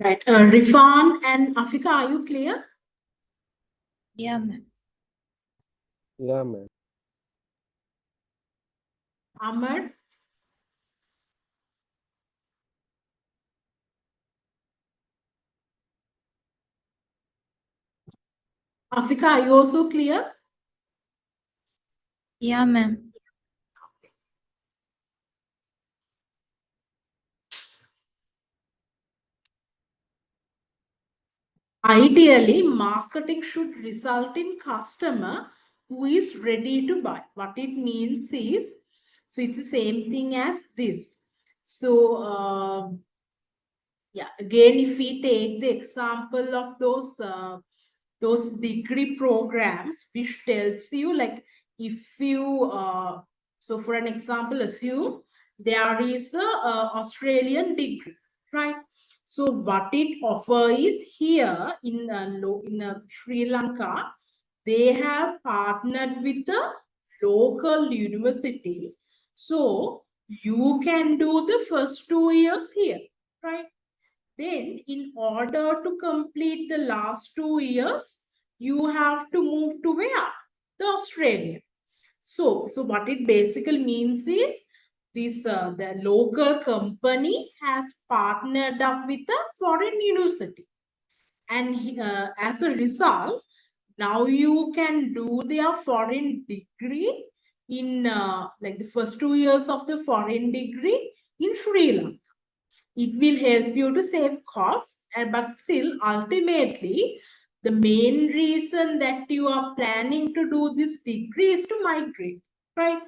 Right. Rifan and Afika, are you clear? Yeah, ma'am. Yeah, ma'am. Ahmed, Afika, are you also clear? Yeah, ma'am. Ideally, marketing should result in customer who is ready to buy. What it means is, so it's the same thing as this. So, yeah, again, if we take the example of those degree programs, which tells you like if you, so for an example, assume there is a Australian degree, right? So what it offers is here in Sri Lanka, they have partnered with a local university. So you can do the first 2 years here, right? Then, in order to complete the last 2 years, you have to move to where? The Australia. So what it basically means is this the local company has partnered up with a foreign university, and as a result, now you can do their foreign degree in like the first 2 years of the foreign degree in Sri Lanka. It will help you to save costs, but still ultimately the main reason that you are planning to do this degree is to migrate, right?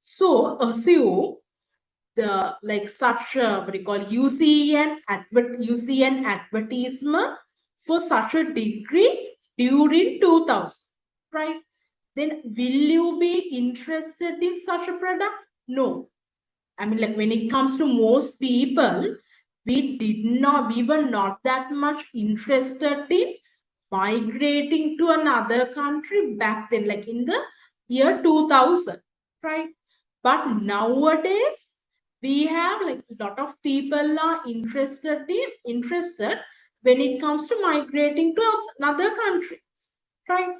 So assume the like such what you call you see an advertisement for such a degree during 2000, right? Then will you be interested in such a product? No. I mean, like when it comes to most people, we were not that much interested in migrating to another country back then, like in the year 2000, right? But nowadays, we have like a lot of people are interested when it comes to migrating to another countries, right?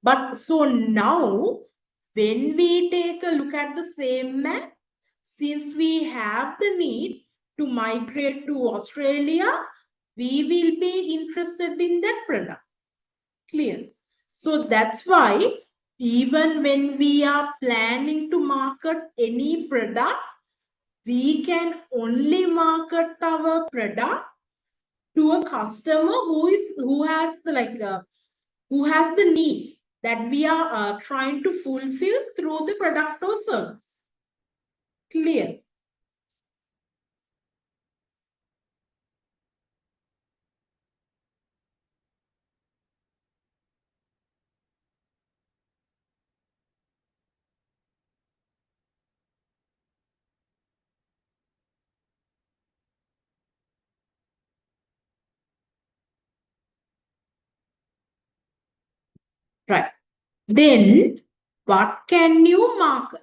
But so now, when we take a look at the same map, since we have the need to migrate to Australia, we will be interested in that product. Clear. So that's why even when we are planning to market any product, we can only market our product to a customer who has the who has the need that we are trying to fulfill through the product or service. Clear. Right. Then what can you market?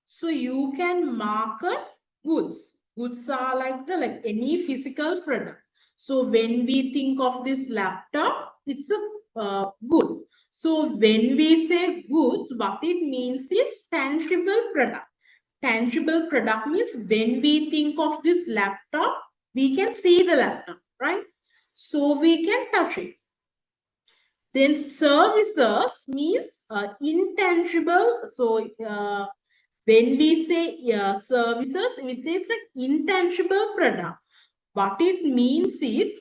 So you can market goods. Goods are like any physical product. So when we think of this laptop, it's a good. So when we say goods, what it means is tangible product. Tangible product means when we think of this laptop, we can see the laptop, right? So we can touch it. Then services means intangible. So when we say services, we say it's an intangible product. What it means is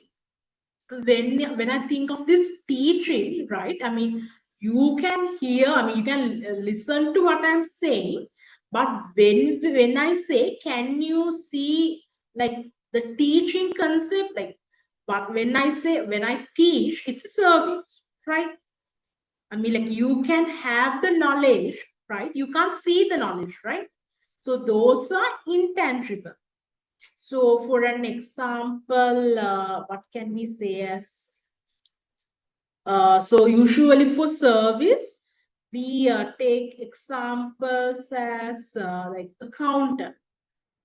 when I think of this teaching, right? I mean, you can hear, I mean, you can listen to what I'm saying, but when I say, can you see like the teaching concept? Like, but when I say when I teach, it's a service, right? I mean, like you can have the knowledge, right? You can't see the knowledge, right? So those are intangible. So for an example, what can we say as? So usually for service, we take examples as like accountant.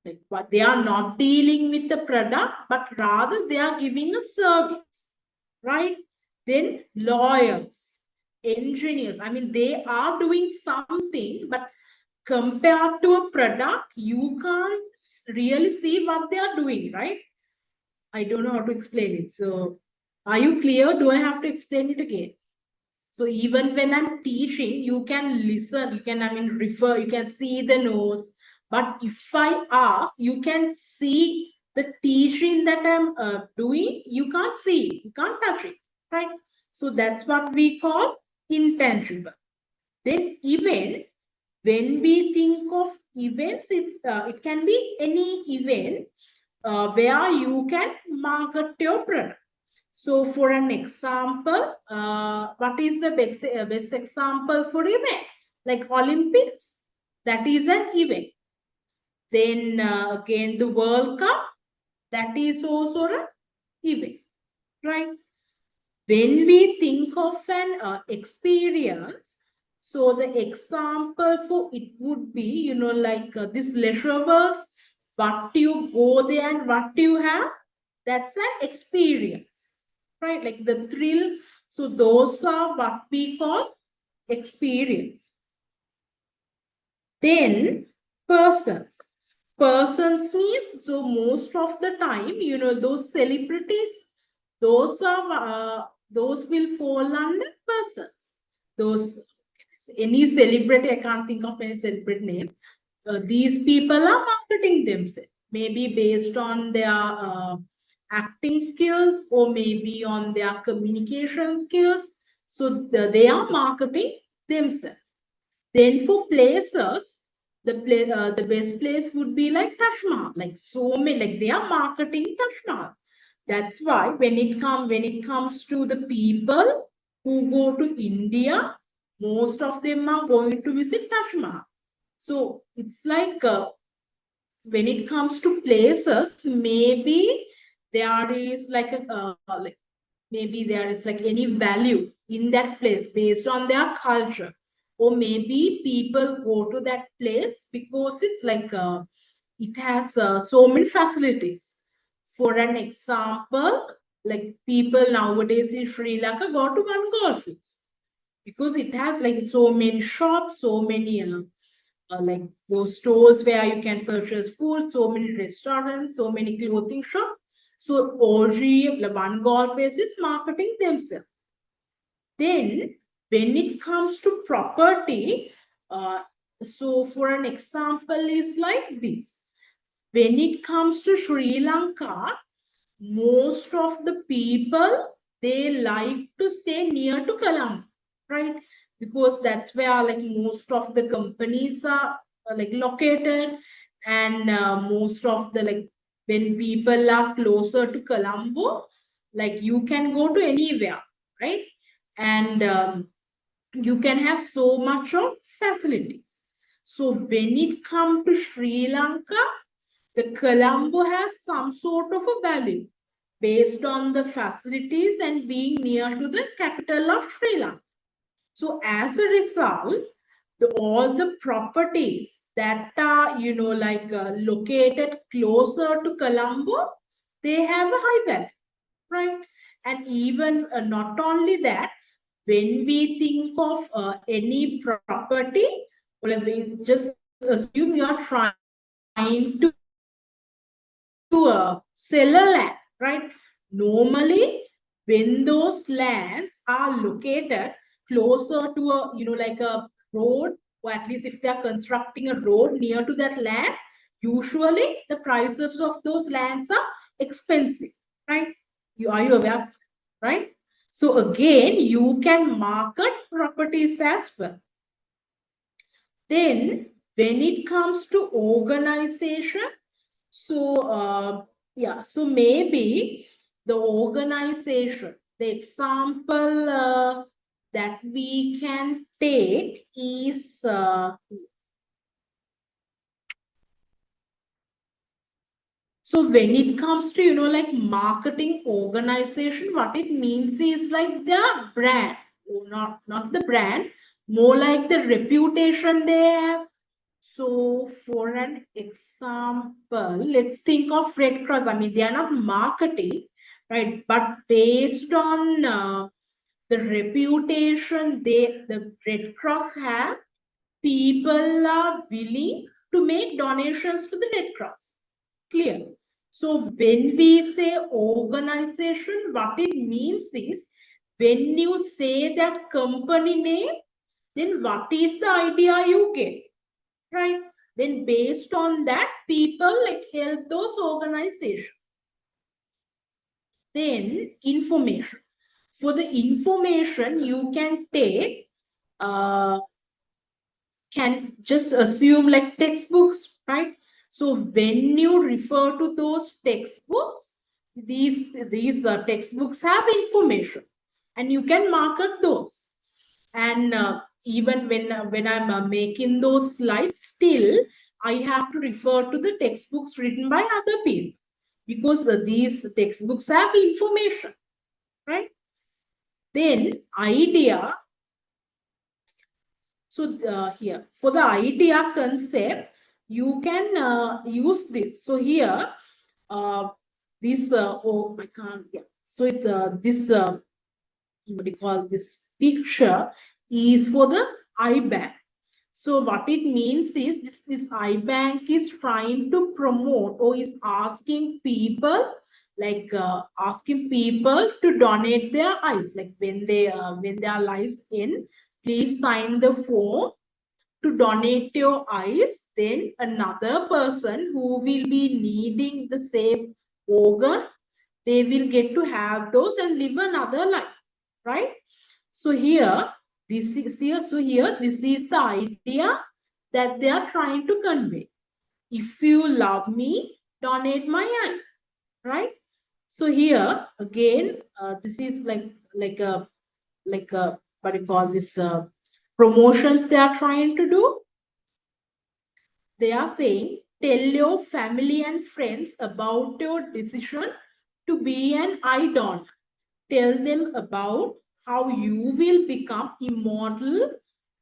Like, but they are not dealing with the product, but rather they are giving a service, right? Then lawyers, engineers, I mean, they are doing something, but compared to a product, you can't really see what they are doing, right? I don't know how to explain it. So, are you clear? Do I have to explain it again? So even when I'm teaching, you can listen, you can, I mean, refer, you can see the notes. But if I ask, you can see the teaching that I'm doing, you can't see, you can't touch it, right? So that's what we call intangible. Then event, when we think of events, it can be any event where you can market your product. So for an example, what is the best example for event? Like Olympics, that is an event. Then again, the World Cup, that is also an event, right? When we think of an experience, so the example for it would be, like this leisurables, what you go there and what you have, that's an experience, right? Like the thrill. So those are what we call experience. Then persons. Persons means, so most of the time, those celebrities, those will fall under persons. Those, any celebrity, I can't think of any celebrity name. These people are marketing themselves, maybe based on their acting skills or maybe on their communication skills. So they are marketing themselves. Then for places, the best place would be like Taj Mahal. Like so many, like they are marketing Taj Mahal. That's why when it comes to the people who go to India, most of them are going to visit Taj Mahal. So it's like when it comes to places, maybe there is like like maybe there is like any value in that place based on their culture, or maybe people go to that place because it's like it has so many facilities. For an example, like people nowadays in Sri Lanka go to one golf because it has like so many shops, so many like those stores where you can purchase food, so many restaurants, so many clothing shops. So OG, the one golf base is marketing themselves. Then when it comes to property, so for an example is like this. When it comes to Sri Lanka, most of the people, they like to stay near to Colombo, right? Because that's where like most of the companies are like located, and most of the like when people are closer to Colombo, like you can go to anywhere, right? And you can have so much of facilities. So when it comes to Sri Lanka, the Colombo has some sort of a value based on the facilities and being near to the capital of Sri Lanka. So as a result, all the properties that are, like located closer to Colombo, they have a high value, right? And even not only that, when we think of any property, well, we just assume you are trying to sell a land, right? Normally, when those lands are located closer to a, like a road, or at least if they are constructing a road near to that land, usually the prices of those lands are expensive, right? Are you aware, right? So again, you can market properties as well. Then when it comes to organization, so yeah, so maybe the organization, the example that we can take is so when it comes to, like marketing organization, what it means is like the brand, not the brand, more like the reputation they have. So for an example, let's think of Red Cross. I mean, they are not marketing, right? But based on the reputation the Red Cross have, people are willing to make donations to the Red Cross. Clear? So when we say organization, what it means is when you say that company name, then what is the idea you get? Right? Then based on that, people like help those organizations. Then information. For the information, you can take, can just assume like textbooks, right? So when you refer to those textbooks, these textbooks have information, and you can market those. And even when I'm making those slides, still I have to refer to the textbooks written by other people, because these textbooks have information, right? Then idea. So here for the idea concept, you can use this. So here, this oh I can't, yeah. So it this what do you call this picture is for the eye bank. So what it means is this eye bank is trying to promote, or is asking people, like asking people to donate their eyes. Like when their lives end, please sign the form to donate your eyes. Then another person who will be needing the same organ, they will get to have those and live another life, right? So here, this is here. So here, this is the idea that they are trying to convey. If you love me, donate my eye, right? So here again, this is like a what do you call this promotions they are trying to do. They are saying, tell your family and friends about your decision to be an eye donor. Tell them about how you will become immortal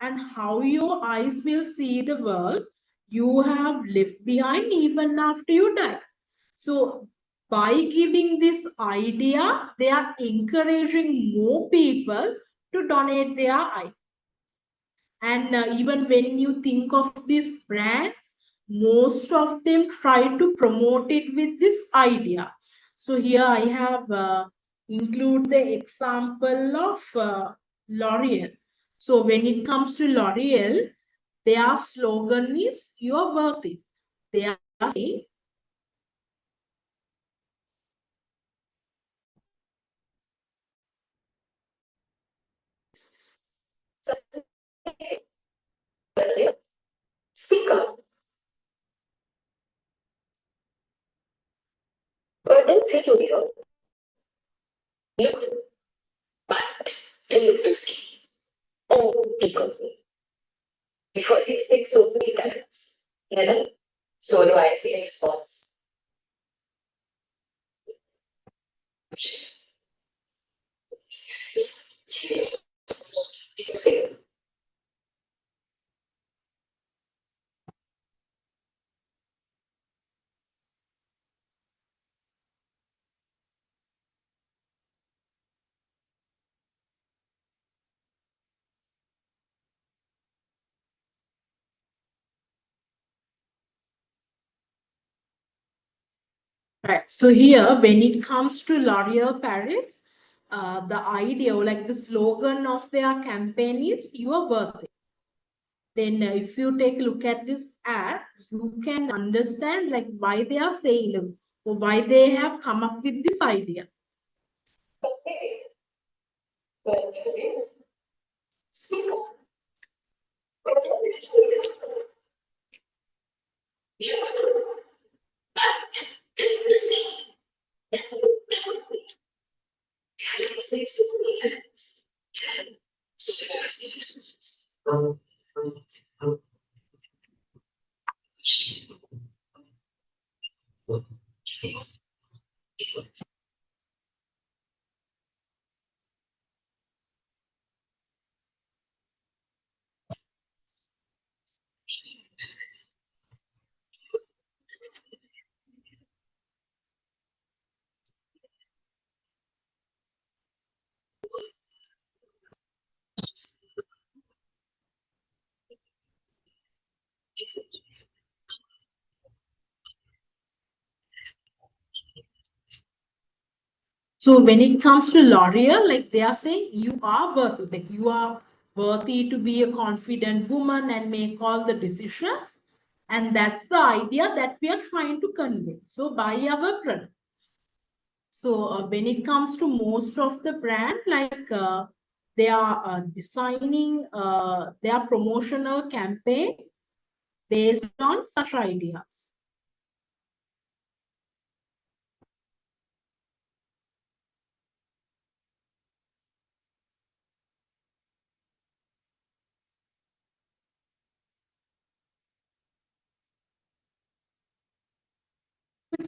and how your eyes will see the world you have left behind even after you die. So, by giving this idea, they are encouraging more people to donate their eye. And even when you think of these brands, most of them try to promote it with this idea. So here I have include the example of L'Oreal. So when it comes to L'Oreal, their slogan is "You're worth it." They are saying, Speak up. But don't think you're here. Look, but don't look too skinny. Oh, look at me. You've heard these things so many times. You know? So do I see a response. right. So here, when it comes to L'Oreal Paris, the idea, or like the slogan of their campaign is "You are worth it." Then, if you take a look at this ad, you can understand like why they are saying, or why they have come up with this idea. Speak up. So when it comes to L'Oreal, like they are saying, you are worthy, like you are worthy to be a confident woman and make all the decisions. And that's the idea that we are trying to convey. So buy our product. So when it comes to most of the brand, like they are designing their promotional campaign based on such ideas.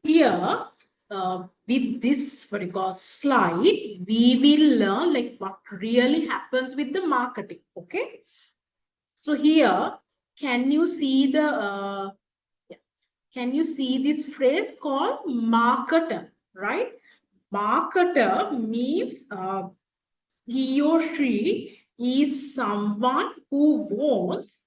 Here, with this particular slide, we will learn like what really happens with the marketing. Okay. So here, can you see the can you see this phrase called marketer, right? Marketer means he or she is someone who wants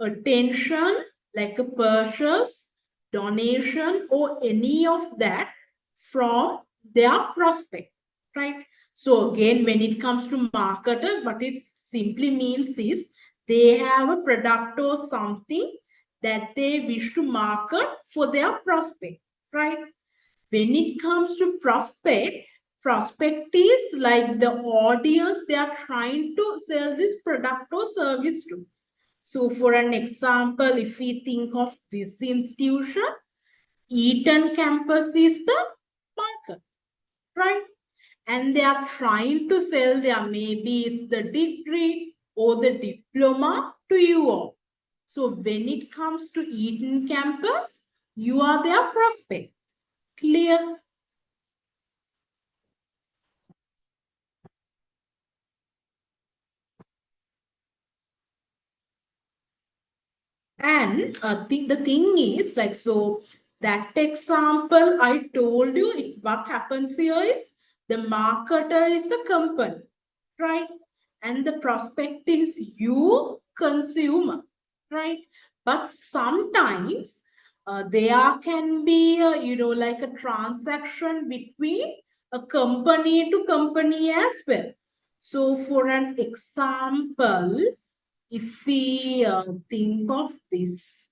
attention, like a purchase, donation, or any of that from their prospect, right? So again, when it comes to marketer, what it simply means is they have a product or something that they wish to market for their prospect, right? When it comes to prospect is like the audience they are trying to sell this product or service to. So for an example, if we think of this institution, Eton campus is the market, right? And they are trying to sell their, maybe it's the degree or the diploma to you all. So when it comes to Eton campus, you are their prospect. Clear? And the thing is like, so that example I told you, what happens here is the marketer is a company, right? And the prospect is you, consumer, right? But sometimes there can be, like a transaction between a company to company as well. So for an example, if we think of this,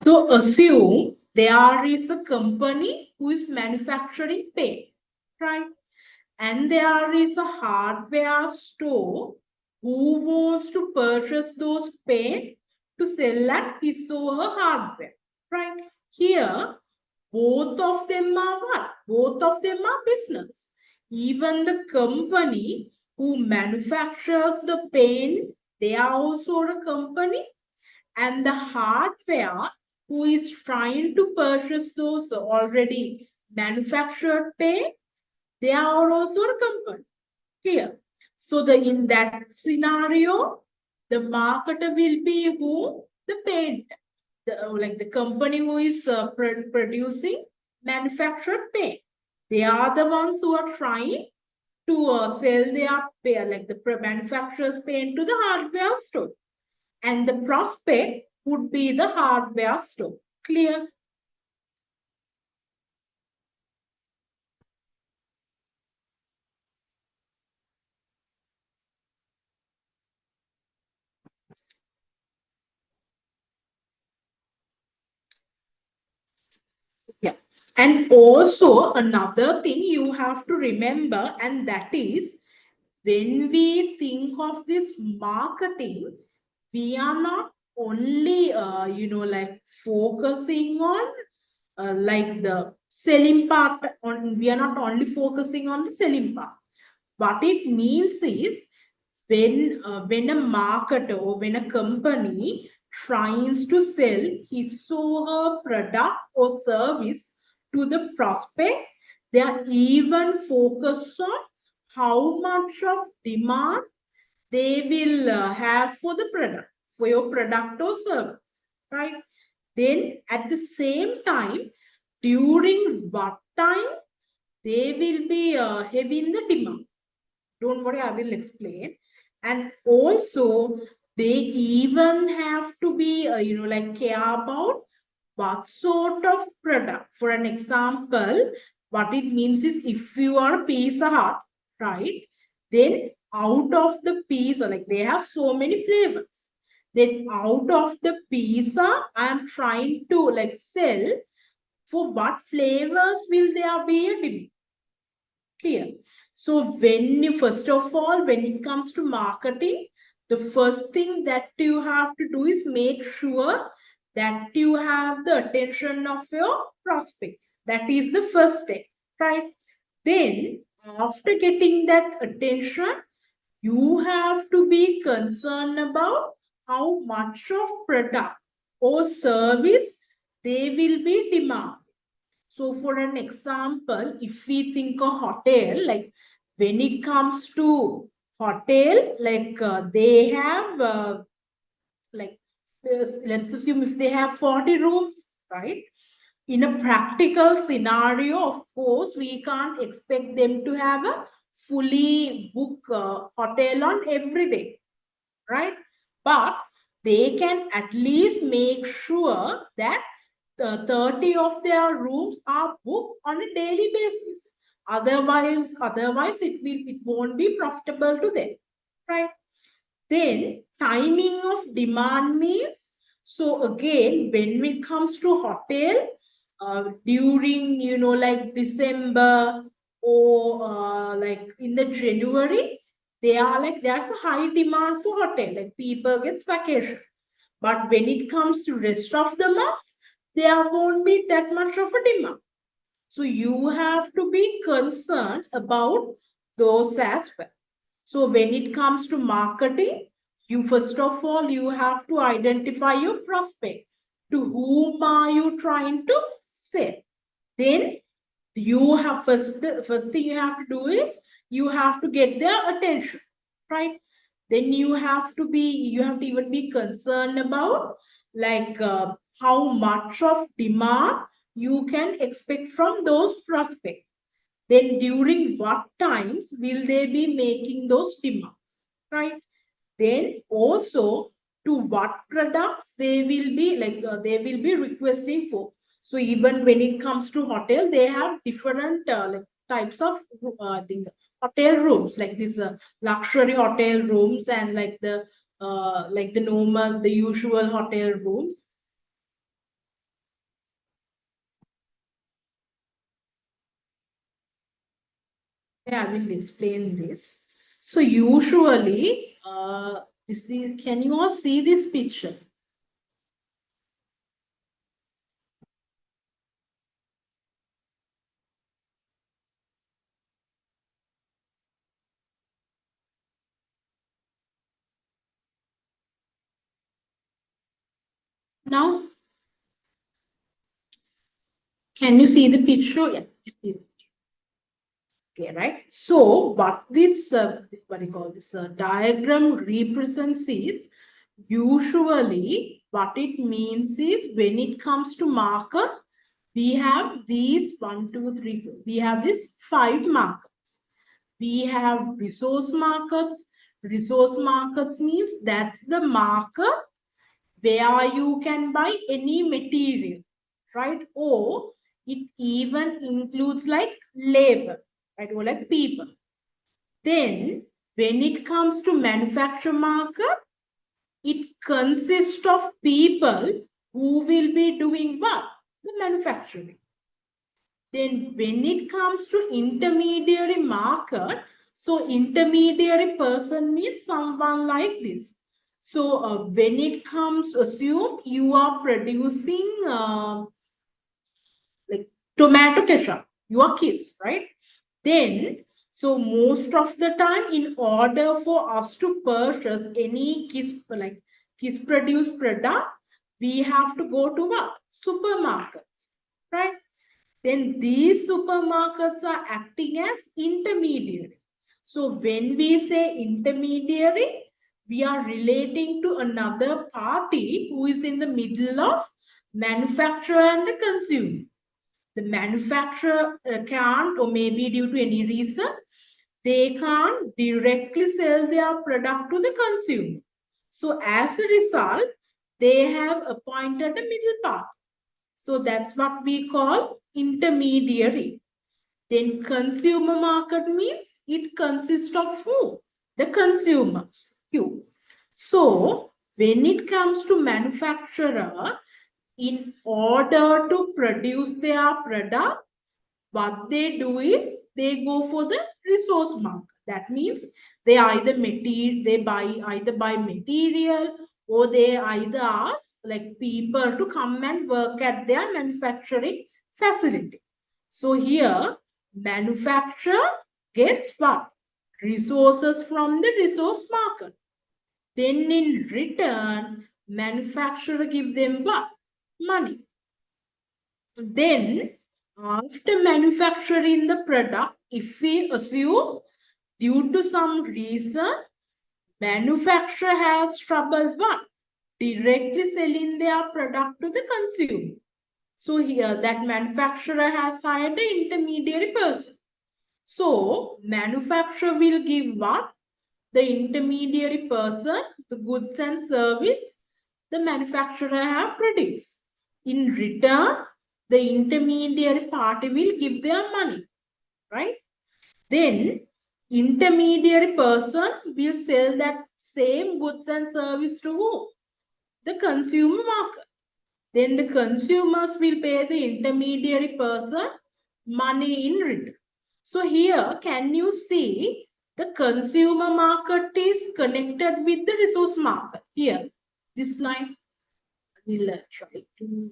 so assume there is a company who is manufacturing pen, right? And there is a hardware store who wants to purchase those pen to sell at his or her hardware, right? Here, both of them are what? Both of them are business. Even the company who manufactures the pen, they are also a company. And the hardware who is trying to purchase those already manufactured pen, they are also a company. Clear? So in that scenario, the marketer will be who? The paint. Like the company who is producing manufactured paint. They are the ones who are trying to sell their paint, like the manufacturer's paint to the hardware store. And the prospect would be the hardware store. Clear? Yeah. And also another thing you have to remember, and that is when we think of this marketing, we are not only, like focusing on like the selling part on, we are not only focusing on the selling part. What it means is when a marketer or when a company tries to sell his or her product or service to the prospect, they are even focused on how much of demand they will have for the product, for your product or service, right? Then at the same time, during what time they will be having the demand. Don't worry, I will explain. And also, they even have to be, like care about what sort of product. For an example, what it means is if you are a Pizza Hut, right? Then out of the pizza, like they have so many flavors. Then out of the pizza, I am trying to like sell for what flavors will there be a demand. Clear. So when you, first of all, when it comes to marketing, the first thing that you have to do is make sure that you have the attention of your prospect. That is the first step, right? Then after getting that attention, you have to be concerned about how much of product or service they will be demanding. So for an example, if we think a hotel, like when it comes to hotel, like they have like let's assume if they have 40 rooms, right? In a practical scenario, of course, we can't expect them to have a fully booked hotel on every day, right? But they can at least make sure that 30 of their rooms are booked on a daily basis. Otherwise it won't be profitable to them, right? Then timing of demand means, so again, when it comes to hotel, during, like December or like in the January, there's a high demand for hotel, like people gets vacation. But when it comes to rest of the months, there won't be that much of a demand. So you have to be concerned about those as well. So when it comes to marketing, you first of all, you have to identify your prospect. To whom are you trying to sell? Then you have the first thing you have to do is you have to get their attention, right? Then you have to even be concerned about like how much of demand you can expect from those prospects. Then during what times will they be making those demands, right? Then also to what products they will be requesting for. So even when it comes to hotel, they have different like types of hotel rooms, like this luxury hotel rooms and like the normal, the usual hotel rooms. Yeah, I will explain this. So usually, can you all see this picture? Now, can you see the picture? Yeah. Okay, right. So what this, what do you call this diagram represents is, usually what it means is when it comes to marker, we have these 1, 2, 3, 4. We have these 5 markers. We have resource markets. Resource markets means that's the marker where you can buy any material, right? Or it even includes like labor, right? Or like people. Then when it comes to manufacture market, it consists of people who will be doing what? The manufacturing. Then when it comes to intermediary market, so intermediary person means someone like this. So when it comes, assume you are producing like tomato ketchup, you are Kiss, right? Then, so most of the time, in order for us to purchase any Kiss produced product, we have to go to what? Supermarkets, right? Then these supermarkets are acting as intermediary. So when we say intermediary, we are relating to another party who is in the middle of manufacturer and the consumer. The manufacturer can't, or maybe due to any reason, they can't directly sell their product to the consumer. So as a result, they have appointed a middle party. So that's what we call intermediary. Then consumer market means it consists of who? The consumers, you. So when it comes to manufacturer, in order to produce their product, what they do is they go for the resource market. That means they either buy material, or they either ask like people to come and work at their manufacturing facility. So here manufacturer gets what? Resources from the resource market. Then in return, manufacturer give them what? Money. Then after manufacturing the product, if we assume due to some reason manufacturer has trouble what? Directly selling their product to the consumer. So here that manufacturer has hired an intermediary person. So manufacturer will give what? The intermediary person, the goods and service the manufacturer have produced. In return, the intermediary party will give their money, right? Then intermediary person will sell that same goods and service to who? The consumer market. Then the consumers will pay the intermediary person money in return. So here, can you see the consumer market is connected with the resource market? Here, this line, we'll try to.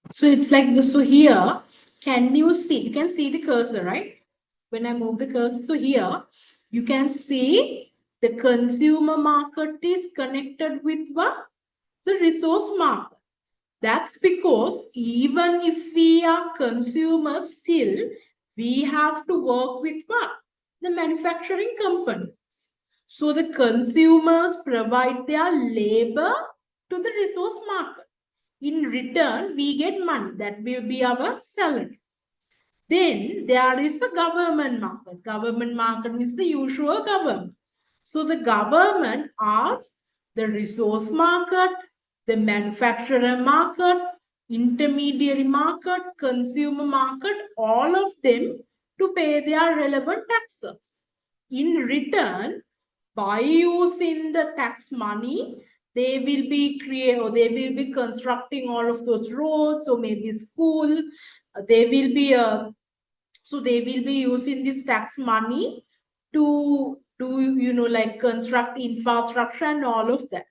So it's like this. So here, can you see? You can see the cursor, right? When I move the cursor, so here you can see the consumer market is connected with what? The resource market. That's because even if we are consumers, still we have to work with what? The manufacturing companies. So the consumers provide their labor to the resource market. In return, we get money. That will be our salary. Then there is a government market. Government market means the usual government. So the government asks the resource market, the manufacturer market, intermediary market, consumer market, all of them to pay their relevant taxes. In return, by using the tax money, they will be they will be constructing all of those roads or maybe school. They will be so they will be using this tax money to like construct infrastructure and all of that.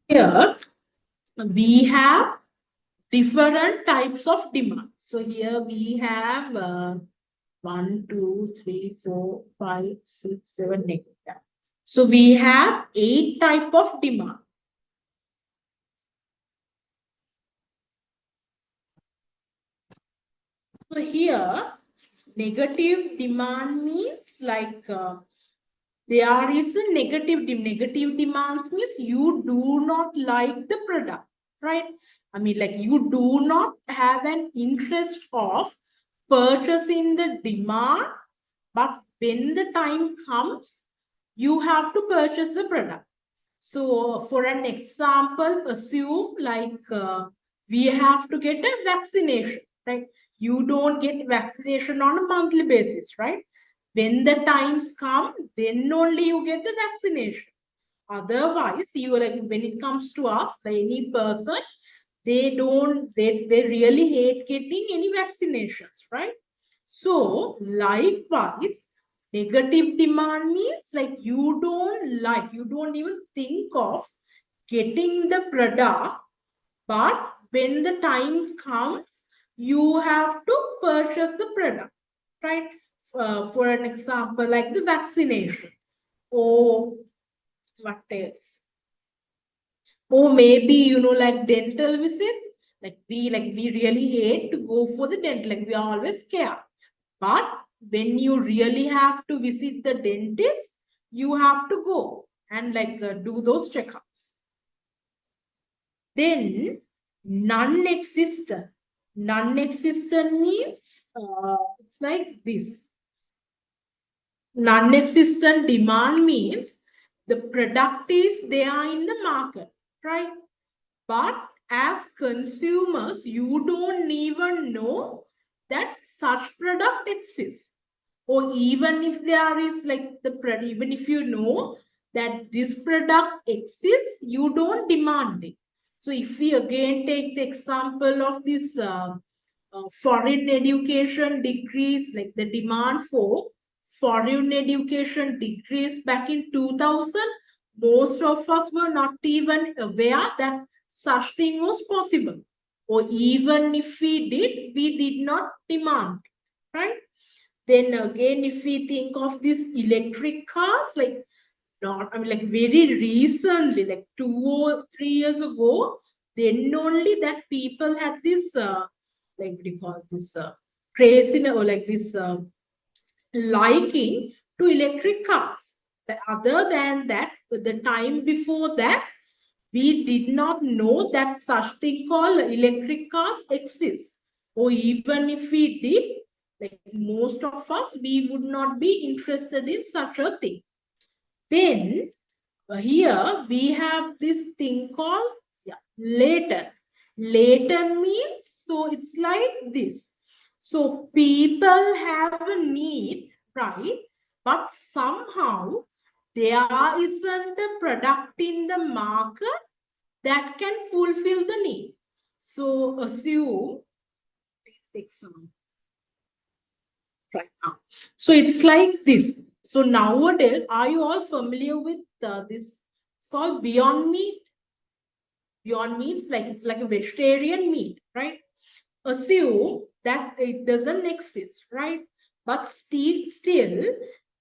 Here we have different types of demand. So here we have 1, 2, 3, 4, 5, 6, 7, 8. So we have 8 type of demand. So here negative demand means like there is a negative demands means you do not like the product, right? I mean, like you do not have an interest of purchasing the demand, but when the time comes, you have to purchase the product. So for an example, assume like we have to get a vaccination, right? You don't get vaccination on a monthly basis, right? When the times come, then only you get the vaccination. Otherwise, you like when it comes to us, like any person, they really hate getting any vaccinations, right? So likewise, negative demand means like you don't even think of getting the product, but when the time comes, you have to purchase the product, right? For an example, like the vaccination, or what else? Or maybe, like dental visits, like we really hate to go for the dental, like we are always scared. But when you really have to visit the dentist, you have to go and do those checkups. Then non-existent. Non-existent means it's like this. Non-existent demand means the product is there in the market, right? But as consumers, you don't even know that such product exists. Or even if there is like the product, even if you know that this product exists, you don't demand it. So if we again take the example of this foreign education degrees, like the demand for foreign education degrees back in 2000, most of us were not even aware that such thing was possible. Or even if we did not demand, right? Then again, if we think of these electric cars, like very recently, like 2 or 3 years ago, then only that people had this, like what do you call this, craziness, or like this liking to electric cars. But other than that, the time before that, we did not know that such thing called electric cars exist. Or even if we did, like most of us, we would not be interested in such a thing. Then here we have this thing called latent. Latent means, so it's like this. So people have a need, right? But somehow there isn't a product in the market that can fulfill the need. So assume, please take some right now. So it's like this. So nowadays, are you all familiar with this? It's called Beyond Meat. Beyond Meat's like it's like a vegetarian meat, right? Assume that it doesn't exist, right? But still,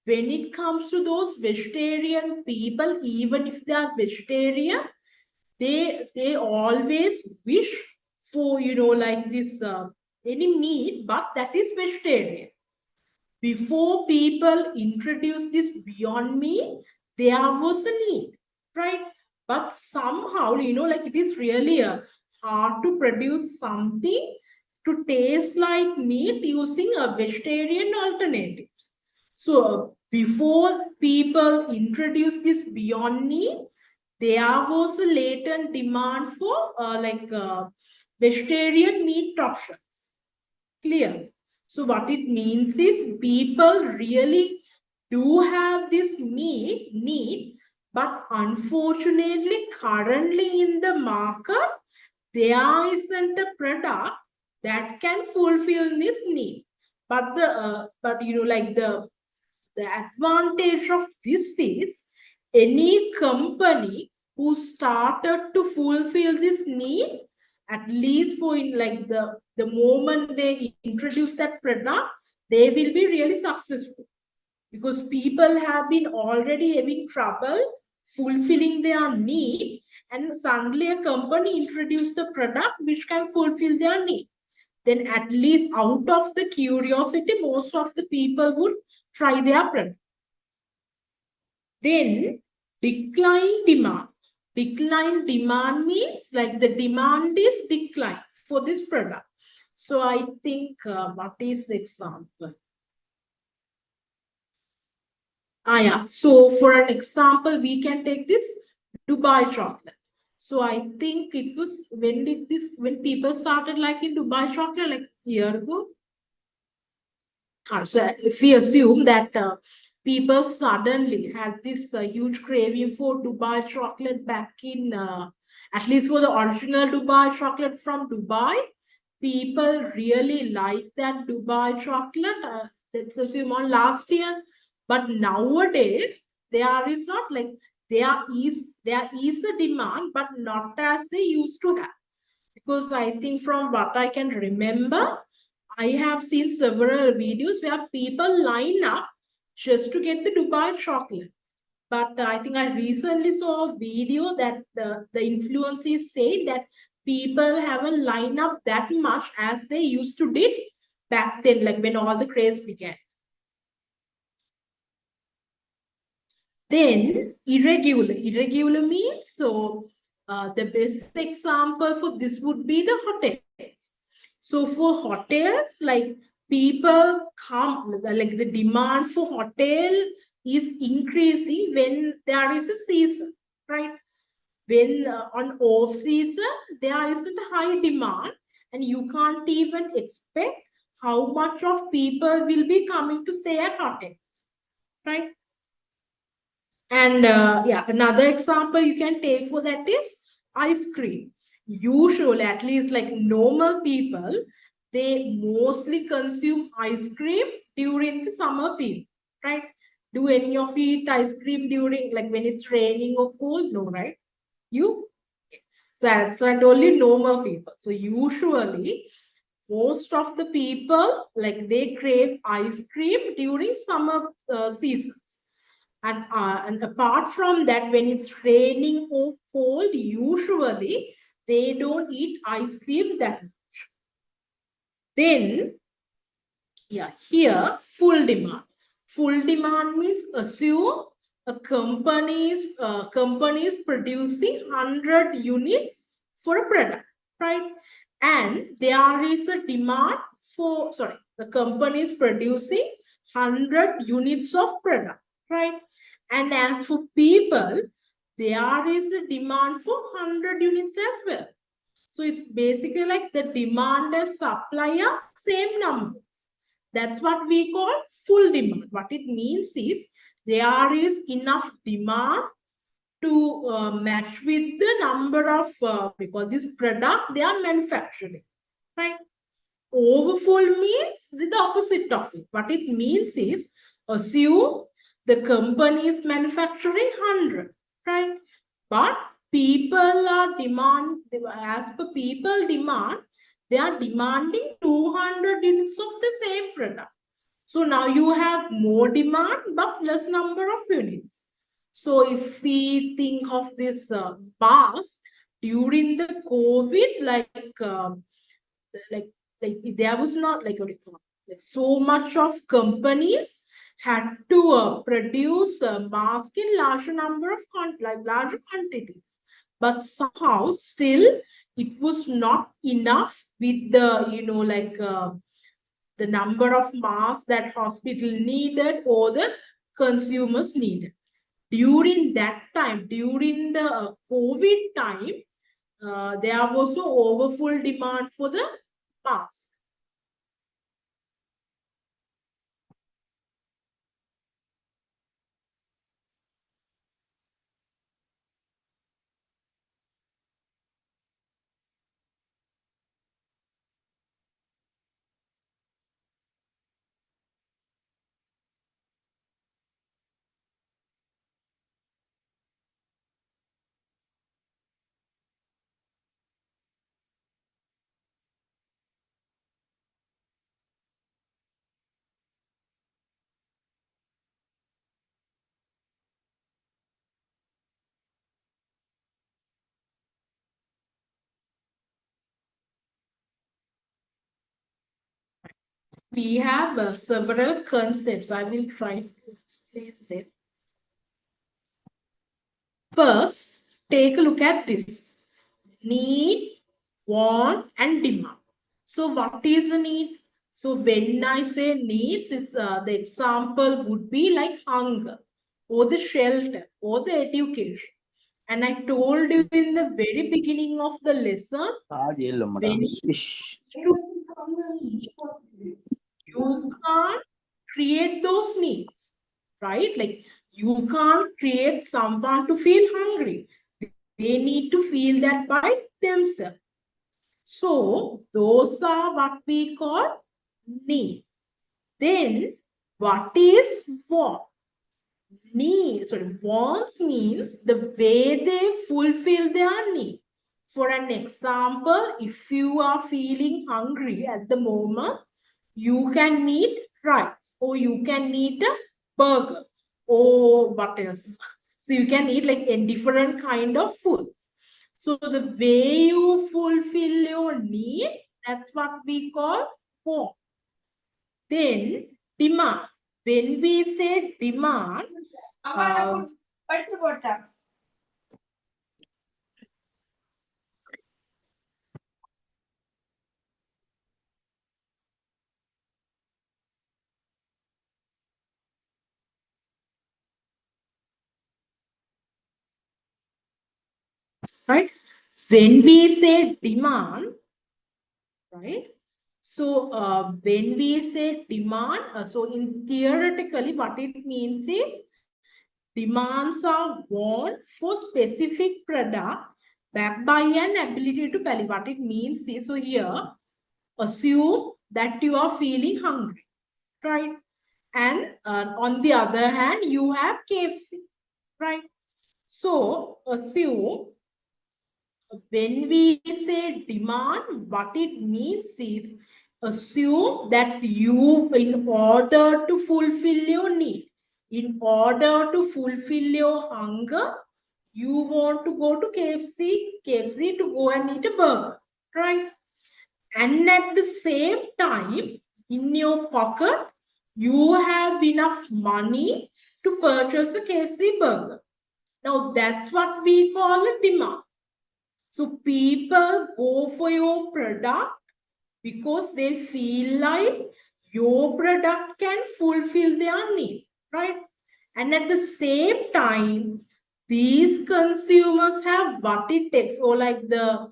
when it comes to those vegetarian people, even if they are vegetarian, they always wish for like this any meat, but that is vegetarian. Before people introduced this Beyond Meat, there was a need, right? But somehow, like it is really hard to produce something to taste like meat using a vegetarian alternatives. So before people introduced this Beyond Meat, there was a latent demand for vegetarian meat options. Clear? So what it means is people really do have this need, but unfortunately currently in the market, there isn't a product that can fulfill this need. But the advantage of this is any company who started to fulfill this need, at least for in like the moment they introduce that product, they will be really successful, because people have been already having trouble fulfilling their need, and suddenly a company introduced a product which can fulfill their need. Then at least out of the curiosity, most of the people would try their product. Then decline demand. Decline demand means like the demand is decline for this product. So I think what is the example? Yeah. So for an example, we can take this Dubai chocolate. So I think it was when people started liking Dubai chocolate, like a year ago. So if we assume that people suddenly had this huge craving for Dubai chocolate back in, at least for the original Dubai chocolate from Dubai, people really like that Dubai chocolate. Let's assume on last year, but nowadays there is not like there is a demand, but not as they used to have. Because I think from what I can remember, I have seen several videos where people line up just to get the Dubai chocolate. But I think I recently saw a video that the influencers say that people haven't lined up that much as they used to did back then, like when all the craze began. Then irregular. Irregular means the best example for this would be the hotels. So for hotels, like people come, like the demand for hotel is increasing when there is a season, right? When on off season there isn't high demand, and you can't even expect how much of people will be coming to stay at hotels, right? And yeah, another example you can take for that is ice cream. Usually, at least like normal people, they mostly consume ice cream during the summer period, right? Do any of you eat ice cream during like when it's raining or cold? No, right? You? So that's not only normal people. So usually, most of the people like they crave ice cream during summer seasons, and apart from that, when it's raining or cold, usually they don't eat ice cream that much. Then yeah, here full demand. Full demand means assume a company is producing 100 units for a product, right? And there is a demand for, sorry, the company is producing 100 units of product, right? And as for people, there is a demand for 100 units as well. So it's basically like the demand and supply are same numbers. That's what we call full demand. What it means is there is enough demand to match with the number of, because this product they are manufacturing, right? Overfull means the opposite of it. What it means is assume the company is manufacturing 100, right? But people are demand, as per people demand, they are demanding 200 units of the same product. So now you have more demand but less number of units. So if we think of this mask during the COVID, like there was not like what do you call it? Like so much of companies had to produce a mask in larger number of larger quantities, but somehow still it was not enough with the the number of masks that hospital needed or the consumers needed. During that time, during the COVID time, there was no overfull demand for the mask. We have several concepts. I will try to explain them. First, take a look at this. Need, want, and demand. So what is a need? So when I say needs, it's the example would be like hunger, or the shelter, or the education. And I told you in the very beginning of the lesson, when you can't create those needs, right? Like you can't create someone to feel hungry. They need to feel that by themselves. So those are what we call need. Then what is want? Wants means the way they fulfill their need. For an example, if you are feeling hungry at the moment, you can eat rice or you can eat a burger or what else. So you can eat like a different kind of foods. So the way you fulfill your need, that's what we call want. Then demand. When we say demand, right? When we say demand, right? So when we say demand, so in theoretically, what it means is demands are want for specific product backed by an ability to pay. What it means is, so here, assume that you are feeling hungry, right? And on the other hand, you have KFC, right? So assume when we say demand, what it means is assume that you, in order to fulfill your need, in order to fulfill your hunger, you want to go to KFC to go and eat a burger, right? And at the same time, in your pocket, you have enough money to purchase a KFC burger. Now, that's what we call a demand. So people go for your product because they feel like your product can fulfill their need, right? And at the same time, these consumers have what it takes, or like the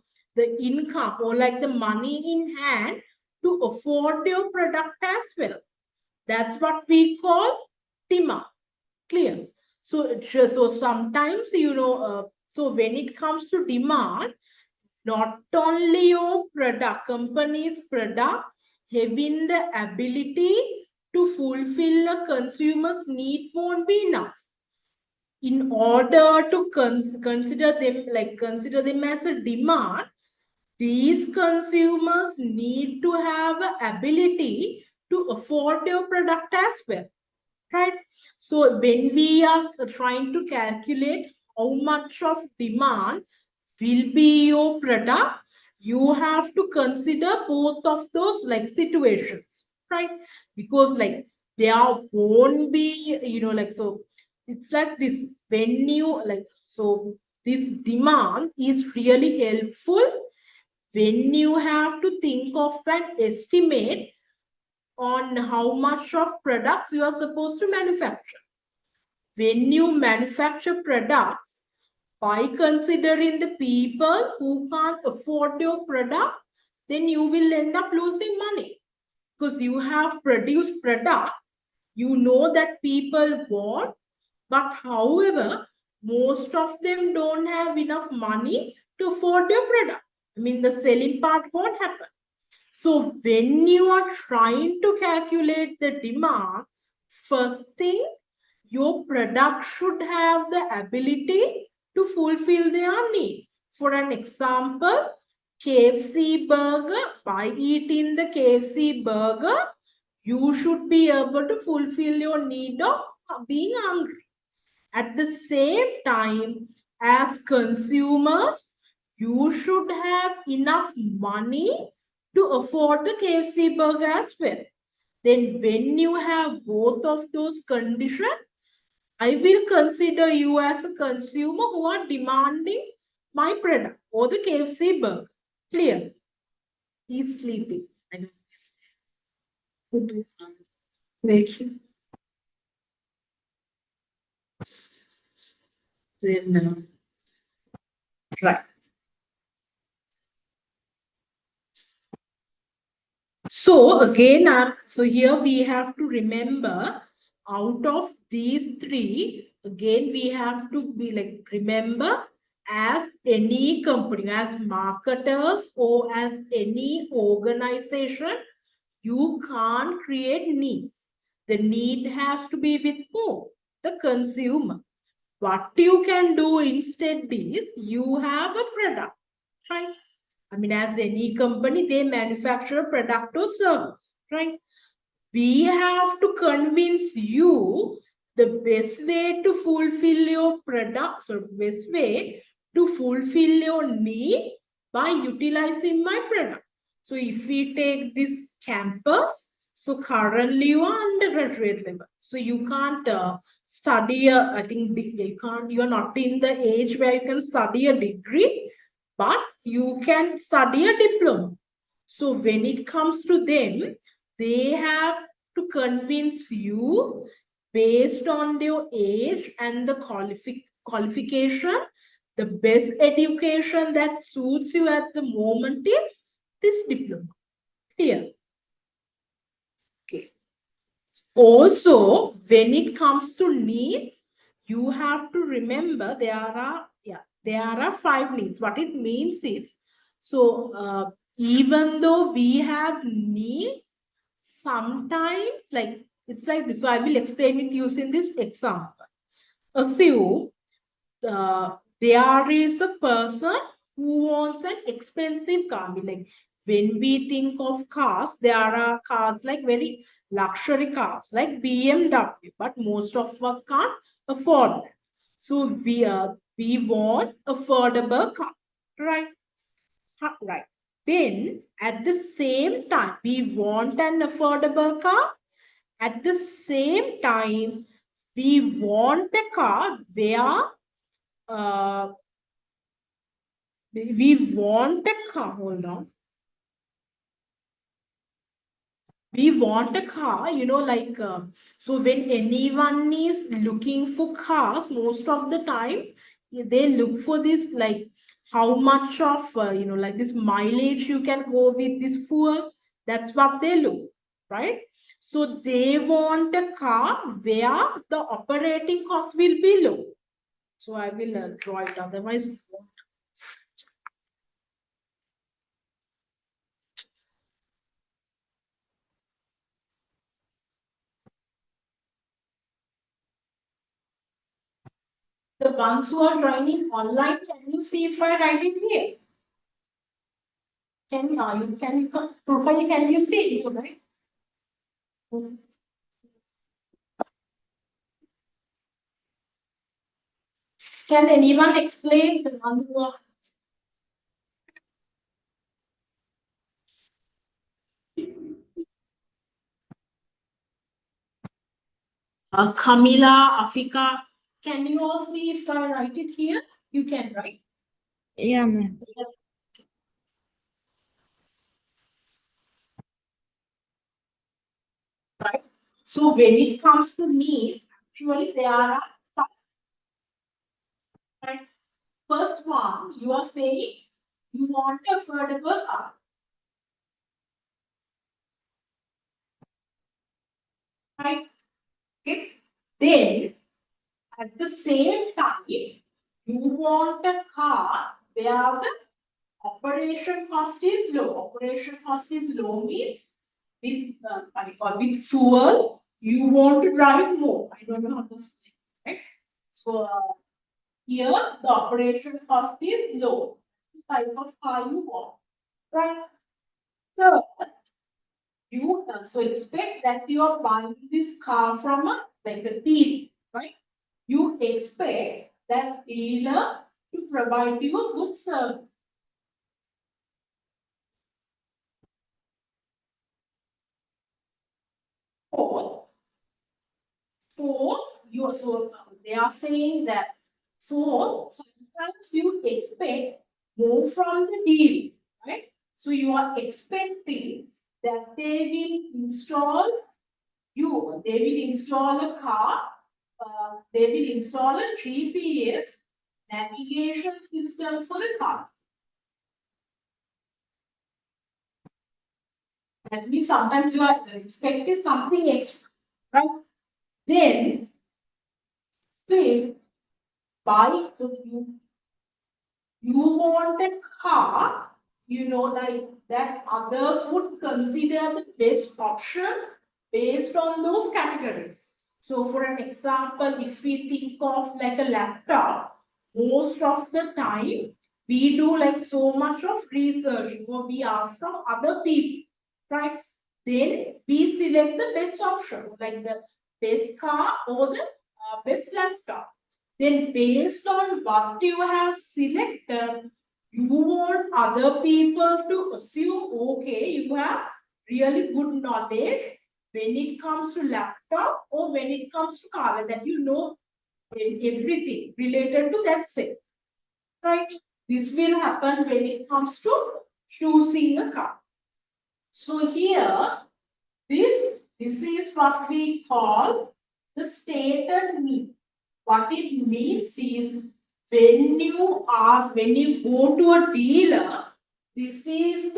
income, or like the money in hand to afford your product as well. That's what we call demand. Clear? So sometimes, so when it comes to demand, not only your product, company's product having the ability to fulfill a consumer's need won't be enough. In order to consider them as a demand, these consumers need to have an ability to afford your product as well, right? So when we are trying to calculate how much of demand will be your product, you have to consider both of those like situations, right? Because like there won't be, so it's like this, when you so this demand is really helpful when you have to think of an estimate on how much of products you are supposed to manufacture. When you manufacture products, by considering the people who can't afford your product, then you will end up losing money because you have produced product you know that people want, but however, most of them don't have enough money to afford your product. I mean, the selling part won't happen. So when you are trying to calculate the demand, first thing, your product should have the ability to fulfill their need. For an example, KFC burger, by eating the KFC burger, you should be able to fulfill your need of being hungry. At the same time, as consumers, you should have enough money to afford the KFC burger as well. Then when you have both of those conditions, I will consider you as a consumer who are demanding my product or the KFC burger. Clear? He's sleeping. I know. Wake him. Then right. So again, so here we have to remember out of these three, again, we have to be like, remember as any company, as marketers or as any organization, you can't create needs. The need has to be with who? The consumer. What you can do instead is you have a product, right? I mean, as any company, they manufacture a product or service, right? We have to convince you the best way to fulfill your products or best way to fulfill your need by utilizing my product. So if we take this campus, so currently you are undergraduate level, so you can't study I think you are not in the age where you can study a degree, but you can study a diploma. So when it comes to them, they have to convince you based on your age and the qualification. The best education that suits you at the moment is this diploma. Clear? Okay. Also, when it comes to needs, you have to remember there are 5 needs. What it means is, so even though we have needs, sometimes like it's like this. So I will explain it using this example. Assume there is a person who wants an expensive car. I mean, like when we think of cars, there are cars like very luxury cars like BMW, but most of us can't afford that. So we want affordable car, right? Right. Then at the same time, we want an affordable car. At the same time, we want a car where we want a car. Hold on. We want a car, like, so when anyone is looking for cars, most of the time, they look for this, like, how much of, like this mileage you can go with this fuel. That's what they look, right? So they want a car where the operating cost will be low. So I will draw it, otherwise. The ones who are joining online, can you see if I write it here? Rupali, can you see it, right? Can anyone explain the one who are Kamila, Afika? Can you all see if I write it here? You can write. Yeah, ma'am. Right. So when it comes to needs, actually there are five. Right. First one, you are saying you want affordable car. Right. Okay. Then at the same time, you want a car where the operation cost is low. Operation cost is low means with fuel, you want to drive more. I don't know how to explain, right? So here the operation cost is low. The type of car you want, right? So you so expect that you are buying this car from a dealer, right? You expect that dealer to provide you a good service. Fourth, so they are saying that sometimes you expect more from the deal, right? So you are expecting that they will install a car, they will install a GPS navigation system for the car. So you That means sometimes you are expecting something extra, right? Then, if buy, so you want a car, like that others would consider the best option based on those categories. So for an example, if we think of like a laptop, most of the time we do like so much of research, we ask from other people, right? Then we select the best option, like the best car or the best laptop. Then based on what you have selected, you want other people to assume, okay, you have really good knowledge when it comes to laptop or when it comes to car, that you know everything related to that set, right? This will happen when it comes to choosing a car. So here, this is what we call the stated need. What it means is when you go to a dealer, this is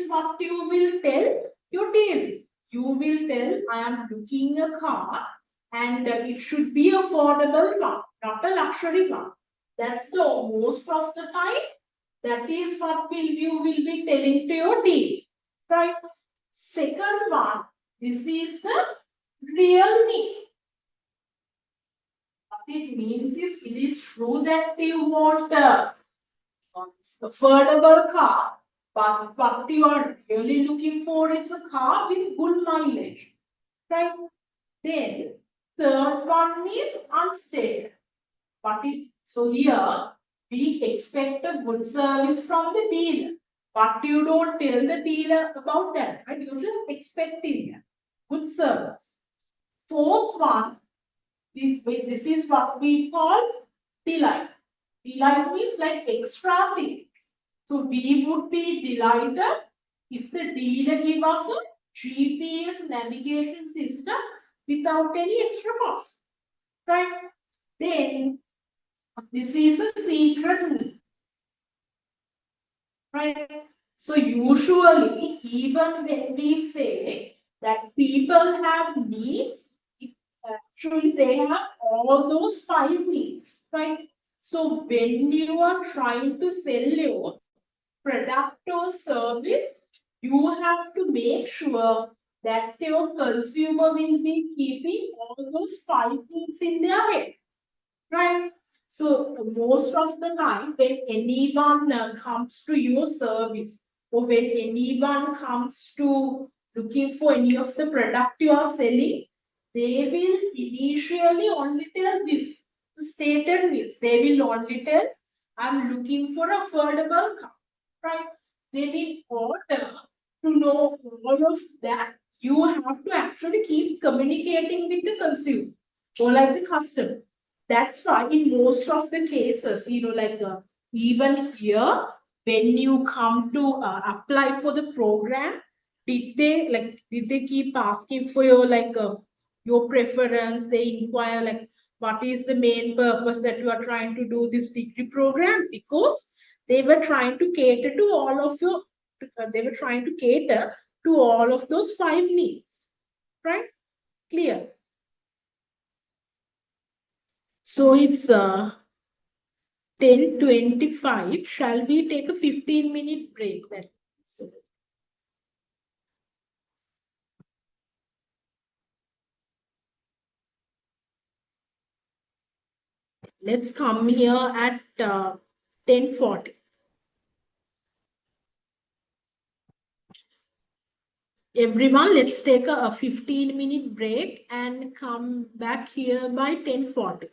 what you will tell your dealer. You will tell, I am looking a car and it should be affordable one, not a luxury one. That's the most of the time. That is what you will be telling to your dealer, right? Second one, this is the real need. What it means is, it is true that you want a affordable car, but what you are really looking for is a car with good mileage, right? Then third one is unstated. So here we expect a good service from the dealer, but you don't tell the dealer about that, right? You're just expecting that good service. Fourth one, this is what we call delight. Delight means like extra things. So we would be delighted if the dealer give us a GPS navigation system without any extra cost, right? Then this is a secret need, right? So usually, even when we say that people have needs, actually they have all those 5 needs, right? So when you are trying to sell your product or service, you have to make sure that your consumer will be keeping all those 5 needs in their head, right? So most of the time when anyone comes to your service or when anyone comes to looking for any of the product you are selling, they will initially only tell this, the stated needs. They will only tell, I'm looking for affordable car, right? Then in order to know all of that, you have to actually keep communicating with the consumer or like the customer. That's why in most of the cases, even here, when you come to apply for the program, did they keep asking for your preference? They inquire like what is the main purpose that you are trying to do this degree program, because they were trying to cater to all of your they were trying to cater to all of those 5 needs, right? Clear? So it's 10:25. Shall we take a 15-minute break then? So let's come here at 10:40. Everyone, let's take a 15-minute break and come back here by 10:40.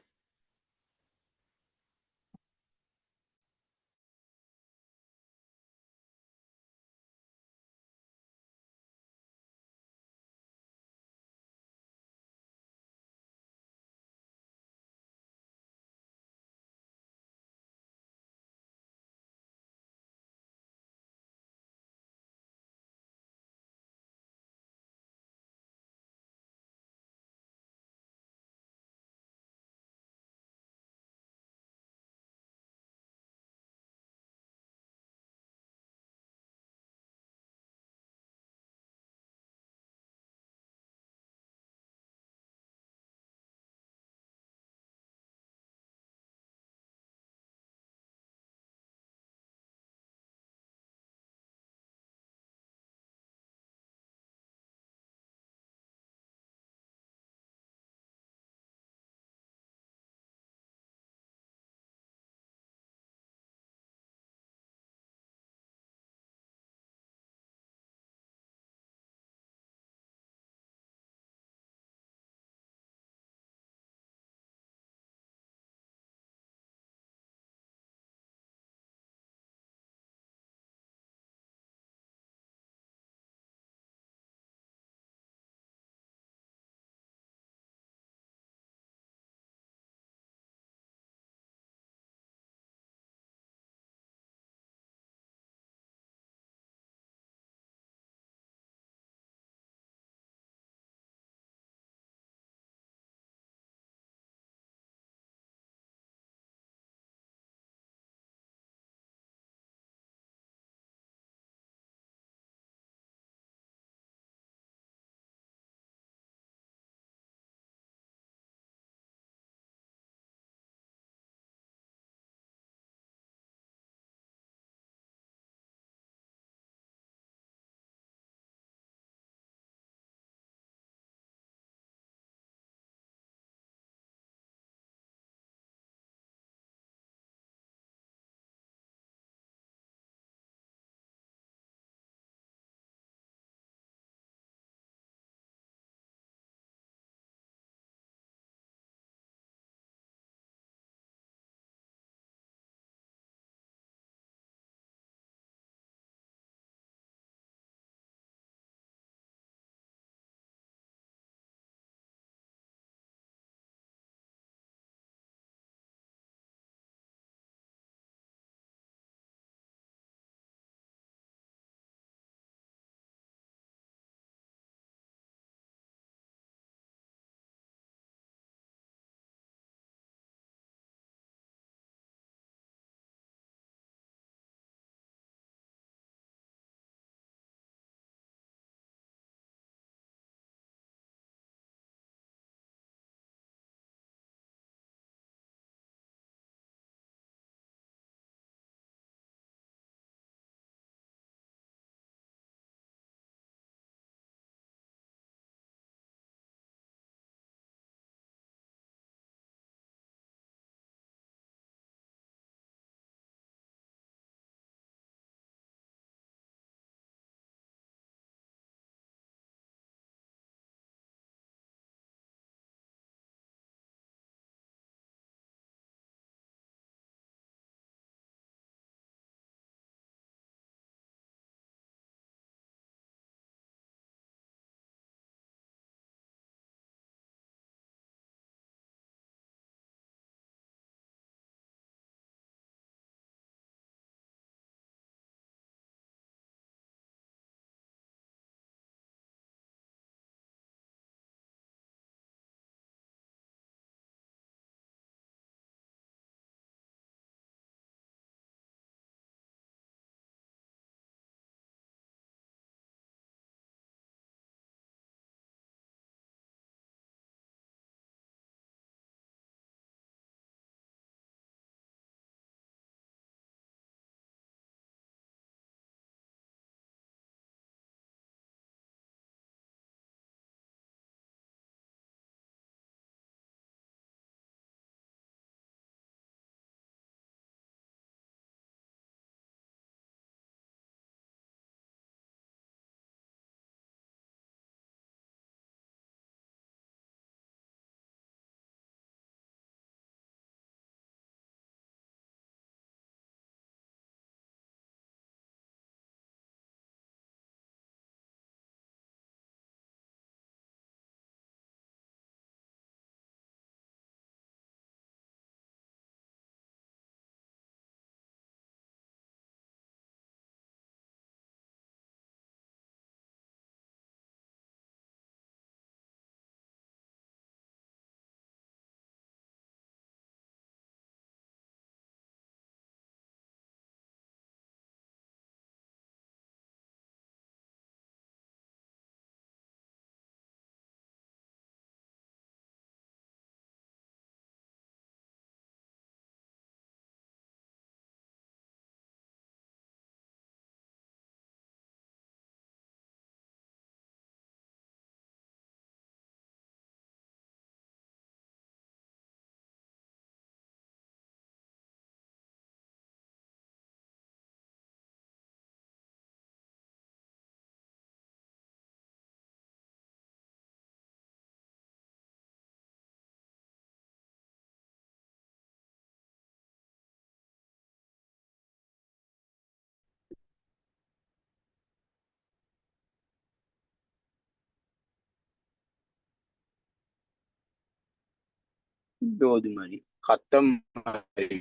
இது மாதிரி கத்தம் மாதிரி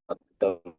கத்தம்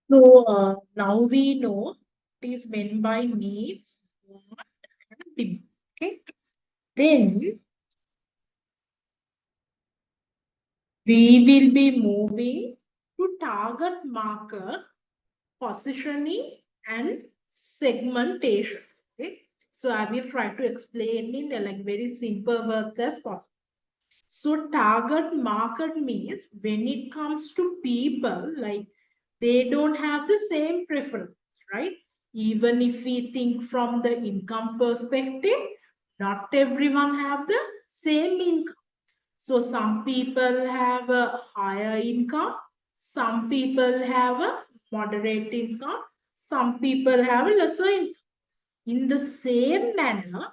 So now we know what is meant by needs, want, and demand. Okay. Then we will be moving to target market positioning and segmentation. Okay. So I will try to explain in like very simple words as possible. So target market means when it comes to people, like they don't have the same preference, right? Even if we think from the income perspective, not everyone have the same income. So some people have a higher income, some people have a moderate income, some people have a lesser income. In the same manner,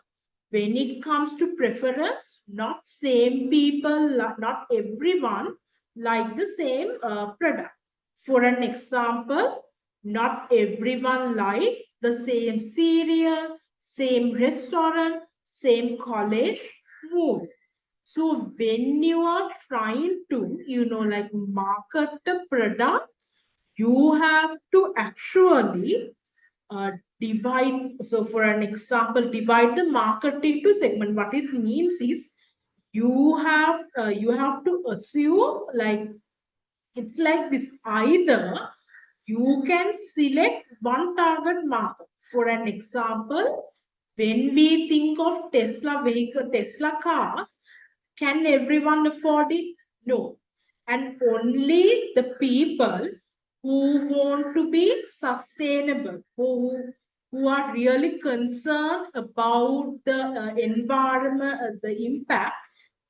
when it comes to preference, not same people, not everyone like the same product. For an example, not everyone like the same cereal, same restaurant, same college movie. So when you are trying to, like market the product, you have to actually divide. So for an example, divide the market into segment. What it means is you have to assume like it's like this. Either you can select one target market. For an example, when we think of Tesla vehicle, Tesla cars, can everyone afford it? No. And only the people who want to be sustainable, who are really concerned about the environment, the impact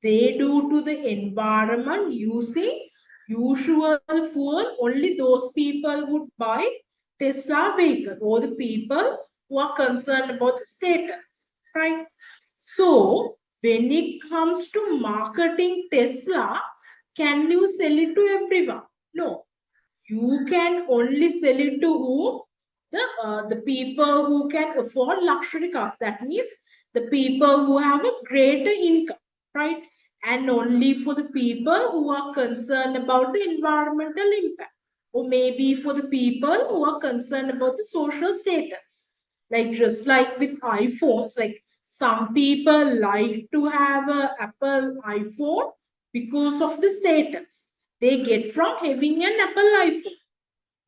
they do to the environment using usual fuel, only those people would buy Tesla vehicle, or the people who are concerned about the status, right? So when it comes to marketing Tesla, can you sell it to everyone? No. You can only sell it to who? The people who can afford luxury cars. That means the people who have a greater income, right? And only for the people who are concerned about the environmental impact, or maybe for the people who are concerned about the social status. Like just like with iPhones, like some people like to have a Apple iPhone because of the status they get from having an Apple iPhone,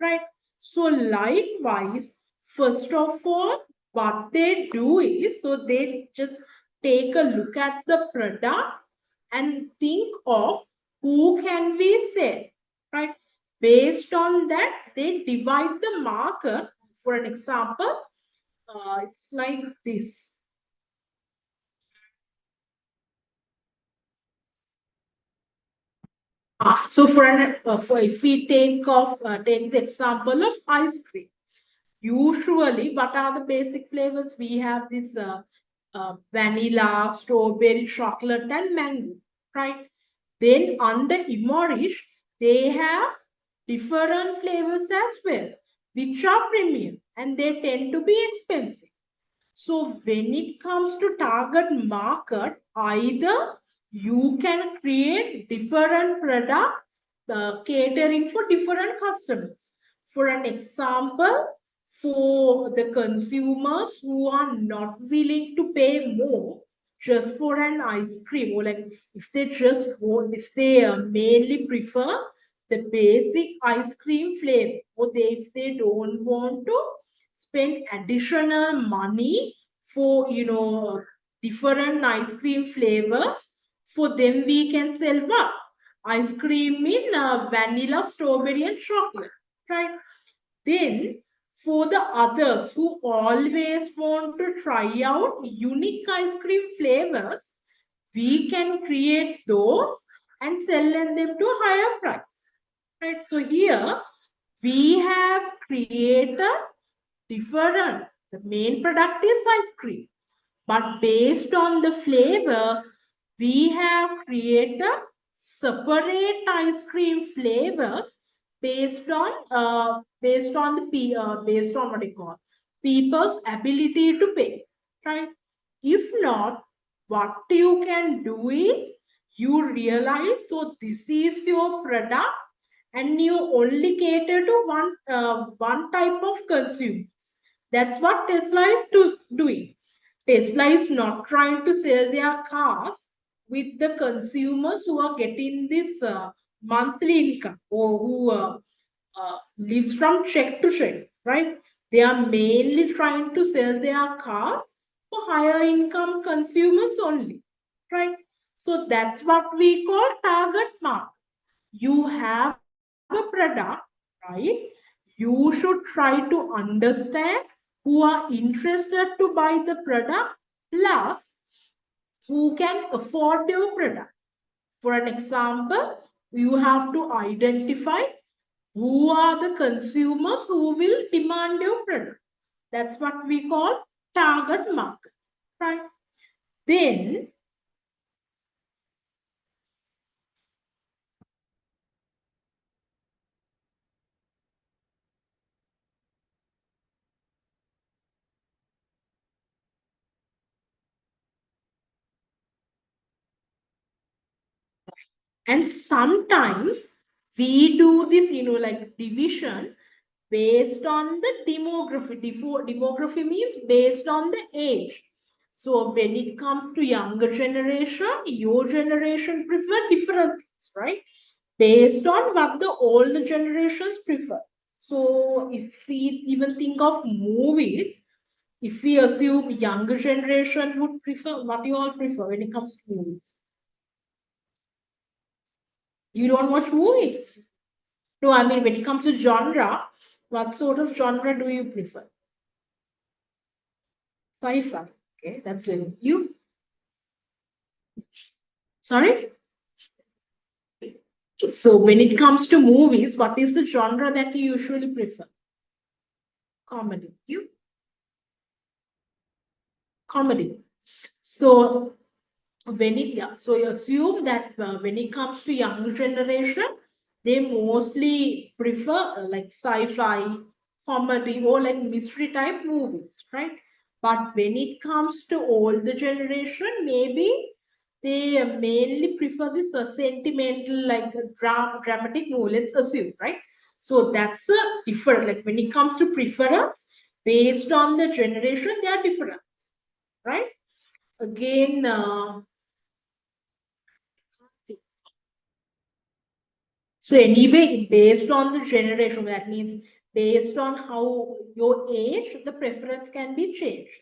right? So likewise, first of all, what they do is, so they just take a look at the product and think of who can we sell, right? Based on that, they divide the market. For an example, it's like this. So for if we take the example of ice cream, usually what are the basic flavors? We have this vanilla, strawberry, chocolate, and mango, right? Then under Imorish, they have different flavors as well, which are premium and they tend to be expensive. So when it comes to target market, either you can create different product catering for different customers. For an example, for the consumers who are not willing to pay more just for an ice cream, or like if they just want, if they mainly prefer the basic ice cream flavor, or if they don't want to spend additional money for different ice cream flavors, for them we can sell what? Ice cream in vanilla, strawberry, and chocolate, right? Then for the others who always want to try out unique ice cream flavors, we can create those and sell them to a higher price, right? So here we have created different. The main product is ice cream, but based on the flavors, we have created separate ice cream flavors based on based on what you call people's ability to pay, right? If not, what you can do is you realize, so this is your product and you only cater to one type of consumers. That's what Tesla is doing. Tesla is not trying to sell their cars with the consumers who are getting this monthly income, or who lives from check to check, right? They are mainly trying to sell their cars for higher income consumers only, right? So that's what we call target market. You have a product, right? You should try to understand who are interested to buy the product, plus who can afford your product. For an example, you have to identify who are the consumers who will demand your product. That's what we call target market, right? Then and sometimes we do this, like division based on the demography. Demography means based on the age. So when it comes to younger generation, your generation prefer different things, right? Based on what the older generations prefer. So if we even think of movies, if we assume younger generation would prefer, what do you all prefer when it comes to movies? You don't watch movies? No, I mean, when it comes to genre, what sort of genre do you prefer? Sci-fi. Okay, that's it. You? Sorry? So when it comes to movies, what is the genre that you usually prefer? Comedy. You? Comedy. So so you assume that when it comes to younger generation, they mostly prefer like sci-fi, comedy, or like mystery type movies, right? But when it comes to older generation, maybe they mainly prefer this sentimental, like dramatic movie, let's assume, right? So that's a different, like when it comes to preference based on the generation, they are different, right? Again, so anyway, based on the generation, that means based on how your age, the preference can be changed.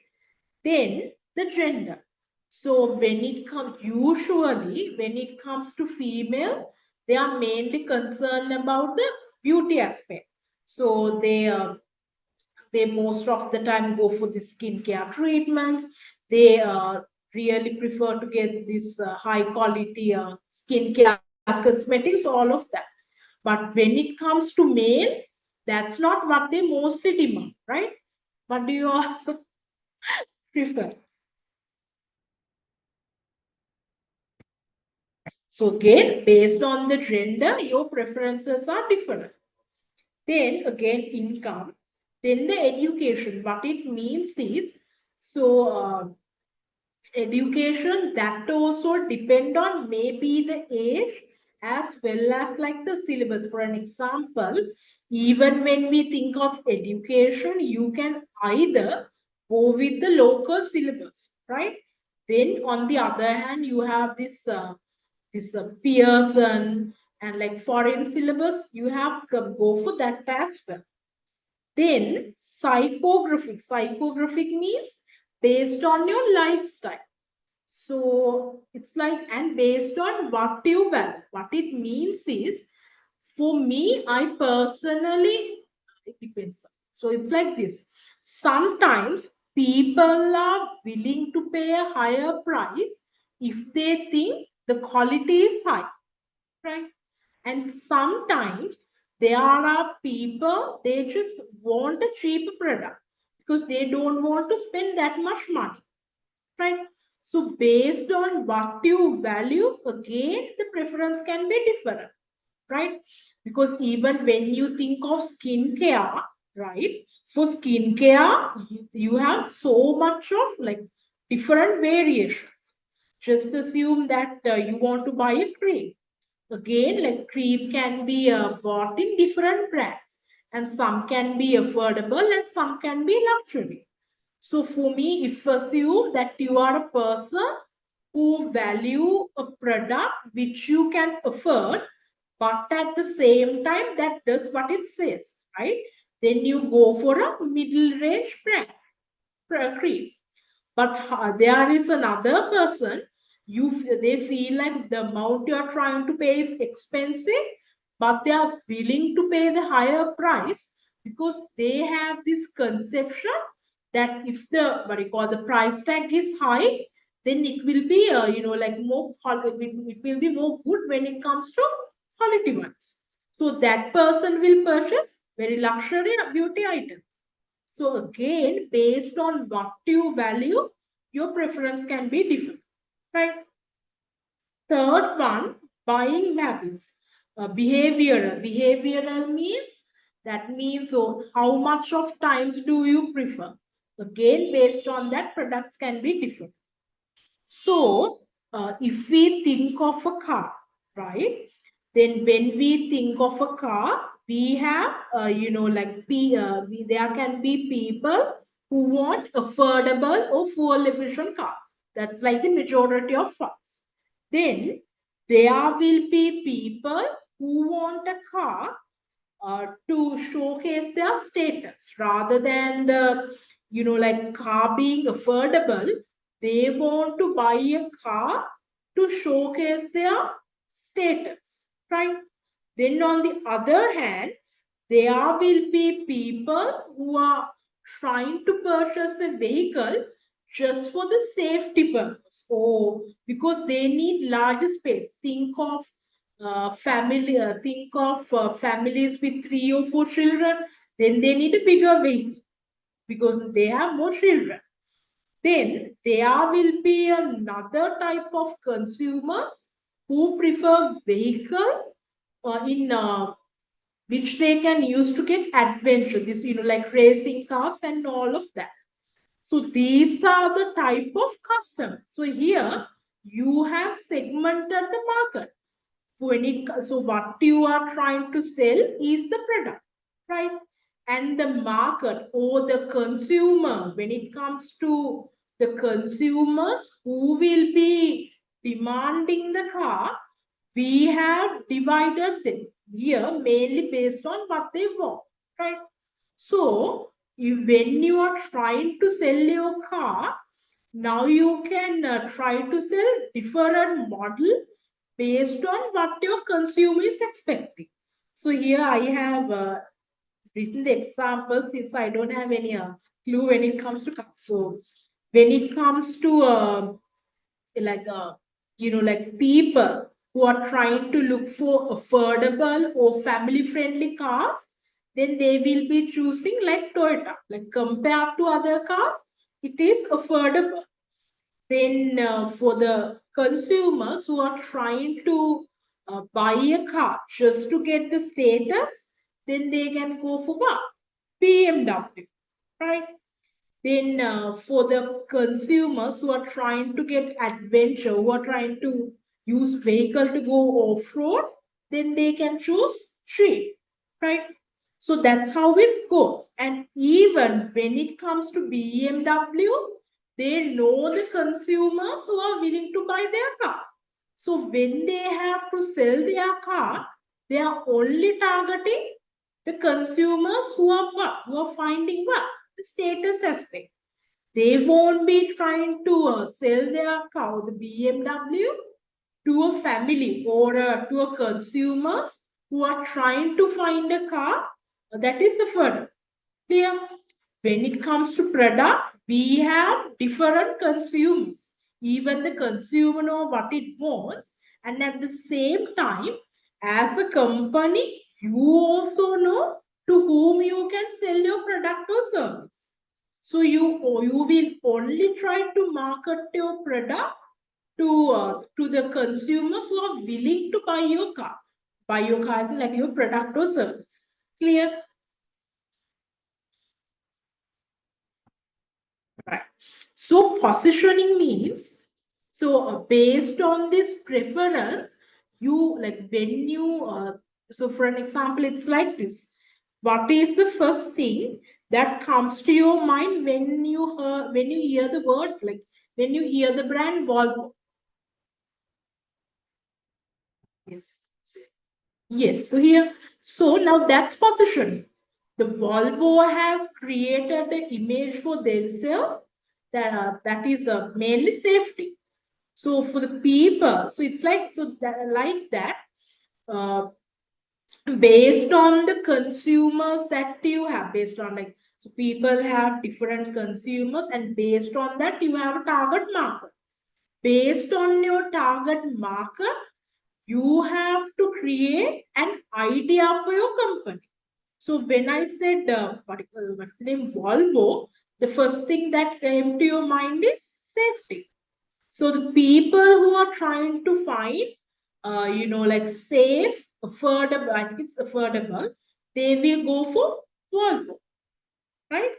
Then the gender. So usually when it comes to female, they are mainly concerned about the beauty aspect. So they most of the time go for the skincare treatments. They really prefer to get this high quality skincare cosmetics, all of that. But when it comes to male, that's not what they mostly demand, right? What do you all prefer? So again, based on the gender, your preferences are different. Then again, income. Then the education. What it means is, so education that also depend on maybe the age as well as like the syllabus. For an example, even when we think of education, you can either go with the local syllabus, right? Then on the other hand, you have this Pearson and like foreign syllabus. You have to go for that as well. Then psychographic means based on your lifestyle. So it's like, and based on what you value, what it means is, for me, I personally, it depends. So it's like this. Sometimes people are willing to pay a higher price if they think the quality is high, right? And sometimes there are people, they just want a cheap product because they don't want to spend that much money, right? So based on what you value, again, the preference can be different, right? Because even when you think of skincare, right? For skincare, you have so much of like different variations. Just assume that you want to buy a cream. Again, like cream can be bought in different brands, and some can be affordable and some can be luxury. So for me, if assume that you are a person who value a product which you can afford, but at the same time that does what it says, right? Then you go for a middle range brand cream. But there is another person, they feel like the amount you are trying to pay is expensive, but they are willing to pay the higher price because they have this conception that if the what you call the price tag is high, then it will be like it will be more good when it comes to quality ones. So that person will purchase very luxury beauty items. So again, based on what you value, your preference can be different, right? Third one, buying habits. Behavioral. Behavioral means how much of times do you prefer? Again, based on that, products can be different. So, if we think of a car, right? Then when we think of a car, we have, there can be people who want affordable or fuel efficient car. That's like the majority of us. Then there will be people who want a car to showcase their status rather than the like car being affordable. They want to buy a car to showcase their status, right? Then on the other hand, there will be people who are trying to purchase a vehicle just for the safety purpose or because they need larger space. Think of families with 3 or 4 children, then they need a bigger vehicle because they have more children. Then there will be another type of consumers who prefer vehicle in which they can use to get adventure. This, like racing cars and all of that. So these are the type of customers. So here you have segmented the market. So what you are trying to sell is the product, right? And the market or the consumer, when it comes to the consumers who will be demanding the car, we have divided them here mainly based on what they want, right? So when you are trying to sell your car, now you can try to sell different model based on what your consumer is expecting. So here I have written the examples since I don't have any clue when it comes to car. So when it comes to like like people who are trying to look for affordable or family friendly cars, then they will be choosing like Toyota. Like compared to other cars, it is affordable. Then for the consumers who are trying to buy a car just to get the status, then they can go for what? BMW, right? Then for the consumers who are trying to get adventure, who are trying to use vehicle to go off-road, then they can choose Jeep, right? So that's how it goes. And even when it comes to BMW, they know the consumers who are willing to buy their car. So when they have to sell their car, they are only targeting the consumers who are what? Who are finding what? The status aspect. They won't be trying to sell their car, the BMW, to a family or to a consumers who are trying to find a car that is affordable. Clear? When it comes to product, we have different consumers. Even the consumer know what it wants, and at the same time, as a company, you also know to whom you can sell your product or service. So you will only try to market your product to the consumers who are willing to buy your car. Buy your car is like your product or service. Clear? Right. So positioning means, so based on this preference, you like when you so for an example, it's like this. What is the first thing that comes to your mind when you hear the word, like when you hear the brand Volvo? Yes. Yes. So now that's position. The Volvo has created an image for themselves that is mainly safety. So for the people, so it's like so that like that. Uh, Based on the consumers that you have, based on like so people have different consumers, and based on that you have a target market. Based on your target market, you have to create an idea for your company. So when I said what's the name Volvo, the first thing that came to your mind is safety. So the people who are trying to find, like safe, affordable, I think it's affordable, they will go for Volvo, right?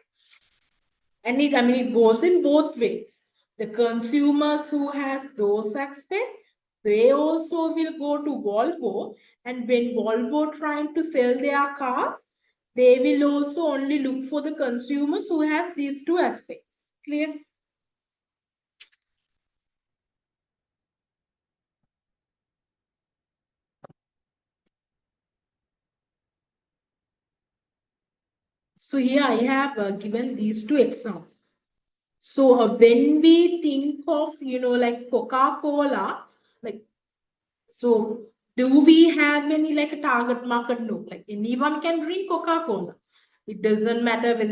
And it goes in both ways. The consumers who has those aspects, they also will go to Volvo. And when Volvo trying to sell their cars, they will also only look for the consumers who has these two aspects. Clear? So here I have given these two examples. So when we think of, like Coca-Cola, like, so do we have any like a target market? No, like anyone can drink Coca-Cola. It doesn't matter whether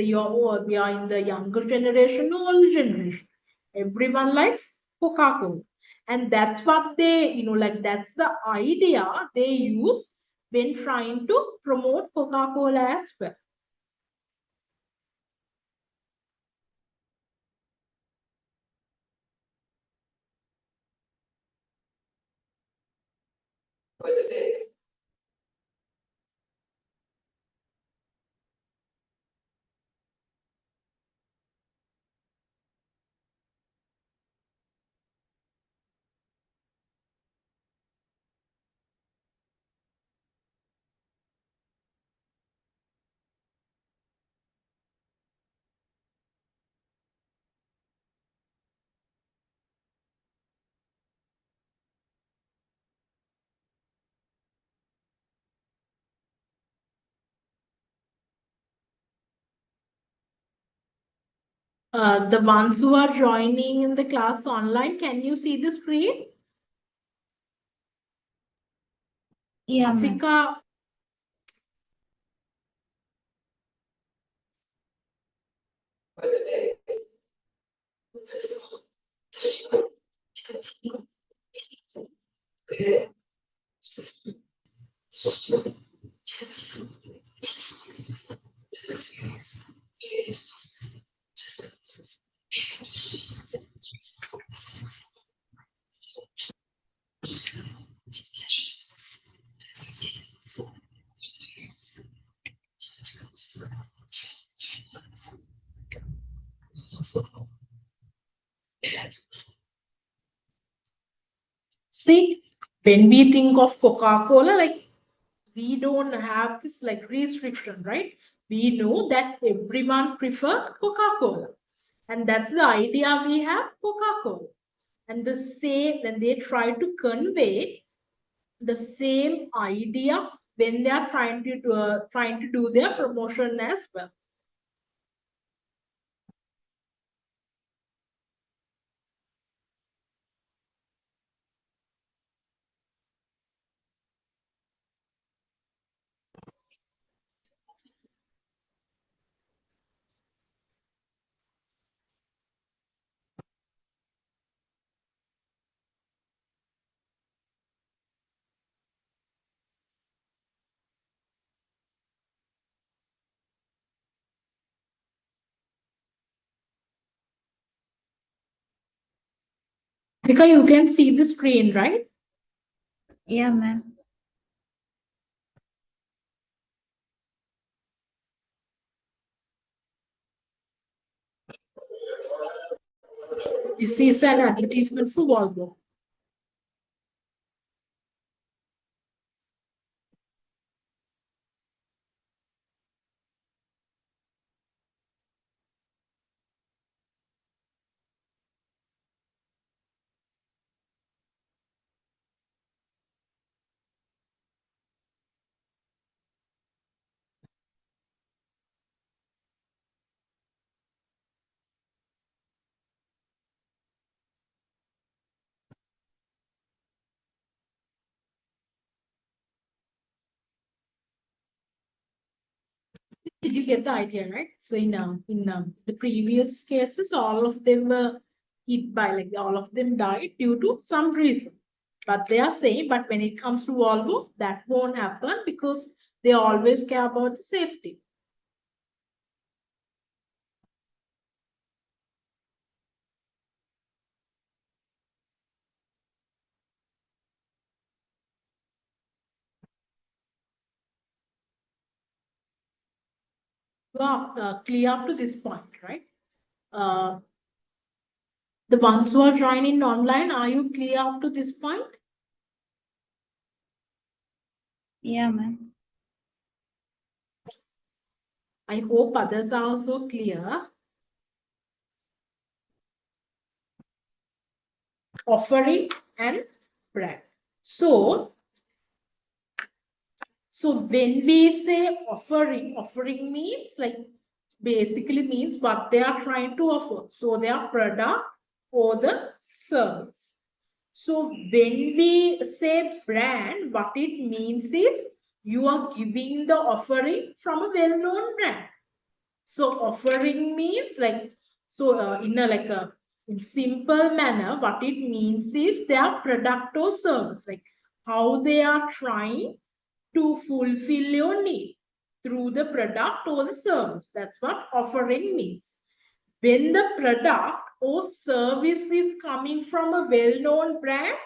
we are in the younger generation or older generation. Everyone likes Coca-Cola. And that's what they, like that's the idea they use when trying to promote Coca-Cola as well. The ones who are joining in the class online, can you see the screen? Yeah, ma'am. Afika, see, when we think of Coca-Cola, like we don't have this like restriction, right? We know that everyone prefer Coca-Cola. And that's the idea we have Coca-Cola. And the same, then they try to convey the same idea when they are trying to do their promotion as well. Because you can see the screen, right? Yeah, ma'am. This is an advertisement for Volvo. Did you get the idea, right? So in the previous cases, all of them were hit by, like, all of them died due to some reason. But they are saying, but when it comes to Volvo, that won't happen because they always care about the safety. You are clear up to this point, right? The ones who are joining online, are you clear up to this point? Yeah, ma'am. I hope others are also clear. Offering and brand. So when we say offering means, like, basically means what they are trying to offer. So their product or the service. So when we say brand, what it means is you are giving the offering from a well-known brand. So offering means, like, so in simple manner, what it means is their product or service, like how they are trying to fulfill your need through the product or the service. That's what offering means. When the product or service is coming from a well-known brand,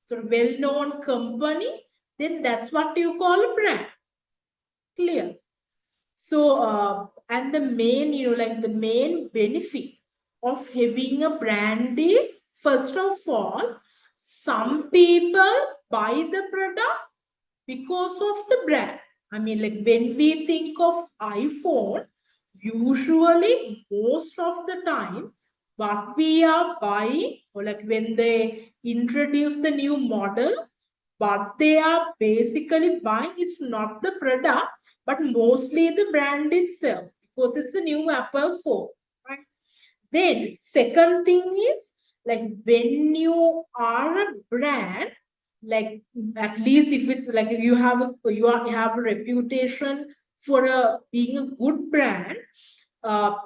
so well-known company, then that's what you call a brand. Clear? So, and the main, like the main benefit of having a brand is, first of all, some people buy the product because of the brand. I mean, like when we think of iPhone, usually most of the time, what we are buying, or like when they introduce the new model, what they are basically buying is not the product, but mostly the brand itself, because it's a new Apple phone, right? Then second thing is, like when you are a brand, like at least if it's like you have a reputation for being a good brand,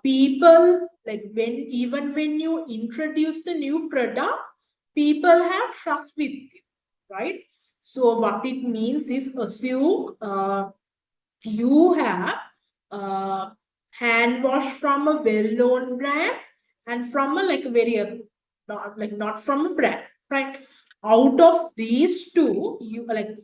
people, like even when you introduce the new product, people have trust with you, right? So what it means is, assume you have hand wash from a well-known brand and from a like a very not from a brand, right? Out of these two, you like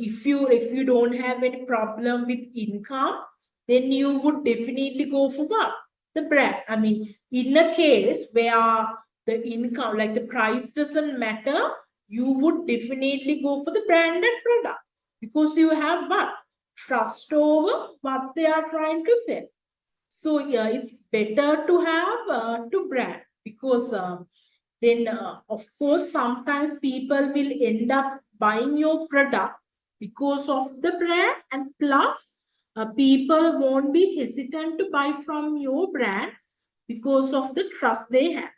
if you don't have any problem with income, then you would definitely go for what? The brand. I mean, in a case where the income, like the price doesn't matter, you would definitely go for the branded product because you have what? Trust over what they are trying to sell. So yeah, it's better to have to brand, because then of course sometimes people will end up buying your product because of the brand, and plus people won't be hesitant to buy from your brand because of the trust they have.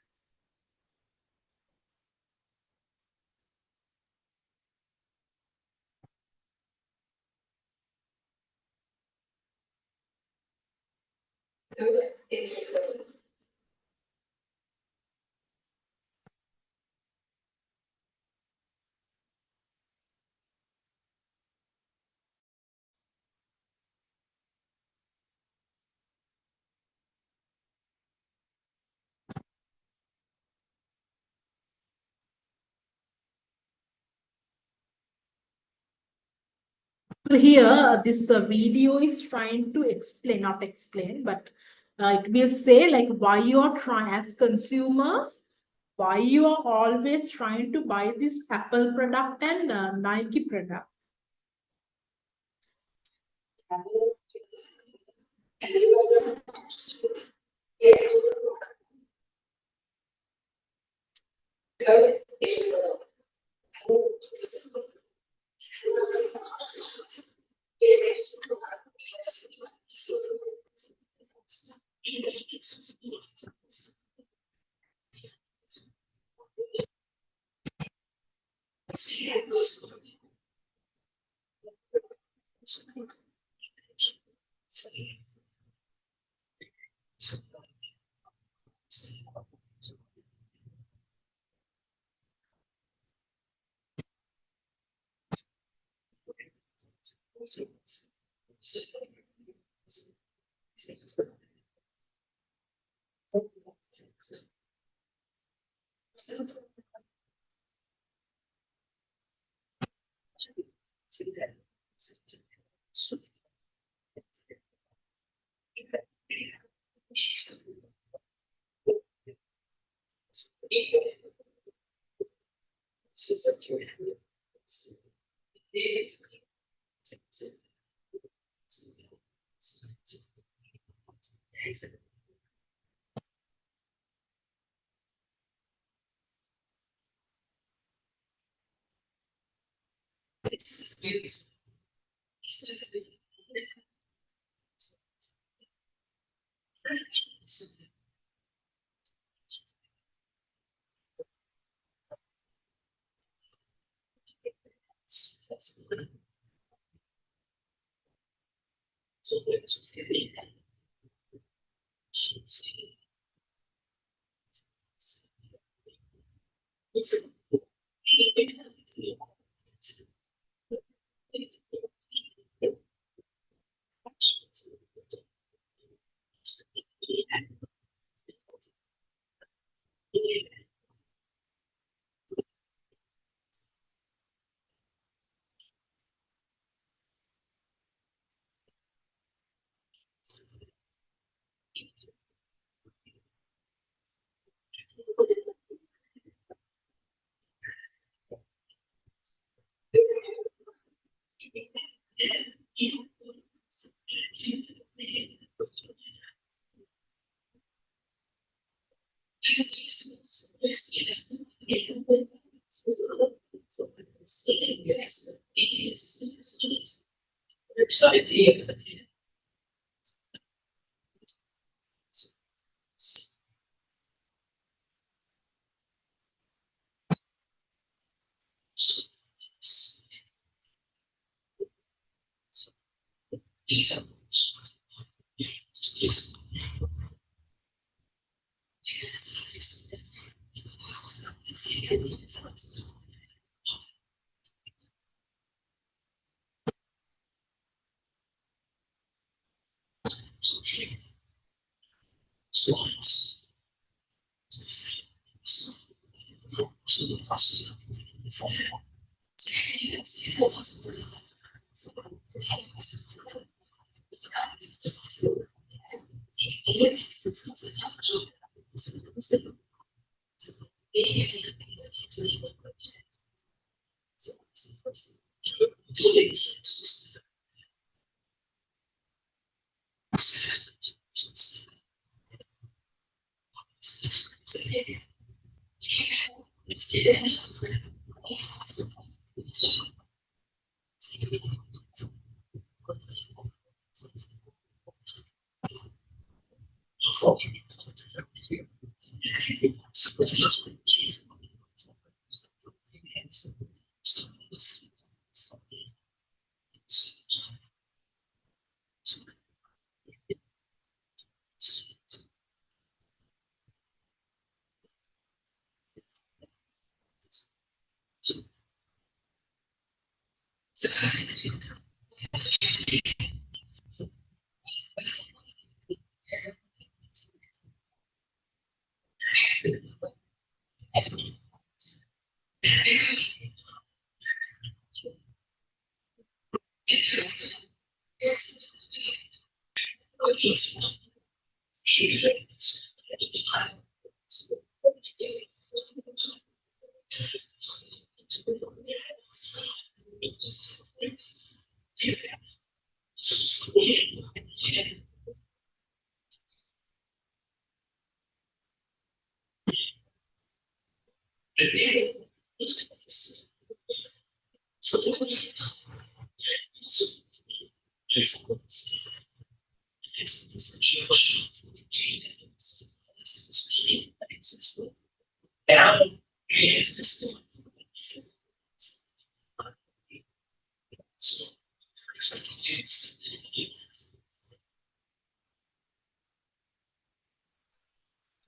So here, this video is trying to explain, not explain, but it will say like why you are trying, as consumers, why you are always trying to buy this Apple product and Nike product.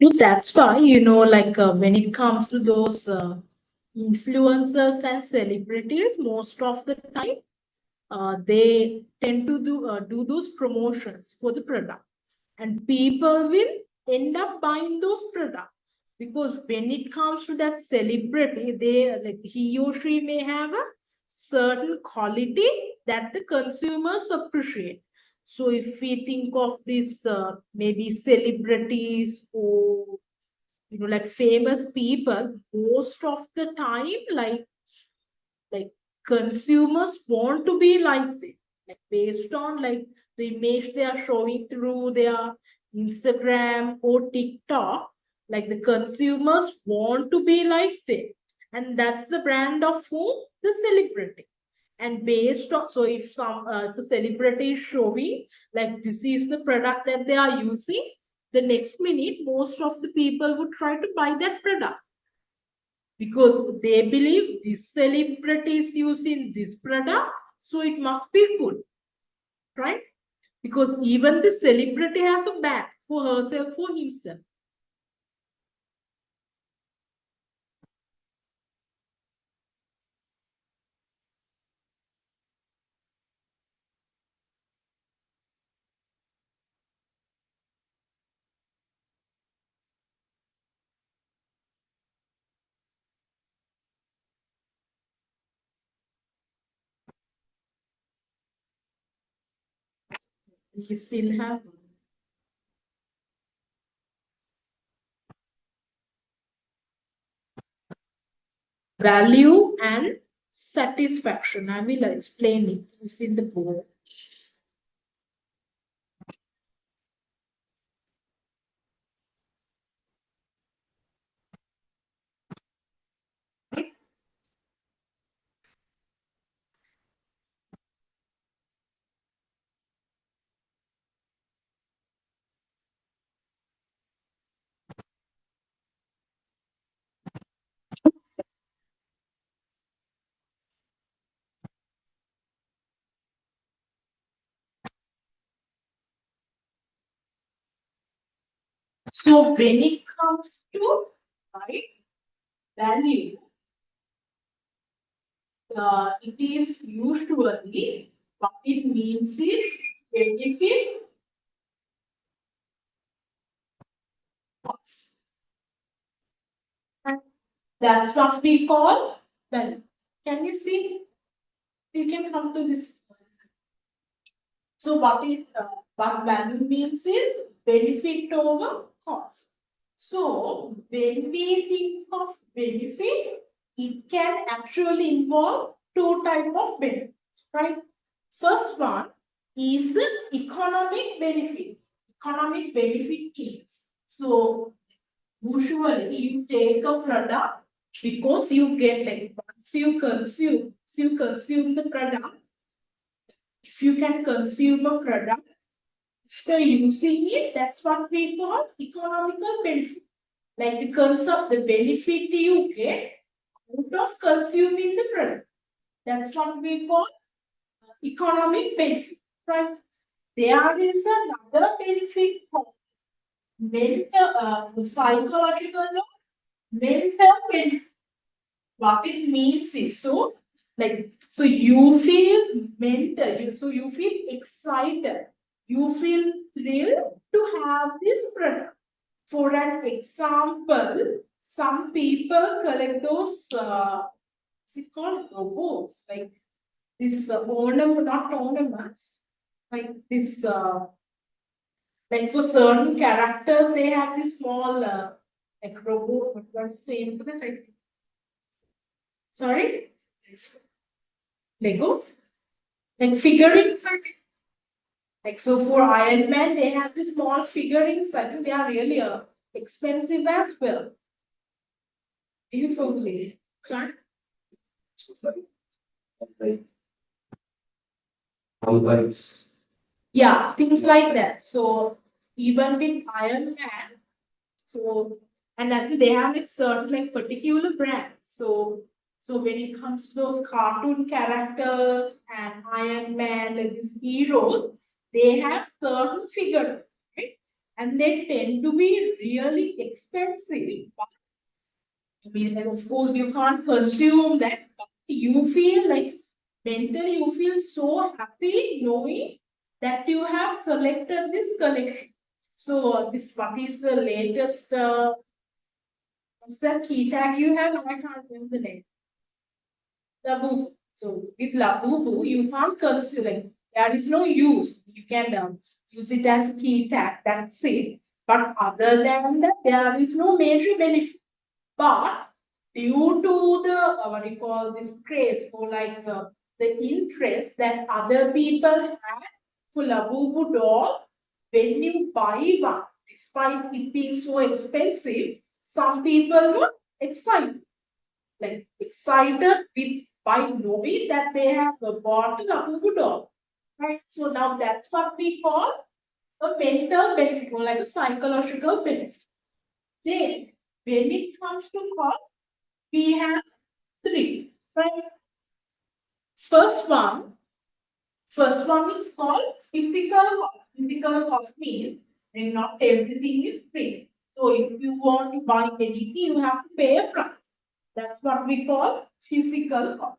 So that's why, like when it comes to those influencers and celebrities, most of the time, they tend to do those promotions for the product, and people will end up buying those products Because when it comes to that celebrity, he or she may have a certain quality that the consumers appreciate. So if we think of these maybe celebrities or like famous people, most of the time, like consumers want to be like them, like based on like the image they are showing through their Instagram or TikTok, like the consumers want to be like them, and that's the brand of whom? The celebrity. And based on, so if if a celebrity is showing like this is the product that they are using, the next minute most of the people would try to buy that product because they believe this celebrity is using this product, so it must be good, right? Because even the celebrity has a bag for herself, for himself. We still have value and satisfaction. I will explain it. It's in the board. So when it comes to right value, it is usually what it means is benefit cost. And that's what we call value. Can you see? We can come to this. So what value means is benefit over cost. So when we think of benefit, it can actually involve two types of benefits, right? First one is the economic benefit. Economic benefit means, so usually you take a product because you get like once you consume the product, if you can consume a product after using it, that's what we call economical benefit. Like the concept, the benefit you get out of consuming the product. That's what we call economic benefit, right? There is another benefit called psychological or mental benefit. What it means is so you feel mental, so you feel excited, you feel thrilled to have this product. For an example, some people collect those what's it called, robots, like this not ornaments, like this like for certain characters they have this small like robot, what's the name for that? Sorry? Legos? Like figurines, I think. Like so for Iron Man, they have the small figurines. I think they are really expensive as well. Are you familiar? Sorry? Yeah, things like that. So even with Iron Man, so and I think they have like certain like particular brands. So when it comes to those cartoon characters and Iron Man, like these heroes, they have certain figures, right? And they tend to be really expensive. I mean, like, of course, you can't consume that, but you feel like mentally you feel so happy knowing that you have collected this collection. So this what is the latest What's the key tag you have? No, I can't remember the name. Labubu. So with Labubu, you can't consider, like, there is no use. You can use it as key tag, that's it. But other than that, there is no major benefit. But due to the, what do you call this, craze for like the interest that other people have for Labubu doll, when you buy one, despite it being so expensive, some people were excited. Like excited with by knowing that they have bought a Labubu doll. Right? So now that's what we call a mental benefit or like a psychological benefit. Then when it comes to cost, we have three, right? First one is called physical cost. Physical cost means that not everything is free. So if you want to buy anything, you have to pay a price. That's what we call physical cost.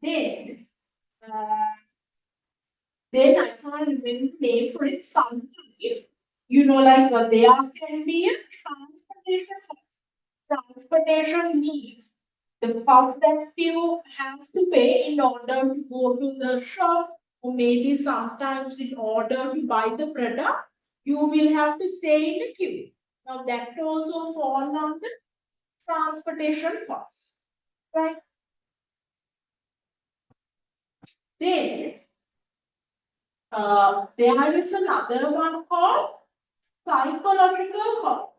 Then, then I can't remember the name for it. Sometimes, like there can be a transportation cost. Transportation means the cost that you have to pay in order to go to the shop, or maybe sometimes in order to buy the product, you will have to stay in a queue. Now that also falls under transportation costs, right? Then there is another one called psychological cost.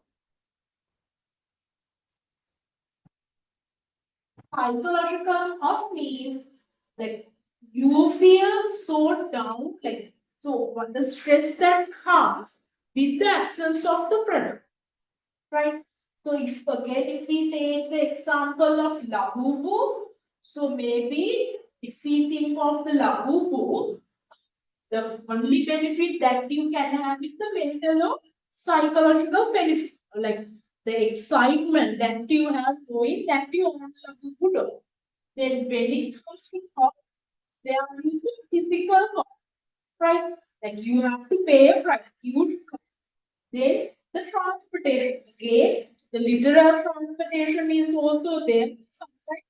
Psychological cost means like you feel so down, like so what the stress that comes with the absence of the product, right? So if we take the example of Labubu, so maybe if we think of the Labubu, the only benefit that you can have is the mental or psychological benefit, like the excitement that you have knowing that you own a Labubu doll. Then when it comes to cost, there is a physical cost, right? Like you have to pay a price, huge cost. Then the transportation, again, the literal transportation is also there. Sometimes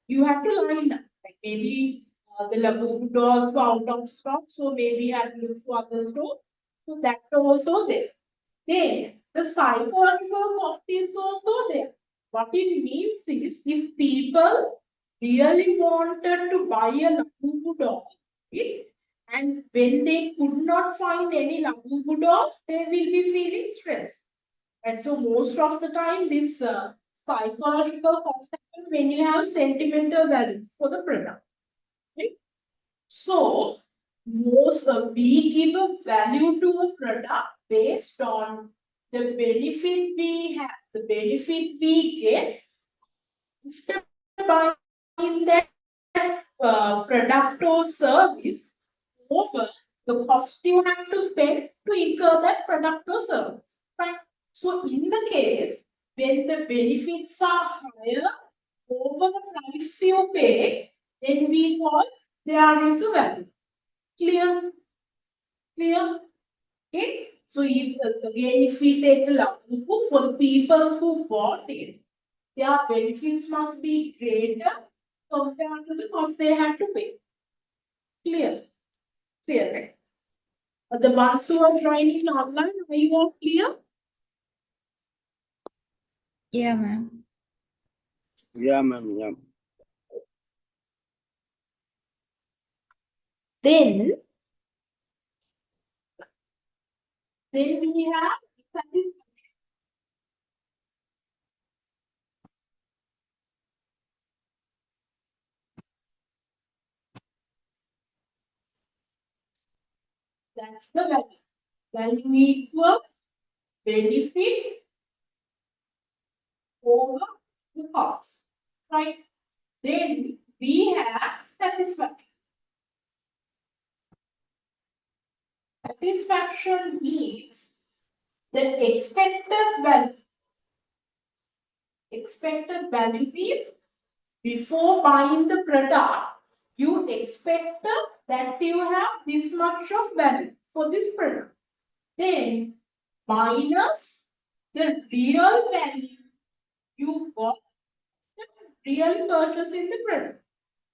you have to line up, like maybe the Labubu dolls were out of stock, so maybe you have to look for other stores. So that's also there. Then the psychological cost is also there. What it means is if people really wanted to buy a Labubu doll, right, and when they could not find any Labubu doll, they will be feeling stressed. And so most of the time, this psychological cost happens when you have sentimental value for the product. Right? So most we give a value to a product based on the benefit we have, the benefit we get after buying that product or service over the cost you have to spend to incur that product or service. Right? So in the case when the benefits are higher over the price you pay, then we call there is a value. Clear? Clear? Okay. So if again if we take the Labubu for the people who bought it, their benefits must be greater compared to the cost they had to pay. Clear? Clear, right? But the ones who are joining online, are you all clear? Yeah, ma'am. Yeah, ma'am. Yeah. Then we have satisfaction. That's the value. Value equals benefit over the cost. Right? Then we have satisfaction. Satisfaction means the expected value. Expected value means before buying the product, you expect that you have this much of value for this product. Then minus the real value you got real purchase in the product,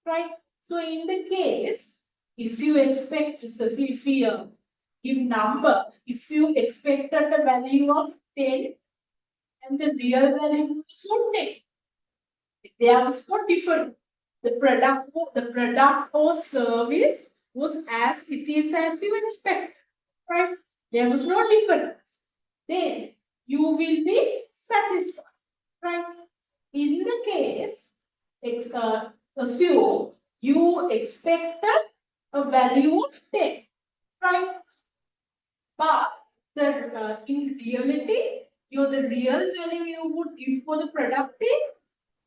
right? So in the case, if you expect, so if we give numbers, if you expected a value of 10 and the real value is not 10, there was no difference. The product or service was as it is as you expect, right? There was no difference. Then you will be satisfied, right? In the case, assume you expected a value of 10, right? But in reality, the real value you would give for the product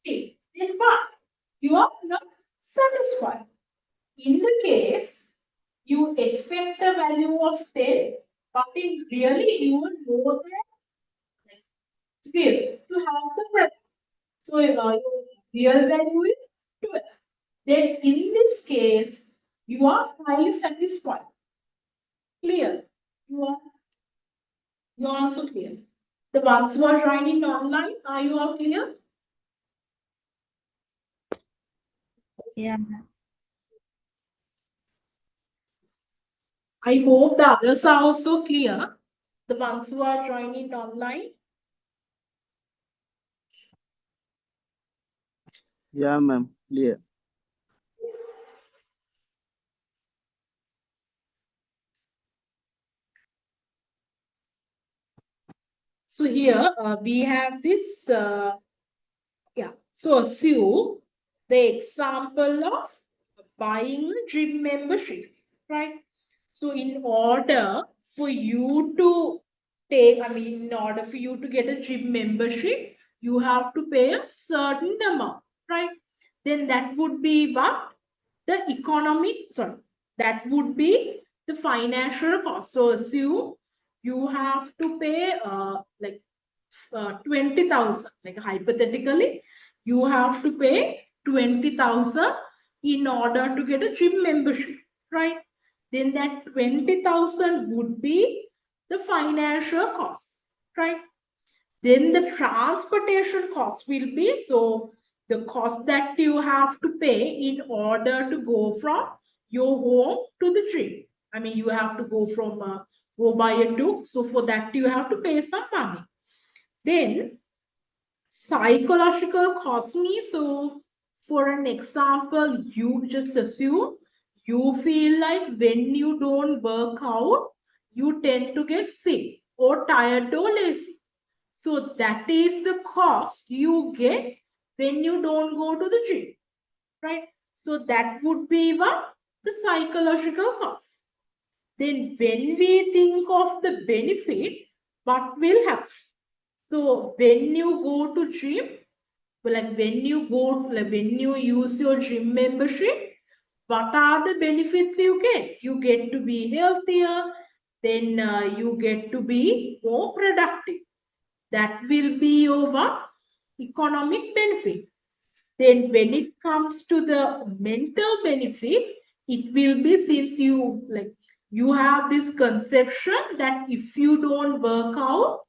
is 10. But you are not satisfied. In the case, you expect a value of 10, but in really you are more than skill to have the product. So your real value is 12. Then in this case, you are highly satisfied. Clear? You are also clear. The ones who are joining online, are you all clear? Yeah, ma'am. I hope the others are also clear. The ones who are joining online. Yeah, ma'am. Clear. So here we have this, yeah. So assume the example of buying a gym membership, right? So in order for you to in order for you to get a gym membership, you have to pay a certain amount, right? Then that would be what? That would be the financial cost. So assume you have to pay 20,000, like hypothetically, you have to pay 20,000 in order to get a gym membership, right? Then that 20,000 would be the financial cost, right? Then the transportation cost will be, so the cost that you have to pay in order to go from your home to the gym. You have to go from go by a tuk, so for that you have to pay some money. Then psychological cost means, so for an example, you just assume you feel like when you don't work out, you tend to get sick or tired or lazy. So that is the cost you get when you don't go to the gym, right? So that would be what? The psychological cost. Then when we think of the benefit, what will happen? So when you go to gym, when you use your gym membership, what are the benefits you get? You get to be healthier, then you get to be more productive. That will be your economic benefit. Then when it comes to the mental benefit, it will be, since you have this conception that if you don't work out,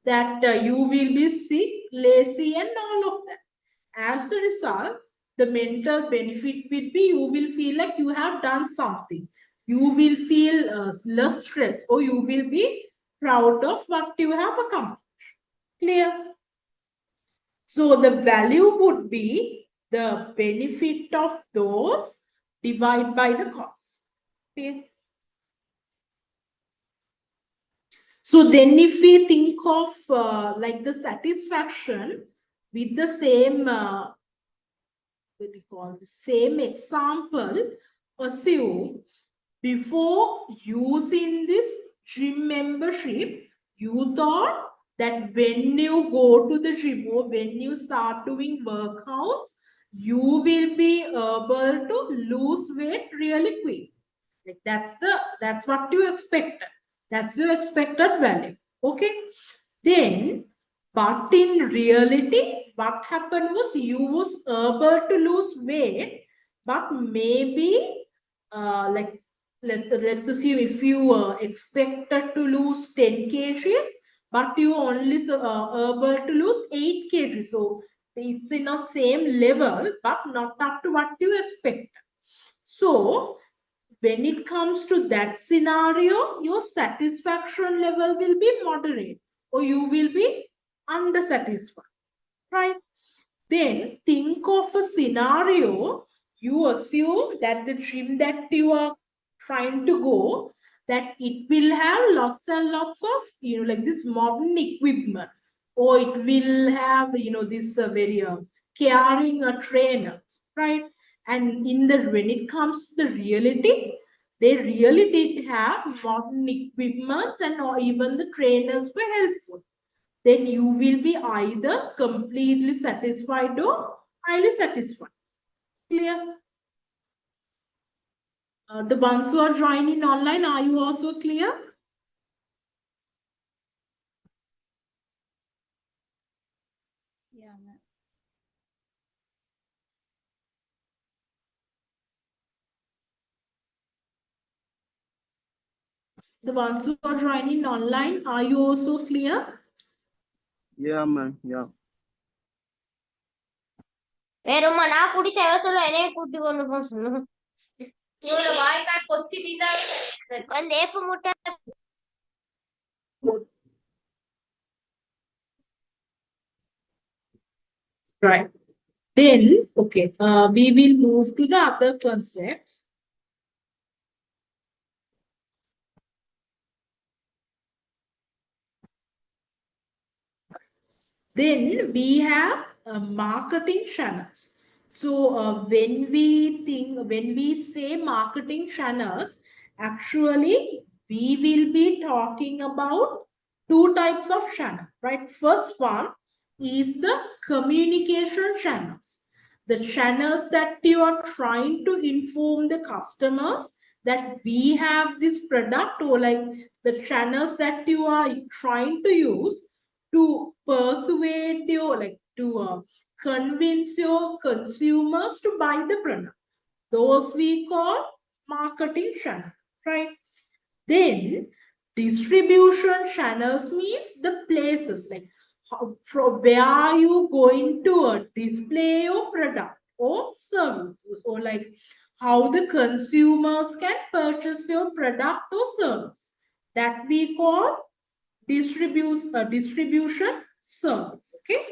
that you will be sick, lazy, and all of that. As a result, the mental benefit will be you will feel like you have done something. You will feel less stress, or you will be proud of what you have accomplished. Clear? So the value would be the benefit of those divided by the cost. Clear? So then if we think of the satisfaction with the same, what we call the same example, assume before using this gym membership, you thought that when you go to the gym or when you start doing workouts, you will be able to lose weight really quick. Like that's what you expected. That's your expected value. Okay. Then, but in reality, what happened was you was able to lose weight, but maybe let's assume if you expected to lose 10 kgs, but you only able to lose 8 kg. So it's in a same level, but not up to what you expect. So when it comes to that scenario, your satisfaction level will be moderate, or you will be undersatisfied, right? Then think of a scenario. You assume that the gym that you are trying to go, that it will have lots and lots of, like this modern equipment, or it will have, this very caring trainers, right? And when it comes to the reality, they really did have modern equipments, and or even the trainers were helpful. Then you will be either completely satisfied or highly satisfied. Clear? The ones who are joining online, are you also clear? Yeah, ma'am. The ones who are joining online, are you also clear? Yeah, ma'am. Yeah. வேறம்மா நான் குடிச்ச அவசரம் என்னைய கூட்டி கொண்டு போக சொல்லணும் இவரோட வாய்க்கால் பொத்திட்டீங்க வந்து ஏப்ப முட்டை Right. Then, okay, we will move to the other concepts. Then we have marketing channels. So when we say marketing channels, actually we will be talking about two types of channel, right? First one is the communication channels. The channels that you are trying to inform the customers that we have this product, or like the channels that you are trying to use to persuade your, like to convince your consumers to buy the product. Those we call marketing channel, right? Then distribution channels means the places, like from where are you going to display your product or services, or like how the consumers can purchase your product or service. That we call distribution service. Okay,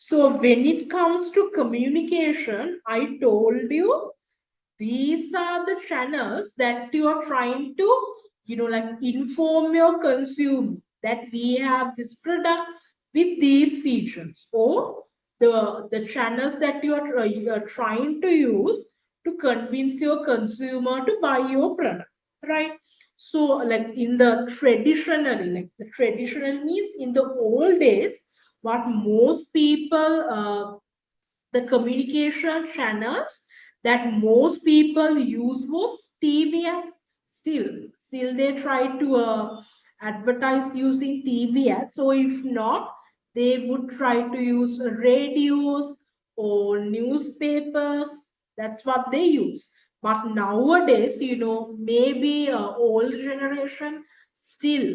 so when it comes to communication, I told you these are the channels that you are trying to, like inform your consumer that we have this product with these features, or the channels that you are trying to use to convince your consumer to buy your product, right? So like in the traditionally, like the traditional means in the old days, what most people the communication channels that most people use was TV ads. Still they try to advertise using TV ads. So if not, they would try to use radios or newspapers. That's what they use. But nowadays, maybe old generation still,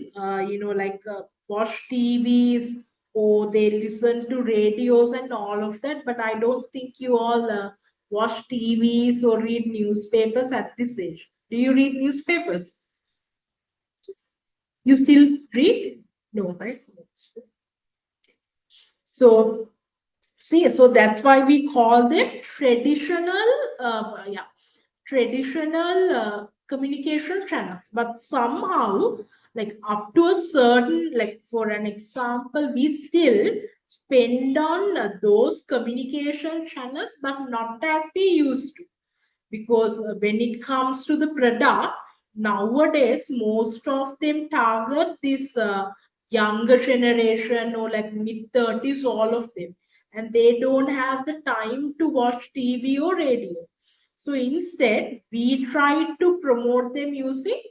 watch TVs, or they listen to radios and all of that. But I don't think you all watch TVs or read newspapers at this age. Do you read newspapers? You still read? No, right? So see, so that's why we call them traditional communication channels. But somehow, like up to a certain, like for an example, we still spend on those communication channels, but not as we used to. Because when it comes to the product, nowadays most of them target this younger generation, or like mid 30s, all of them, and they don't have the time to watch TV or radio. So instead we try to promote them using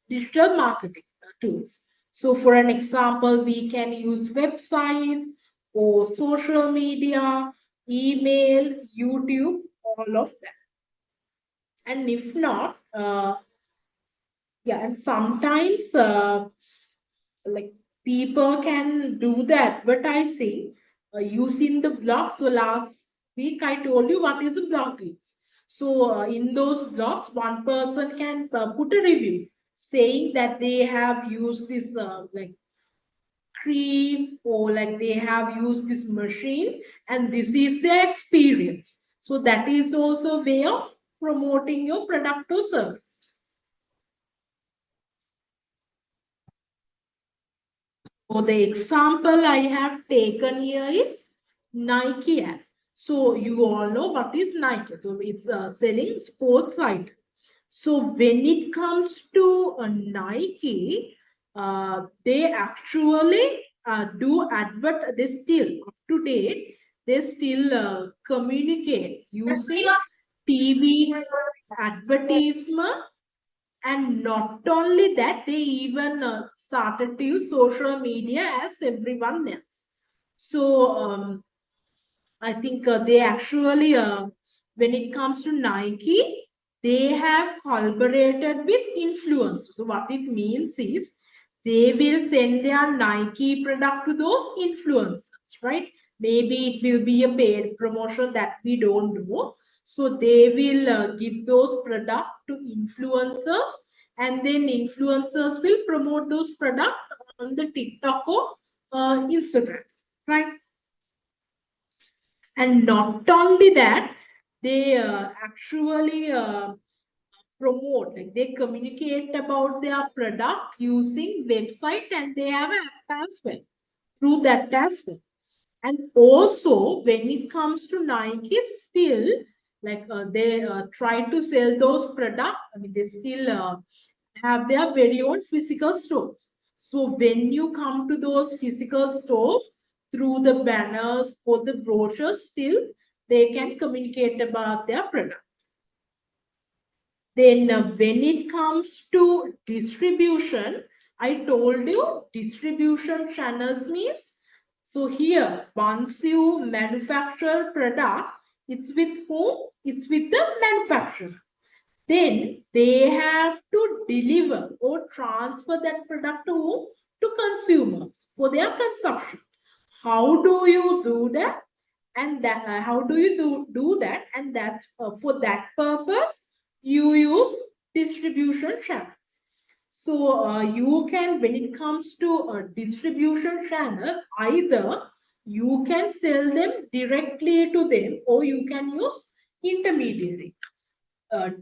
digital marketing tools. So for an example, we can use websites or social media, email, YouTube, all of that. And if not, and sometimes like people can do the advertising using the blog. So last week I told you what is a blog is. So in those blogs, one person can put a review saying that they have used this like cream, or like they have used this machine and this is their experience. So that is also a way of promoting your product or service. So the example I have taken here is Nike app. So you all know what is Nike. So it's selling sports items. So when it comes to Nike, they actually do advert. They still up to date. They still communicate using TV advertisement, and not only that, they even started to use social media as everyone else. So I think they actually, when it comes to Nike, they have collaborated with influencers. So what it means is they will send their Nike product to those influencers, right? Maybe it will be a paid promotion that we don't do. So they will give those products to influencers, and then influencers will promote those products on the TikTok or Instagram, right? And not only that, they actually promote, like they communicate about their product using website, and they have an app as well through that as well. And also when it comes to Nike, still like they try to sell those products. I mean, they still have their very own physical stores. So when you come to those physical stores, through the banners or the brochures, still they can communicate about their product. Then when it comes to distribution, I told you distribution channels means, so here once you manufacture product, it's with whom? It's with the manufacturer. Then they have to deliver or transfer that product to whom? To consumers for their consumption. How do you do that? And that how do you do that? And that's for that purpose you use distribution channels. So you can, when it comes to a distribution channel, either you can sell them directly to them, or you can use intermediary.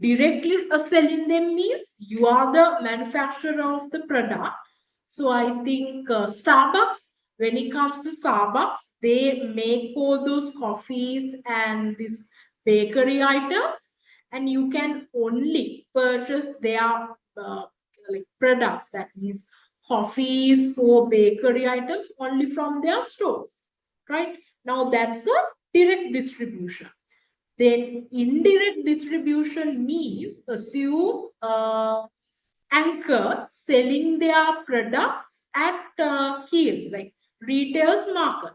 Directly selling them means you are the manufacturer of the product. So I think Starbucks, when it comes to Starbucks, they make all those coffees and these bakery items, and you can only purchase their like products, that means coffees or bakery items, only from their stores, right? Now that's a direct distribution. Then indirect distribution means assume anchor selling their products at kiosks, like retail's market.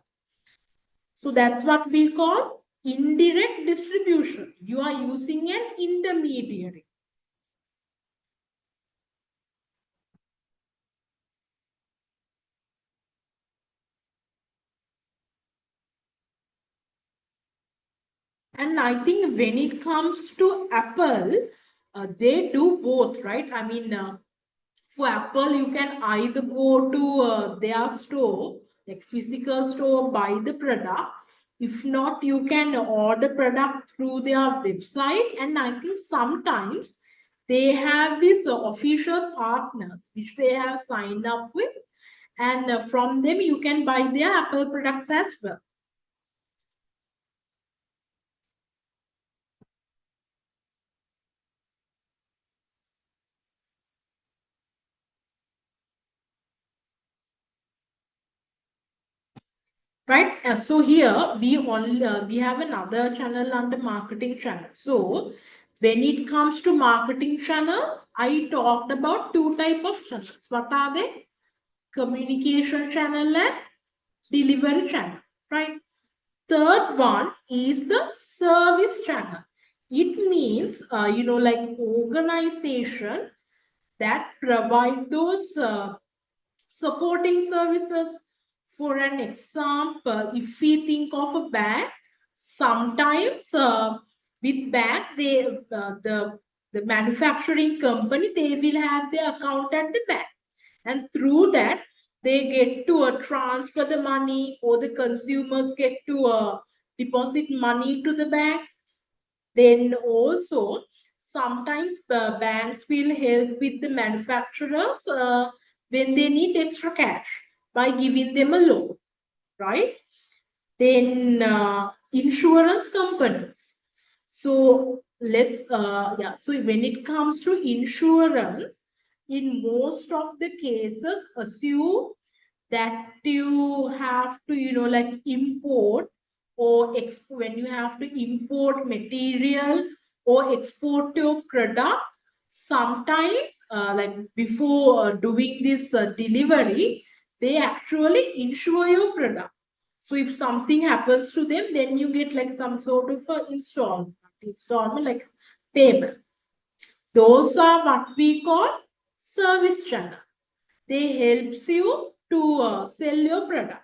So that's what we call indirect distribution. You are using an intermediary. And I think when it comes to Apple, they do both, right? I mean, for Apple, you can either go to their store, like physical store, buy the product. If not, you can order product through their website. And I think sometimes they have these official partners which they have signed up with, and from them you can buy their Apple products as well. Right. So here we have another channel under marketing channel. So when it comes to marketing channel, I talked about two type of channels. What are they? Communication channel and delivery channel. Right. Third one is the service channel. It means like organization that provide those supporting services. For an example, if we think of a bank, sometimes with bank, the manufacturing company, they will have their account at the bank, and through that they get to transfer the money, or the consumers get to deposit money to the bank. Then also sometimes banks will help with the manufacturers when they need extra cash by giving them a loan, right? Then insurance companies. So so when it comes to insurance, in most of the cases, assume that you have to, like import or when you have to import material or export your product, sometimes like before doing this delivery, they actually insure your product. So if something happens to them, then you get like some sort of installment like payment. Those are what we call service channel. They helps you to sell your product.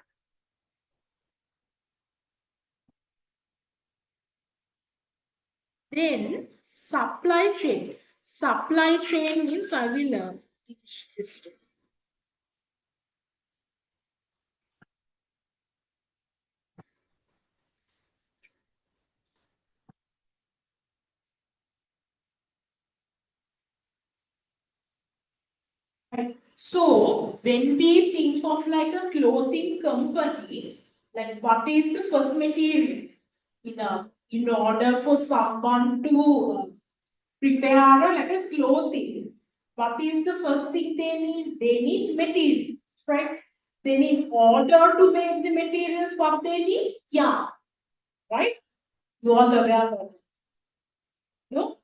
Then supply chain. Supply chain means I will teach this. So when we think of like a clothing company, like what is the first material in order for someone to prepare like a clothing? What is the first thing they need? They need material, right? They need order to make the materials. What they need? Yeah, right? You all aware of it. No?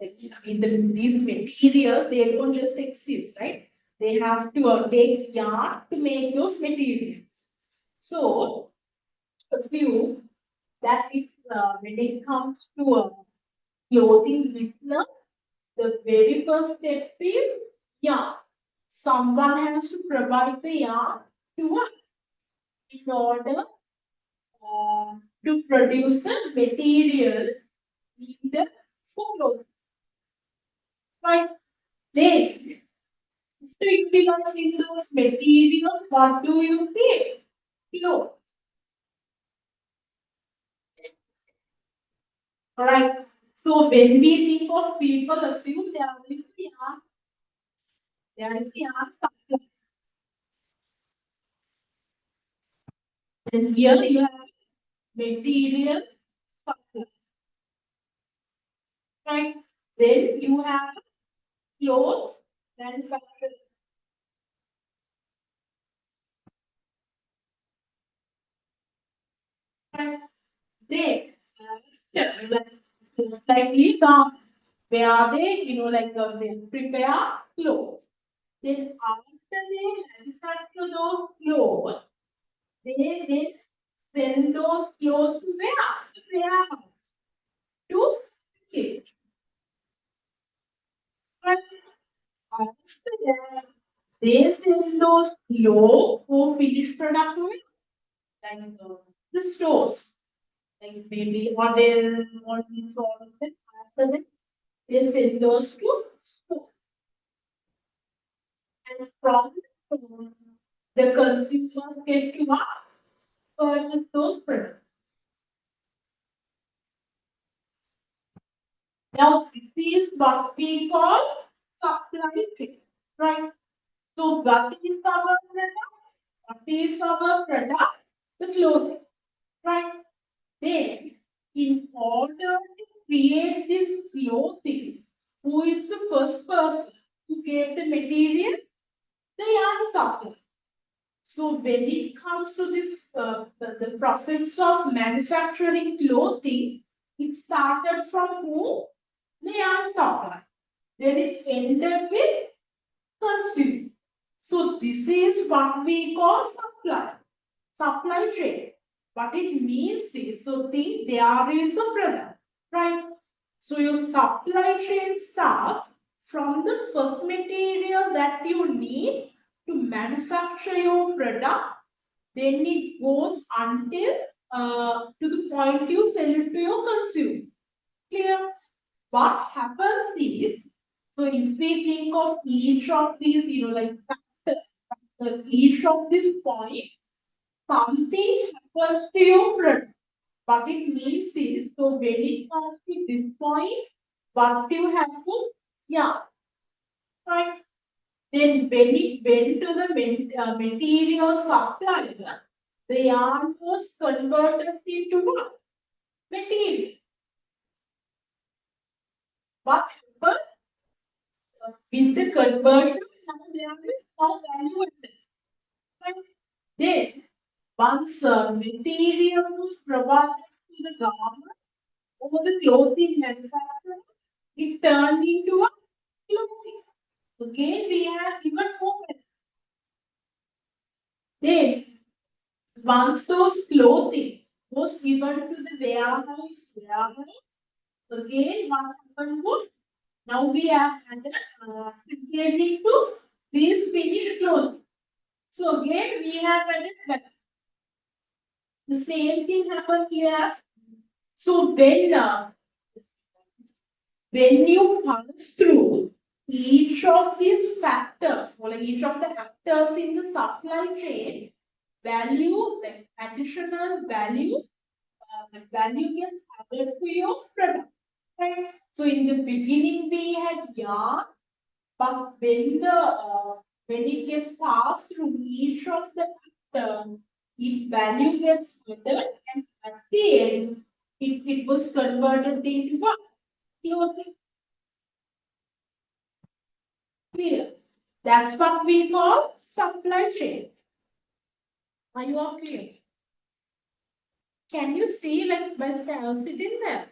Like, these materials, they don't just exist, right? They have to take yarn to make those materials. So, a few that is when it comes to clothing business, the very first step is yarn. Someone has to provide the yarn to us in order to produce the material needed for clothing. Right? Then, to utilize in those materials, what do you take? Clothes. Alright. So when we think of people, assume there is the art supply. Then here you have material supply. Right? Then you have clothes manufacturing. Right? Then most likely garment. Where are they? They prepare clothes. Then after they manufacture those clothes, they then send those clothes to where? To warehouse. To package. But after that, they send those clothes or finished product to the stores. Like maybe hotel, malls, all of them. After that, they send those to stores. And from the consumers get to purchase those products. Now, this is what we call supply chain, right? So, what is our product? What is our product? The clothing, right? Then, in order to create this clothing, who is the first person to get the material? The yarn supplier. So when it comes to this, the process of manufacturing clothing, it started from who? The yarn supply. Then it ended with consumer. So this is what we call supply chain. What it means is, so think there is a product, right? So your supply chain starts from the first material that you need to manufacture your product, then it goes until to the point you sell it to your consumer. Clear? What happens is, so if we think of each of these, like each of this point, something happens to your product. What it means is, so when it comes to this point, what you have to, yeah, right? Then when it went to the material supplier, the yarn was converted into what? Material. What happened with the conversion? Now there is no value added. Right? Then once material was provided to the garment or the clothing manufacturer, it turned into a clothing. Again, we have even more. Then once those clothing was given to the warehouse, again what happened was, now we have added packaging to these finished clothing. So again we have added back. The same thing happened here. So when you pass through each of these factors, or like each of the actors in the supply chain, value, like additional value, the value gets added to your product. Right? So in the beginning we had yarn, but when it gets passed through each of the its value gets added, and at the end it was converted into what? Clothing. Clear? That's what we call supply chain. Are you all clear? Can you see like by sitting there?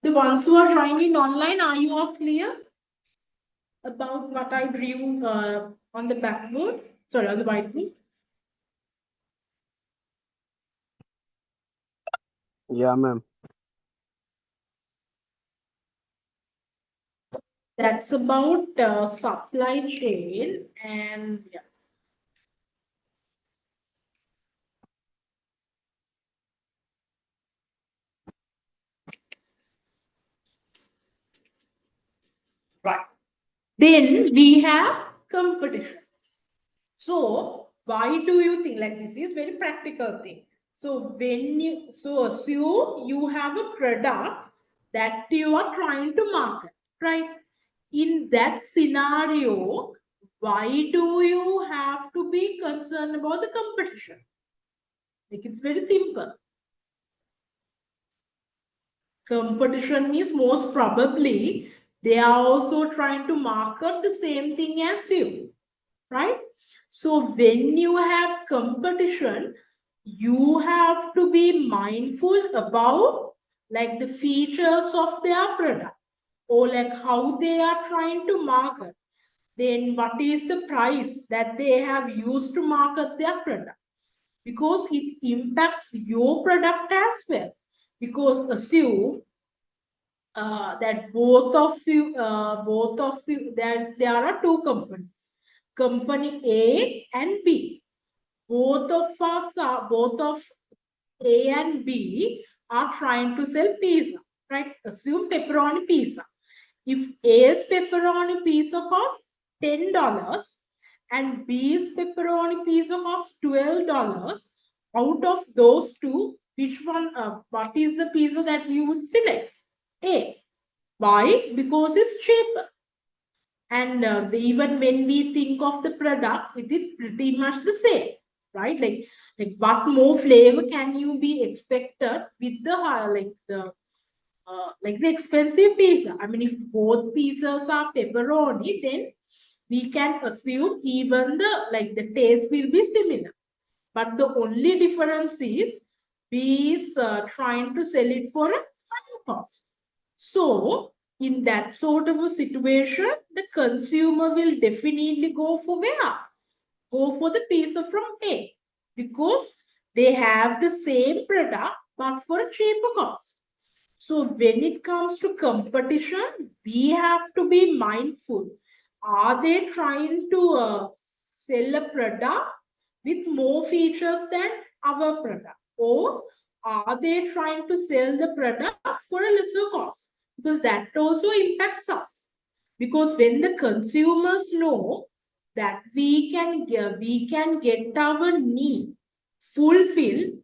The ones who are joining online, are you all clear about what I drew on the backboard? Sorry, on the whiteboard. Yeah, ma'am. That's about supply chain, and yeah. Right. Then we have competition. So why do you think, like, this is very practical thing? So when you assume you have a product that you are trying to market, right? In that scenario, why do you have to be concerned about the competition? Like, it's very simple. Competition means most probably they are also trying to market the same thing as you, right? So when you have competition, you have to be mindful about like the features of their product, or like how they are trying to market. Then what is the price that they have used to market their product? Because it impacts your product as well. Because assume that there are two companies, company A and B. Both of A and B are trying to sell pizza, right? Assume pepperoni pizza. If A's pepperoni pizza costs $10 and B's pepperoni pizza costs $12, out of those two, which one? What is the pizza that you would select? A. Why? Because it's cheaper. And even when we think of the product, it is pretty much the same, right? Like what more flavor can you be expected with the like the expensive pizza? I mean, if both pizzas are pepperoni, then we can assume even the taste will be similar. But the only difference is B is trying to sell it for a higher cost. So, in that sort of a situation, the consumer will definitely go for where? Go for the pizza from A, because they have the same product but for a cheaper cost. So when it comes to competition, we have to be mindful. Are they trying to sell a product with more features than our product? Or are they trying to sell the product for a lesser cost? Because that also impacts us. Because when the consumers know that we can get our need fulfilled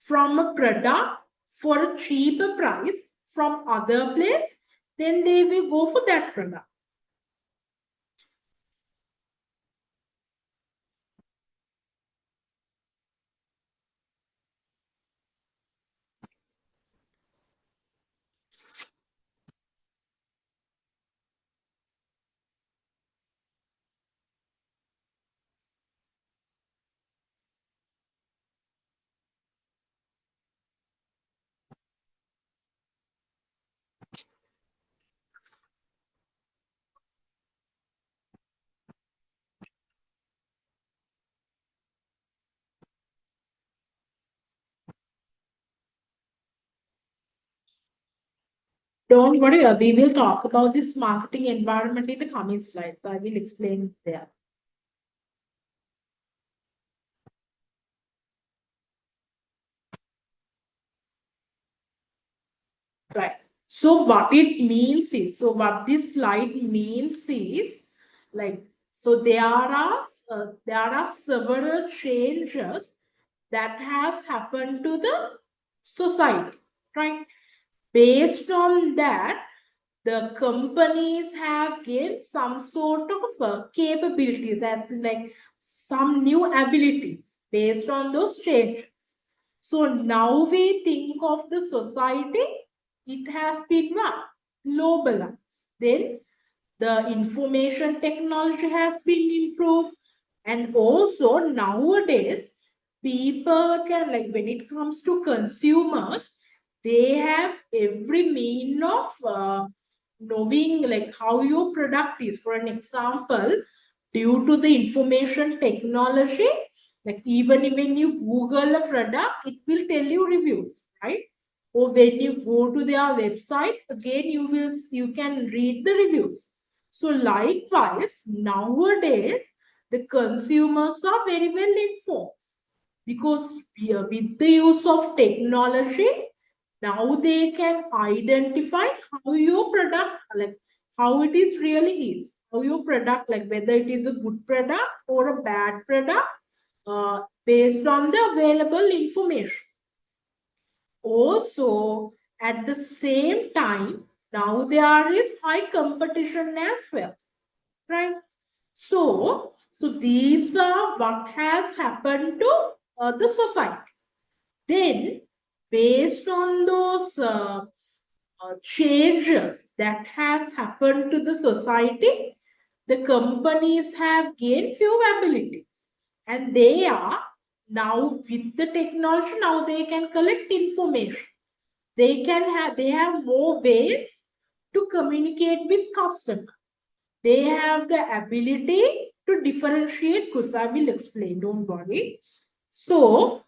from a product for a cheaper price from other place, then they will go for that product. Don't worry, we will talk about this marketing environment in the coming slides. I will explain there. Right. So what it means is, so what this slide means is, like, so there are several changes that has happened to the society, right? Based on that, the companies have gained some sort of capabilities, as in like some new abilities based on those changes. So now we think of the society, it has been what? Globalized. Then the information technology has been improved. And also nowadays, people can, like, when it comes to consumers, they have every mean of knowing like how your product is. For an example, due to the information technology, like even when you Google a product, it will tell you reviews, right? Or when you go to their website, again you can read the reviews. So likewise, nowadays the consumers are very well informed, because with the use of technology, now they can identify how your product, like how it is really is, how your product, like whether it is a good product or a bad product, based on the available information. Also, at the same time, now there is high competition as well, right? So these are what has happened to the society. Then, based on those changes that has happened to the society, the companies have gained few abilities, and they are now, with the technology, now they can collect information. They have more ways to communicate with customer. They have the ability to differentiate goods. I will explain, don't worry. So,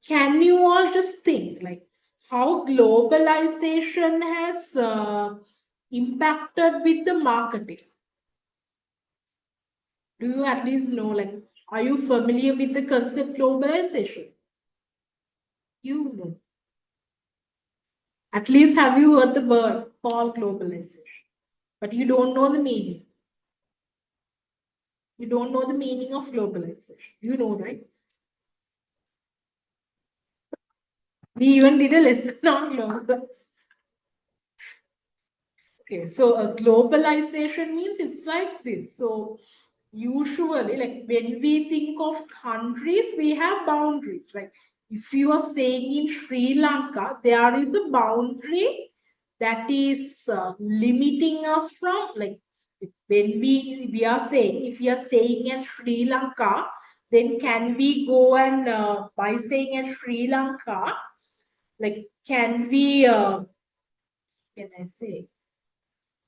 can you all just think like how globalization has impacted with the marketing? Do you at least know, like, are you familiar with the concept globalization? You know. At least have you heard the word called globalization? But you don't know the meaning. You don't know the meaning of globalization. You know, right? We even did a lesson on globalization. Okay, so a globalization means it's like this. So usually, like when we think of countries, we have boundaries. Like if you are staying in Sri Lanka, there is a boundary that is limiting us from, like, when we are saying, if we are staying in Sri Lanka, then can we go and by staying in Sri Lanka, like can we can I say,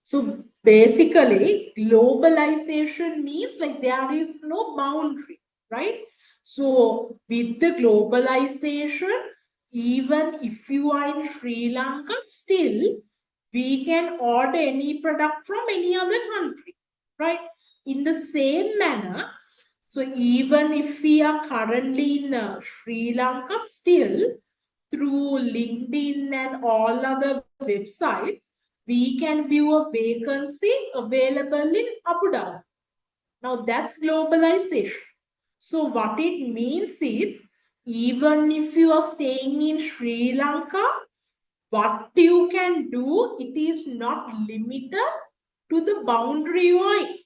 So basically, globalization means like there is no boundary, right? So with the globalization, even if you are in Sri Lanka, still we can order any product from any other country, right? In the same manner, so even if we are currently in Sri Lanka, still through LinkedIn and all other websites, we can view a vacancy available in Abu Dhabi. Now that's globalization. So what it means is, even if you are staying in Sri Lanka, what you can do, it is not limited to the boundary you are in.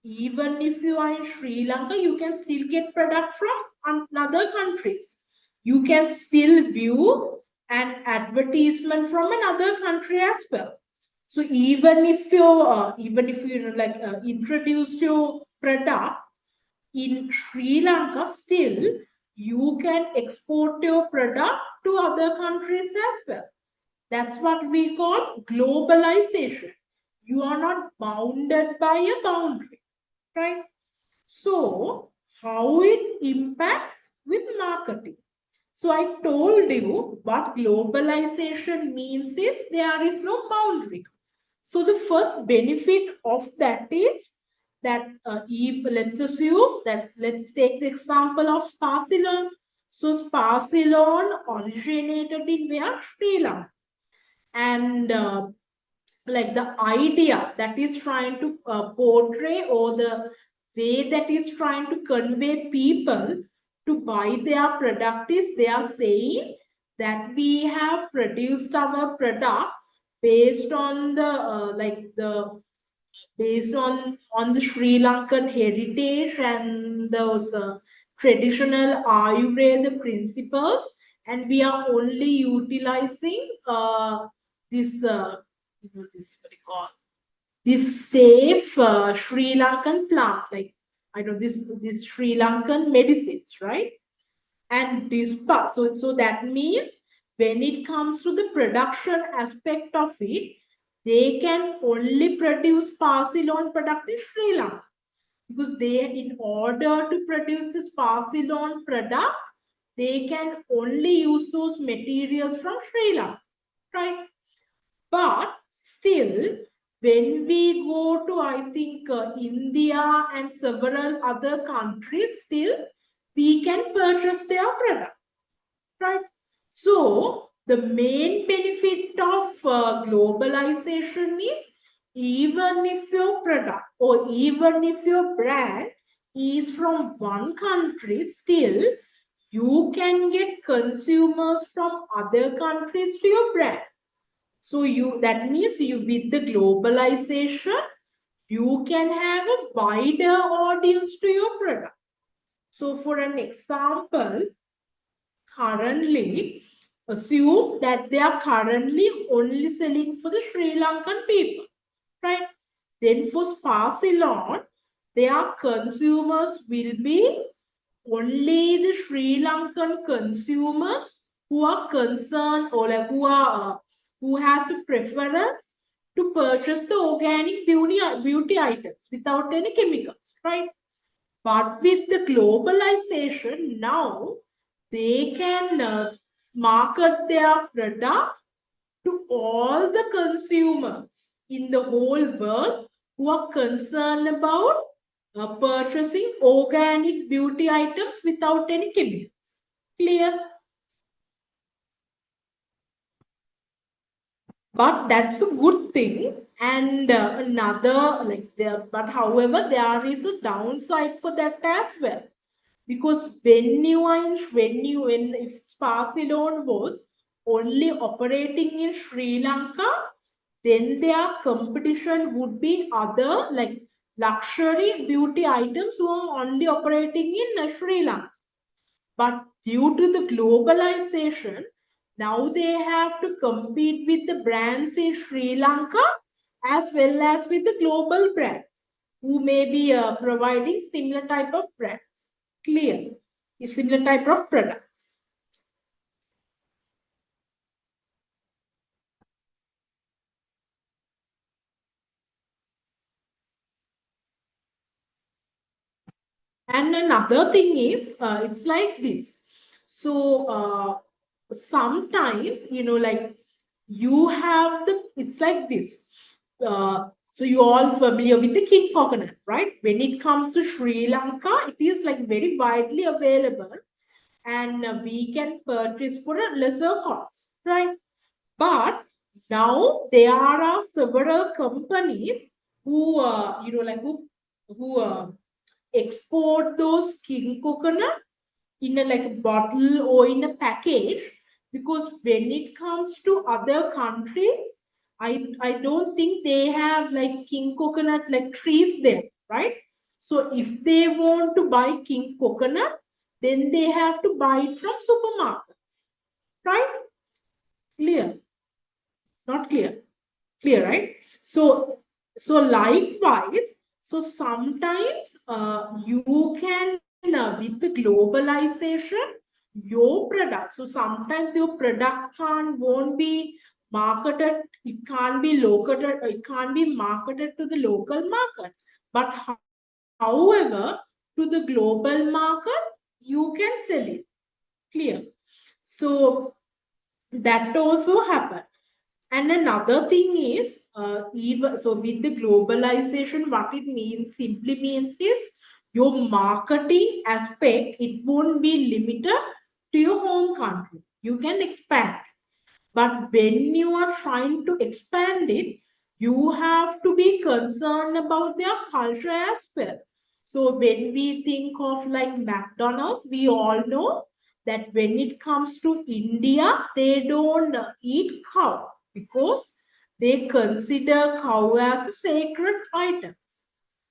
Even if you are in Sri Lanka, you can still get product from other countries. You can still view an advertisement from another country as well. So even if you introduced your product in Sri Lanka, still you can export your product to other countries as well. That's what we call globalization. You are not bounded by a boundary, right? So, how it impacts with marketing? So, I told you what globalization means is there is no boundary. So, the first benefit of that is that let's assume that let's take the example of spa salon. So, spa salon originated in where? Sri Lanka. And like the idea that is trying to portray, or the way that is trying to convey people to buy their product is, they are saying that we have produced our product based on the based on the Sri Lankan heritage and those traditional Ayurveda principles, and we are only utilizing this this what you call this safe Sri Lankan plant, like I know this Sri Lankan medicines, right? And disperse. So that means when it comes to the production aspect of it, they can only produce Parsilon product in Sri Lanka, because they, in order to produce this Parsilon product, they can only use those materials from Sri Lanka, right? But still, when we go to, I think, India and several other countries, still we can purchase their product, right? So, the main benefit of globalization is, even if your product or even if your brand is from one country, still you can get consumers from other countries to your brand. So that means you, with the globalization, you can have a wider audience to your product. So for an example, currently, assume that they are currently only selling for the Sri Lankan people, right? Then for Spa Salon, their consumers will be only the Sri Lankan consumers who are concerned, or like who has a preference to purchase the organic beauty items without any chemicals, right? But with the globalization, now they can market their product to all the consumers in the whole world who are concerned about purchasing organic beauty items without any chemicals. Clear? But that's a good thing. And another, like there, but however, there is a downside for that as well. Because when you are in, when if Spa Salon was only operating in Sri Lanka, then their competition would be other like luxury beauty items who are only operating in Sri Lanka. But due to the globalization, now they have to compete with the brands in Sri Lanka as well as with the global brands who may be providing similar type of brands. Clear? Similar type of products. And another thing is, it's like this. So sometimes, like you have it's like this. So you're all familiar with the king coconut, right? When it comes to Sri Lanka, it is like very widely available, and we can purchase for a lesser cost, right? But now there are several companies who, like who export those king coconut in a like a bottle or in a package, because when it comes to other countries, I don't think they have like king coconut like trees there, right? So if they want to buy king coconut, then they have to buy it from supermarkets, right? Clear? Not clear? Clear, right? So likewise, so sometimes you can with the globalization, your product, so sometimes your product won't be marketed, it can't be located, it can't be marketed to the local market, but however, to the global market you can sell it. Clear? So that also happen. And another thing is, even so, with the globalization, what it means simply means is your marketing aspect. It won't be limited to your home country. You can expand. But when you are trying to expand it, you have to be concerned about their culture as well. So when we think of like McDonald's, we all know that when it comes to India, they don't eat cow because they consider cow as a sacred item.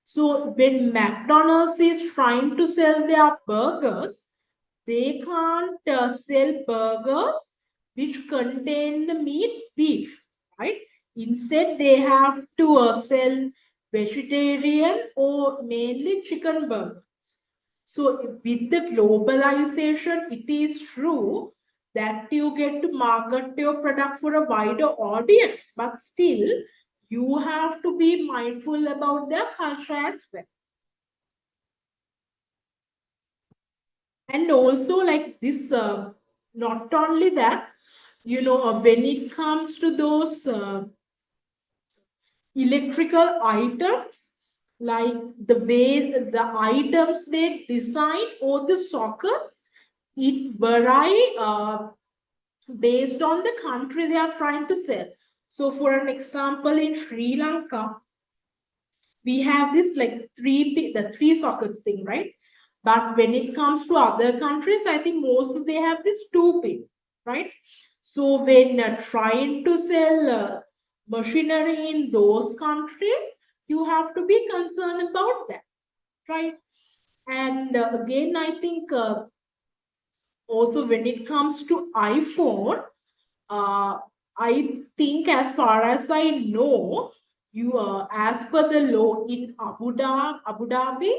So when McDonald's is trying to sell their burgers, they can't sell burgers which contain the meat beef, right? Instead, they have to sell vegetarian or mainly chicken burgers. So with the globalization, it is true that you get to market your product for a wider audience, but still you have to be mindful about their culture as well. And also like this, not only that, when it comes to those electrical items, like the way the items they design or the sockets, it vary based on the country they are trying to sell. So for an example, in Sri Lanka, we have this like the three sockets thing, right? But when it comes to other countries, I think mostly they have this two pin, right? So when trying to sell machinery in those countries, you have to be concerned about that, right? And again, I think also when it comes to iPhone, uh, I think as far as I know, you as per the law in Abu Dhabi,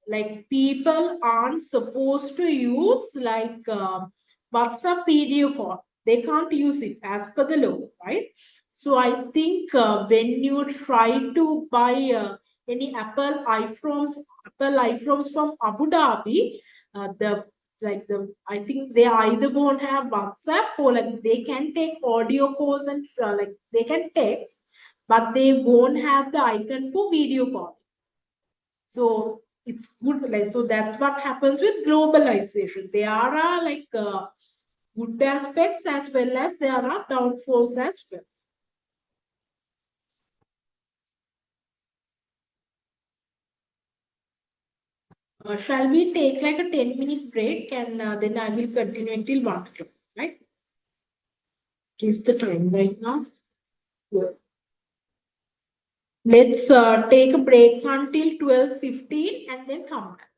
like people aren't supposed to use like WhatsApp video call. They can't use it as per the law, right? So I think when you try to buy any Apple iPhones from Abu Dhabi, the like the I think they either won't have WhatsApp or like they can take audio calls and like they can text, but they won't have the icon for video call. So it's good, like so that's what happens with globalization. There are like good aspects as well as there are downfalls as well. Shall we take like a 10-minute break, and then I will continue until 1 o'clock, right? What is the time right now? Good. Let's take a break until 12:15 and then come back.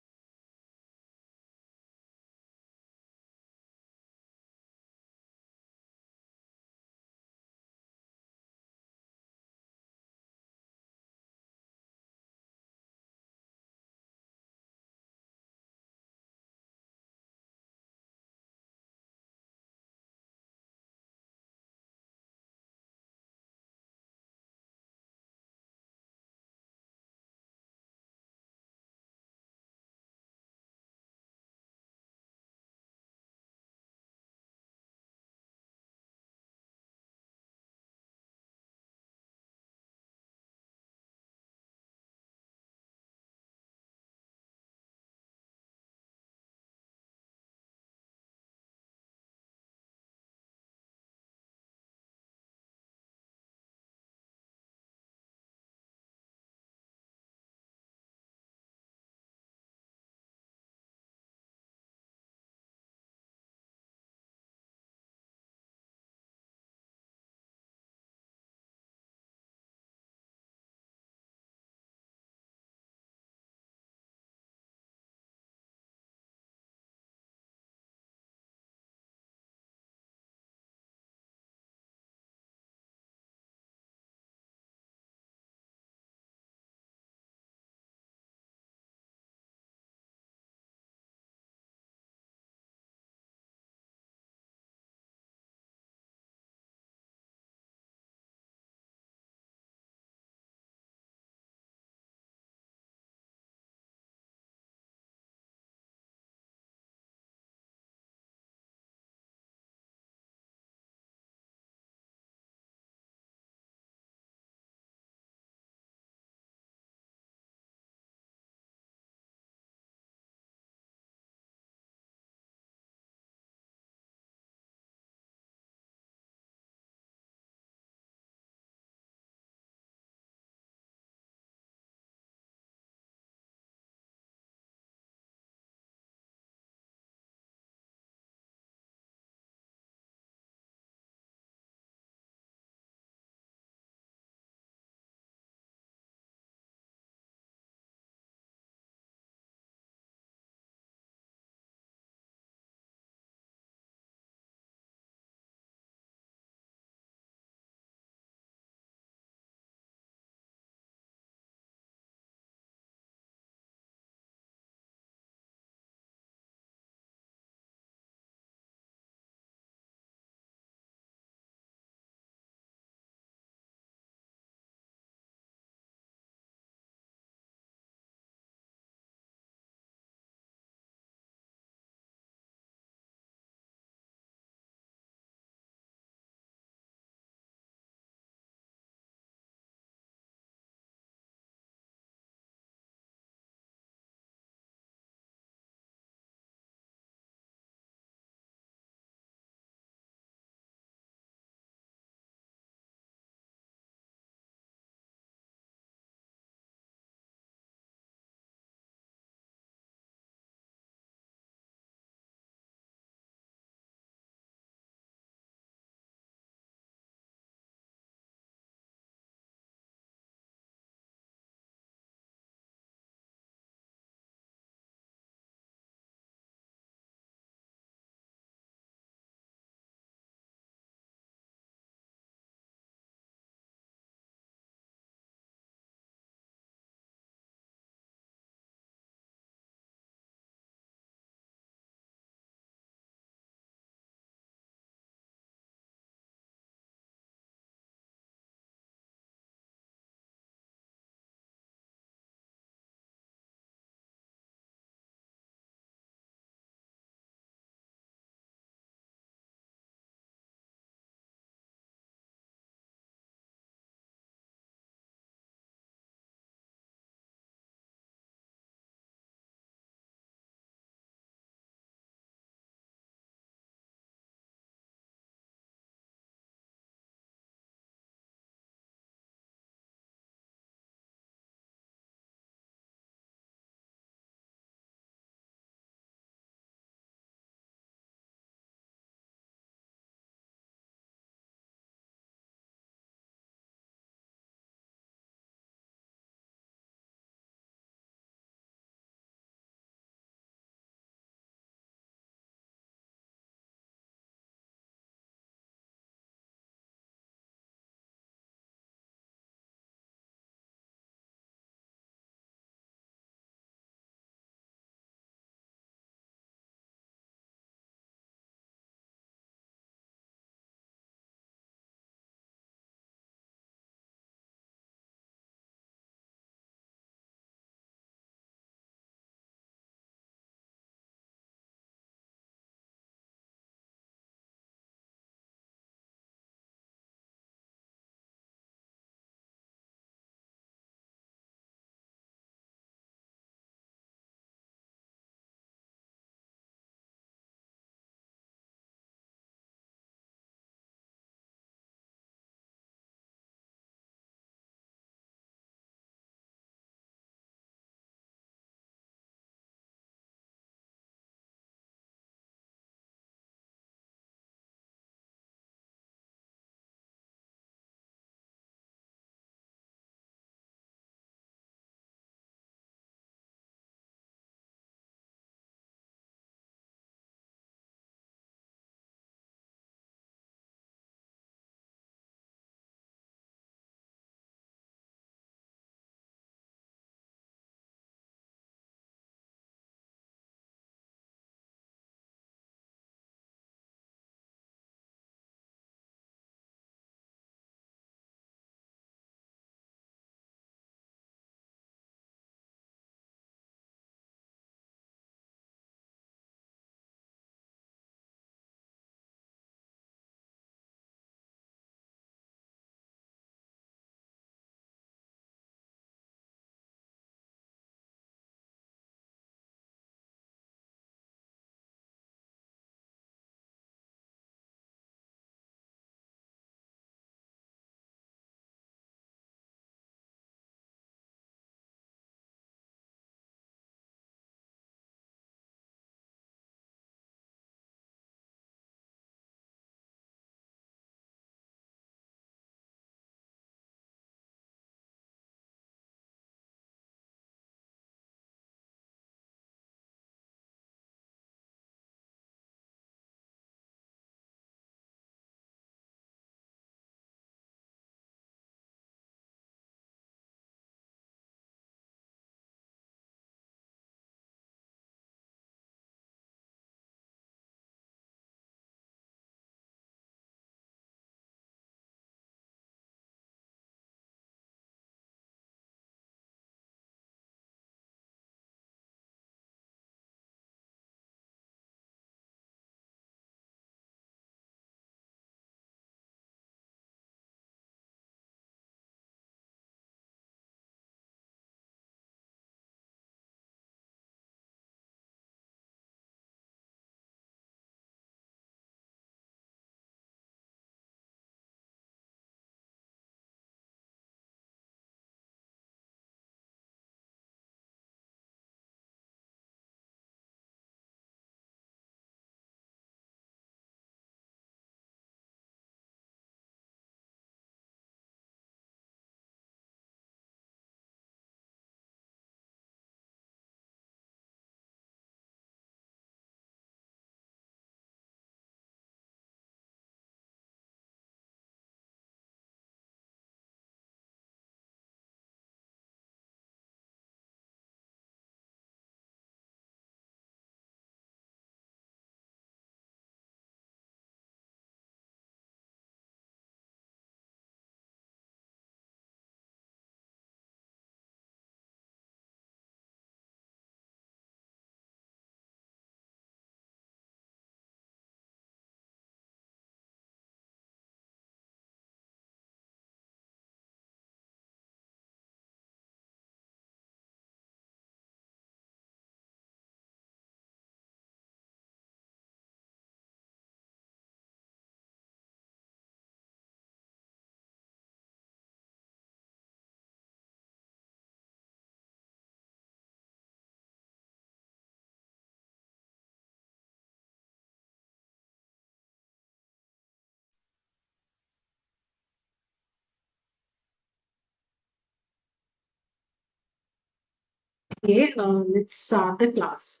Okay, let's start the class.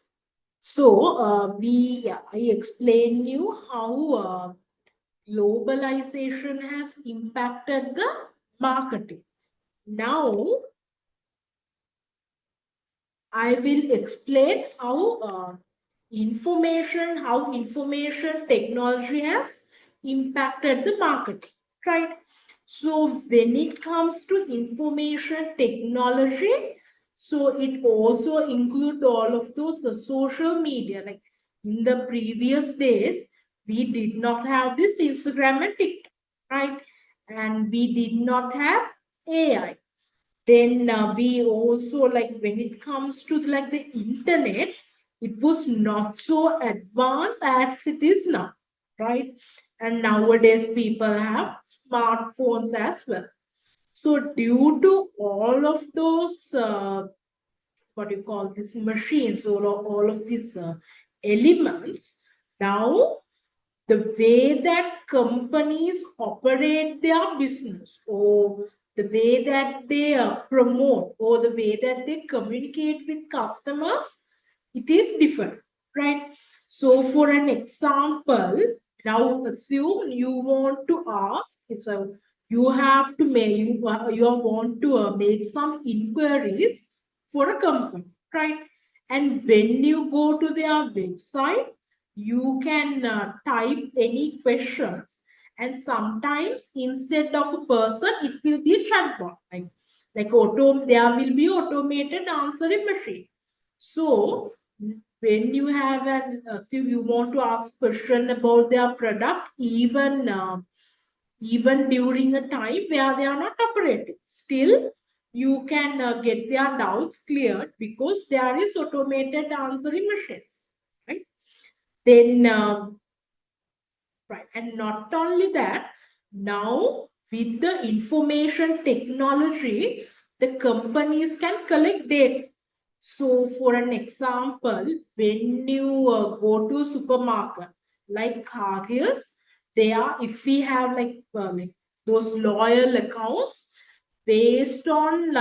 So, I explained you how globalization has impacted the marketing. Now, I will explain how information technology has impacted the marketing, right? So when it comes to information technology, so it also include all of those social media. Like in the previous days, we did not have this Instagram and TikTok, right? And we did not have AI. Then we also, like when it comes to like the internet, it was not so advanced as it is now, right? And nowadays people have smartphones as well. So due to all of those what do you call this machines, or all of these elements, now the way that companies operate their business, or the way that they promote, or the way that they communicate with customers, it is different, right? So for an example, now assume you want to ask, so you have to make, you want to make some inquiries for a company, right? And when you go to their website, you can type any questions, and sometimes instead of a person it will be a chatbot, like there will be automated answering machine. So when you have an so you want to ask question about their product, even during a time where they are not operating, still you can get their doubts cleared because there is automated answering machines, right? Then right, and not only that, now with the information technology, the companies can collect data. So for an example, when you go to supermarket like Cargill's, they are, if we have like those loyal accounts, based on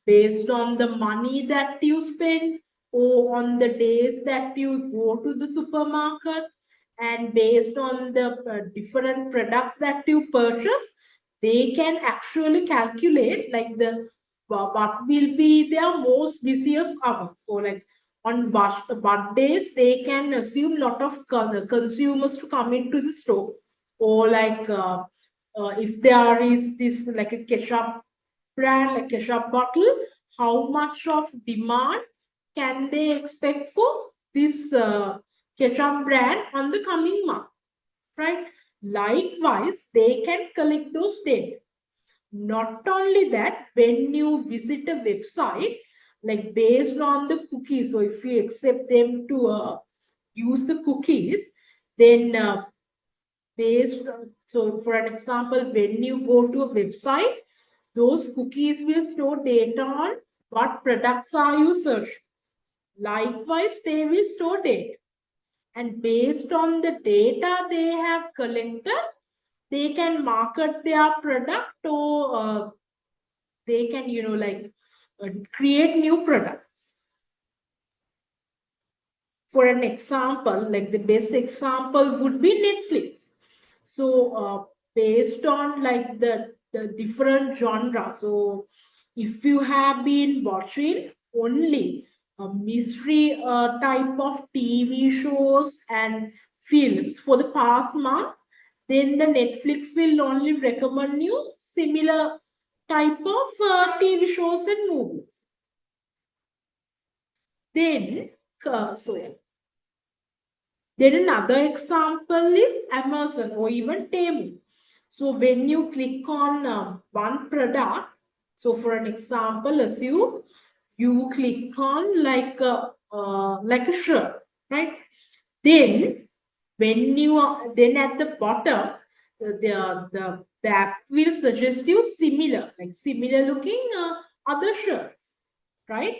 based on the money that you spend, or on the days that you go to the supermarket, and based on the different products that you purchase, they can actually calculate like the what will be their most busiest hours, or like on what days they can assume lot of consumers to come into the store, or like if there is this like a ketchup brand, like a shop bottle, how much of demand can they expect for this ketchup brand on the coming month, right? Likewise, they can collect those data. Not only that, when you visit a website, like based on the cookies, so if you accept them to use the cookies, then so for an example, when you go to a website, those cookies will store data on what products are you searching. Likewise, they will store data. And based on the data they have collected, they can market their product, or they can, create new products. For an example, like the best example would be Netflix. So based on like the different genre, so if you have been watching only a mystery type of TV shows and films for the past month, then the Netflix will only recommend you similar type of TV shows and movies. Then yeah. Then another example is Amazon or even Temu. So when you click on one product, so for an example, assume you click on like a shirt, right? Then when you are, then at the bottom, the app will suggest you similar looking other shirts, right?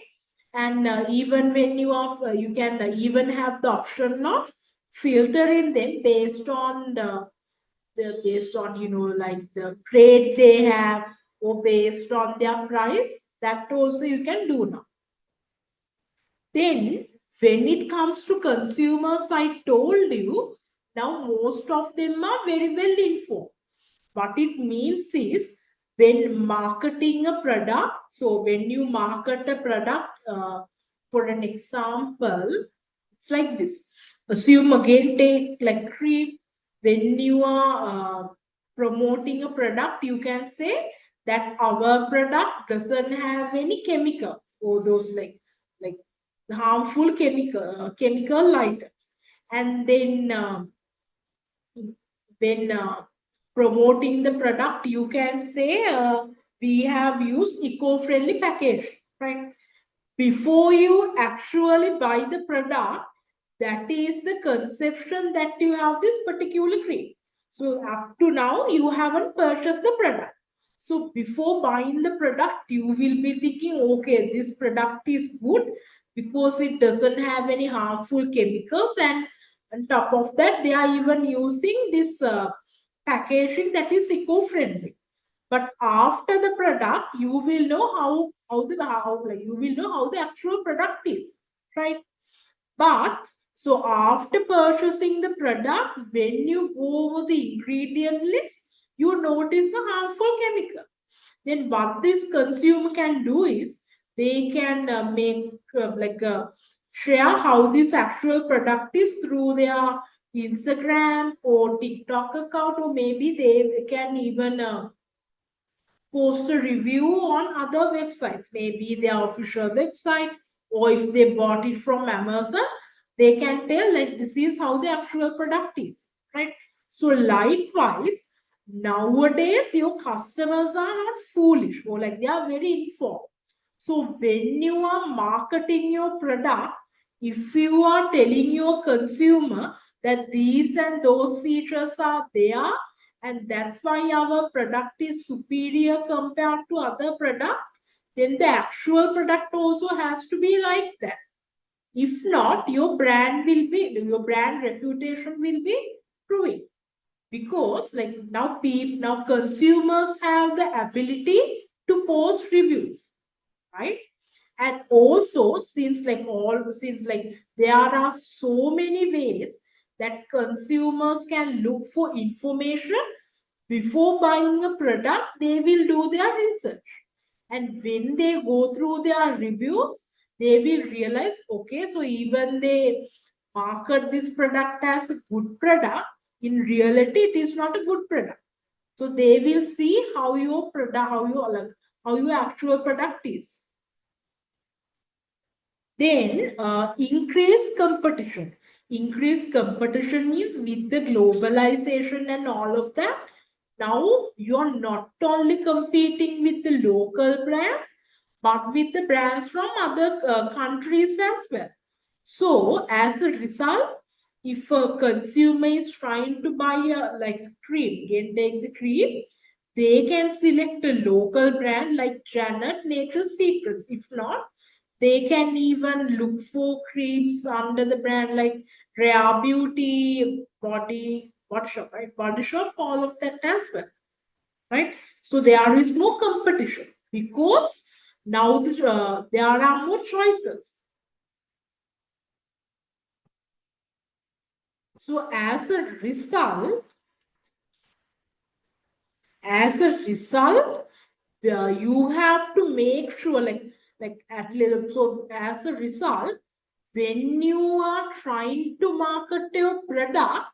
And even when you are, you can even have the option of filtering them based on based on like the grade they have, or based on their price. That also you can do now. Then when it comes to consumers, I told you, now most of them are very well informed. What it means is, when marketing a product, so when you market a product, for an example, it's like this. Assume again, take like cream. When you are promoting a product, you can say that our product doesn't have any chemicals or those like harmful chemical items. And then when promoting the product, you can say we have used eco-friendly package, right? Before you actually buy the product, that is the conception that you have this particular cream. So up to now, you haven't purchased the product. So before buying the product, you will be thinking, okay, this product is good because it doesn't have any harmful chemicals, and on top of that, they are even using this packaging that is eco-friendly. But after the product, you will know you will know how the actual product is, right? But so after purchasing the product, when you go over the ingredient list, you notice a harmful chemical. Then what this consumer can do is, they can make share how this actual product is through their Instagram or TikTok account, or maybe they can even post a review on other websites, maybe their official website, or if they bought it from Amazon, they can tell like this is how the actual product is, right? So likewise, nowadays your customers are not foolish, or like they are very informed. So when you are marketing your product, if you are telling your consumer that these and those features are there, and that's why our product is superior compared to other product, then the actual product also has to be like that. If not, your brand reputation will be ruined, because like now consumers have the ability to post reviews, right? And also, since there are so many ways that consumers can look for information before buying a product, they will do their research. And when they go through their reviews, they will realize, okay, so even they market this product as a good product, in reality, it is not a good product. So they will see how your product, how your actual product is. Then increase competition. Increase competition means with the globalization and all of that, now you're not only competing with the local brands, but with the brands from other countries as well. So as a result, if a consumer is trying to buy a cream, again take the cream, they can select a local brand like Janet Nature's Secrets. If not, they can even look for creams under the brand like Rare Beauty, Body Shop, right? Body Shop, all of that as well, right? So there is more competition because now there are more choices. So as a result, you have to make sure at little. So as a result, when you are trying to market your product,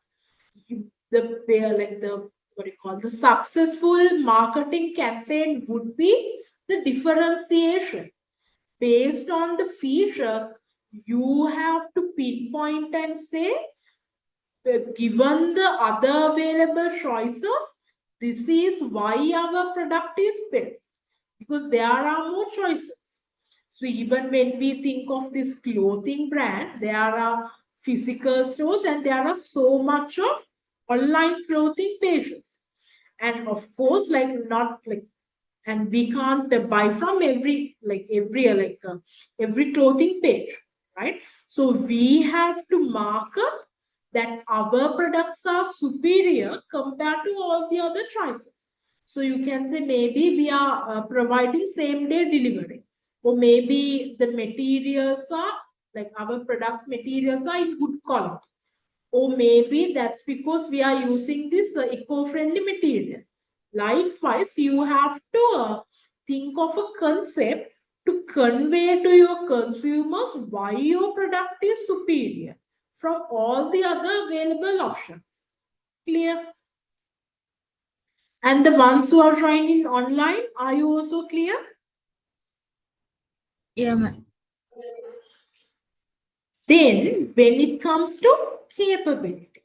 the successful marketing campaign would be the differentiation based on the features. You have to pinpoint and say, given the other available choices, this is why our product is best, because there are more choices. So even when we think of this clothing brand, there are physical stores and there are so much of online clothing pages. And of course, and we can't buy from every clothing page, right? So we have to market that our products are superior compared to all the other choices. So you can say maybe we are providing same day delivery, or maybe the materials are like our products materials are in good quality. Or maybe that's because we are using this eco-friendly material. Likewise, you have to think of a concept to convey to your consumers why your product is superior from all the other available options. Clear? And the ones who are joining online, are you also clear? Yeah, ma'am. Then, when it comes to capability,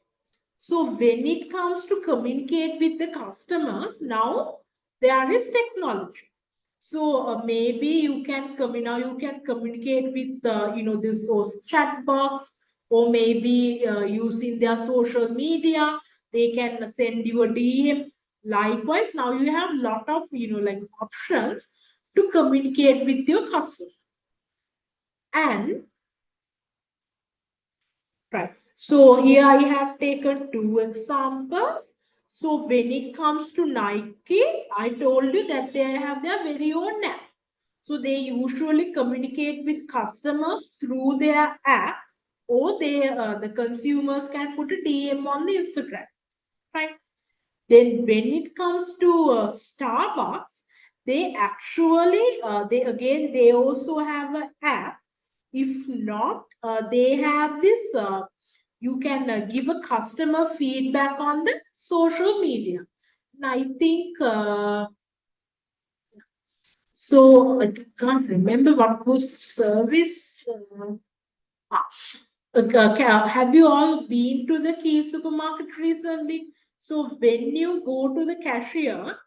so when it comes to communicate with the customers, now there is technology. So maybe you can communicate with this those chat box, or maybe using their social media. They can send you a DM. Likewise, now you have a lot of like options to communicate with your customer. And right. So here I have taken two examples. So when it comes to Nike, I told you that they have their very own app. So they usually communicate with customers through their app, or the consumers can put a DM on the Instagram. Right. Then when it comes to Starbucks, they actually they also have an app. If not, they have this. You can give a customer feedback on the social media. And I think so. I can't remember what was the service. Ah, have you all been to the Key supermarket recently? So when you go to the cashier,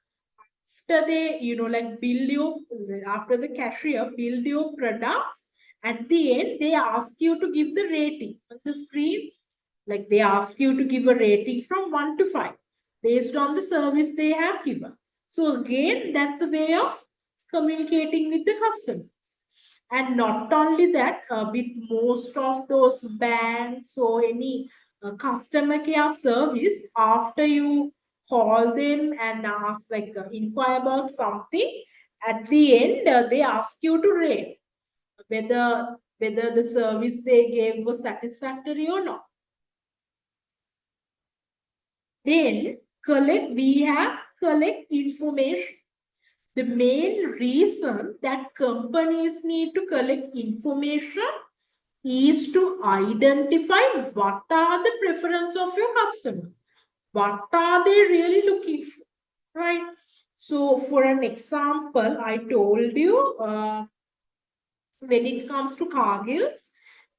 after they like build your after the cashier build your products, at the end they ask you to give the rating on the screen. Like they ask you to give a rating from 1 to 5 based on the service they have given. So again, that's a way of communicating with the customers. And not only that, with most of those banks or any customer care service, after you call them and ask, like inquire about something, at the end they ask you to rate whether the service they gave was satisfactory or not. Then we have collect information. The main reason that companies need to collect information is to identify what are the preference of your customer. What are they really looking for, right? So for an example, I told you when it comes to Cargills,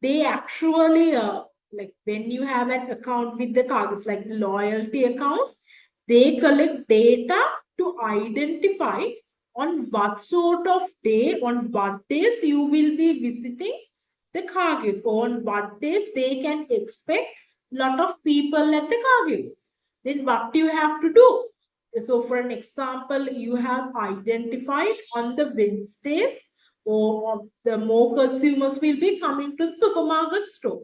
they actually like when you have an account with the Cargills, like the loyalty account, they collect data to identify on what sort of day, on what days you will be visiting the Cargills, on what days they can expect a lot of people at the Cargills. Then what do you have to do? So for an example, you have identified on the Wednesdays, or the more consumers will be coming to the supermarket store.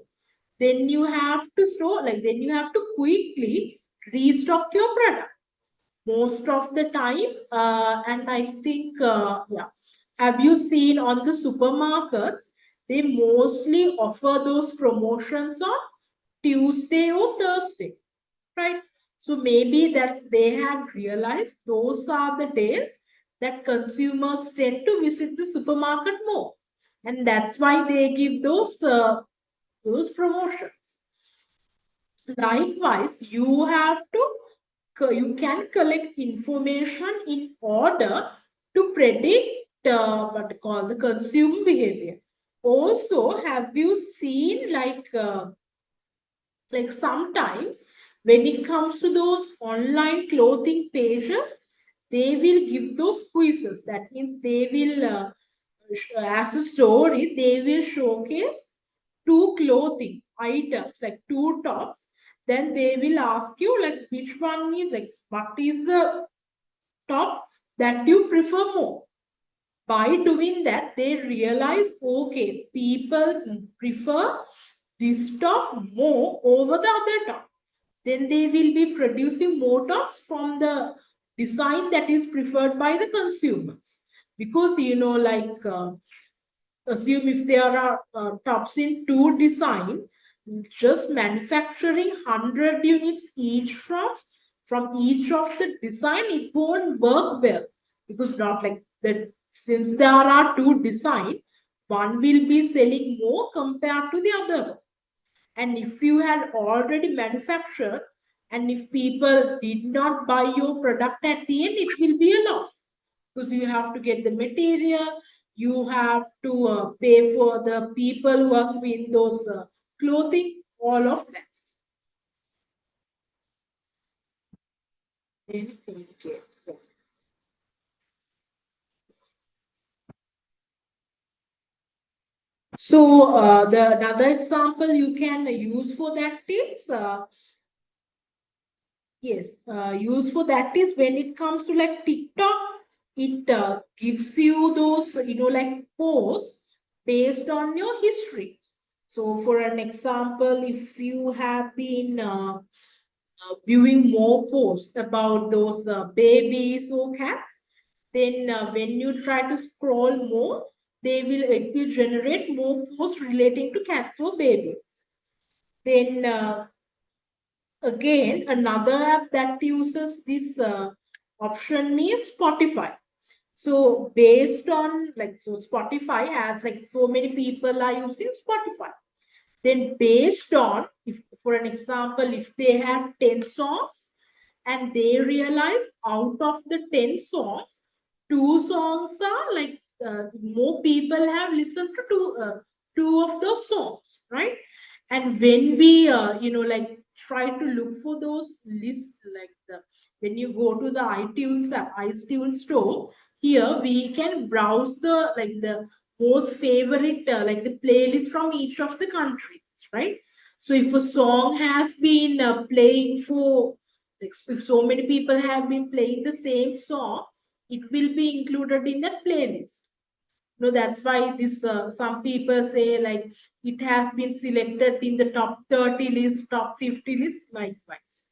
Then you have to then you have to quickly restock your product most of the time. And I think, yeah, have you seen on the supermarkets, they mostly offer those promotions on Tuesday or Thursday, right? So maybe that's they have realized those are the days that consumers tend to visit the supermarket more, and that's why they give those promotions. Likewise, you can collect information in order to predict what to call the consumer behavior. Also, have you seen like sometimes when it comes to those online clothing pages, they will give those quizzes. That means they will as a story they will showcase two clothing items, like two tops. Then they will ask you like which one is, like what is the top that you prefer more. By doing that, they realize, okay, people prefer this top more over the other top. Then they will be producing more tops from the design that is preferred by the consumers. Because, like assume if there are tops in 2 design, just manufacturing 100 units each from each of the design, it won't work well, because not like that, since there are 2 design, one will be selling more compared to the other. And if you had already manufactured, and if people did not buy your product at the end, it will be a loss, because you have to get the material, you have to pay for the people who are in those clothing, all of that. Then communicate. So the another example you can use for that is yes, use for that is when it comes to like TikTok, it gives you those, like posts based on your history. So for an example, if you have been viewing more posts about those babies or cats, then when you try to scroll more, it will generate more posts relating to cats or babies. Then again, another app that uses this option is Spotify. So based on so Spotify has so many people are using Spotify. Then based on, if for an example, if they have 10 songs and they realize out of the 10 songs, 2 songs are more people have listened to 2 of those songs, right? And when we try to look for those lists, when you go to the iTunes store, here we can browse the most favorite the playlist from each of the countries, right? So if a song has been playing for if so many people have been playing the same song, it will be included in the playlist. No, that's why this some people say it has been selected in the top 30 list, top 50 list, likewise.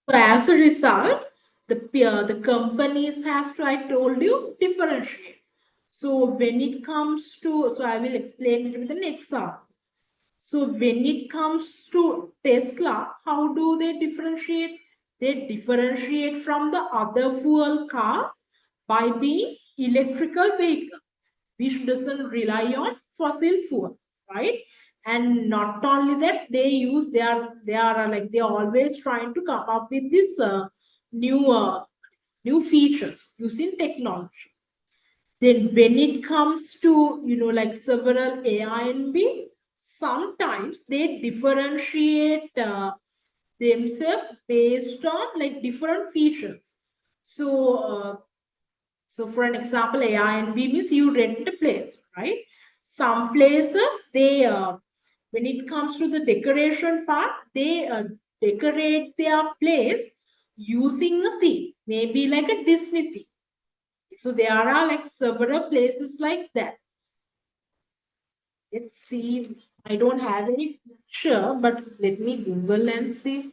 So as a result, the companies has to, I told you, differentiate. So when it comes to, so I will explain it with an example. So when it comes to Tesla, how do they differentiate? They differentiate from the other fuel cars by being electrical vehicle, which doesn't rely on fossil fuel, right? And not only that, they are always trying to come up with this new features using technology. Then when it comes to several A and B, sometimes they differentiate themselves based on different features. So for an example, A and B means you rent a place, right? Some places they when it comes to the decoration part, they decorate their place using a theme, maybe like a Disney theme. So there are several places like that. Let's see. I don't have any picture, but let me Google and see.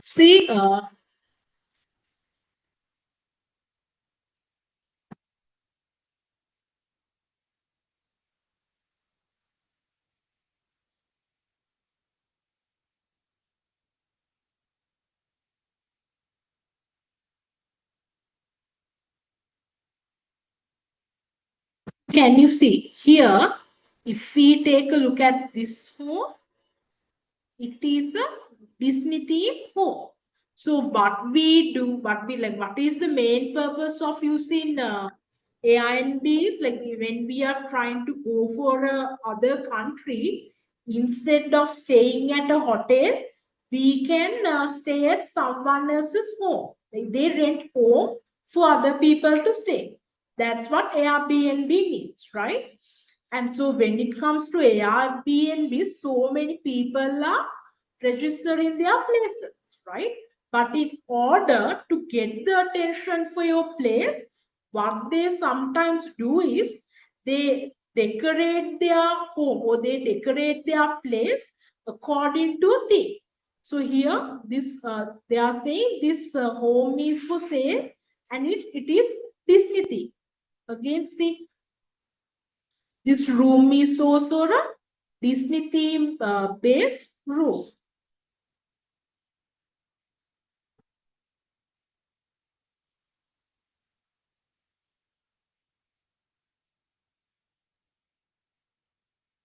See, can you see here? If we take a look at this home, it is a Disney theme home. So what we do, what is the main purpose of using AI and B is when we are trying to go for a other country, instead of staying at a hotel, we can stay at someone else's home. They rent home for other people to stay. That's what Airbnb means, right? And so when it comes to Airbnb, so many people are registering their places, right? But in order to get the attention for your place, what they sometimes do is they decorate their home or they decorate their place according to a theme. So here, this they are saying this home is for sale, and it is Disney theme. Again, see, this room is also a Disney theme based room.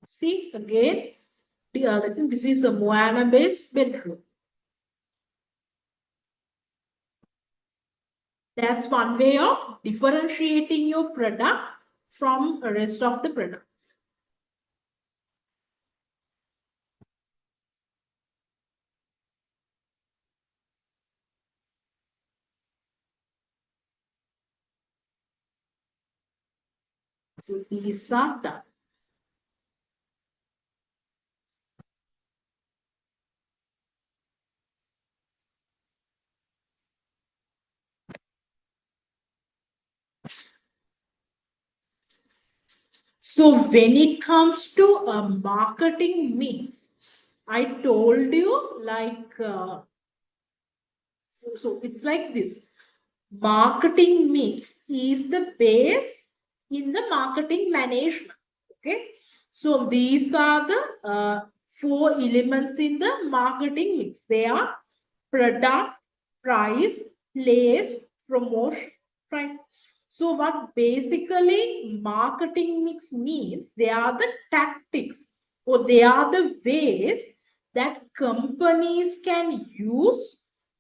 See again, I think this is a Moana based bedroom. That's one way of differentiating your product from the rest of the products. So these are done. So when it comes to a marketing mix, I told you like, so it's like this. Marketing mix is the base in the marketing management. Okay. So these are the 4 elements in the marketing mix. They are product, price, place, promotion, right? So what basically marketing mix means, they are the tactics or they are the ways that companies can use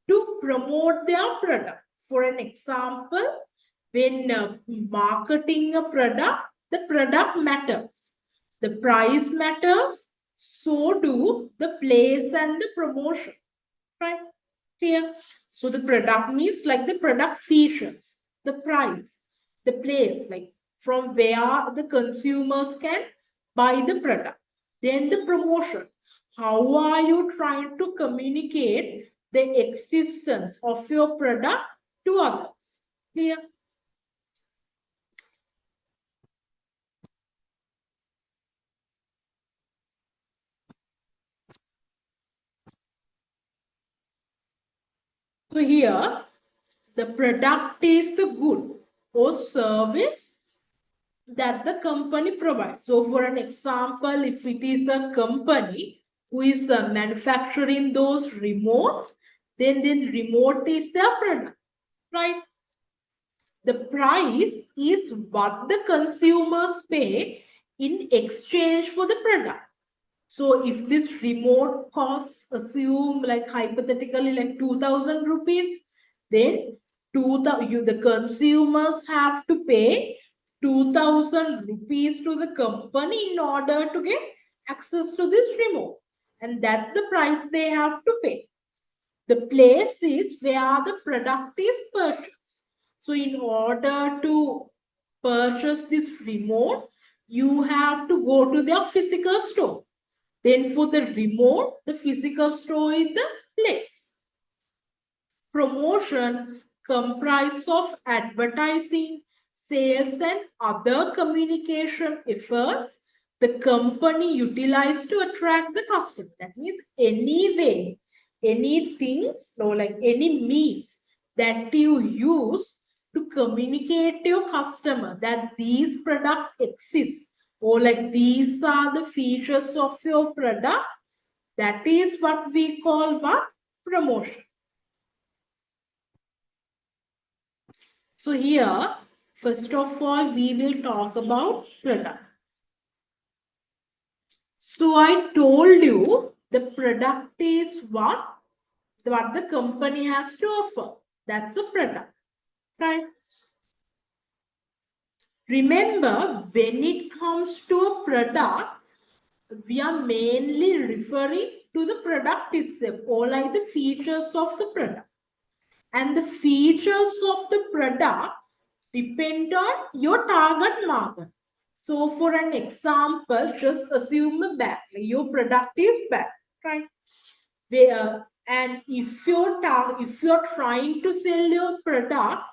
to promote their product. For an example, when marketing a product, the product matters, the price matters, so do the place and the promotion, right? Here, so the product means like the product features, the price, the place, like from where the consumers can buy the product. Then the promotion, how are you trying to communicate the existence of your product to others? Clear? So here, the product is the good or service that the company provides. So for an example, if it is a company who is manufacturing those remotes, then remote is their product, right? The price is what the consumers pay in exchange for the product. So if this remote costs, assume like hypothetically like 2000 rupees, then the consumers have to pay 2000 rupees to the company in order to get access to this remote. And that's the price they have to pay. The place is where the product is purchased. So in order to purchase this remote, you have to go to their physical store. Then for the remote, the physical store is the place. Promotion comprises of advertising, sales, and other communication efforts the company utilizes to attract the customer. That means any way, any things, or like any means that you use to communicate to your customer that these products exist, or like these are the features of your product, that is what we call what? Promotion. So here, first of all, we will talk about product. So I told you the product is what the company has to offer. That's a product, right? Remember, when it comes to a product, we are mainly referring to the product itself, or like the features of the product. And the features of the product depend on your target market. So for an example, just assume a bag. Like your product is bag, right? And if you're trying to sell your product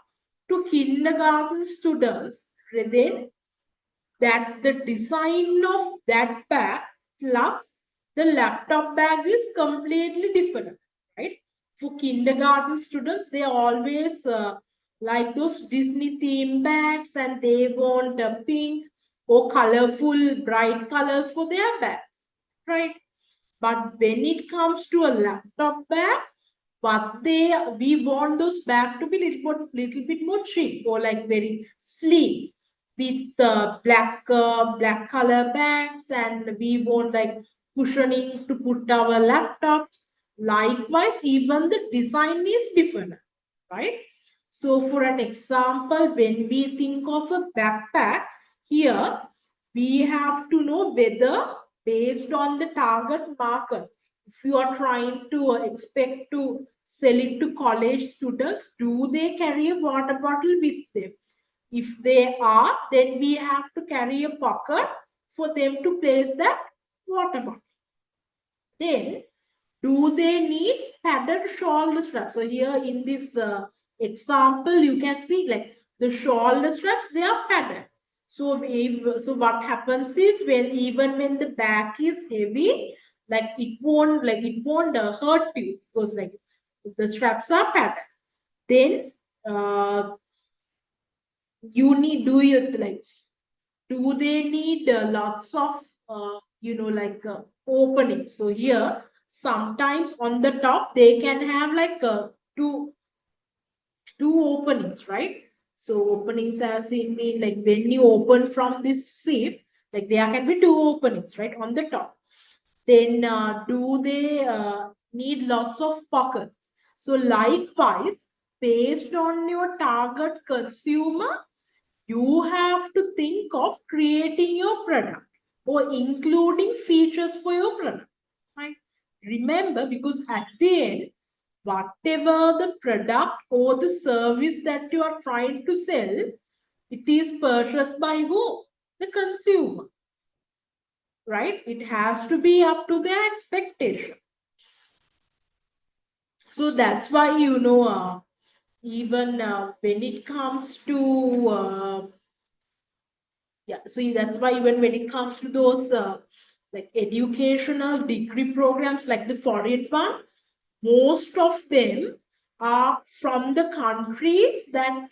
to kindergarten students, then that the design of that bag plus the laptop bag is completely different, right? For kindergarten students, they always like those Disney theme bags, and they want pink or colorful, bright colors for their bags, right? But when it comes to a laptop bag, we want those bags to be little bit more chic, or like very sleek, with black color bags, and we want like cushioning to put our laptops. Likewise, even the design is different, right? So for an example, when we think of a backpack, here we have to know whether, based on the target market, if you are trying to expect to sell it to college students, do they carry a water bottle with them? If they are, then we have to carry a pocket for them to place that water bottle. Then, do they need padded shoulder straps? So here in this example, you can see like the shoulder straps, they are padded. So what happens is, even when the back is heavy, like it won't hurt you, because like the straps are padded. Then you need do you like do they need lots of openings? So here sometimes on the top they can have like two openings, right? So openings as in mean like when you open from this zip, like there can be two openings, right, on the top. Then do they need lots of pockets? So likewise, based on your target consumer, you have to think of creating your product or including features for your product, right? Remember, because at the end, whatever the product or the service that you are trying to sell, it is purchased by who? The consumer, right? It has to be up to their expectation. So that's why, even when it comes to so that's why even when it comes to those like educational degree programs, like the foreign one, most of them are from the countries that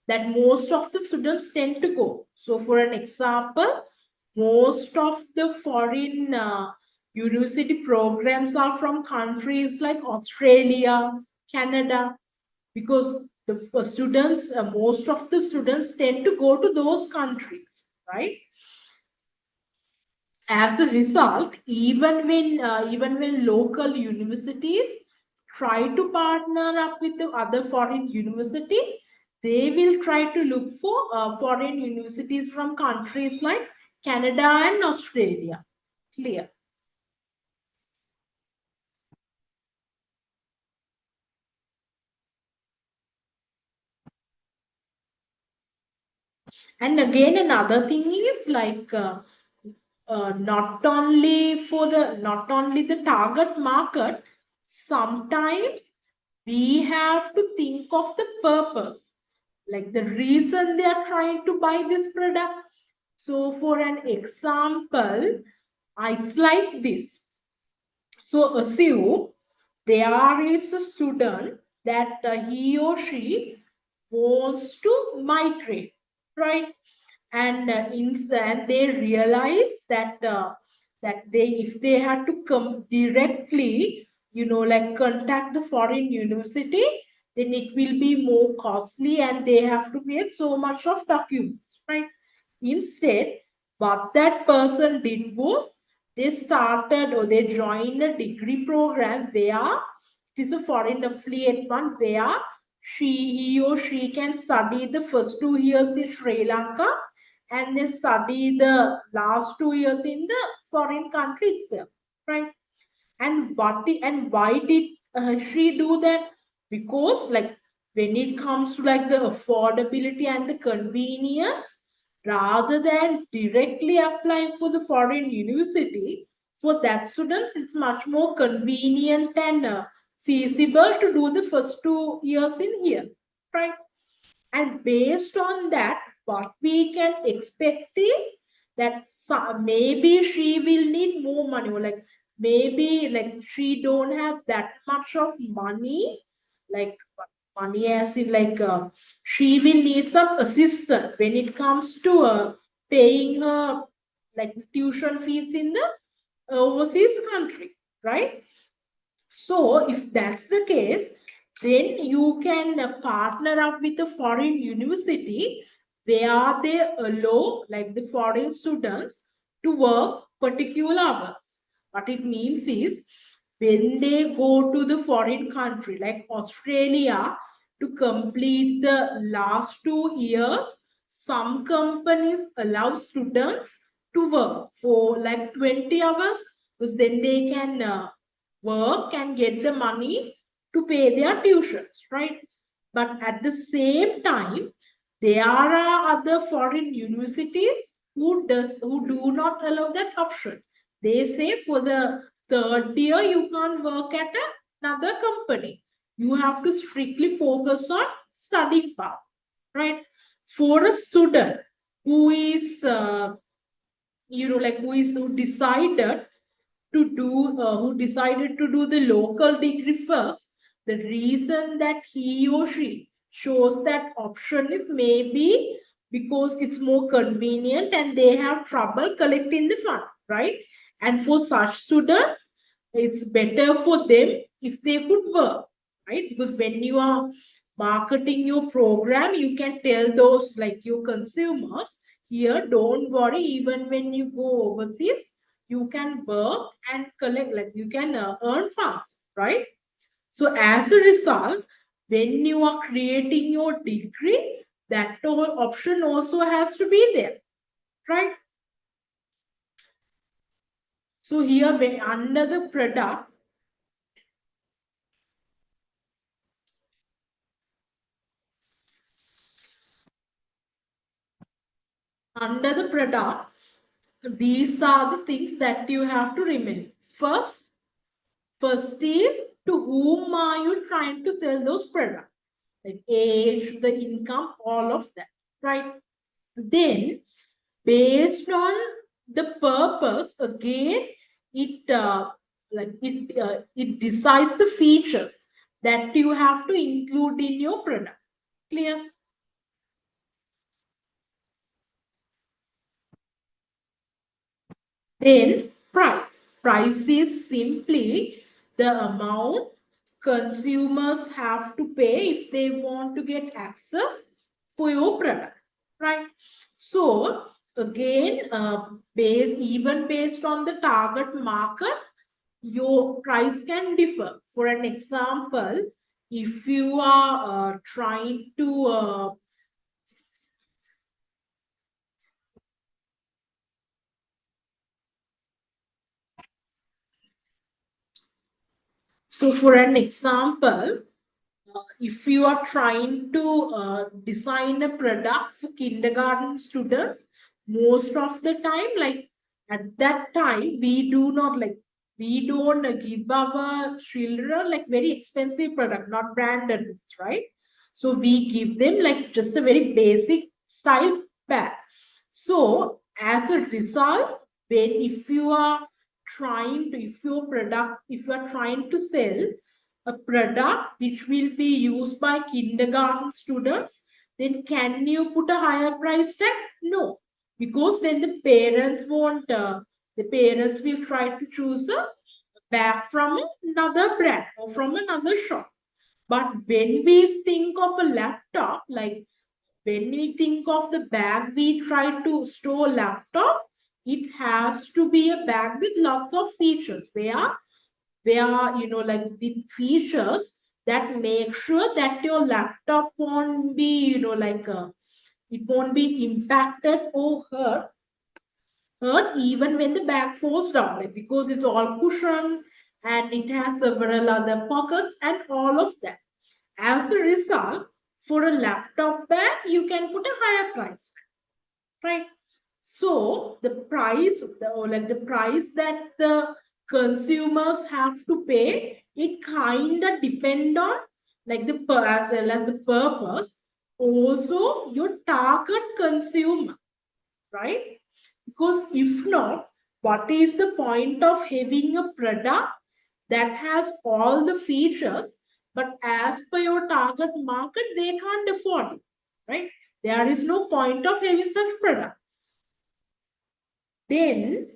most of the students tend to go. So for an example, most of the foreign university programs are from countries like Australia, Canada, because the students, most of the students tend to go to those countries, right? As a result, even when local universities try to partner up with the other foreign university, they will try to look for foreign universities from countries like Canada and Australia. Clear? And again, another thing is like not only the target market, sometimes we have to think of the purpose, like the reason they are trying to buy this product. So for an example, it's like this. So assume there is a student that he or she wants to migrate, right? And and they realize that they, if they had to come directly, like contact the foreign university, then it will be more costly, and they have to create so much of documents, right? Instead, what that person did was, they started or they joined a degree program where it is a foreign affiliate one, where he or she can study the first 2 years in Sri Lanka and then study the last 2 years in the foreign country itself, right? And why did she do that? Because like when it comes to like the affordability and the convenience, rather than directly applying for the foreign university, for that students it's much more convenient and feasible to do the first 2 years in here, right? And based on that, what we can expect is that maybe she will need more money, or like maybe like she don't have that much of money, like money as in like she will need some assistance when it comes to paying her like tuition fees in the overseas country, right? So, if that's the case, then you can partner up with a foreign university where they allow like the foreign students to work particular hours. What it means is when they go to the foreign country like Australia to complete the last 2 years, some companies allow students to work for like 20 hours because then they can work and get the money to pay their tuitions, right? But at the same time, there are other foreign universities who do not allow that option. They say for the third year you can't work at another company. You have to strictly focus on studying part, right? For a student who is who decided to do the local degree first, the reason that he or she shows that option is maybe because it's more convenient and they have trouble collecting the fund, right? And for such students, it's better for them if they could work, right? Because when you are marketing your program, you can tell those like your consumers, here, don't worry, even when you go overseas, you can work and collect, like you can earn funds, right? So as a result, when you are creating your degree, that whole option also has to be there, right? So here under the product, these are the things that you have to remember. First is to whom are you trying to sell those products? Like age, the income, all of that, right? Then, based on the purpose, again, it decides the features that you have to include in your product. Clear? Then price. Price is simply the amount consumers have to pay if they want to get access for your product, right? So again, even based on the target market, your price can differ. For an example, if you are trying to so for an example, if you are trying to design a product for kindergarten students, most of the time, like at that time, we don't give our children like very expensive product, not branded ones, right? So we give them like just a very basic style bag. So as a result, when if you are if you are trying to sell a product which will be used by kindergarten students, then can you put a higher price tag? No, because then the parents will try to choose a bag from another brand or from another shop. But when we think of a laptop, like when we think of the bag we try to store laptop, it has to be a bag with lots of features where like with features that make sure that your laptop won't be it won't be impacted or hurt hurt even when the bag falls down, like because it's all cushion and it has several other pockets and all of that. As a result, for a laptop bag, you can put a higher price, right? So the price, the price that the consumers have to pay, it kind of depend on like as well as the purpose, also your target consumer, right? Because if not, what is the point of having a product that has all the features, but as per your target market, they can't afford it, right? There is no point of having such product. Then,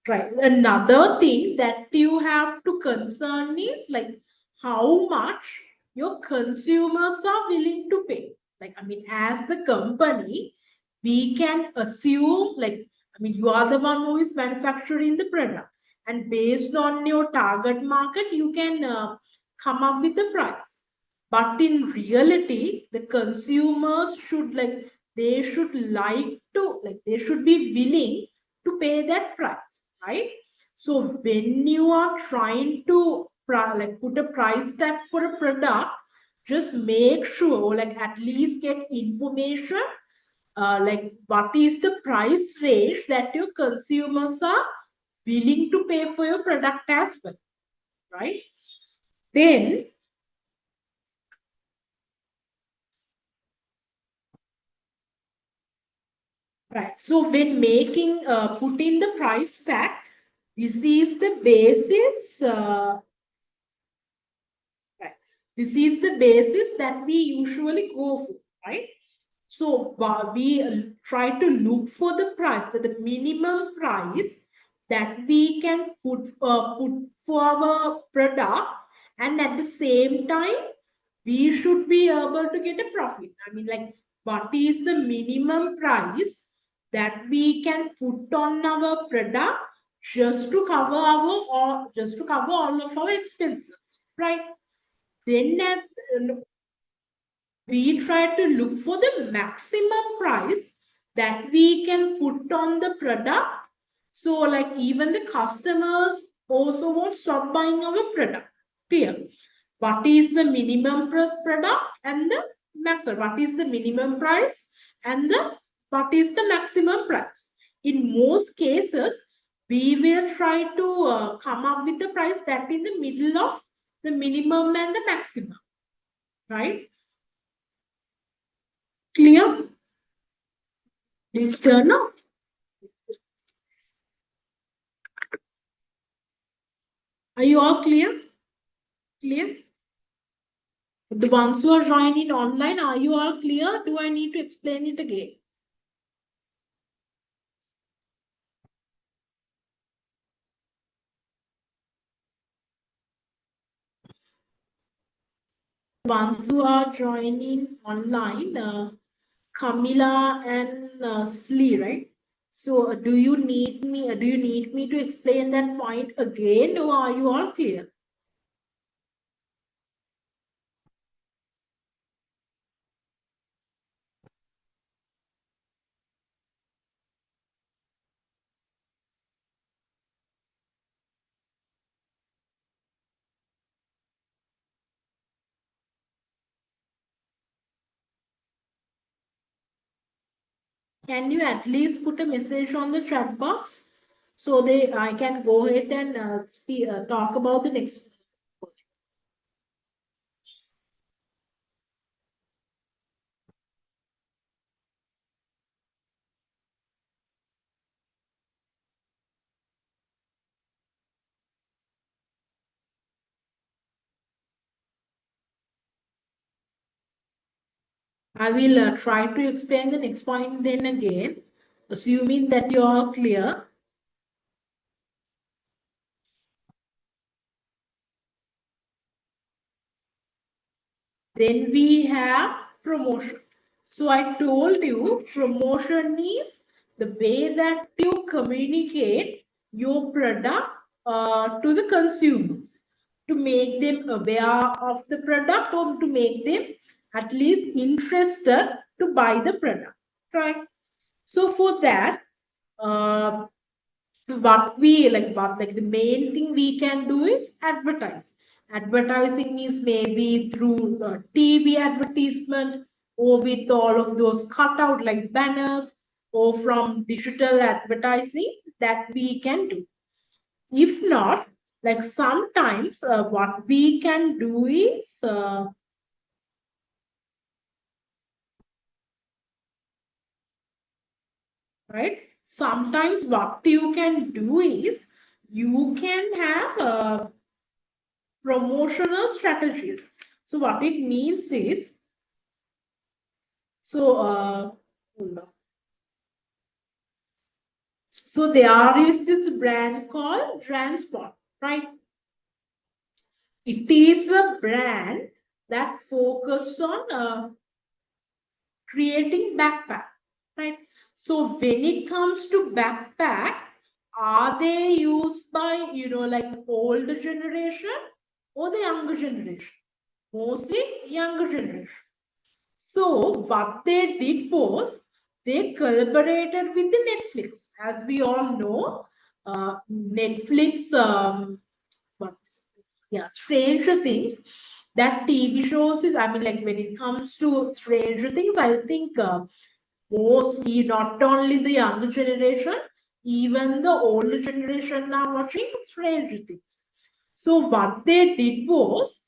right, another thing that you have to concern is like how much your consumers are willing to pay. Like, I mean, as the company, we can assume like, I mean, you are the one who is manufacturing the product, and based on your target market, you can come up with the price. But in reality, the consumers should like, they should like to, like, they should be willing to pay that price, right? So when you are trying to like put a price tag for a product, just make sure like at least get information like what is the price range that your consumers are willing to pay for your product as well, right? Then right, so when making putting the price tag, this is the basis right, this is the basis that we usually go for, right? So we try to look for the price, the minimum price that we can put for our product, and at the same time, we should be able to get a profit. I mean, like, what is the minimum price that we can put on our product just to cover all of our expenses, right? Then we try to look for the maximum price that we can put on the product. So like even the customers also won't stop buying our product. Clear? What is the minimum product and the maximum? What is the minimum price and what is the maximum price? In most cases, we will try to come up with the price that in the middle of the minimum and the maximum, right? Clear? Please turn off. Are you all clear? Clear? The ones who are joining online, are you all clear? Do I need to explain it again? Ones who are joining online, Camilla and Slee, right? So do you need me to explain that point again, or are you all clear? Can you at least put a message on the chat box so I can go ahead and talk about the next. I will try to explain the next point then again, assuming that you are clear. Then we have promotion. So I told you promotion is the way that you communicate your product to the consumers to make them aware of the product or to make them at least interested to buy the product, right? So for that, what we like, the main thing we can do is advertise. Advertising is maybe through TV advertisement, or with all of those cutout like banners, or from digital advertising that we can do. If not, like sometimes what we can do is right, sometimes what you can do is you can have promotional strategies. So what it means is, so so there is this brand called Transport, right? It is a brand that focuses on creating backpack, right? So when it comes to backpack, are they used by, like older generation or the younger generation? Mostly younger generation. So what they did was they collaborated with the Netflix. As we all know, Netflix, Stranger Things, that TV shows is, I mean, like when it comes to Stranger Things, I think mostly not only the younger generation, even the older generation are watching Stranger Things. So what they did was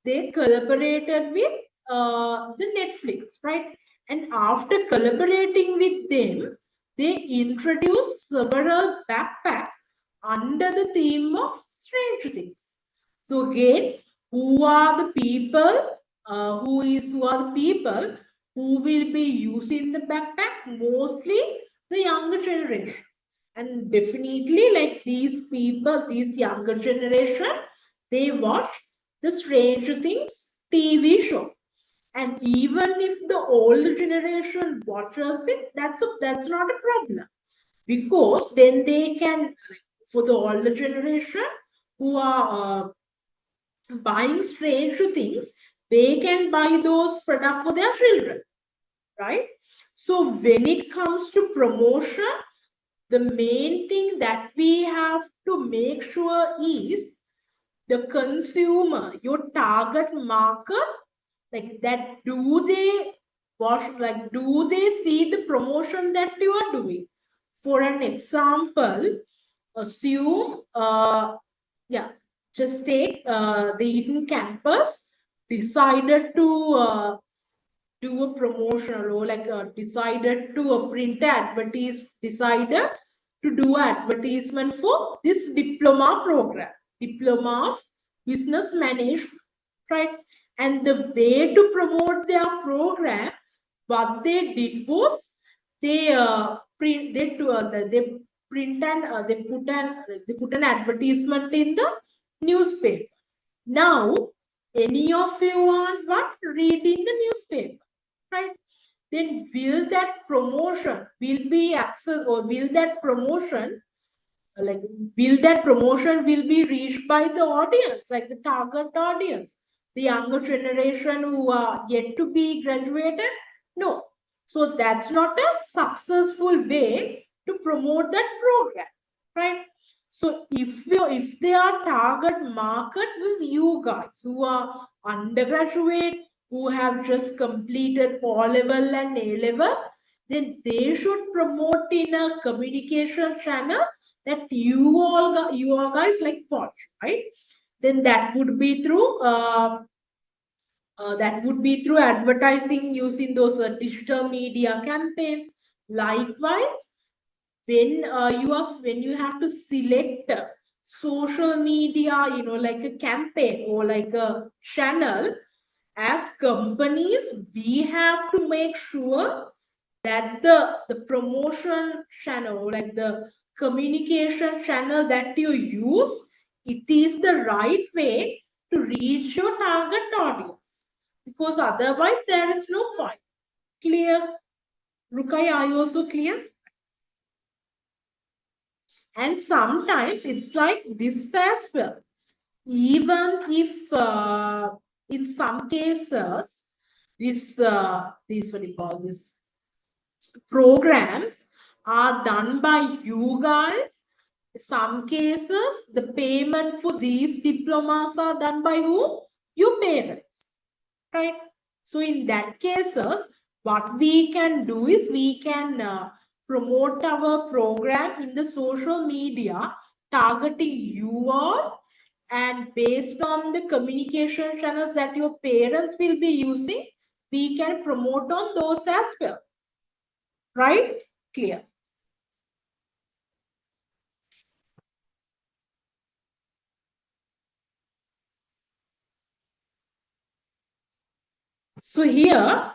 they collaborated with the Netflix, right? And after collaborating with them, they introduced several backpacks under the theme of Stranger Things. So again, who are the people? Who are the people who will be using the backpack? Mostly the younger generation. And definitely, like these people, these younger generation, they watch the Stranger Things TV show. And even if the older generation watches it, that's not a problem, because then they can, for the older generation who are buying Stranger Things, they can buy those products for their children, right? So when it comes to promotion, the main thing that we have to make sure is the consumer, your target market, like that, do they watch, like do they see the promotion that you are doing? For an example, assume yeah, just take the Eden campus decided to do a promotion, or like decided to decided to do advertisement for this diploma program, diploma of business management, right? And the way to promote their program, what they did was they print they do they print and they put an advertisement in the newspaper. Now any of you are what reading the newspaper, right? Then will that promotion will be access, or will that promotion will be reached by the audience, like the target audience, the younger generation who are yet to be graduated? No. So that's not a successful way to promote that program, right? So if their target market was you guys who are undergraduate, who have just completed O level and A level, then they should promote in a communication channel that you all guys like watch, right? Then that would be through advertising using those digital media campaigns. Likewise, when you have to select social media, like a campaign or like a channel, as companies, we have to make sure that the promotion channel, like the communication channel that you use, it is the right way to reach your target audience, because otherwise there is no point. Clear? Rukai, are you also clear? And sometimes it's like this as well. Even if in some cases these what do you call this programs are done by you guys. Some cases, the payment for these diplomas are done by who? Your parents, right? So in that cases, what we can do is we can promote our program in the social media, targeting you all, and based on the communication channels that your parents will be using, we can promote on those as well. Right? Clear. So here,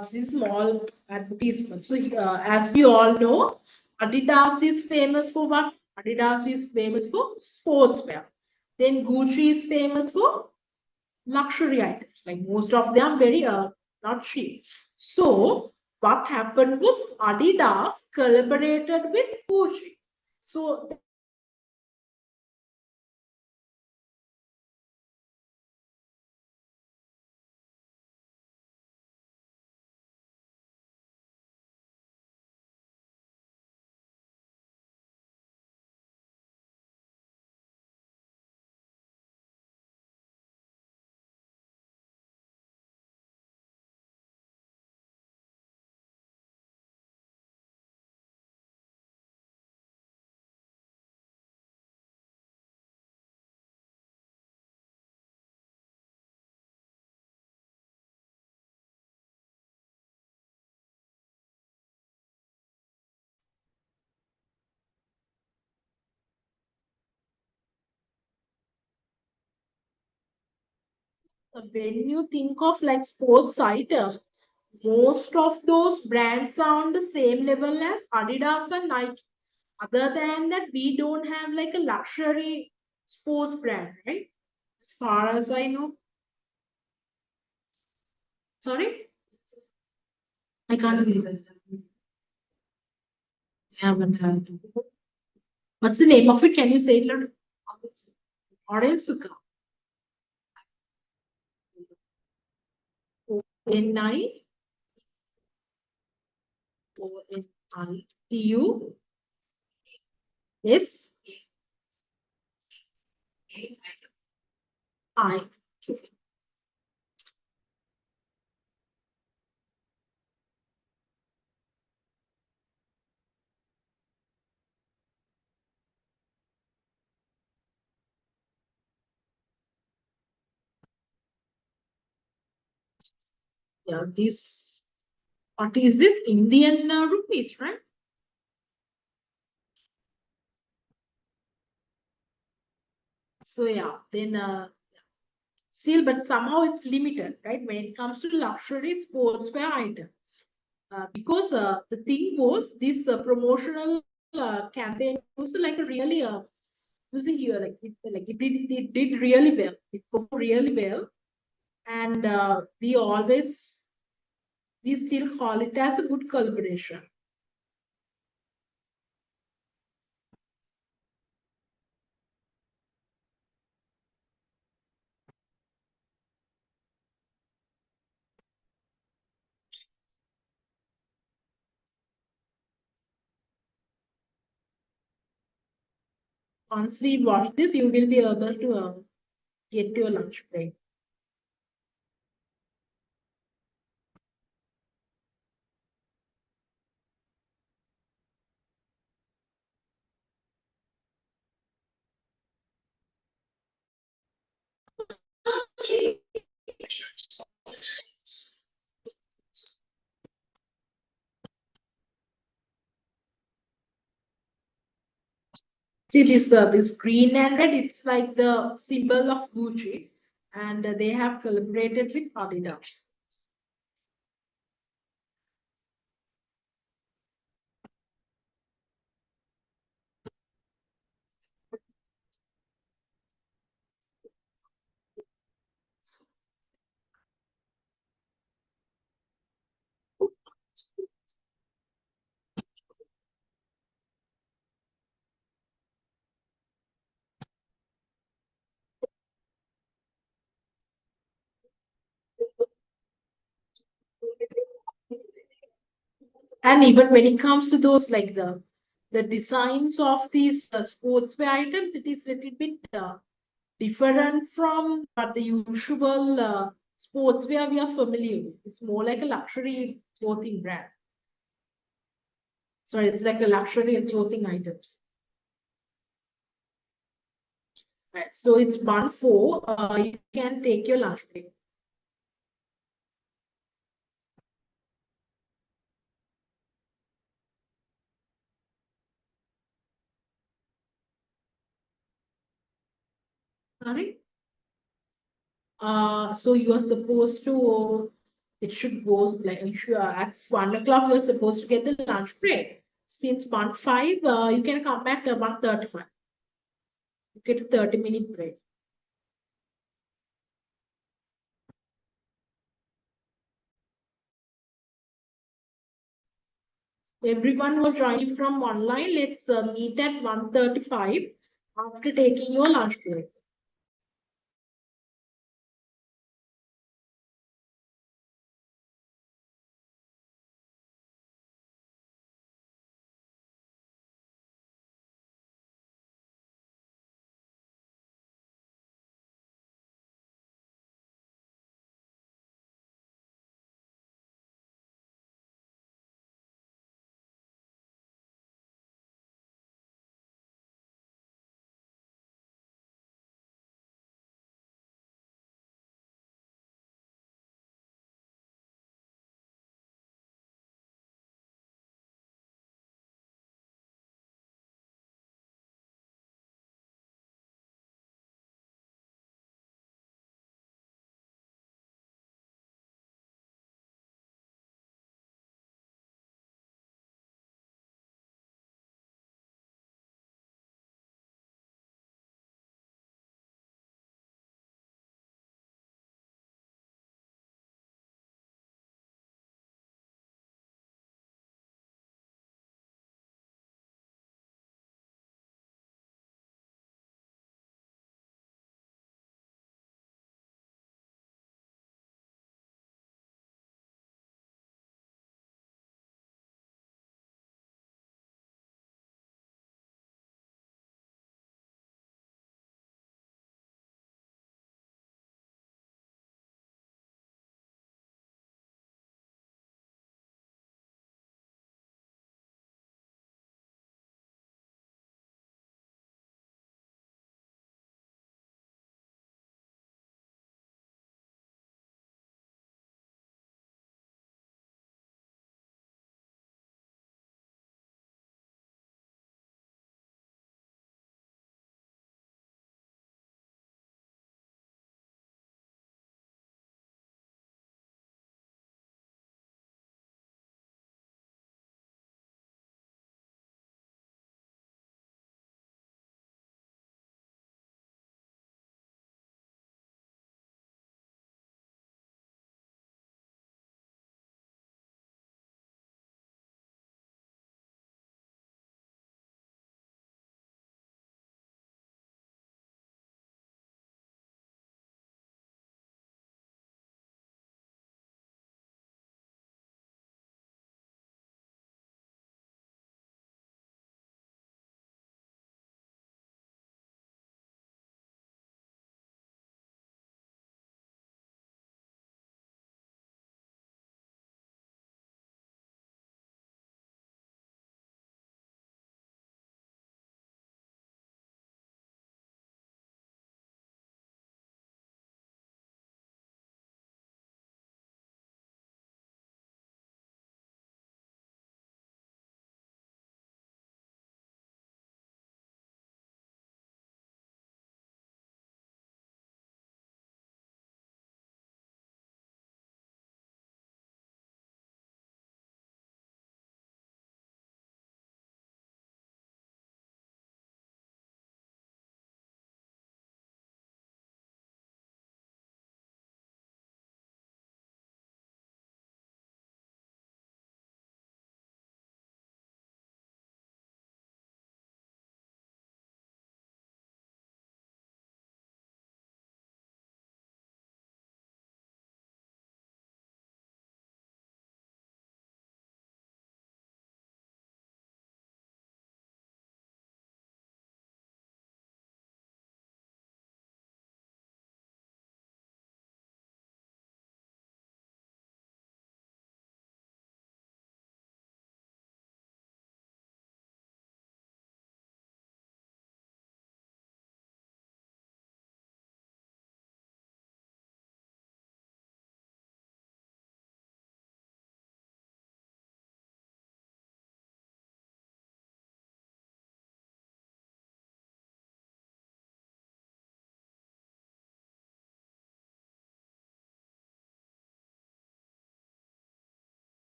this is small advertisement. So as we all know, Adidas is famous for what? Adidas is famous for sportswear. Then Gucci is famous for luxury items. Like most of them very not cheap. So what happened was Adidas collaborated with Gucci. So when you think of like sports item, most of those brands are on the same level as Adidas and Nike. Other than that, we don't have like a luxury sports brand, right? As far as I know. Sorry? I can't believe it. I haven't heard. What's the name of it? Can you say it loud? Orensuka. N-I O-N-I-T-U S I. Yeah, this, what is this? Indian rupees, right? So yeah, then still, but somehow it's limited, right? When it comes to luxury sportswear item, because the thing was this promotional campaign was like a really you see here it did really well. It performed really well, and we still call it as a good collaboration. Once we watch this, you will be able to get your lunch break. See this green and red, it's like the symbol of Gucci, and they have collaborated with Adidas. And even when it comes to those like the designs of these sportswear items, it is little bit different from what the usual sportswear we are familiar with. It's more like a luxury clothing brand. Sorry, it's like a luxury clothing items. Right. So it's 1-4. You can take your lunch break. Sorry. So you are supposed to. It should go like at 1 o'clock. You're supposed to get the lunch break. Since 1-5, you can come back at 1:35. You get a 30-minute break. Everyone who are joining from online, let's meet at 1:35 after taking your lunch break.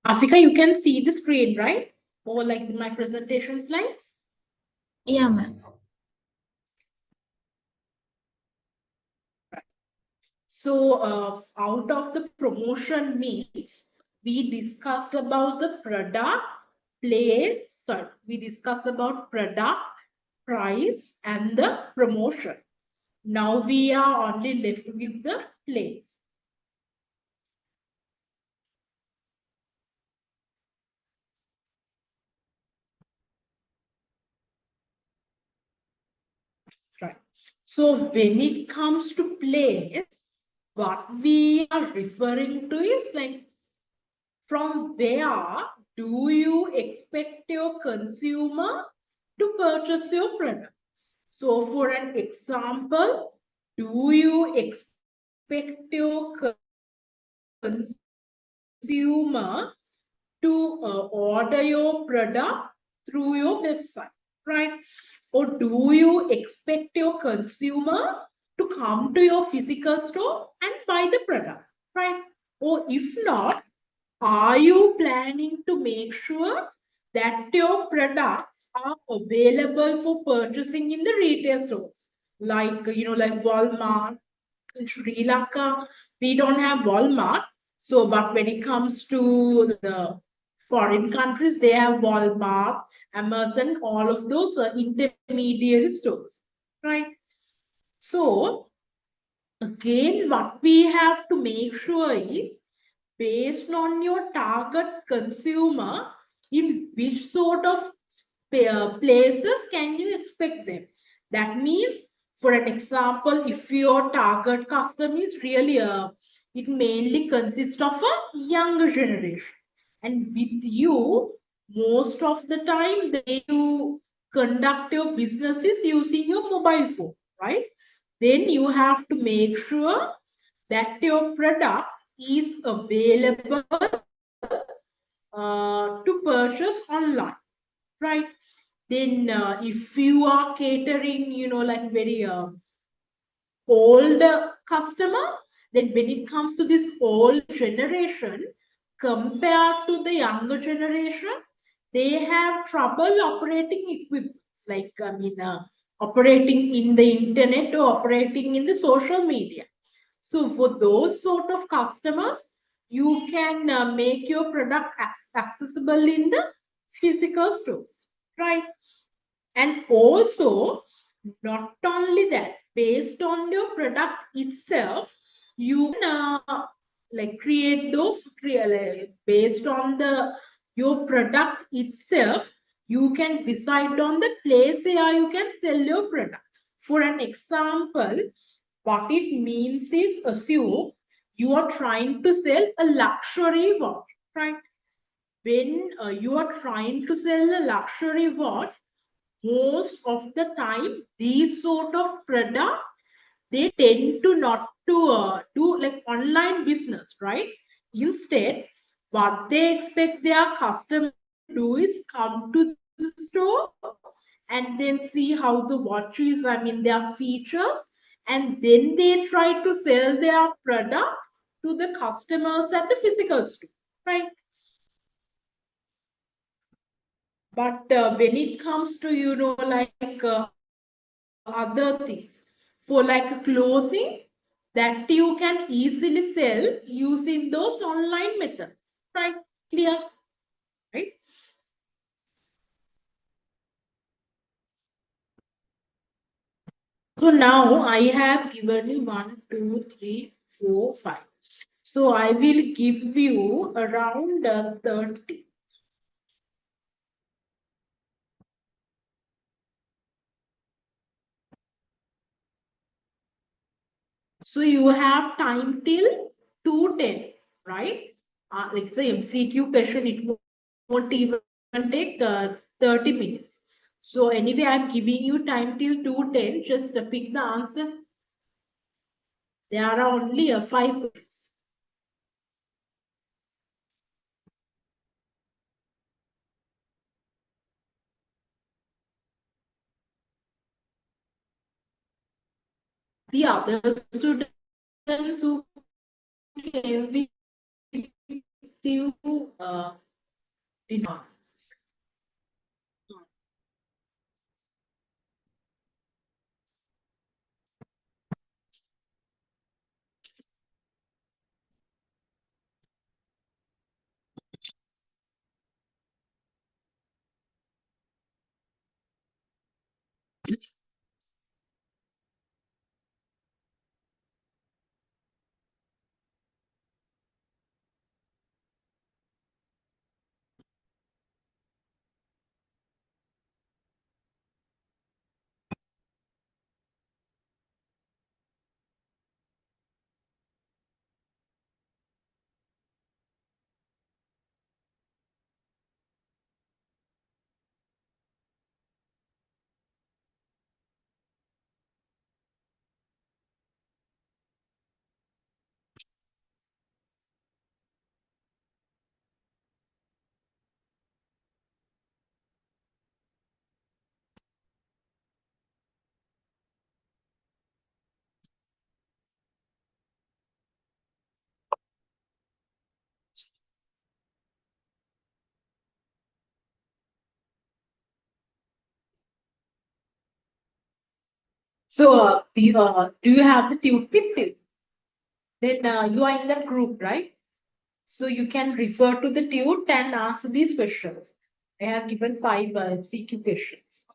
Afika, you can see the screen, right? Or like my presentation slides? Yeah, ma'am. So out of the promotion meets, we discuss about the product, we discuss about product, price, and the promotion. Now we are only left with the place. Right. So when it comes to place, what we are referring to is like, from where do you expect your consumer to purchase your product? So for an example, do you expect your consumer to order your product through your website, right? Or do you expect your consumer to come to your physical store and buy the product, right? Or if not, are you planning to make sure that your products are available for purchasing in the retail stores? Like, like Walmart. In Sri Lanka, we don't have Walmart. So, but when it comes to the foreign countries, they have Walmart, Amazon, all of those intermediary stores, right? So, again, what we have to make sure is, based on your target consumer, in which sort of places can you expect them? That means, for an example, if your target customer is really it mainly consists of a younger generation, and with you, most of the time, the way you conduct your business is using your mobile phone, right? Then you have to make sure that your product is available to purchase online, right? Then if you are catering, like very old customer, then when it comes to this old generation compared to the younger generation, they have trouble operating equipments, like operating in the internet or operating in the social media. So for those sort of customers, you can make your product accessible in the physical stores, right? And also, not only that, based on your product itself, you can like create those based on the your product itself, you can decide on the place where you can sell your product. For an example, what it means is, assume you are trying to sell a luxury watch, right? When you are trying to sell a luxury watch, most of the time these sort of product, they tend to not to do like online business, right? Instead, what they expect their customer to do is come to the store and then see how the watch is, their features, and then they try to sell their product to the customers at the physical store, right? But when it comes to, like other things, for like clothing, that you can easily sell using those online methods, right? Clear, right? So now I have given you 1, 2, 3, 4, 5. So I will give you around 30. So you have time till 2:10, right? Like the MCQ question, it won't even take 30 minutes. So anyway, I'm giving you time till 2:10. Just pick the answer. There are only 5 questions. The other students who came with you did not. So, do you have the tube with you? Then you are in that group, right? So you can refer to the tube and ask these questions. I have given 5 CQ questions.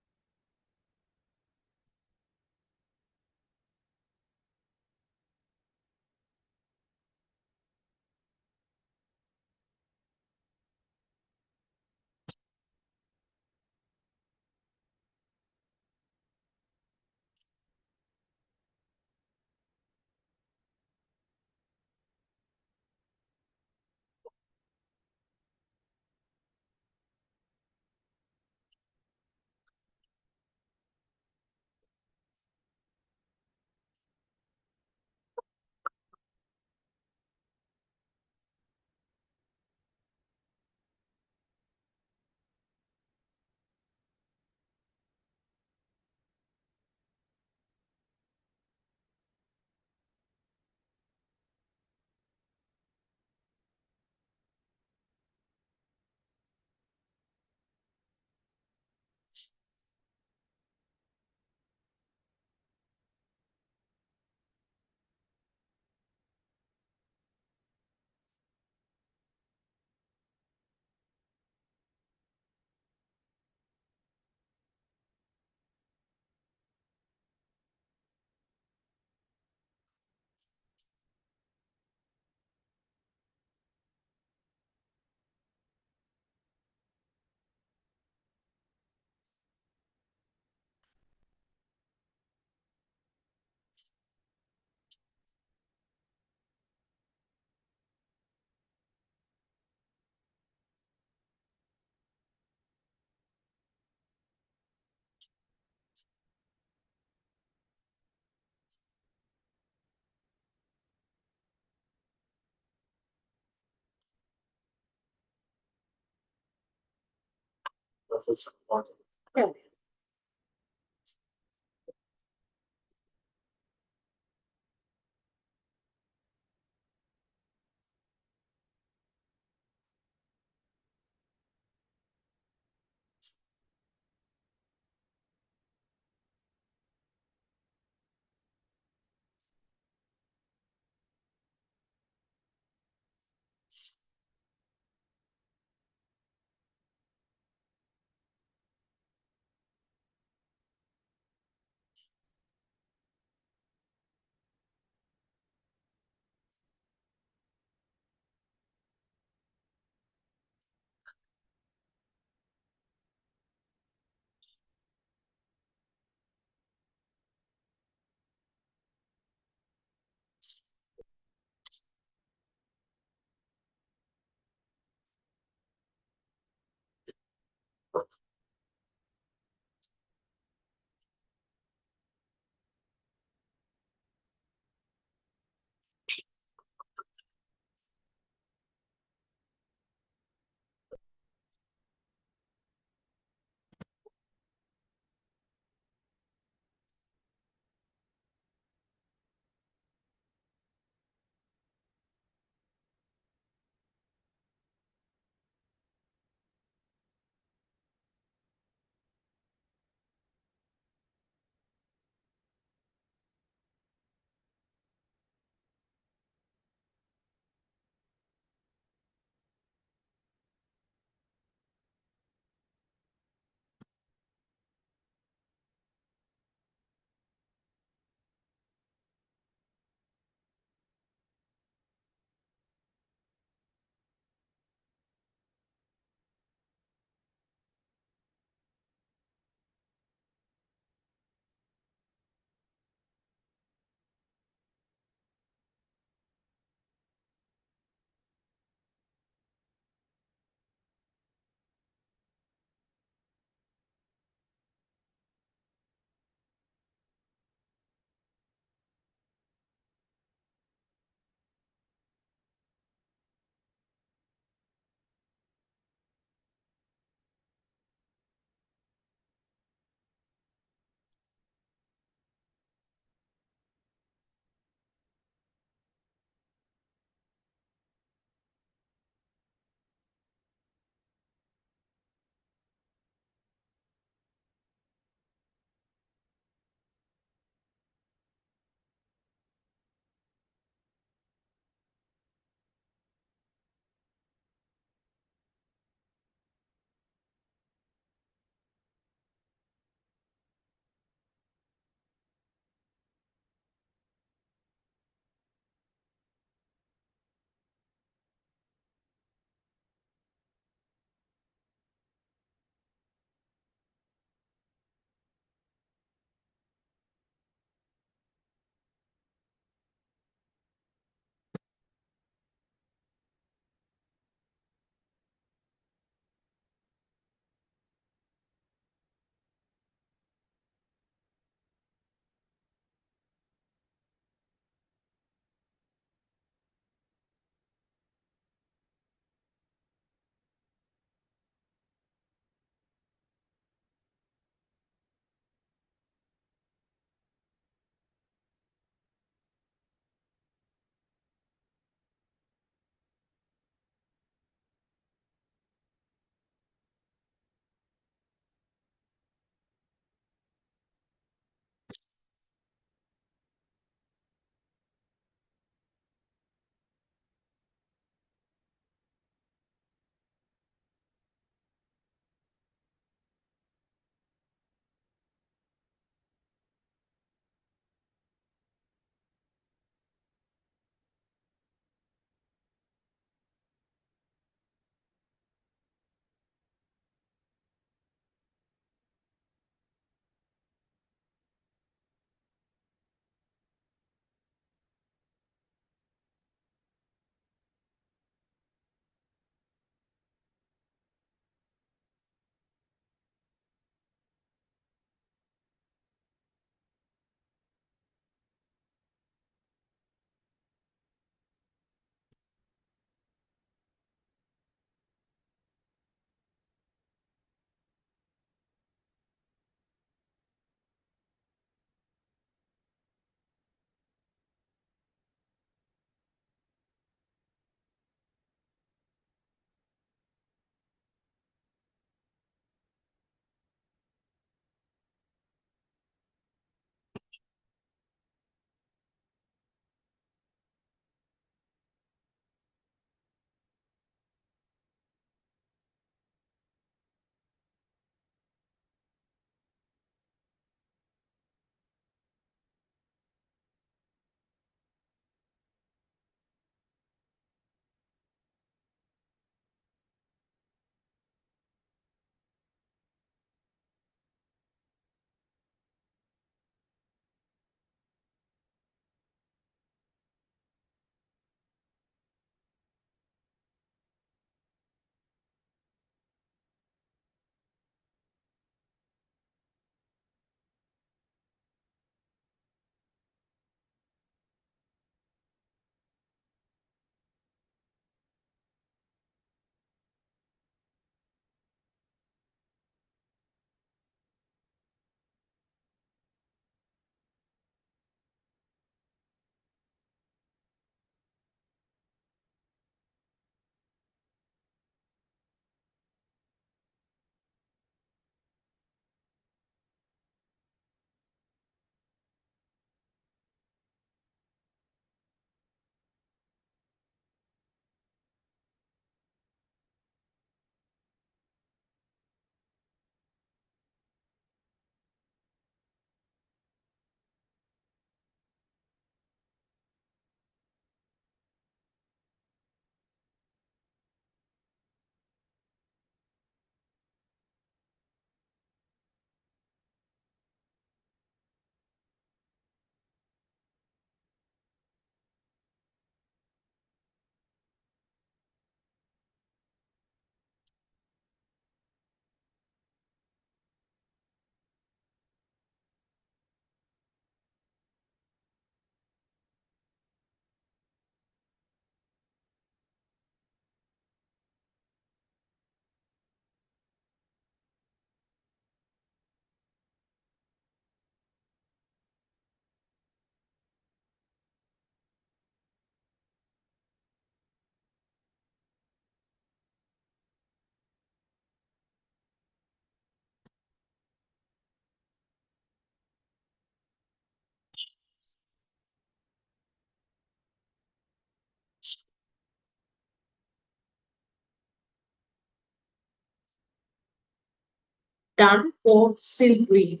Done or still green?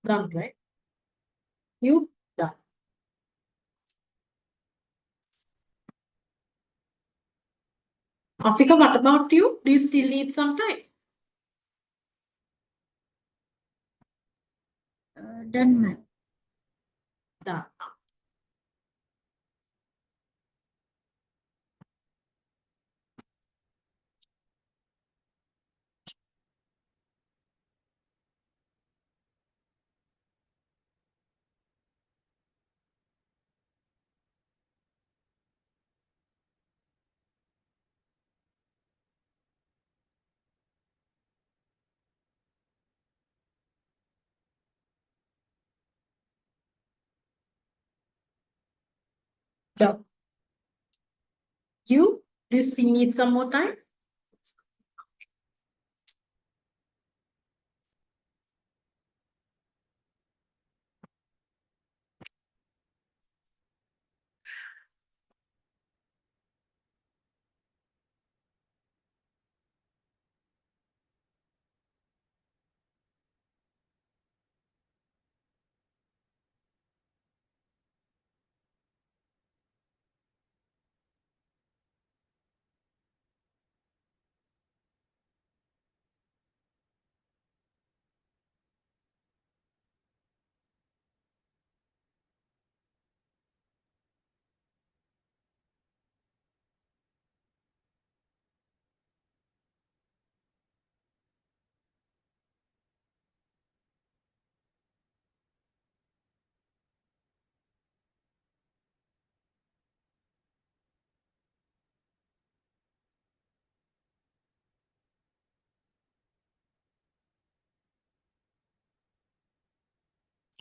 Done, right? You done. Afika, what about you? Do you still need some time? Done, ma'am. Done. Done. You? Do you still need some more time?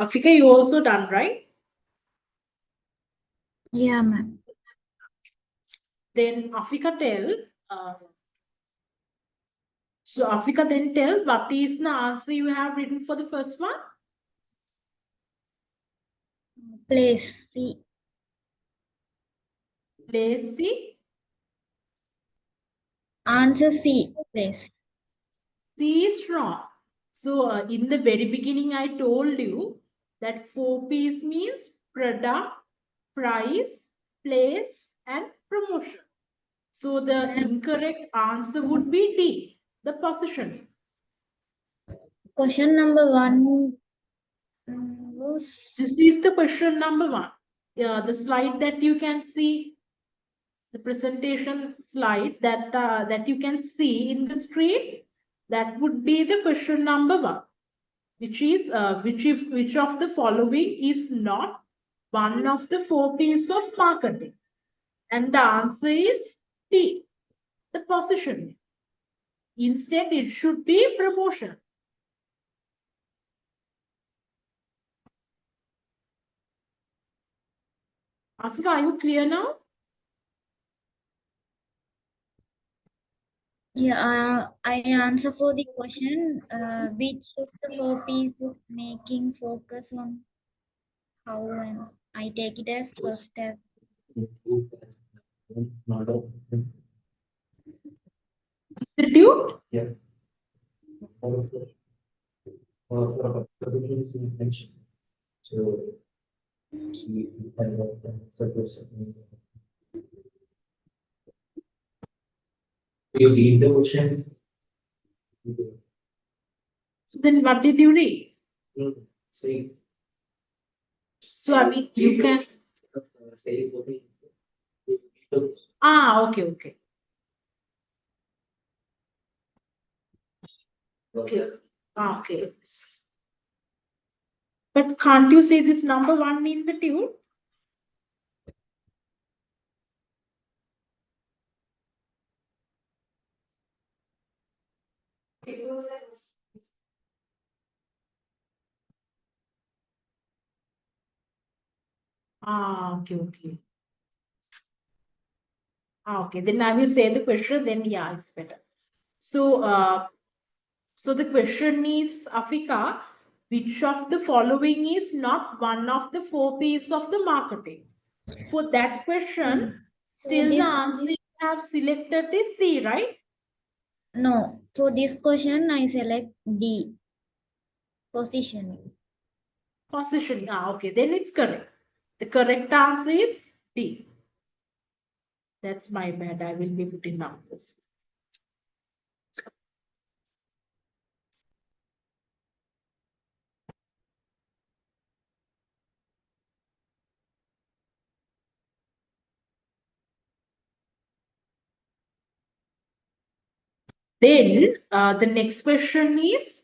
Afika, you also done, right? Yeah, ma'am. Then Afika tell. So Afika then tell what is the answer you have written for the first one? Place. C. Lazy. Answer C. Place. C is wrong. So in the very beginning, I told you that 4Ps means product, price, place, and promotion. So the incorrect answer would be D, the position. Question number 1 was This is the question number 1. The slide that you can see, the presentation slide that you can see in the screen, that would be the question number 1. Which is which of the following is not one of the 4 P's of marketing? And the answer is D, the positioning. Instead, it should be promotion. Afika, are you clear now? Yeah, I answer for the question. Which of the 4 P's of making focus on how, and I take it as first step. Institute? You read the question. So then what did you read? See. So I mean, you can. Okay, okay. Okay. Okay. But can't you say this number 1 in the tune? Okay, okay. Okay, then I will say the question, then yeah, it's better. So, so the question is, Afika, which of the following is not one of the 4 P's of the marketing? For that question, Still this the answer you have selected is C, right? No, for this question, I select D. Positioning. Positioning. Okay, then it's correct. The correct answer is D. That's my bad. I will be putting numbers. Then the next question is,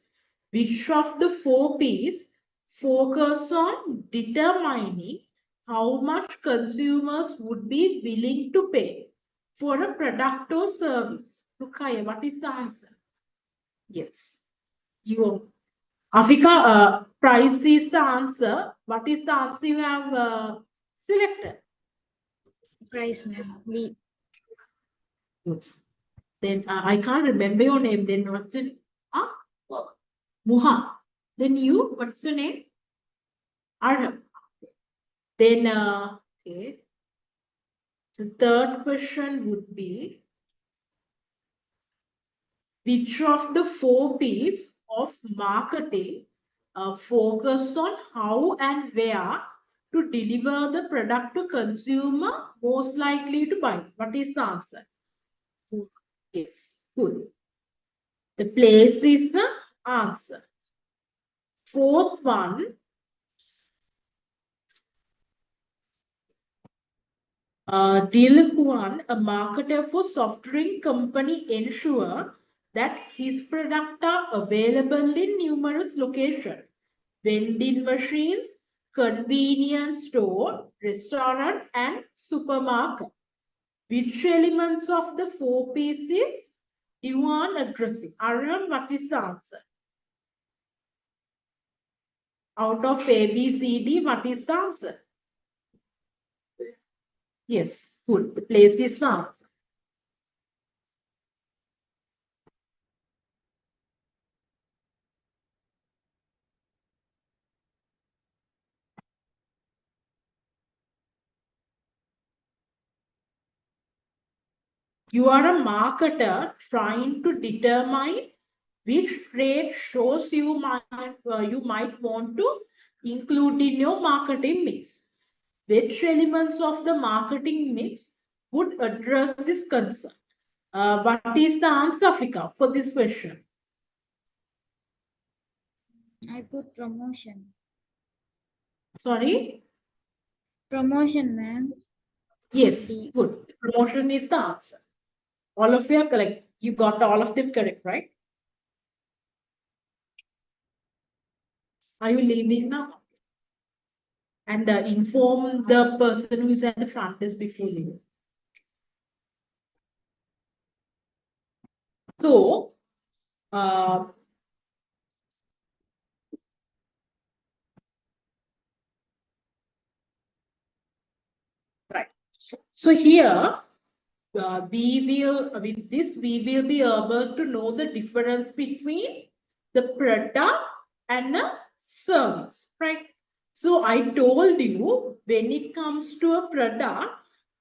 which of the four P's focus on determining how much consumers would be willing to pay for a product or service? Rukaya, what is the answer? Yes. You, Afika, price is the answer. What is the answer you have selected? Price, ma'am. D. Good. Then I can't remember your name. Then what's it? Ah, Muha. Then you, what's your name? Arham. Then, okay. The third question would be, which of the four P's of marketing focus on how and where to deliver the product to consumer most likely to buy? What is the answer? Yes, good. The place is the answer. Fourth one, Dilpuan, a marketer for soft drink company, ensure that his products are available in numerous locations. Vending machines, convenience store, restaurant, and supermarket. Which elements of the four pieces Diwan addressing? Aryan, what is the answer? Out of A, B, C, D, what is the answer? Yes, good. The place is the answer. You are a marketer trying to determine which trade shows you might want to include in your marketing mix. Which elements of the marketing mix would address this concern? What is the answer, Fika, for this question? I put promotion. Sorry? Promotion, ma'am. Yes, D. good. Promotion is the answer. All of you are correct. You got all of them correct, right? Are you leaving now? And inform the person who is at the front desk before leaving. So, right. So here, we will, with this, we will be able to know the difference between the product and a service, right? So I told you, when it comes to a product,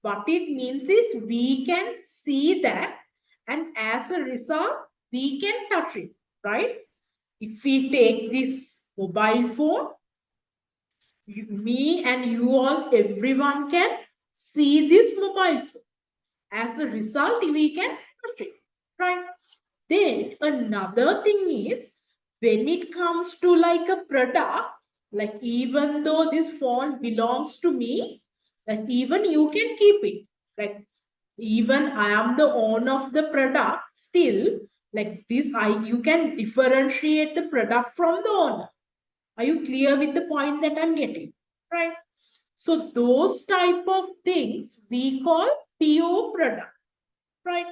what it means is we can see that, and as a result, we can touch it, right? If we take this mobile phone, me and you all, everyone can see this mobile phone. As a result, we can touch it, right? Then another thing is, when it comes to like a product, like even though this phone belongs to me, like even you can keep it. Like even I am the owner of the product, still like this, you can differentiate the product from the owner. Are you clear with the point that I'm getting? Right? So those type of things we call PO product, right?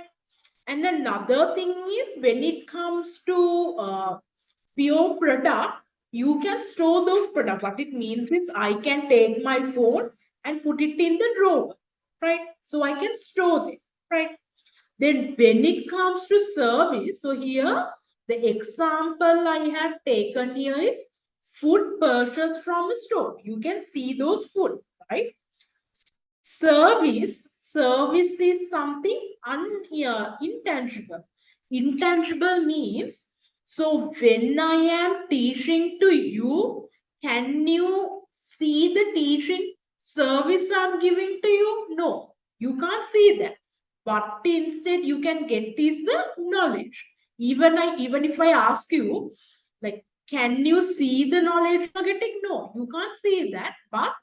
And another thing is, when it comes to pure product, you can store those products. What it means is I can take my phone and put it in the drawer, right? So I can store it, right? Then when it comes to service, so here the example I have taken here is food purchased from a store. You can see those food, right? Service service is something intangible. Intangible means, so when I am teaching to you, can you see the teaching service I'm giving to you? No, you can't see that. But instead you can get is the knowledge. Even if I ask you, like, can you see the knowledge you're getting? No, you can't see that. But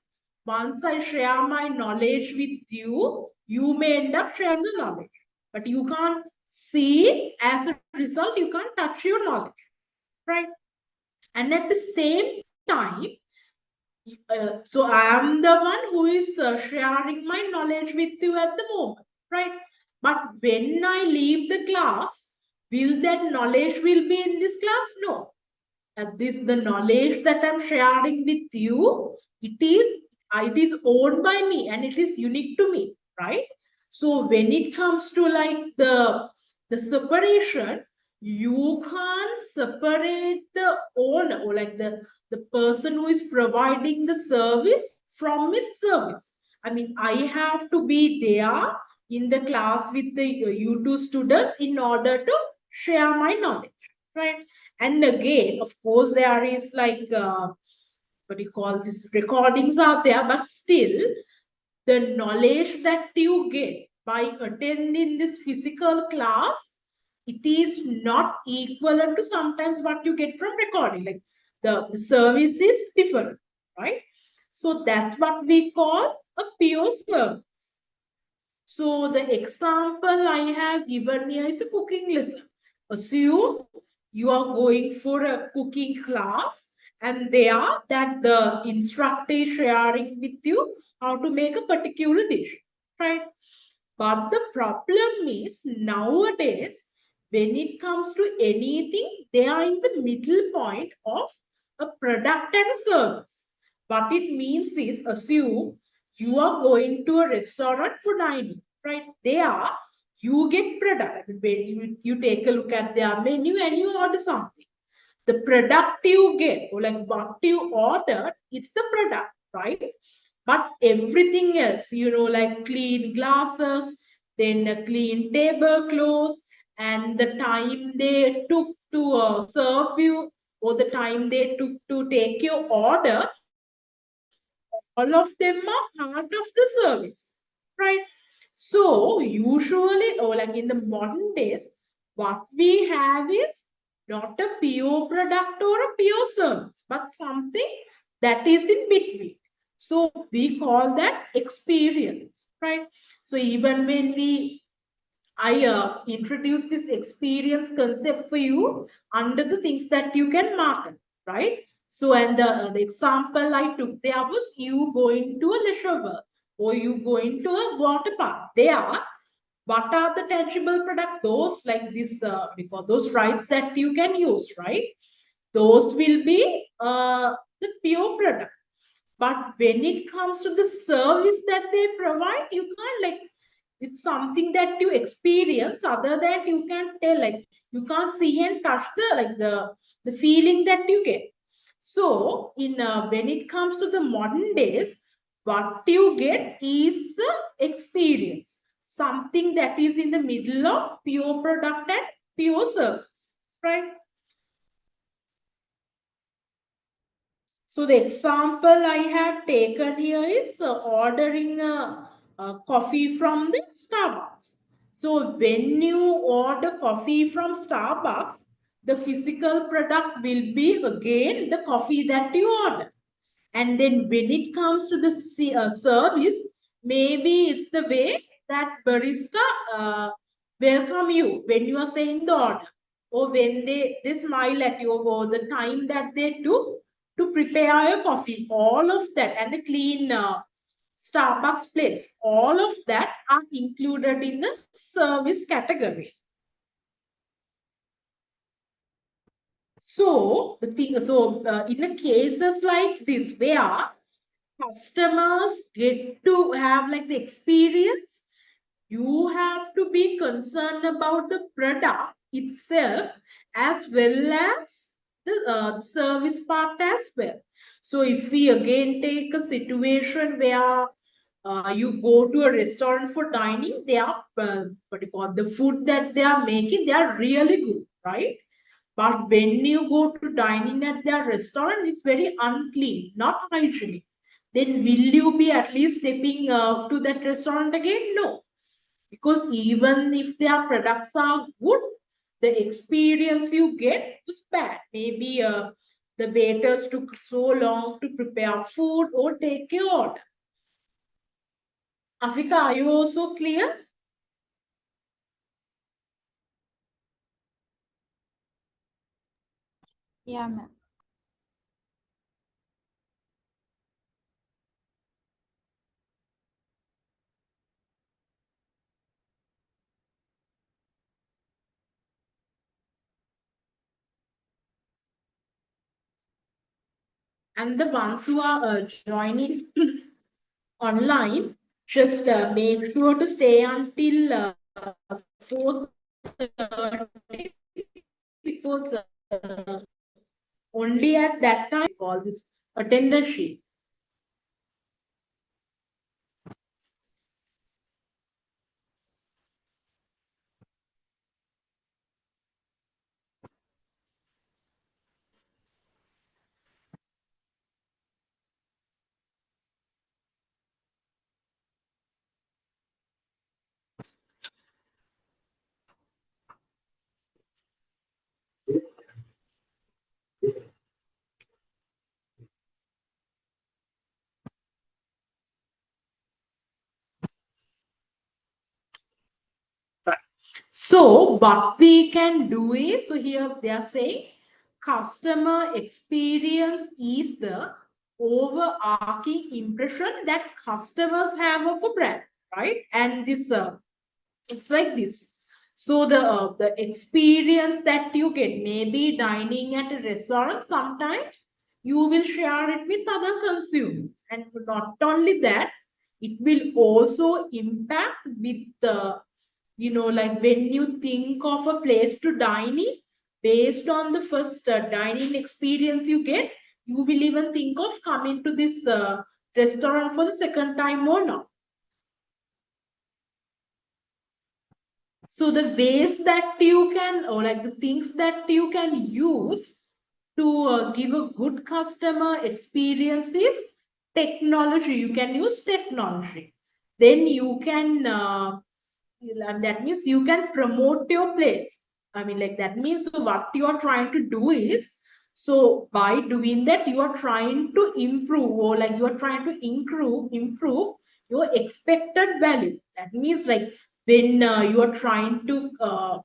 once I share my knowledge with you, you may end up sharing the knowledge. But you can't see it. As a result, you can't touch your knowledge. Right? And at the same time, so I am the one who is sharing my knowledge with you at the moment. Right? But when I leave the class, will that knowledge will be in this class? No. The knowledge that I'm sharing with you, it is owned by me and it is unique to me, right? So when it comes to like the separation, you can't separate the owner or like the person who is providing the service from its service. I mean, I have to be there in the class with the you two students in order to share my knowledge, right? And again, of course, there is like what do you call this, recordings are there, but still the knowledge that you get by attending this physical class, it is not equivalent to sometimes what you get from recording. Like the service is different, right? So that's what we call a pure service. So the example I have given here is a cooking lesson. Assume you are going for a cooking class and there that the instructor is sharing with you how to make a particular dish, right? But the problem is nowadays, when it comes to anything, they are in the middle point of a product and a service. What it means is, assume you are going to a restaurant for dining, right? There, you get product. When you take a look at their menu and you order something. The product you get, or like what you ordered, it's the product, right? But everything else, like clean glasses, then a clean tablecloth, and the time they took to serve you, or the time they took to take your order, all of them are part of the service, right? So usually, or like in the modern days, what we have is not a pure product or a pure service, but something that is in between. So we call that experience, right? So even when I introduced this experience concept for you under the things that you can market, right? So, and the example I took there was you going to a leisure world or you going to a water park. There, what are the tangible products? Those like this, because those rights that you can use, right? Those will be the pure product. But when it comes to the service that they provide, you can't like, it's something that you experience. Other than you can tell, like you can't see and touch the feeling that you get. So in when it comes to the modern days, what you get is experience, something that is in the middle of pure product and pure service, right? So the example I have taken here is ordering a coffee from the Starbucks. So when you order coffee from Starbucks, the physical product will be again the coffee that you order. And then when it comes to the service, maybe it's the way that barista welcome you when you are saying the order, or when they smile at you, or the time that they took to prepare your coffee. All of that, and a clean Starbucks place, all of that are included in the service category. So the thing, in a cases like this where customers get to have like the experience, you have to be concerned about the product itself as well as the service part as well. So if we again take a situation where you go to a restaurant for dining, they are what do you call the food that they are making, they are really good, right? But when you go to dining at their restaurant, it's very unclean, not hygienic. Then will you be at least stepping to that restaurant again? No, because even if their products are good, the experience you get is bad. Maybe the waiters took so long to prepare food or take your order. Afika, are you also clear? Yeah, ma'am. And the ones who are joining online, just make sure to stay until 4:30 because only at that time call this attendance sheet. So what we can do is, so here they are saying customer experience is the overarching impression that customers have of a brand, right? And this it's like this. So the experience that you get, maybe dining at a restaurant, sometimes you will share it with other consumers, and not only that, it will also impact with the like when you think of a place to dine in, based on the first dining experience you get, you will even think of coming to this restaurant for the second time or not. So the ways that you can, or like the things that you can use to give a good customer experience is technology. You can use technology. Then you can, that means you can promote your place. I mean, like that means what you are trying to do is, so by doing that, you are trying to improve, or like you are trying to improve your expected value. That means like when you are trying to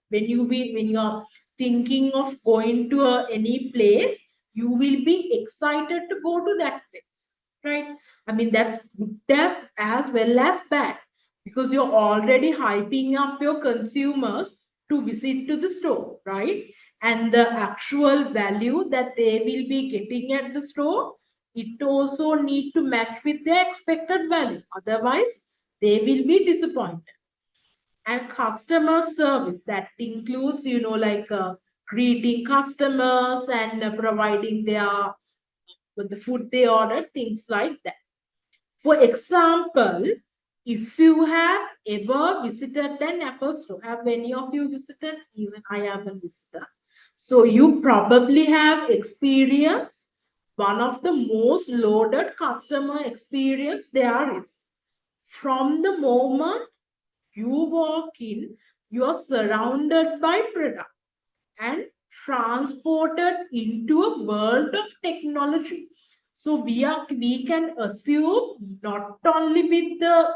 when you are thinking of going to any place, you will be excited to go to that place, right? I mean, that's good as well as bad, because you're already hyping up your consumers to visit to the store, right? And the actual value that they will be getting at the store, it also need to match with their expected value, otherwise they will be disappointed. And customer service, that includes like greeting customers and providing their with the food they order, things like that. For example, if you have ever visited an Apple store, have any of you visited? Even I haven't visited. So you probably have experienced one of the most loaded customer experience there is. From the moment you walk in, you are surrounded by product and transported into a world of technology. So we can assume not only with the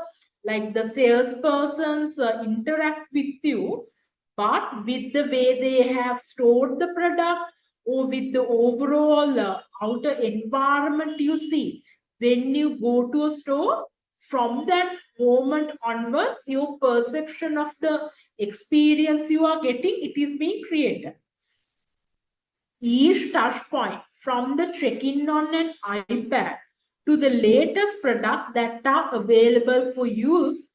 like the salespersons interact with you, but with the way they have stored the product, or with the overall outer environment you see when you go to a store. From that moment onwards, your perception of the experience you are getting, it is being created. Each touch point, from the check-in on an iPad to the latest product that are available for use,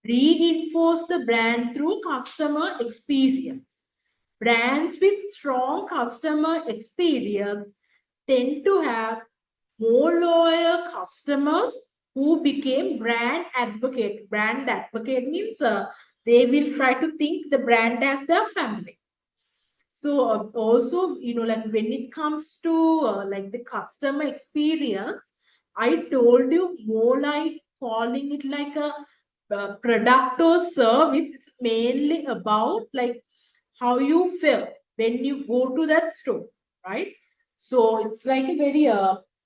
reinforce the brand through customer experience. Brands with strong customer experience tend to have more loyal customers who became brand advocate. Brand advocate means they will try to think the brand as their family. So also, like when it comes to like the customer experience, I told you more like calling it like a product or service. It's mainly about like how you feel when you go to that store, right? So it's like a very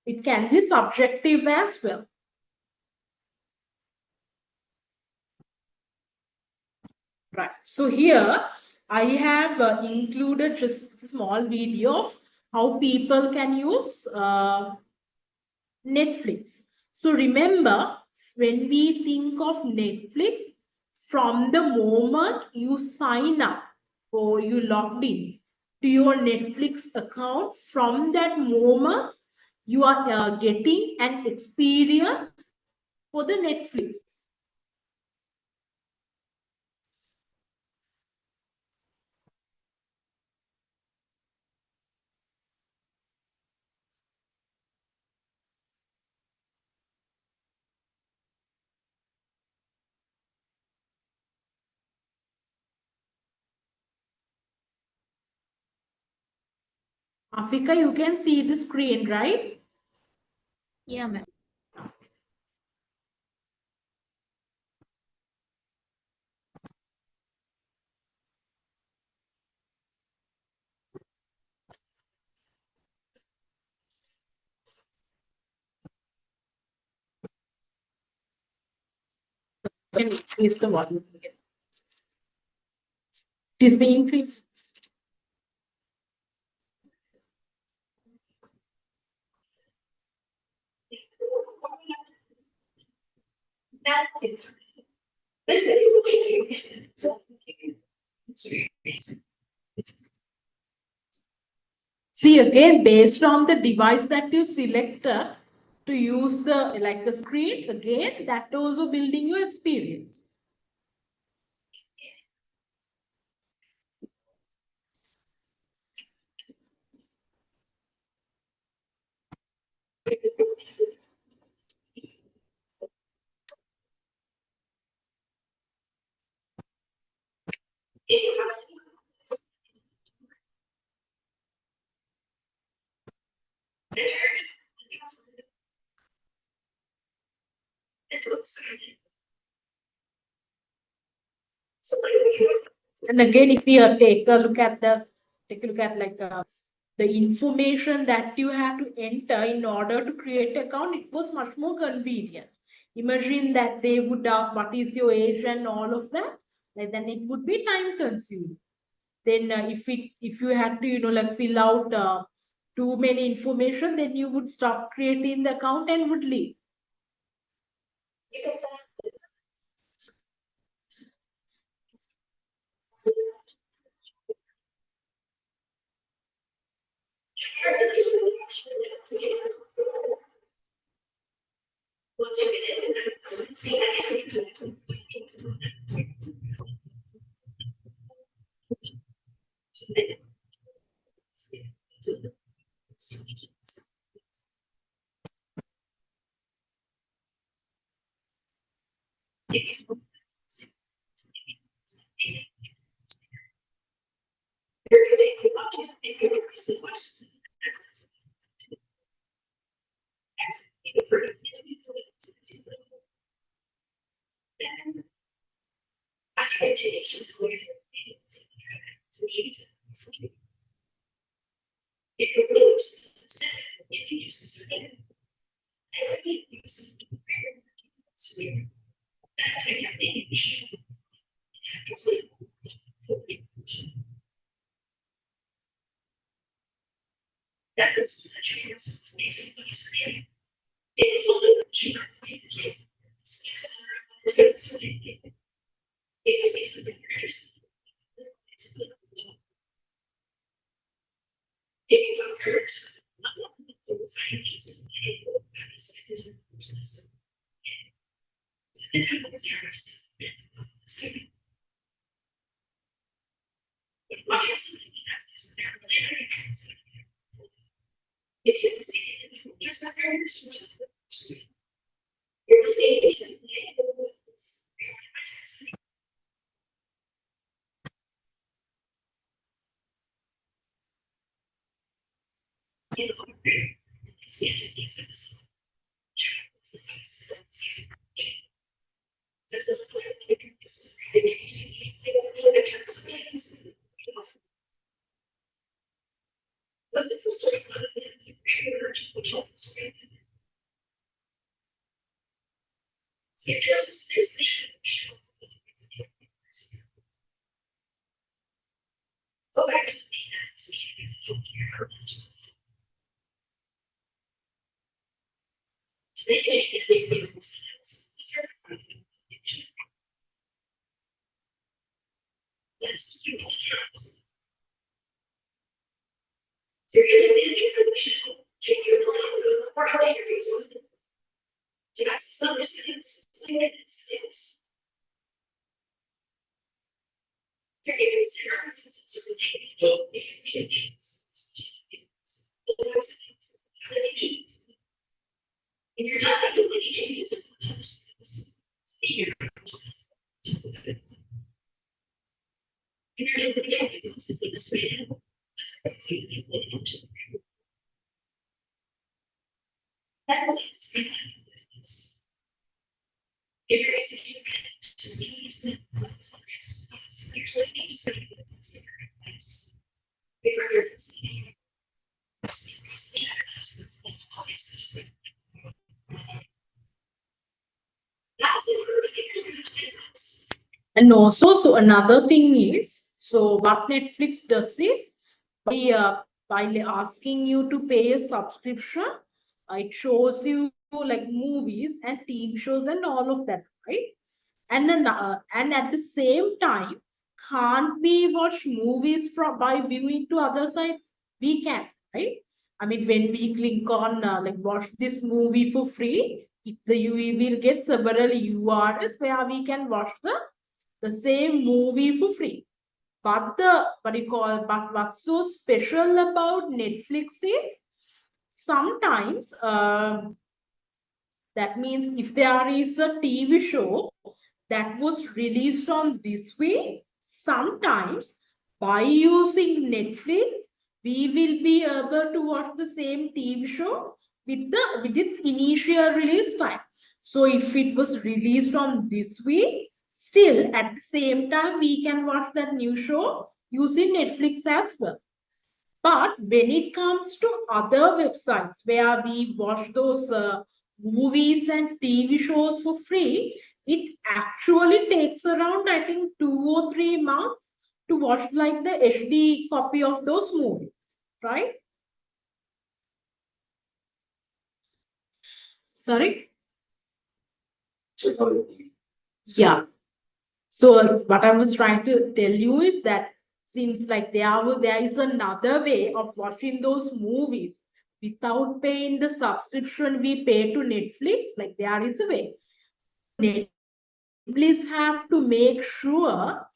it can be subjective as well. Right. So here I have included just a small video of how people can use Netflix. So remember, when we think of Netflix, from the moment you sign up or you logged in to your Netflix account, from that moment you are getting an experience for the Netflix. Afika, you can see the screen, right? Yeah, ma'am. Can you increase the volume again? It is being increased. See again, based on the device that you selected to use the like a screen, again, that also building your experience. And again, if we take a look at like the information that you have to enter in order to create an account, it was much more convenient. Imagine that they would ask what is your age and all of that, and then it would be time consuming. Then if you had to like fill out too many information, then you would stop creating the account and would leave. You're not saying anything. Go back to you're going to manage your condition, change your plan, or how interviews. That's not just things. You're giving zero references and you're not making any changes. You're And also, so another thing is, so what Netflix does is by asking you to pay a subscription, it shows you like movies and TV shows and all of that, right? And at the same time, can't we watch movies from by viewing to other sites? We can, right? I mean, when we click on like watch this movie for free, we will get several URLs where we can watch the same movie for free. But what's so special about Netflix is sometimes that means if there is a TV show that was released on this way, sometimes by using Netflix, we will be able to watch the same TV show with its initial release time. So if it was released on this week, still at the same time we can watch that new show using Netflix as well. But when it comes to other websites where we watch those movies and TV shows for free, it actually takes around, I think, 2 or 3 months to watch like the HD copy of those movies, right? Sorry? Yeah. So what I was trying to tell you is that since like there is another way of watching those movies without paying the subscription we pay to Netflix, like there is a way. Netflix have to make sure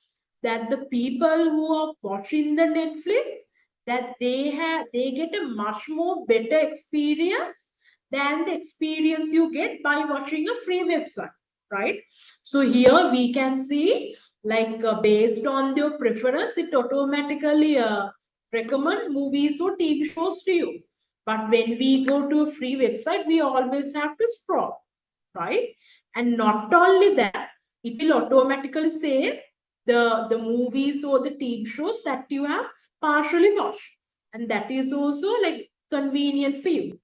that the people who are watching the Netflix that they get a much more better experience than the experience you get by watching a free website, right? So here we can see like based on your preference, it automatically recommend movies or TV shows to you. But when we go to a free website, we always have to scroll, right? And not only that, it will automatically say the movies or the TV shows that you have partially watched, and that is also like convenient for you.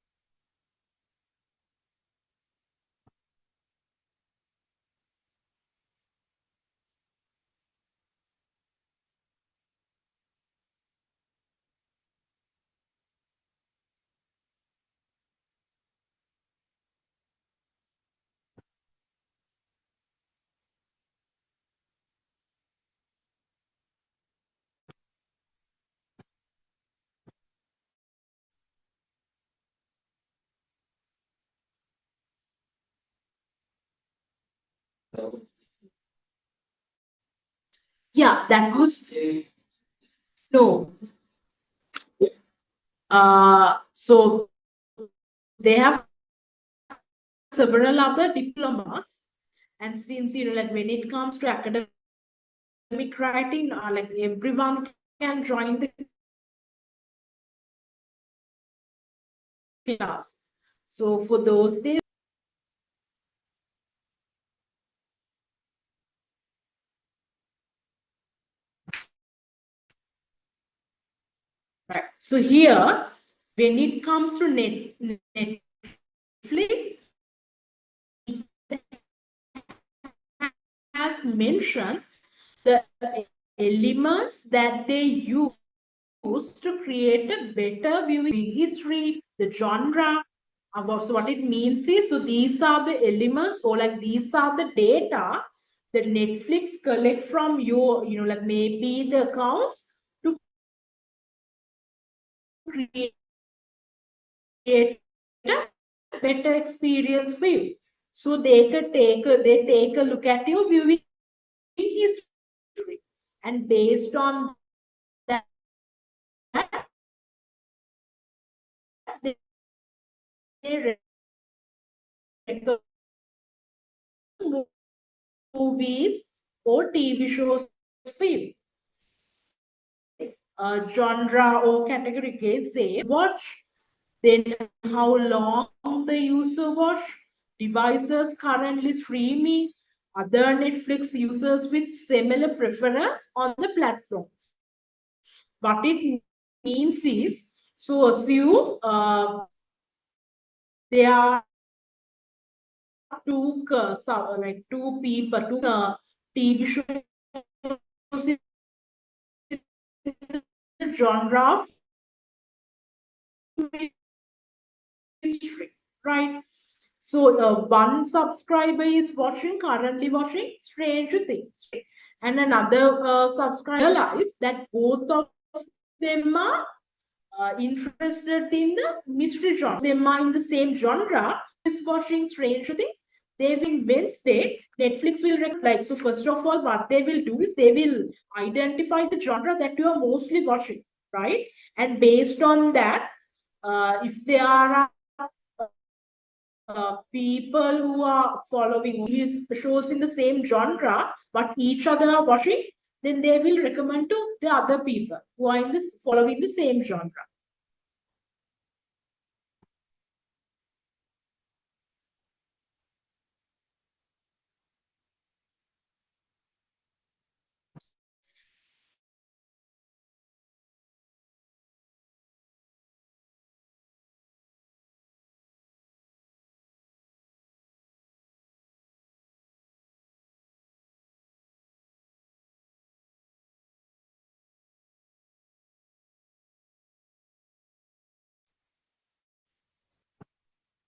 Yeah, that was no. So they have several other diplomas. And since, like when it comes to academic writing, like everyone can join the class. So for those days, right. So here, when it comes to Netflix, has mentioned the elements that they use to create a better viewing history, the genre. So what it means is, so these are the elements, or like these are the data that Netflix collect from your, like maybe the accounts to create a better experience for you. So they take a look at your viewing history, and based on that, they recommend movies or TV shows for you. Genre or category gates say watch, then how long the user watch, devices currently streaming, other Netflix users with similar preference on the platform. What it means is, so assume there are two people, two TV shows in the genre of mystery, right? So one subscriber is currently watching Stranger Things, right? And another subscriber realized that both of them are interested in the mystery genre. Them are in the same genre. Is watching Stranger Things. They will Wednesday. Netflix will like, so. First of all, what they will do is they will identify the genre that you are mostly watching, right? And based on that, if there are people who are following his shows in the same genre, but each other are watching, then they will recommend to the other people who are in this following the same genre.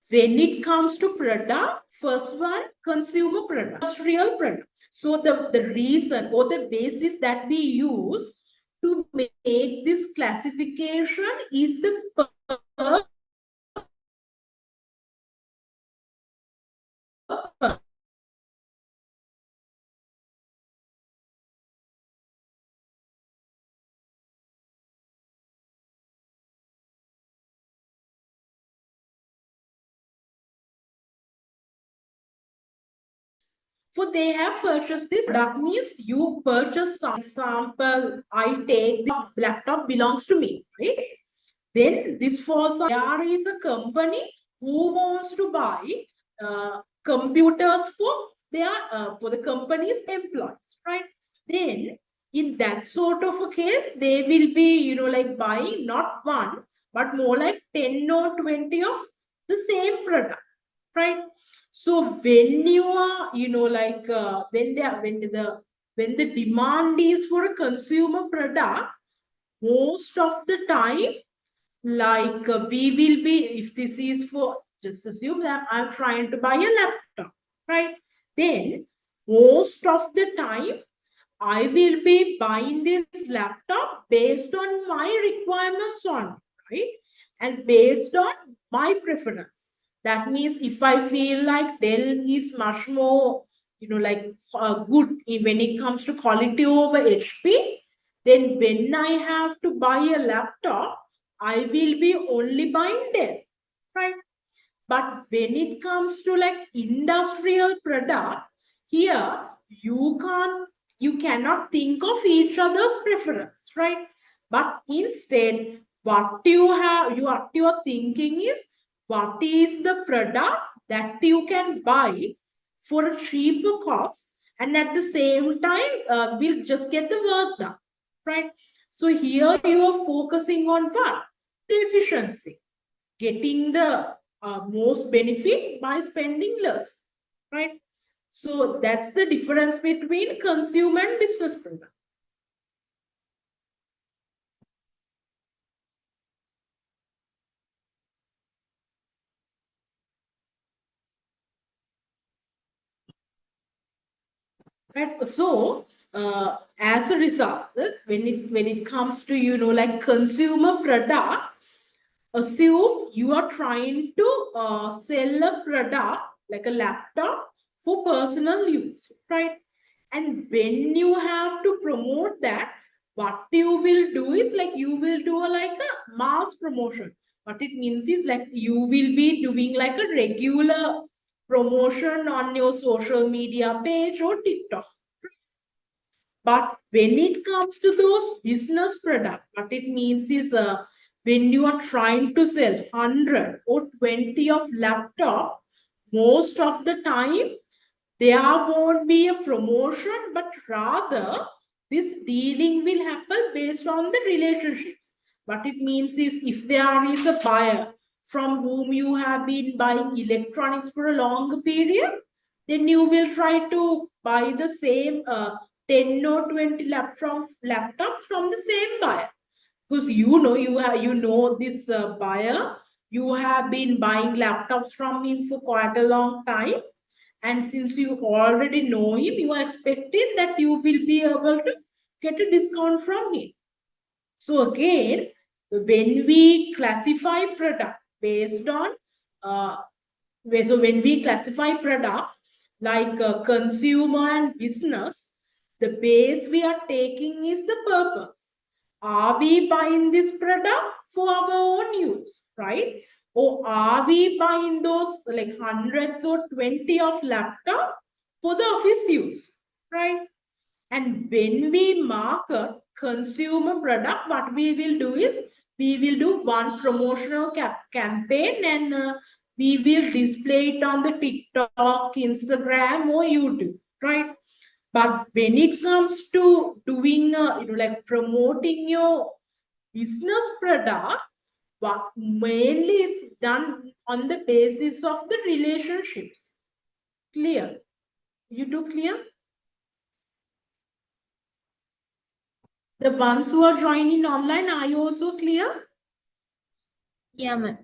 When it comes to product, first one, consumer product, industrial product. So the reason or the basis that we use to make this classification is the purpose. So they have purchased this product. Means you purchase some example, I take the laptop belongs to me, right? Then this falls on, there is a company who wants to buy computers for their for the company's employees, right? Then in that sort of a case, they will be, like buying not one, but more like 10 or 20 of the same product, right? So when you are, like when the demand is for a consumer product, most of the time, like we will be, if this is for, just assume that I'm trying to buy a laptop, right? Then most of the time I will be buying this laptop based on my requirements on, right? And based on my preference. That means if I feel like Dell is much more, like good when it comes to quality over HP, then when I have to buy a laptop, I will be only buying Dell, right? But when it comes to like industrial product, here you cannot think of each other's preference, right? But instead, what you are thinking is what is the product that you can buy for a cheaper cost, and at the same time we'll just get the work done, right? So here you are focusing on what? The efficiency, getting the most benefit by spending less, right? So that's the difference between consumer and business product. Right? So as a result, when it comes to like consumer product, assume you are trying to sell a product like a laptop for personal use, right? And when you have to promote that, what you will do is like you will do like a mass promotion. What it means is like you will be doing like a regular promotion on your social media page or TikTok. But when it comes to those business products, what it means is when you are trying to sell 100 or 20 of laptop, most of the time there won't be a promotion, but rather this dealing will happen based on the relationships. What it means is if there is a buyer from whom you have been buying electronics for a longer period, then you will try to buy the same 10 or 20 laptops from the same buyer, because you know this buyer, you have been buying laptops from him for quite a long time, and since you already know him, you are expecting that you will be able to get a discount from him. So again, when we classify product based on uh, so when we classify product like consumer and business, the base we are taking is the purpose. Are we buying this product for our own use, right? Or are we buying those like hundreds or 20 of laptop for the office use, right? And when we market consumer product, what we will do is we will do one promotional campaign, and we will display it on the TikTok, Instagram, or YouTube, right? But when it comes to doing, like promoting your business product, what mainly it's done on the basis of the relationships. Clear? You too clear? The ones who are joining online, are you also clear? Yeah, ma'am.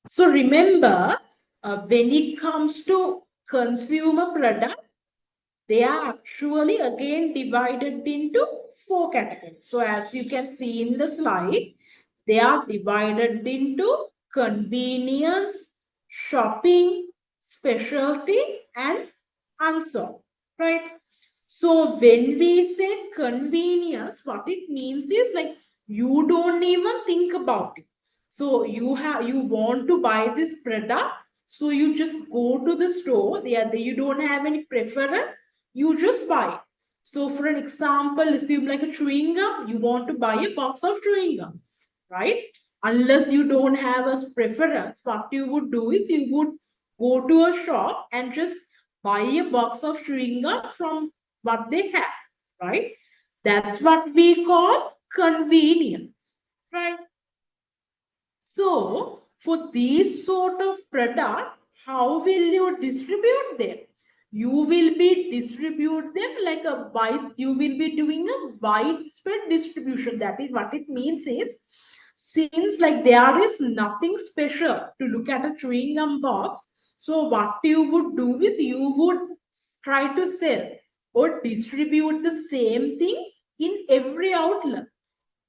So remember, when it comes to consumer product, they are actually again divided into 4 categories. So as you can see in the slide, they are divided into convenience, shopping, specialty, and unsold, right? So when we say convenience, what it means is like you don't even think about it. So you want to buy this product, so you just go to the store. You don't have any preference, you just buy it. So for an example, assume like a chewing gum, you want to buy a box of chewing gum, right? Unless you don't have a preference, what you would do is you would go to a shop and just buy a box of chewing gum from what they have, right? That's what we call convenience, right? So for these sort of product, how will you distribute them? You will be distribute them like a wide, you will be doing a widespread distribution. That is what it means is, since like there is nothing special to look at a chewing gum box, so what you would do is you would try to sell or distribute the same thing in every outlet,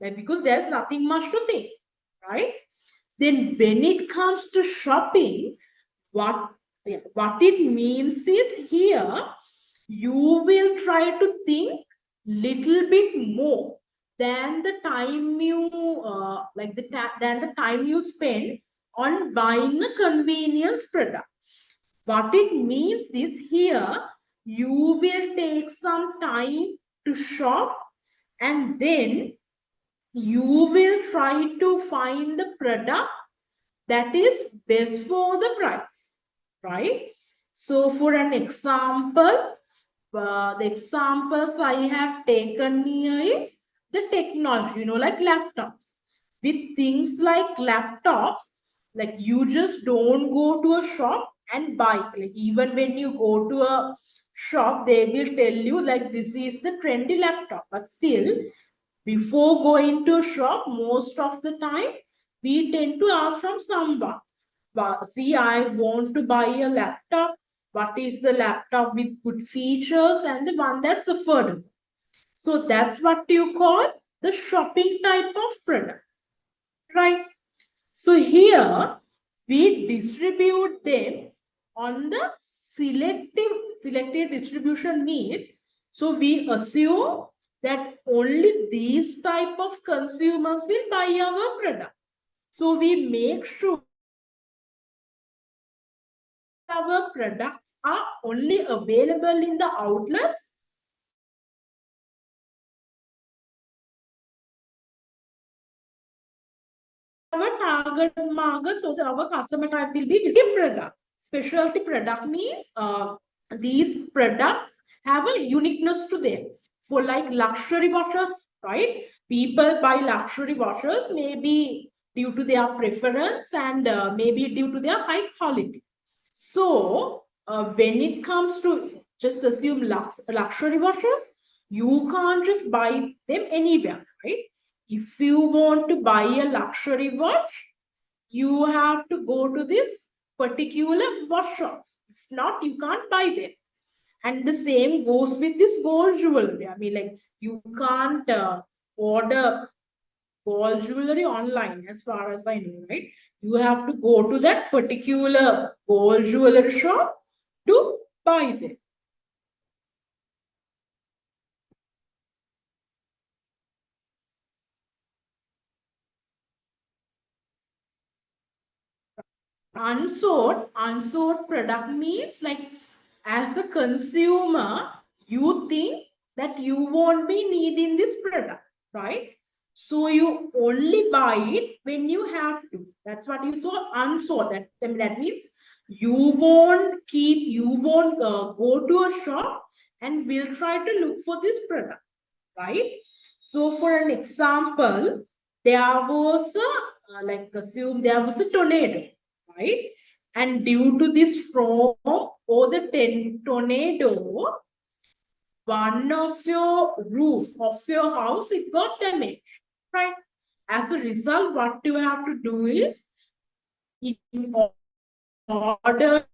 like, because there's nothing much to think. right? Then when it comes to shopping, what it means is here, you will try to think little bit more than the time you than the time you spend on buying a convenience product. What it means is here, you will take some time to shop, and then you will try to find the product that is best for the price, right? So for an example, the examples I have taken here is the technology, like laptops. With things like laptops, like you just don't go to a shop and buy. Like even when you go to a shop, they will tell you like this is the trendy laptop. But still, before going to a shop, most of the time, we tend to ask from someone. But see, I want to buy a laptop. What is the laptop with good features and the one that's affordable? So that's what you call the shopping type of product, right? So here we distribute them on the selective distribution means. So we assume that only these type of consumers will buy our product. So we make sure our products are only available in the outlets our target market, so that our customer type will be product. Specialty product means these products have a uniqueness to them. For like luxury watches, right? People buy luxury watches maybe due to their preference and maybe due to their high quality. So when it comes to just assume luxury watches, you can't just buy them anywhere, right? If you want to buy a luxury watch, you have to go to this particular watch shops. If not, you can't buy them. And the same goes with this gold jewelry. I mean, like you can't order gold jewelry online, as far as I know, right? You have to go to that particular gold jewelry shop to buy them. Unsold product means like as a consumer, you think that you won't be needing this product, right? So you only buy it when you have to. That's what you saw unsold. That means you won't go to a shop and will try to look for this product, right? So for an example, there was assume there was a tornado, right? And due to this storm or the tornado, one of your roof of your house, it got damaged, right? As a result, what you have to do is, in order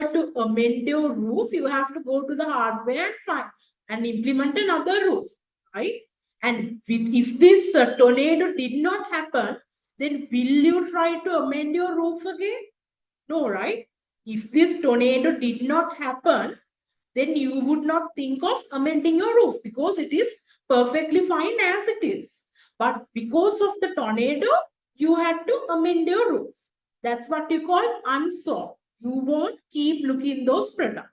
to amend your roof, you have to go to the hardware and find and implement another roof, right? And if this tornado did not happen, then will you try to amend your roof again? No, right? If this tornado did not happen, then you would not think of amending your roof because it is perfectly fine as it is. But because of the tornado, you had to amend your roof. That's what you call unsold. You won't keep looking those products.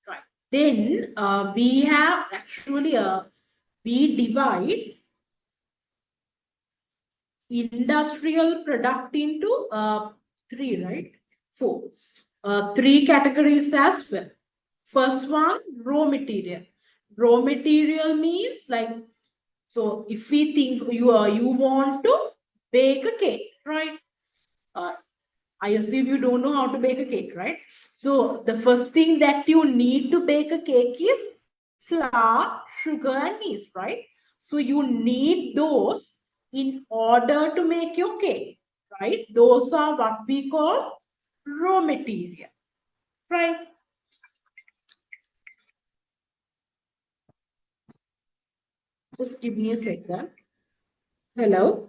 Right. Then we have actually we divide industrial product into three, right? Four. Three categories as well. First one, raw material. Raw material means like, so if we think you want to bake a cake, right? I assume you don't know how to bake a cake, right? So the first thing that you need to bake a cake is flour, sugar, and yeast, right? So you need those in order to make your cake, right? Those are what we call raw material, right? Just give me a second. Hello?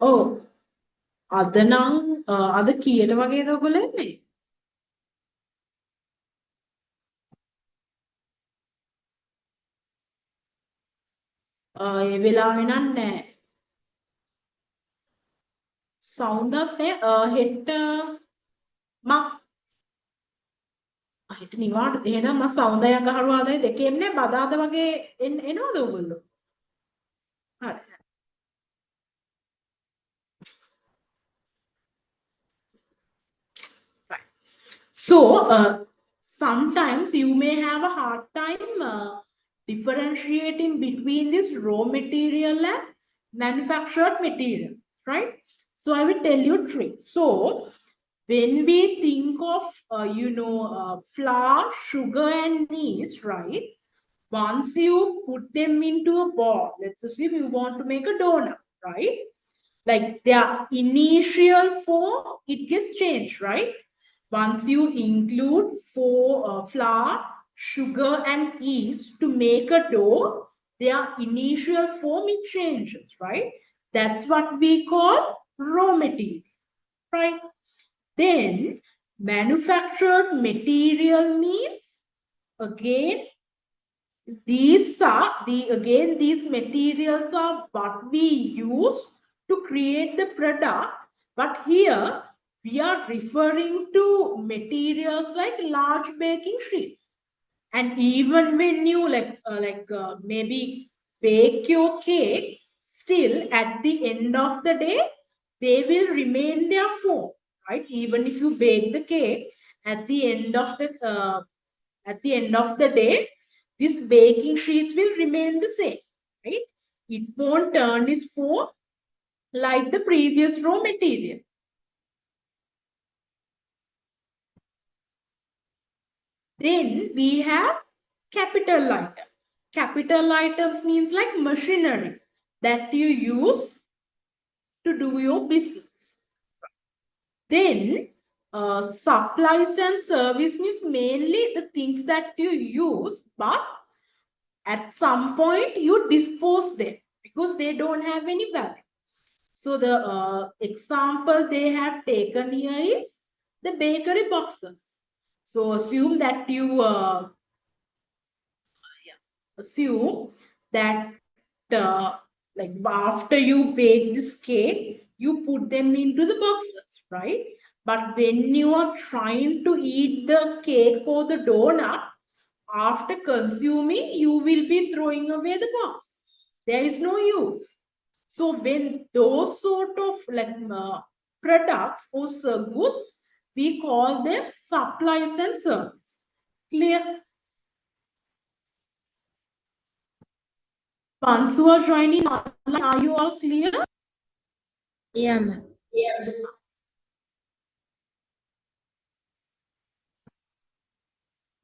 Oh, අද නම් අද කීයට වගේද ඔයගොල්ලෝ එන්නේ? ඒ වෙලාවේ නම් නෑ. සවුන්ඩක් නෑ. හෙට හෙට නිවාඩු. එහෙනම් මම සවුන්දය අඟහරුවාදයි දෙකේම නෑ බදාද වගේ එනවද ඔයගොල්ලෝ? හරි. Right. So, sometimes you may have a hard time differentiating between this raw material and manufactured material, right? So, I will tell you tricks. So, when we think of, flour, sugar, and yeast, right? Once you put them into a ball, let's assume you want to make a donut, right? Like their initial form, it gets changed, right? Once you include flour, sugar, and yeast to make a dough, their initial form, it changes, right? That's what we call raw material, right? Then manufactured material means, again, these materials are what we use to create the product, but here we are referring to materials like large baking sheets. And even when you maybe bake your cake, still at the end of the day, they will remain their form, right? Even if you bake the cake, at the end of the day, these baking sheets will remain the same, right? It won't turn its form like the previous raw material. Then we have capital item. Capital items means like machinery that you use to do your business. Then supplies and service means mainly the things that you use, but at some point you dispose them because they don't have any value. So the example they have taken here is the bakery boxes. So assume that you like after you bake this cake, you put them into the boxes, right? But when you are trying to eat the cake or the donut, after consuming, you will be throwing away the box. There is no use. So when those sort of products or goods, we call them supplies and service. Clear? Once you are joining online, are you all clear? Yeah, ma'am.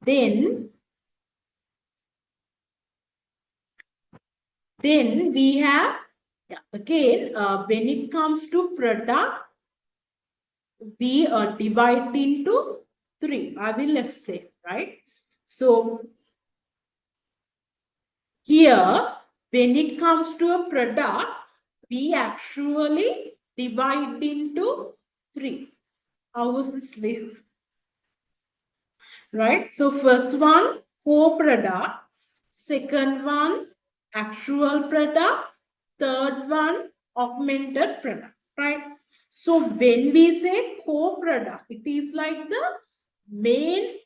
Then we have, again, when it comes to product, we divide into 3. I will explain, right? So here, when it comes to a product, we actually divide into 3. How was this live? Right? So first one, co-product. Second one, actual product. Third one, augmented product. Right? So when we say co-product, it is like the main,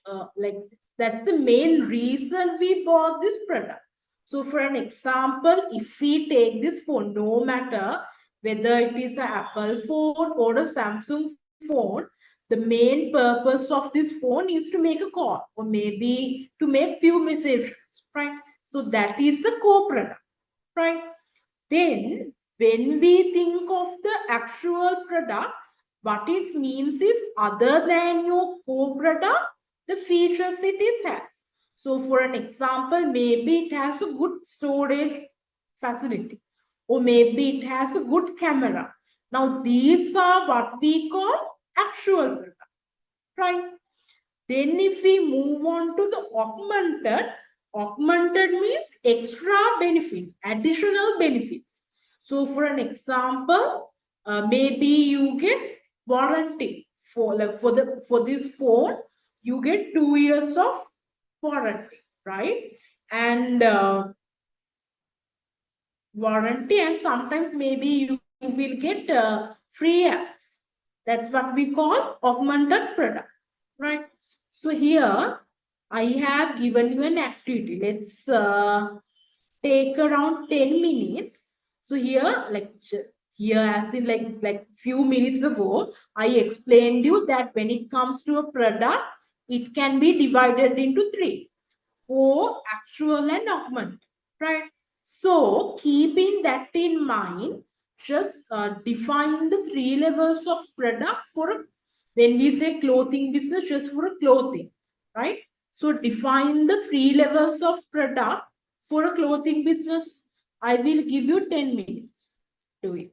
that's the main reason we bought this product. So for an example, if we take this phone, no matter whether it is an Apple phone or a Samsung phone, the main purpose of this phone is to make a call or maybe to make few messages, right? So that is the co-product, right? Then when we think of the actual product, what it means is other than your co-product, the features it has. So for an example, maybe it has a good storage facility, or maybe it has a good camera. Now these are what we call actual product, right? Then if we move on to the augmented means extra benefit, additional benefits. So for an example, maybe you get warranty for this phone, you get 2 years of warranty, right? And warranty, and sometimes maybe you will get free apps. That's what we call augmented product, right? So here I have given you an activity. Let's take around 10 minutes. So here, here as in like few minutes ago, I explained you that when it comes to a product, it can be divided into three: core, actual, and augment, right? So keeping that in mind, just define the three levels of product when we say clothing business, just for a clothing, right? So define the three levels of product for a clothing business. I will give you 10 minutes to it.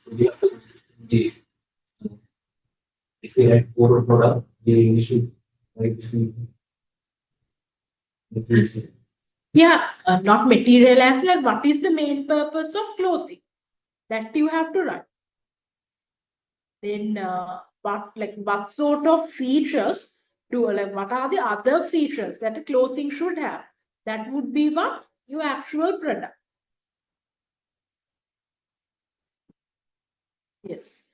We have to the if we had core product, we should like see the basic. Yeah, not material as like what is the main purpose of clothing, that you have to write. Then what sort of features what are the other features that a clothing should have? That would be what your actual product. Yes.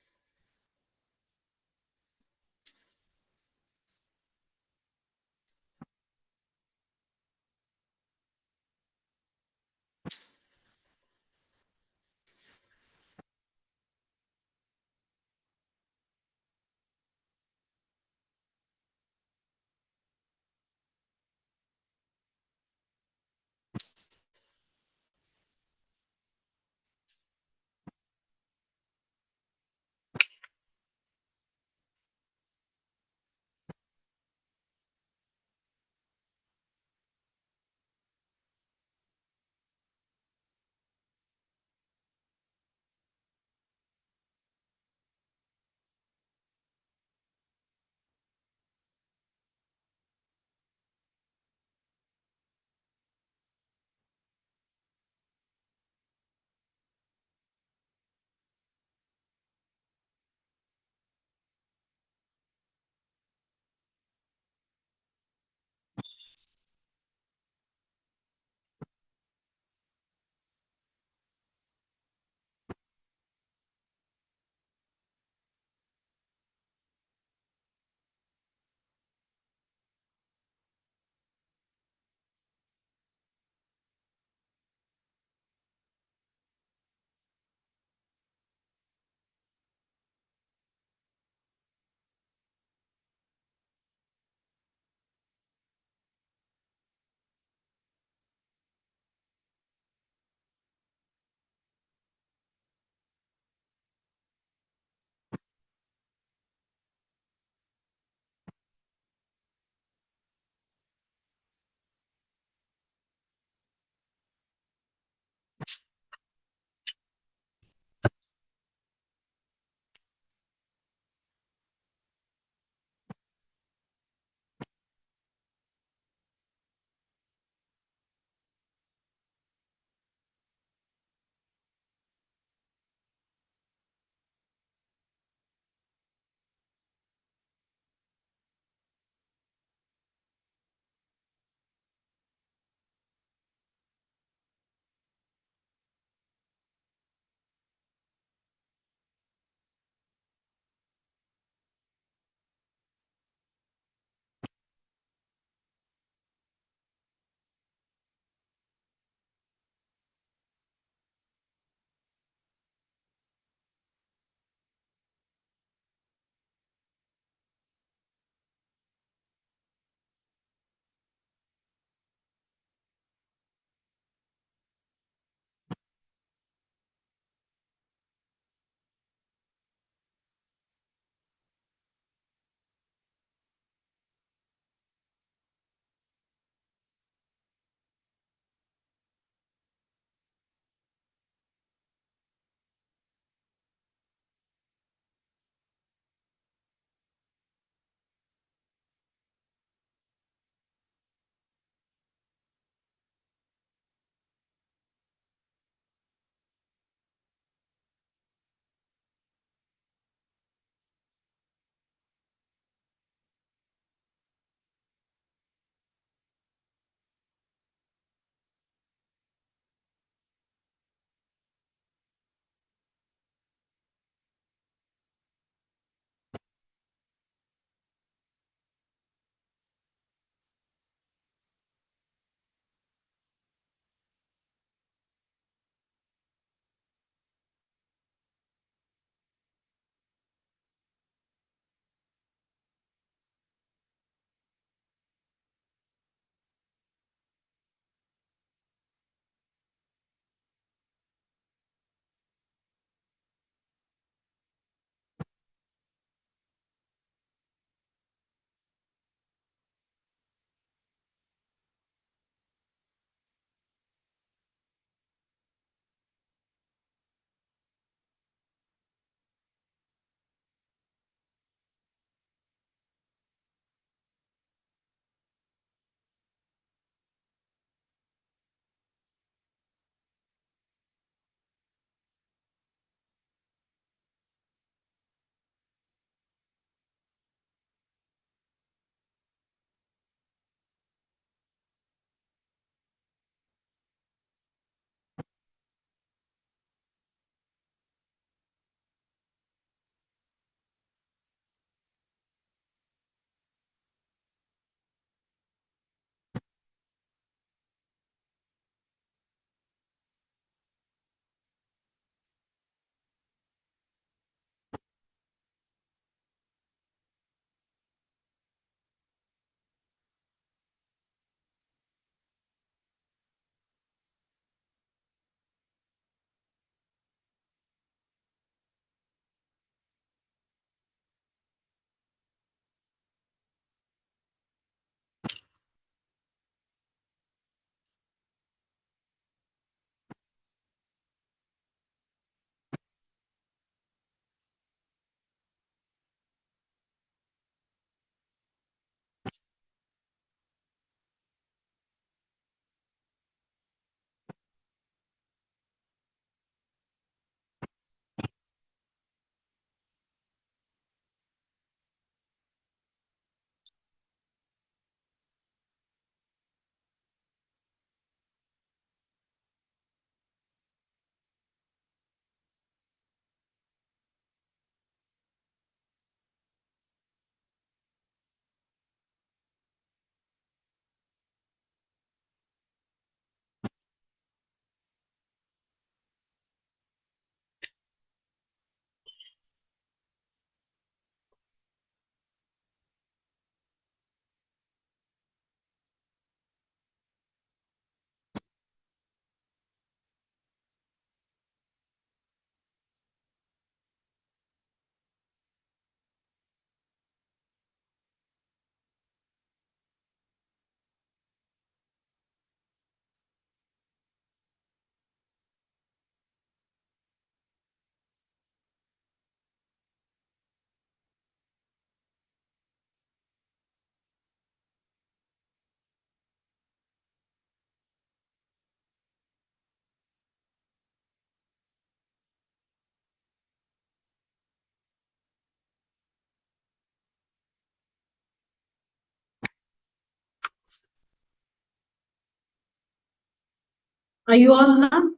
Are you all done?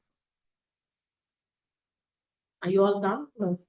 Are you all done? No.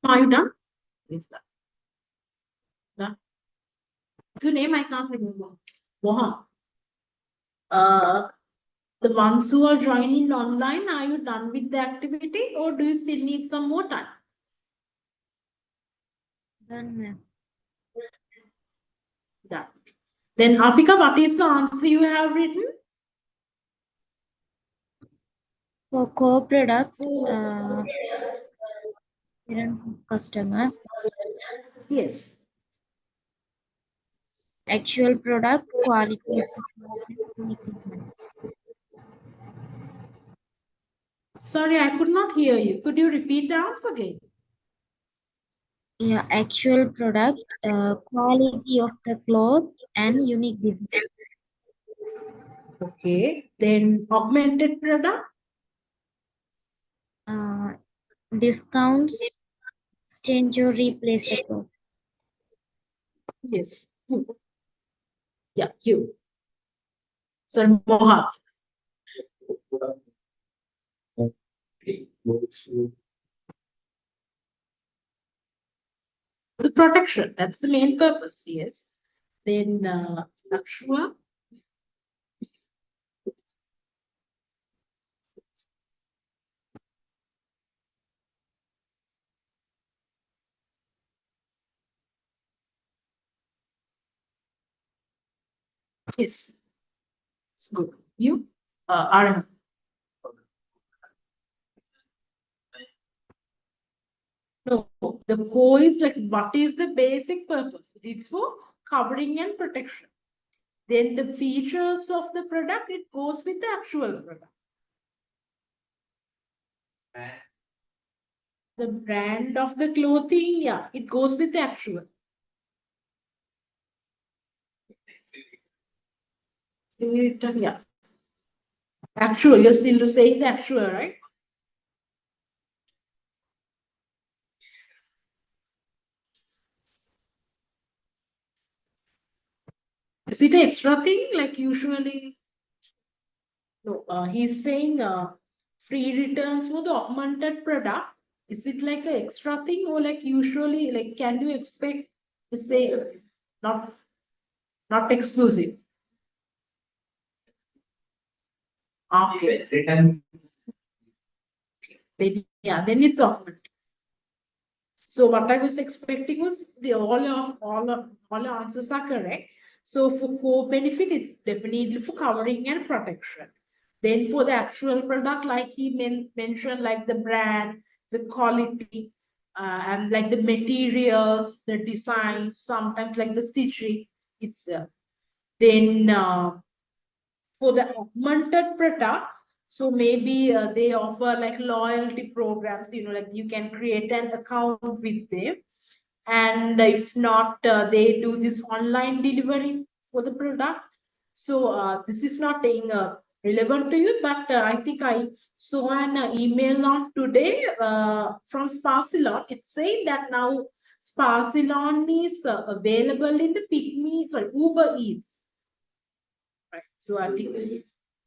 Are you done? Yes, done. Done. What's your name? I can't remember. Mohan. The ones who are joining online, are you done with the activity or do you still need some more time? Done, ma'am. Done. Then Afika, what is the answer you have written? For co-product, For customer, yes. actual product, quality of the product. Sorry, I could not hear you. Could you repeat the answer again? Yeah, actual product, quality of the cloth, and unique design. Okay. Then augmented product. Discounts, exchange or replace the cloth. Yes. Good. Yeah, you. So Mohan. The protection. That's the main purpose. Yes. Then Akshua. Yes. It's good. You? Arun. No, the core is like what is the basic purpose? It's for covering and protection. Then the features of the product, it goes with the actual product. The brand of the clothing, yeah, it goes with the actual. Written, yeah. Actual, you're still saying the actual, right? Is it an extra thing like usually? No, he's saying free returns for the augmented product. Is it like an extra thing or like usually, like can you expect the same? Not, not exclusive. Okay. Written. Then it's augmented. So what I was expecting was all your answers are correct. So for core benefit, it's definitely for covering and protection. Then for the actual product, like he mentioned, like the brand, the quality, and like the materials, the design, sometimes like the stitching itself. Then for the augmented product, so maybe they offer like loyalty programs, like you can create an account with them. And if not, they do this online delivery for the product. So this is not being relevant to you, but I think I saw an email on today from Sparsilon. It's saying that now Sparsilon is available in the Uber Eats. Right. So I think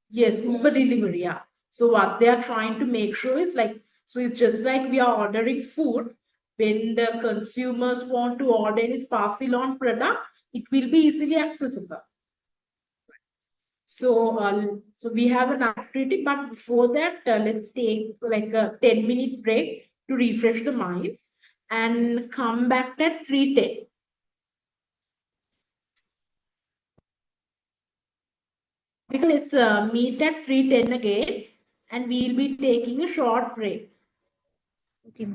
yes, Uber delivery. Yeah. So what they are trying to make sure is like, so it's just like we are ordering food. When the consumers want to order any parcel on product, it will be easily accessible. So we have an activity, but before that, let's take like a 10-minute break to refresh the minds and come back at 3:10. Let's meet at 3:10 again, and we'll be taking a short break. Okay.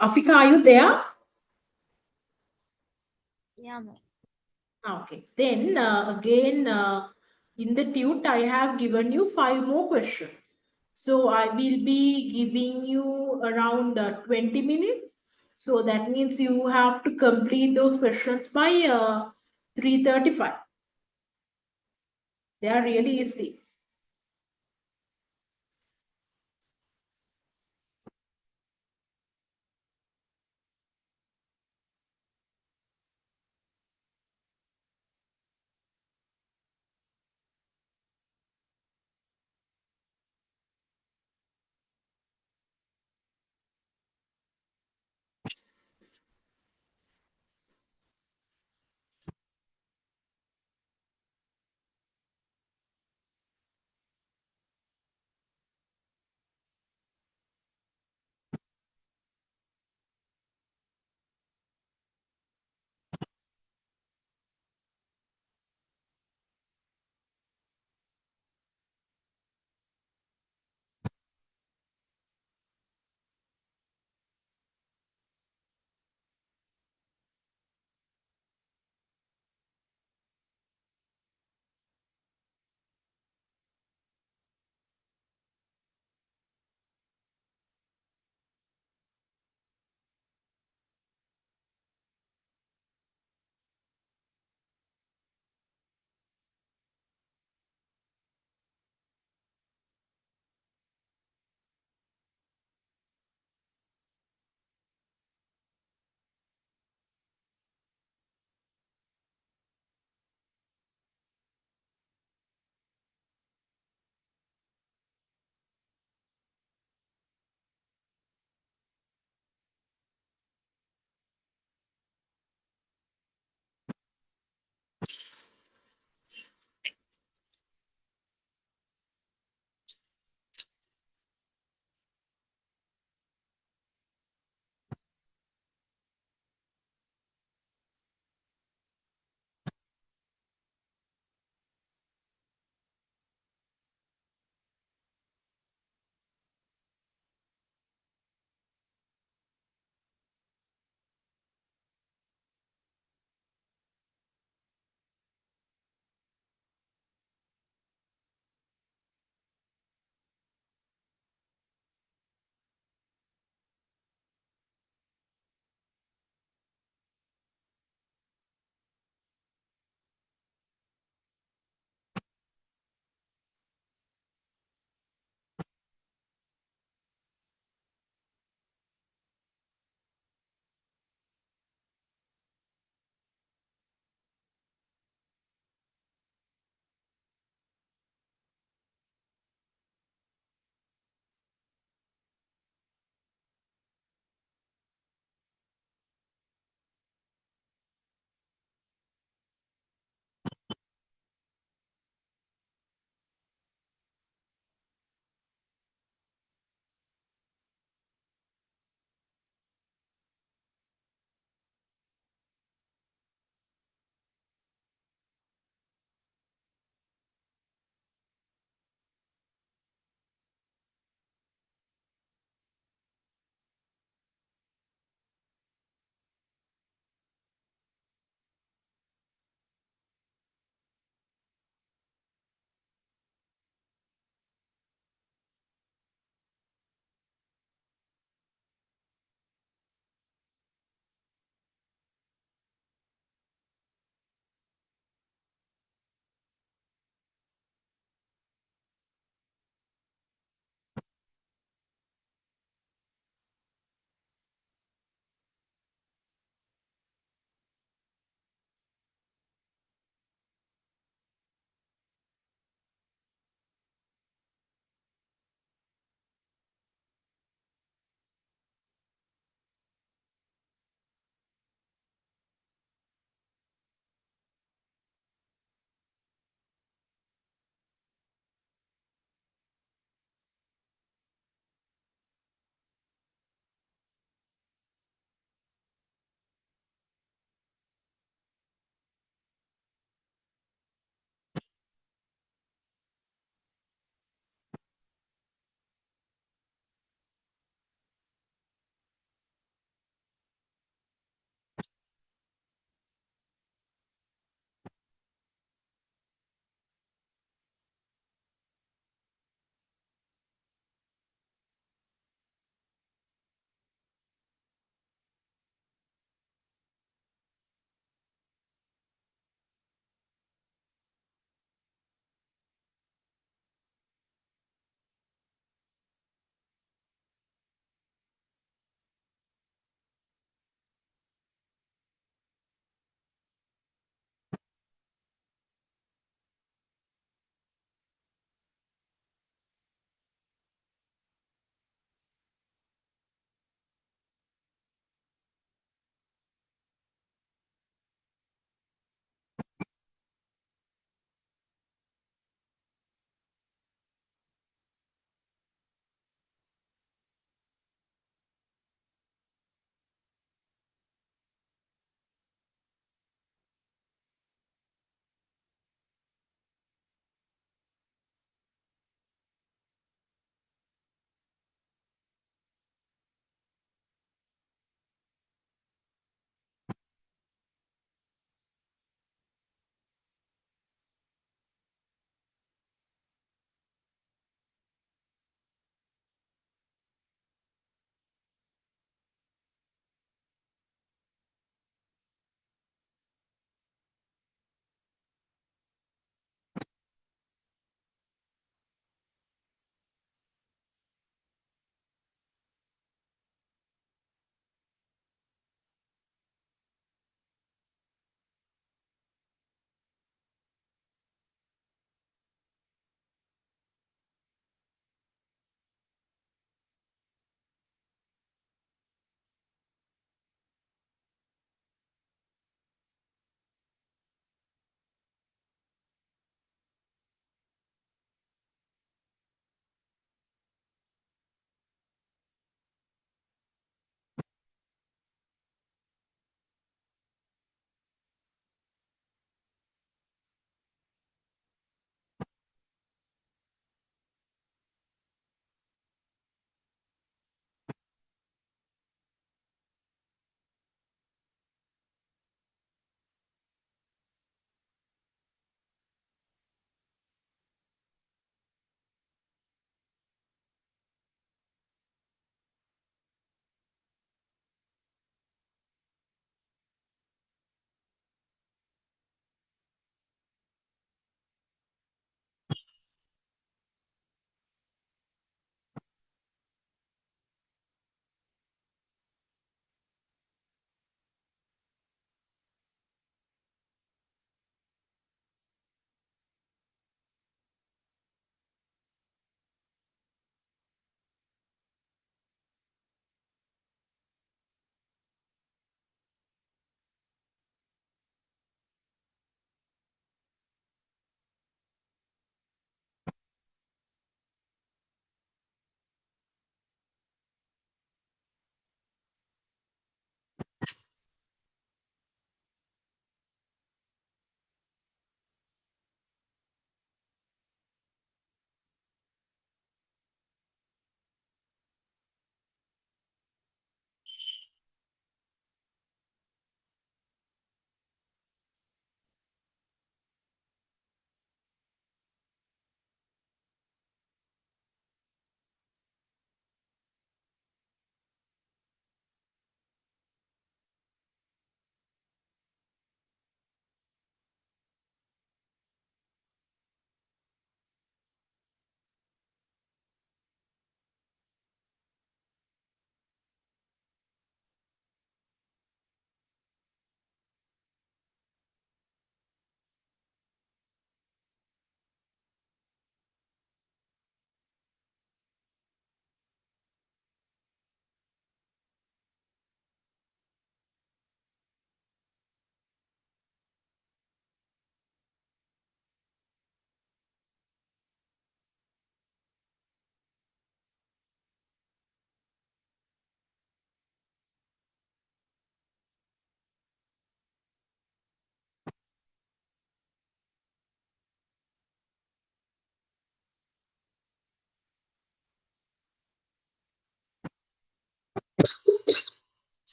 Afika, are you there? Yeah, ma'am. Okay. Then again, in the tute, I have given you 5 more questions. So I will be giving you around 20 minutes. So that means you have to complete those questions by 3:35. They are really easy.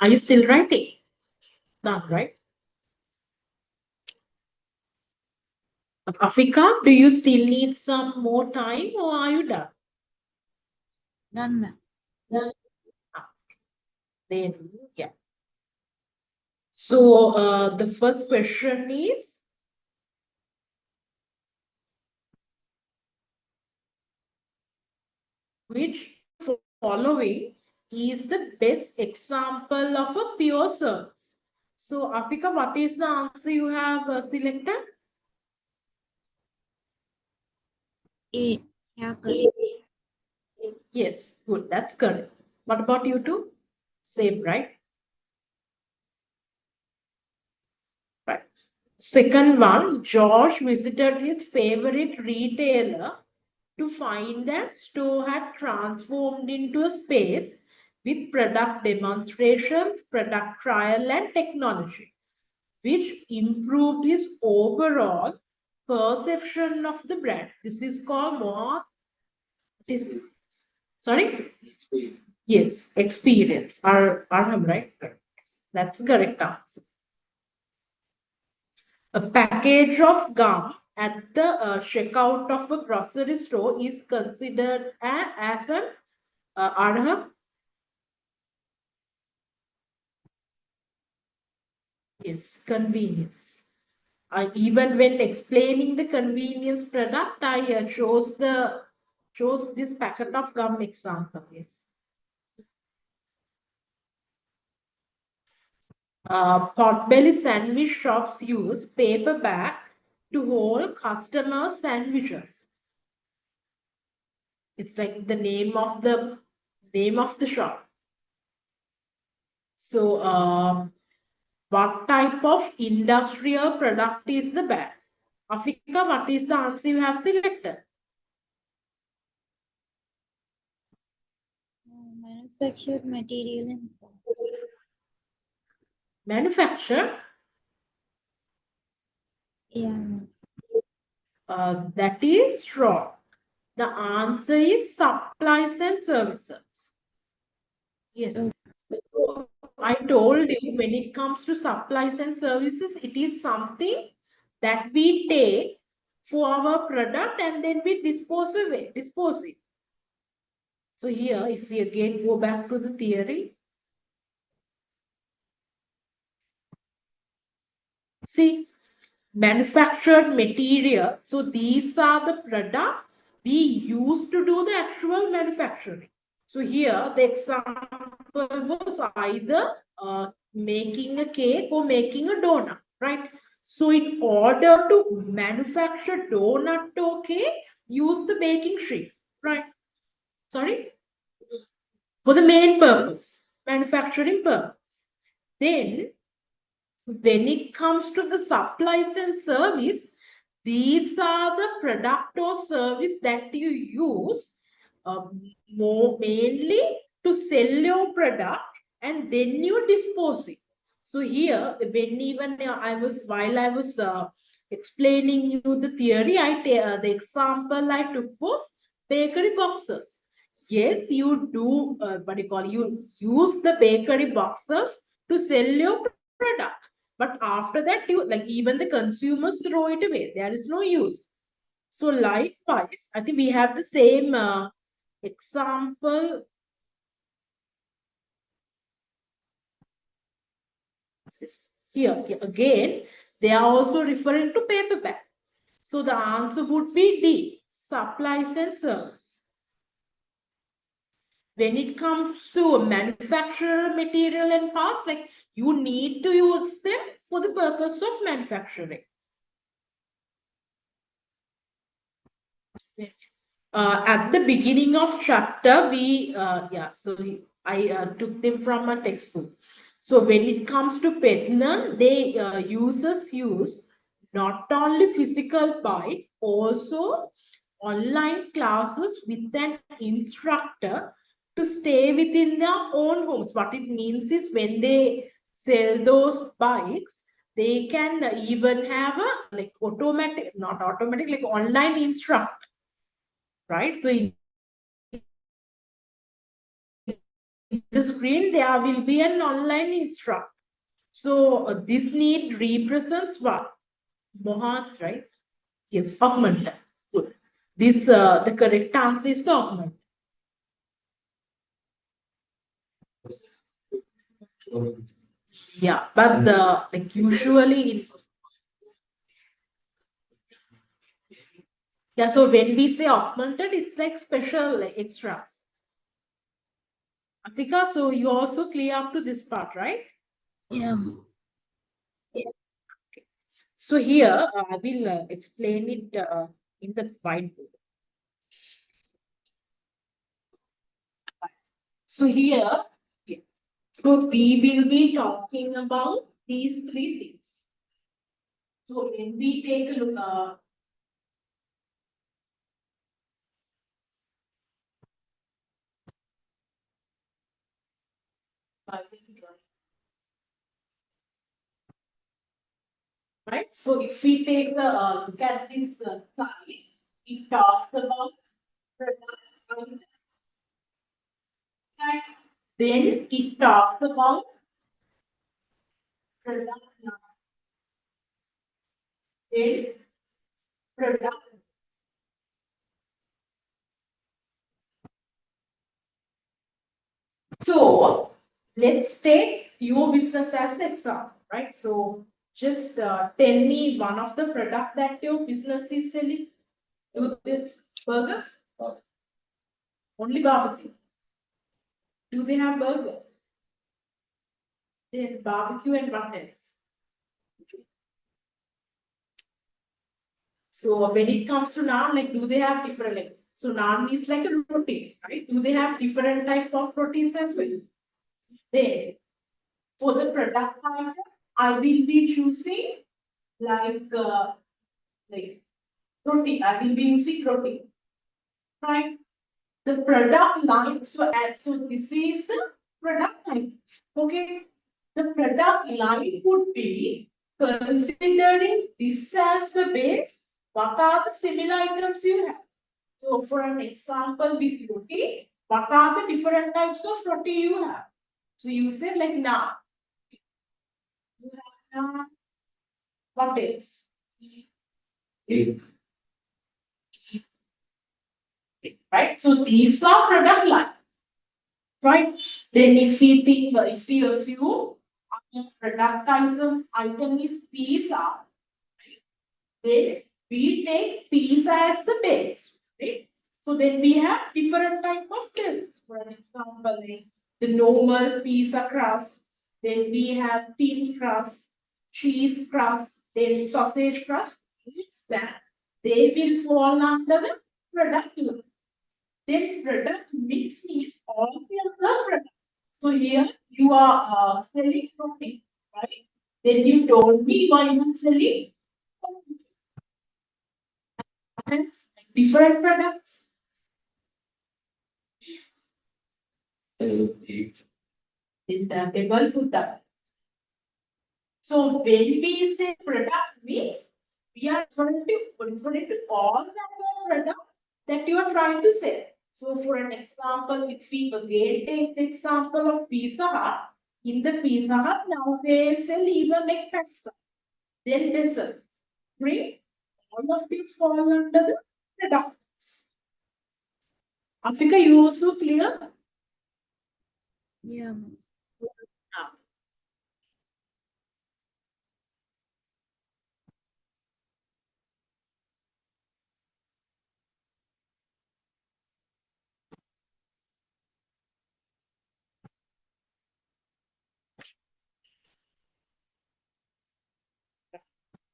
Are you still writing? Done, right? Afika, do you still need some more time or are you done? Done, ma'am. Then, yeah. So the first question is, which following is the best example of a pure service? So Afika, what is the answer you have selected? A. Haircut. Yes, good. That's correct. What about you two? Same, right? Right. Second one, Josh visited his favorite retailer to find that store had transformed into a space with product demonstrations, product trial, and technology, which improved his overall perception of the brand. This is called what? This, sorry? Yes, experience. Arham, right? Yes, that's the correct answer. A package of gum at the checkout of a grocery store is considered as an Arham. Yes, convenience. Even when explaining the convenience product, I chose this packet of gum example. Yes. Potbelly sandwich shops use paper bag to hold customer sandwiches. It's like the name of the shop. So, what type of industrial product is the bag? Afika, what is the answer you have selected? Manufactured material and parts. Manufacture? Yeah, ma'am. That is wrong. The answer is supplies and services. Yes. So I told you when it comes to supplies and services, it is something that we take for our product and then we dispose it. So here, if we again go back to the theory, see, manufactured material. So these are the product we use to do the actual manufacturing. So here the example was either making a cake or making a donut, right? So in order to manufacture donut or cake, use the baking sheet, right? Sorry? For the main purpose, manufacturing purpose. Then when it comes to the supplies and service, these are the product or service that you use more mainly to sell your product and then you dispose it. So here, when even while I was explaining you the theory, the example I took was bakery boxes. Yes, you do, you use the bakery boxes to sell your product. But after that, even the consumers throw it away. There is no use. So likewise, I think we have the same example. Here again, they are also referring to paper bag. So the answer would be D, supplies and service. When it comes to manufacturer material and parts, like you need to use them for the purpose of manufacturing. At the beginning of chapter, I took them from a textbook. So when it comes to Petlan, they users use not only physical bike, also online classes with an instructor to stay within their own homes. What it means is when they sell those bikes, they can even have a not automatic, like online instructor, right? So in the screen there will be an online instruct. So this need represents what? Mohat, right? Yes, augment. Good. This the correct answer is the augment. Yeah, but the like usually in yeah, so when we say augmented, it's like special like extras. Afika, so you also clear up to this part, right? Yeah. So here I will explain it in the whiteboard. So here, so we will be talking about these three things. So when we take a look, right? So if we take the look at this slide, it talks about product, right? Then it talks about product, then product. So let's take your business as an example, right? So just tell me one of the product that your business is selling. Do this burgers? Only barbecue. Do they have burgers? Then barbecue and what else? So when it comes to naan, like do they have different like so naan is like a roti, right? Do they have different type of rotis as well? Then for the product item, I will be choosing like roti. I will be using roti, right? The product line. So this is the product line. Okay. The product line would be considering this as the base. What are the similar items you have? So for an example with roti, what are the different types of roti you have? So you said like naan. You have naan. What else? Right? So these are product line. Right? Then if we think, if we assume product item is pizza, right? Then we take pizza as the base, right? So then we have different type of tests. For an example, like the normal pizza crust, then we have thin crust, cheese crust, then sausage crust. That they will fall under the product line. Then product mix means all the other products. So here you are selling protein, right? Then you told me you are even selling different products. Table food. So when we say product mix, we are referring to all the product that you are trying to sell. So for an example, if we again take the example of Pizza Hut, in the Pizza Hut now they sell even like pasta, then dessert, right? All of them fall under the products. Afika, you also clear? Yeah.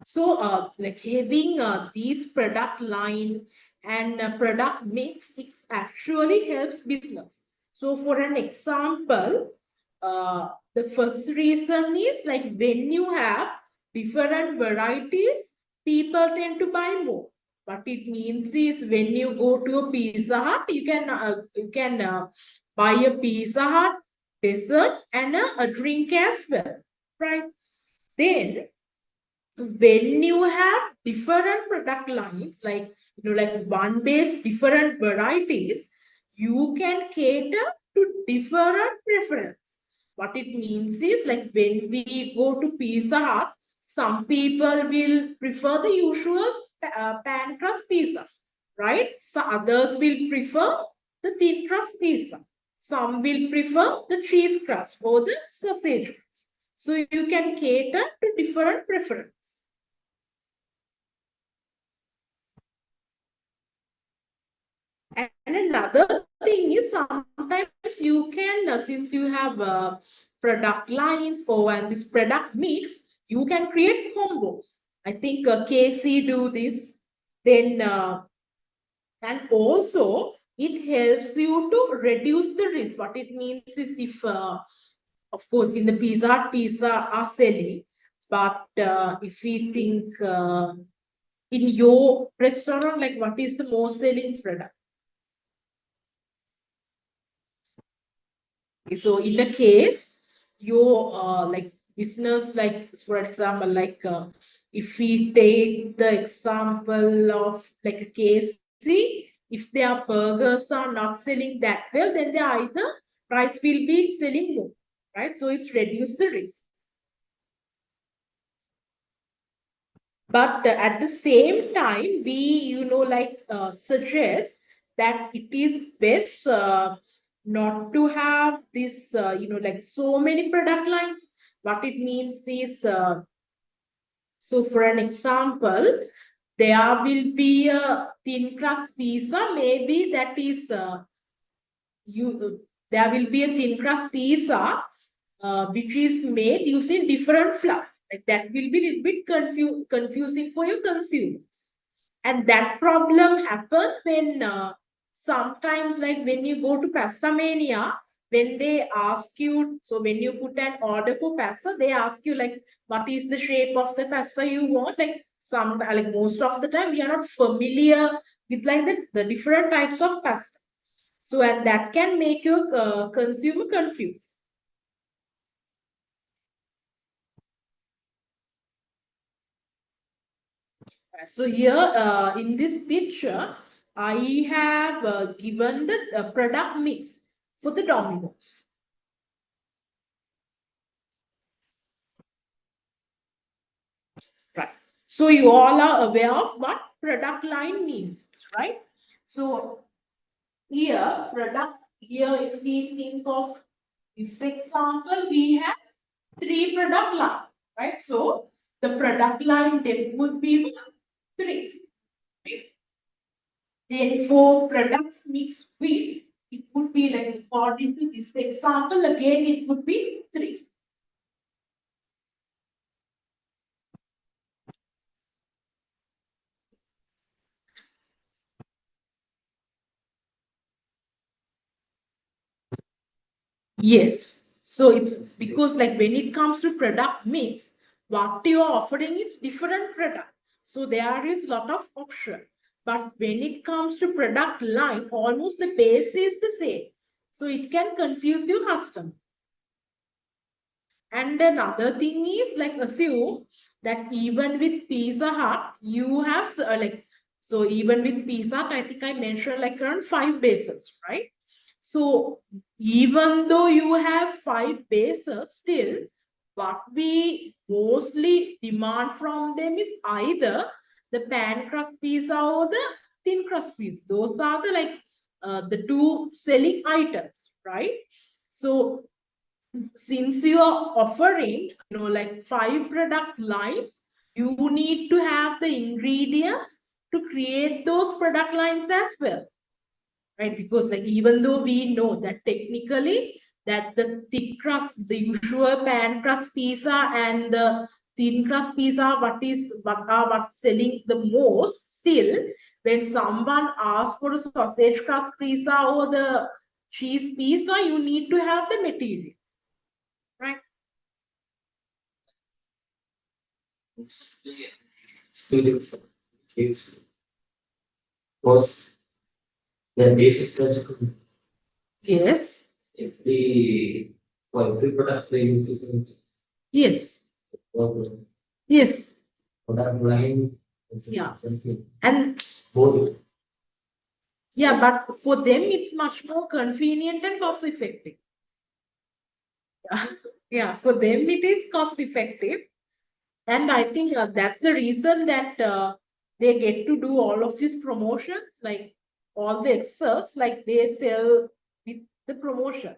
So, like having these product line and product mix, it actually helps business. So, for an example, the first reason is like when you have different varieties, people tend to buy more. What it means is when you go to a Pizza Hut, you can buy a Pizza Hut dessert and a drink as well, right? Then when you have different product lines, like like one base different varieties, you can cater to different preference. What it means is like when we go to Pizza Hut, some people will prefer the usual pan crust pizza, right? So others will prefer the thin crust pizza. Some will prefer the cheese crust or the sausage crust. So you can cater to different preference. And another thing is sometimes you can, since you have product lines or and this product mix, you can create combos. I think KFC do this. Then and also it helps you to reduce the risk. What it means is if, of course, in the pizza are selling, but if we think in your restaurant, like what is the most selling product? So in a case, your like business, like for example, like if we take the example of like a KFC, if their burgers are not selling that well, then they either price will be selling more, right? So it's reduce the risk. But at the same time, we, like suggest that it is best not to have this, like so many product lines. What it means is, so for an example, there will be a thin crust pizza, maybe that is, there will be a thin crust pizza which is made using different flour. Like that will be a little bit confusing for your consumers. And that problem happens when sometimes, like when you go to Pastamania, when they ask you, so when you put an order for pasta, they ask you like, what is the shape of the pasta you want? Like like most of the time, we are not familiar with like the different types of pasta. So and that can make your consumer confused. So here in this picture, I have given the product mix for the Domino's. Right. So you all are aware of what product line means, right? So here, if we think of this example, we have 3 product line, right? So the product line depth would be 3. Then for products mixed with, it would be like according to this example, again it would be 3. Yes. So it's because like when it comes to product mix, what you are offering is different product. So there is a lot of option. But when it comes to product line, almost the base is the same. So it can confuse your customer. And another thing is like assume that even with Pizza Hut, you have like, so even with Pizza Hut, I think I mentioned like around 5 bases, right? So even though you have 5 bases, still what we mostly demand from them is either the pan crust pizza or the thin crust pizza. Those are the like the 2 selling items, right? So since you are offering, like 5 product lines, you need to have the ingredients to create those product lines as well, right? Because like even though we know that technically that the thick crust, the usual pan crust pizza and the thin crust pizza, what's selling the most, still when someone asks for a sausage crust pizza or the cheese pizza, you need to have the material. Right. Still gives was the basis surgical. Yes. If we for every product they use this Yes. product Yes. line. Yeah. And both Yeah, but for them, it's much more convenient and cost effective. Yeah, for them, it is cost effective. And I think that's the reason that they get to do all of these promotions, like all the excess, like they sell with the promotions.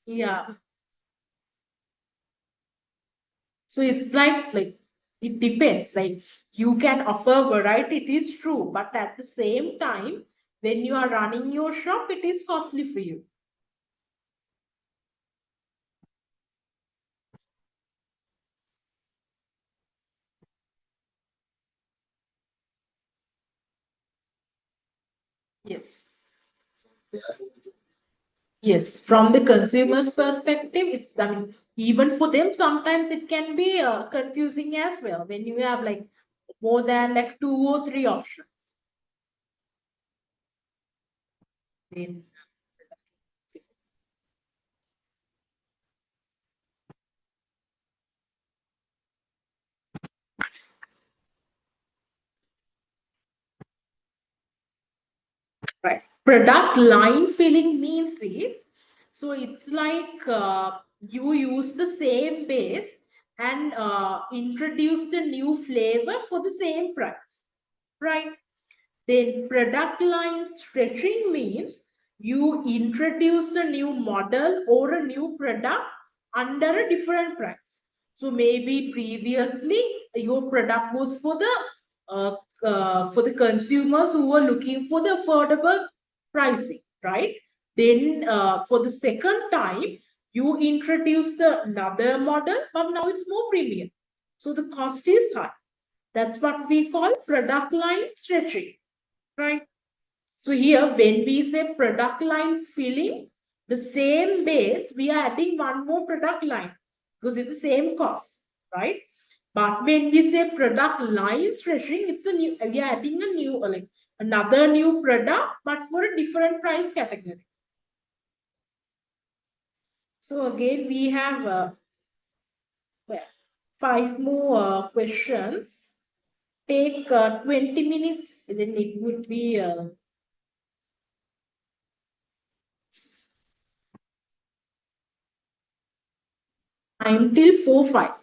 Yeah. So it's like it depends. Like you can offer variety, it is true, but at the same time, when you are running your shop, it is costly for you. Yes. Yes, from the consumer's perspective, it's, I mean, even for them, sometimes it can be confusing as well when you have like more than like 2 or 3 options. Then, right. Product line filling means is, so it's like you use the same base and introduce the new flavor for the same price, right? Then product line stretching means you introduce a new model or a new product under a different price. So maybe previously your product was uh, for the consumers who were looking for the affordable pricing, right? Then for the second time you introduce another model, but now it's more premium. So the cost is high. That's what we call product line stretching, right? So here, when we say product line filling, the same base, we are adding one more product line because it's the same cost, right? But when we say product line stretching, it's a new, we are adding a new, like another new product, but for a different price category. So again, we have 5 more questions. Take 20 minutes, then it would be time till 4-5.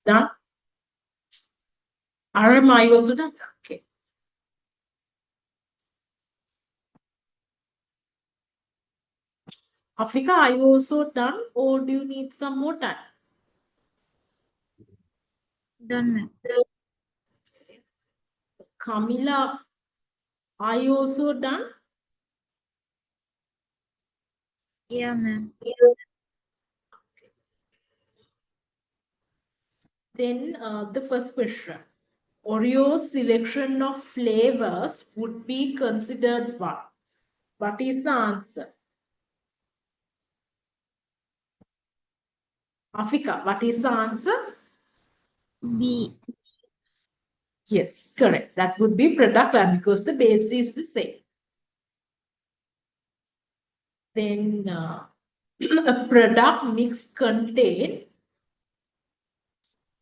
Done? RM, are you also done? Okay. Afika, are you also done or do you need some more time? Done, ma'am. Camila, are you also done? Yeah, ma'am. Then the first question. Oreo's selection of flavors would be considered what? What is the answer? Afika, what is the answer? B. Yes, correct. That would be product line because the base is the same. Then a product mix contain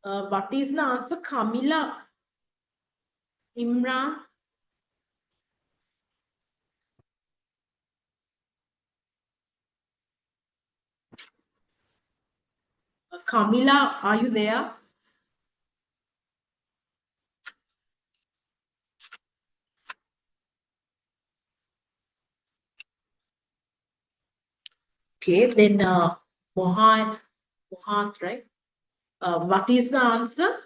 what is the answer? Kamila, Imran, Kamila, are you there? Okay, then Mohan, right? What is the answer?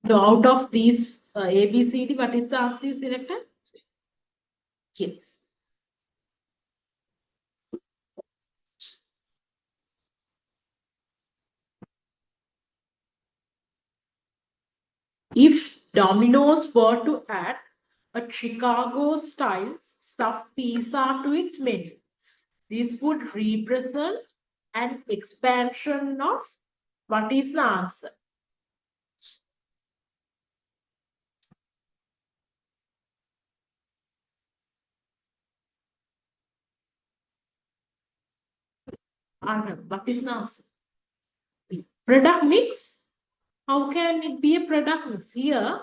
No, out of these A, B, C, D, what is the answer you selected? Yes. If Domino's were to add a Chicago style stuffed pizza to its menu, this would represent an expansion of what is the answer? Arnab, what is the answer? Product mix? How can it be a product mix? Here,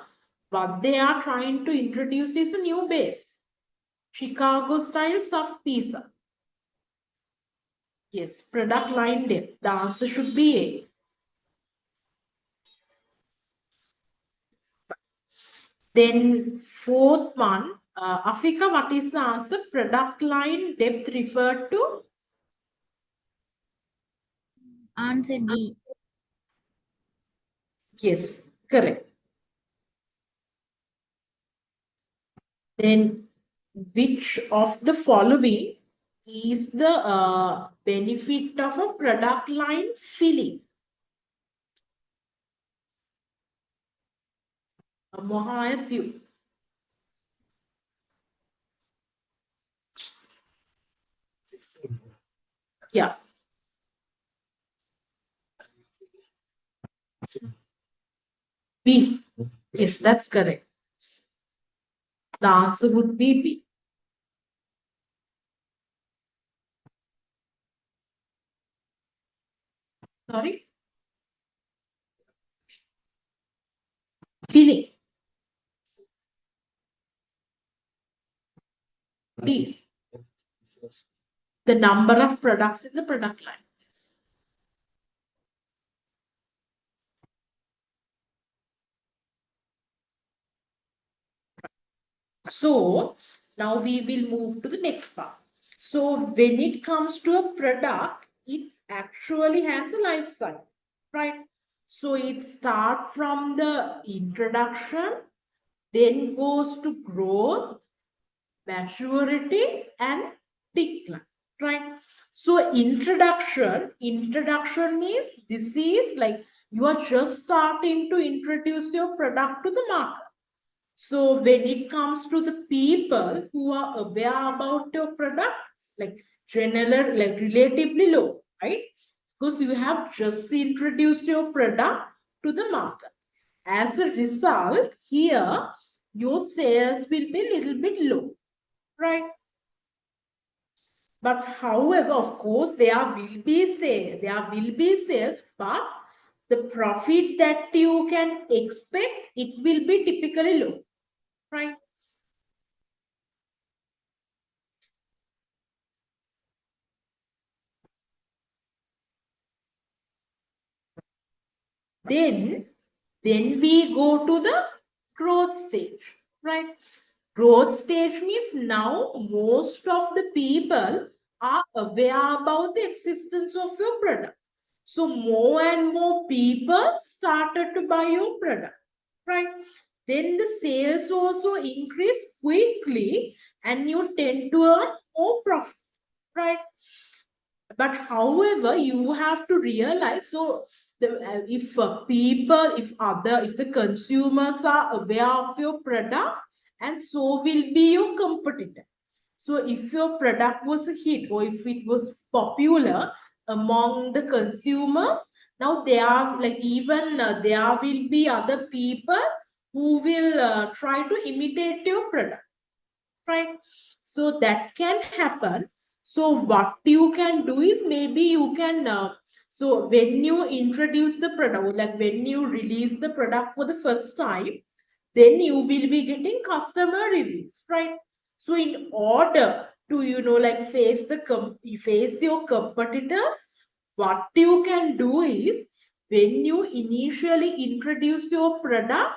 what they are trying to introduce is a new base. Chicago style soft pizza. Yes, product line depth. The answer should be A. Then fourth one, Afika, what is the answer? Product line depth referred to? Answer D. Yes, correct. Then which of the following is the benefit of a product line filling? Mohayat, you. Yeah. B. Yes, that's correct. The answer would be B. Sorry? Filling. D. The number of products in the product line. Yes. So now we will move to the next part. So when it comes to a product, it actually has a life cycle, right? So it starts from the introduction, then goes to growth, maturity, and decline, right? So introduction means this is like you are just starting to introduce your product to the market. So when it comes to the people who are aware about your products, like general, like relatively low, right? Because you have just introduced your product to the market. As a result, here your sales will be a little bit low, right? But however, of course, there will be sales, but the profit that you can expect, it will be typically low, right? Then we go to the growth stage, right? Growth stage means now most of the people are aware about the existence of your product. So more and more people started to buy your product, right? Then the sales also increase quickly and you tend to earn more profit, right? But however, you have to realize, so if the consumers are aware of your product, and so will be your competitor. So if your product was a hit or if it was popular among the consumers, now there are like even there will be other people who will try to imitate your product, right? So that can happen. So what you can do is maybe you can so when you introduce the product, like when you release the product for the first time, then you will be getting customer reviews, right? So in order to like face your competitors, what you can do is when you initially introduce your product,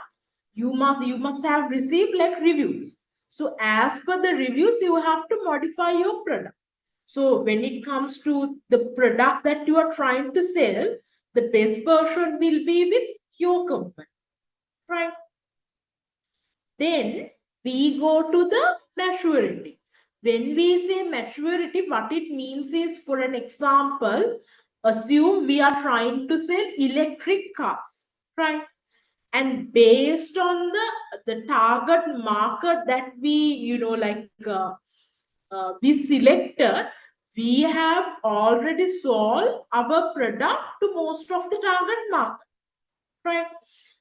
you must have received like reviews. So as per the reviews, you have to modify your product. So when it comes to the product that you are trying to sell, the best version will be with your company, right? Then we go to the maturity. When we say maturity, what it means is, for an example, assume we are trying to sell electric cars, right? And based on the target market that we we selected, we have already sold our product to most of the target market, right?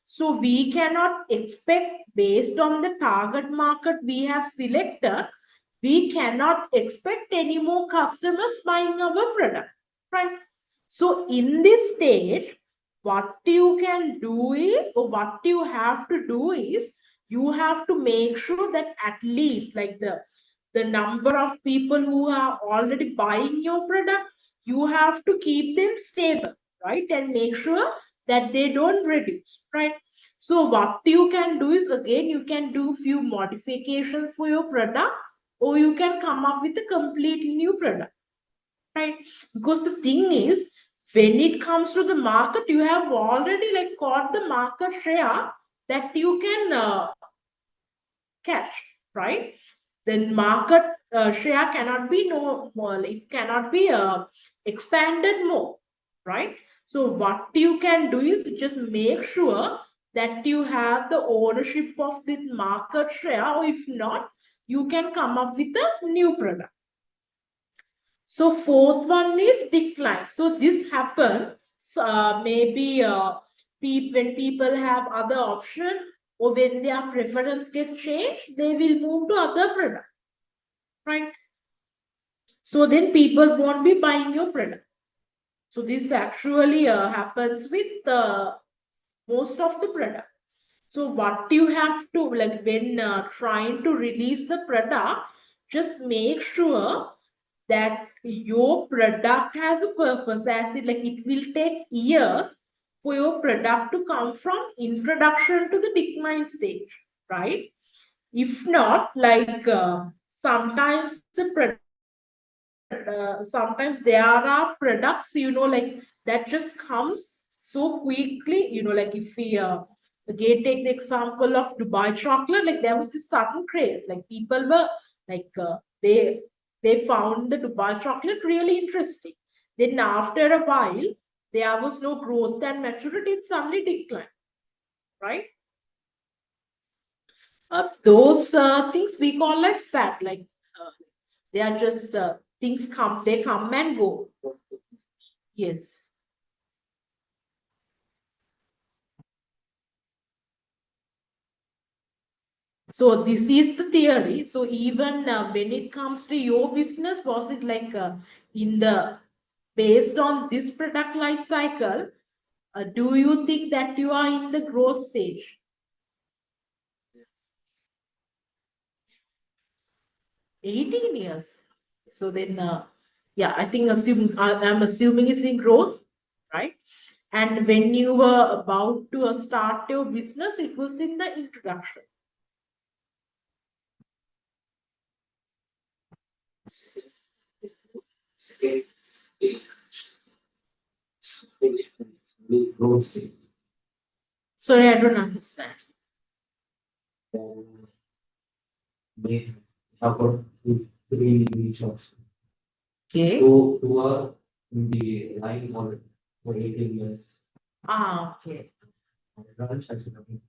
So we cannot expect, based on the target market we have selected, we cannot expect any more customers buying our product, right? So in this stage, what you can do is, or what you have to do is, you have to make sure that at least like the number of people who are already buying your product, you have to keep them stable, right? And make sure that they don't reduce, right? So what you can do is, again, you can do few modifications for your product, or you can come up with a completely new product, right? Because the thing is, when it comes to the market, you have already like got the market share that you can catch, right? Then market share cannot be no more, it cannot be expanded more, right? So what you can do is just make sure that you have the ownership of the market share, or if not, you can come up with a new product. So fourth one is decline. So this happens maybe when people have other option, or when their preference gets changed, they will move to other product, right? So then people won't be buying your product. So this actually happens with most of the product. So what you have to, like when trying to release the product, just make sure that your product has a purpose, as it like it will take years for your product to come from introduction to the decline stage, right? If not, like sometimes the sometimes there are products, like that just comes so quickly, like if we again take the example of Dubai chocolate, like there was this sudden craze, like people were like they found the Dubai chocolate really interesting. Then after a while, there was no growth and maturity, it suddenly declined, right? Those things we call like fat, like they are just things they come and go. Yes. So this is the theory. So even when it comes to your business, was it like in the based on this product life cycle, do you think that you are in the growth stage? – 18 years. So then, yeah, I think I'm assuming it's in growth, right? And when you were about to start your business, it was in the introduction. Sorry, I don't understand. Make about three shops. Okay. Two are in the line for 18 years. Okay. Branch has been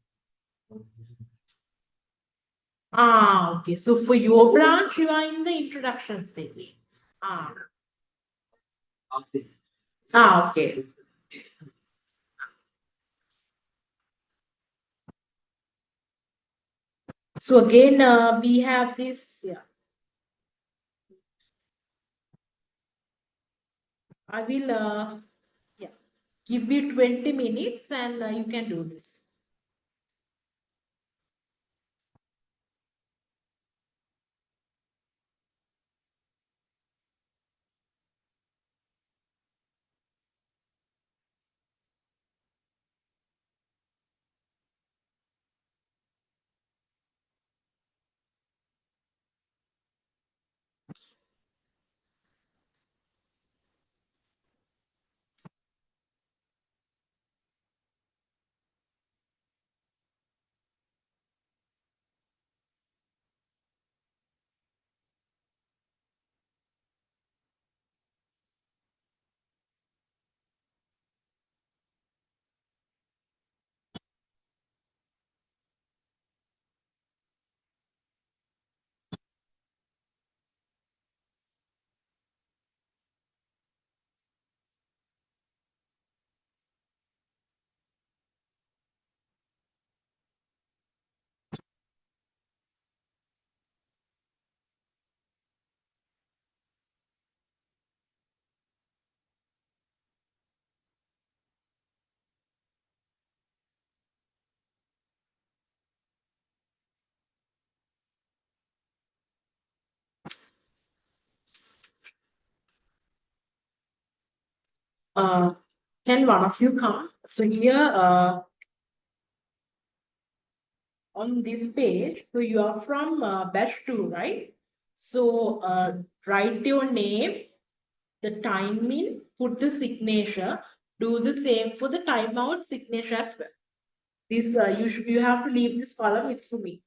Okay. So for your branch, you are in the introduction stage. Ah. Okay. So again, we have this, yeah. I will, yeah, give you 20 minutes and you can do this. Can one of you come? So here, on this page, so you are from batch 2, right? So write your name, the time in, put the signature, do the same for the timeout signature as well. This you have to leave this column, it's for me.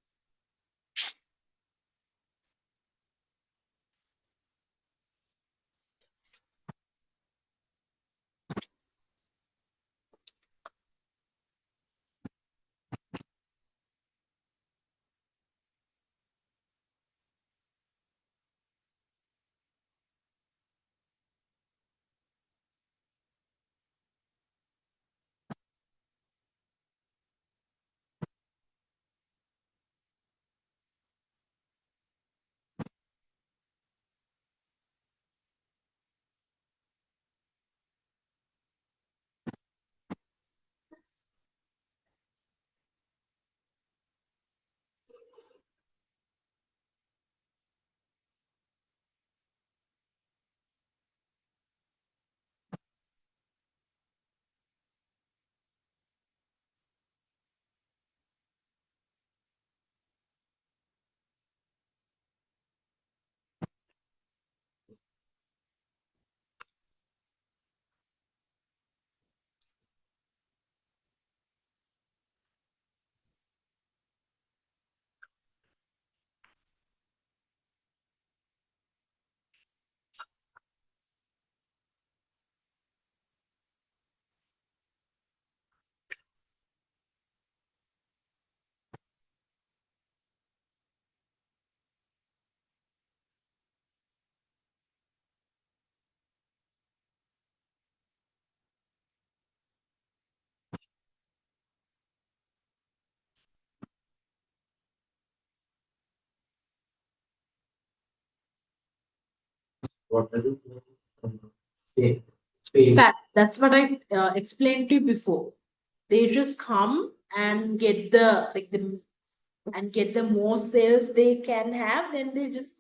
What does it mean? Fail. Fail. Fact. That's what I explained to you before. They just come and get the more sales they can have, then they just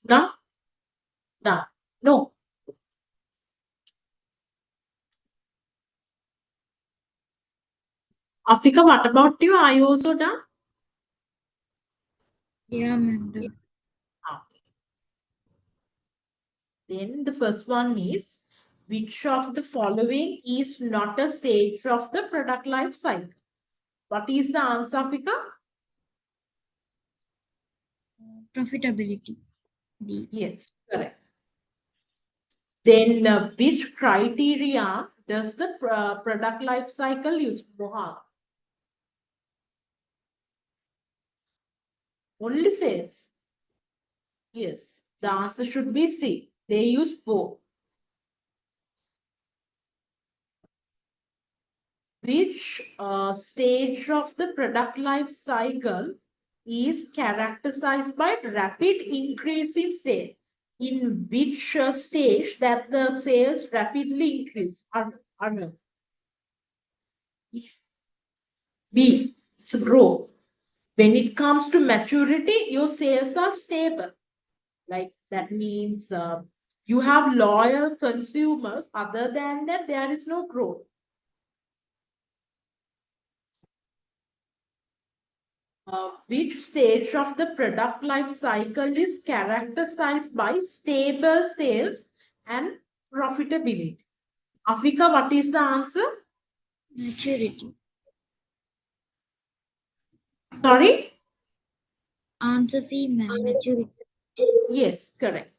Done? Done. No. Afika, what about you? Are you also done? Yeah, ma'am. Done. Okay. Then the first one is, which of the following is not a stage of the product life cycle? What is the answer, Afika? Profitability. D. Yes, correct. Then which criteria does the product life cycle use? Mohan. Only sales. Yes, the answer should be C. They use both. Which stage of the product life cycle is characterized by rapid increase in sale? In which stage that the sales rapidly increase? Arnav. B. It's growth. When it comes to maturity, your sales are stable. Like that means you have loyal consumers. Other than that, there is no growth. Which stage of the product life cycle is characterized by stable sales and profitability? Afika, what is the answer? Maturity. Sorry? Answer C, ma'am. Maturity. Yes, correct.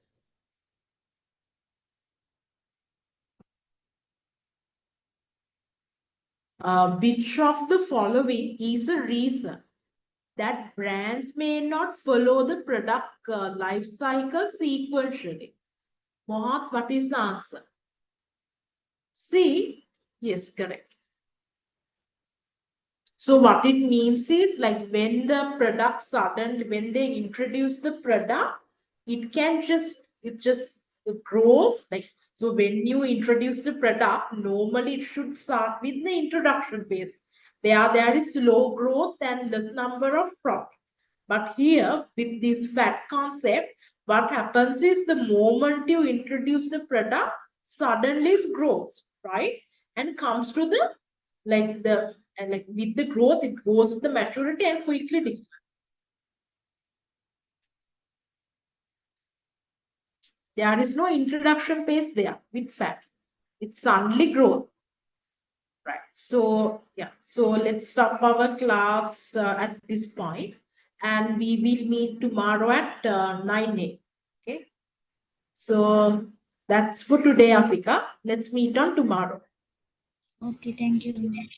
Which of the following is a reason that brands may not follow the product life cycle sequentially? Mohat, what is the answer? C. Yes, correct. So what it means is, like, when the product suddenly, when they introduce the product, it just grows. Like, so when you introduce the product, normally it should start with the introduction phase, where there is slow growth and less number of product. But here with this fat concept, what happens is the moment you introduce the product, suddenly it grows, right? And comes to the, like the, and like with the growth, it goes to the maturity and quickly decline. There is no introduction phase there with fat. It's suddenly growth. Right. So yeah. So let's stop our class at this point, and we will meet tomorrow at 9 a.m. Okay. So that's for today, Afika. Let's meet on tomorrow. Okay, thank you, ma'am.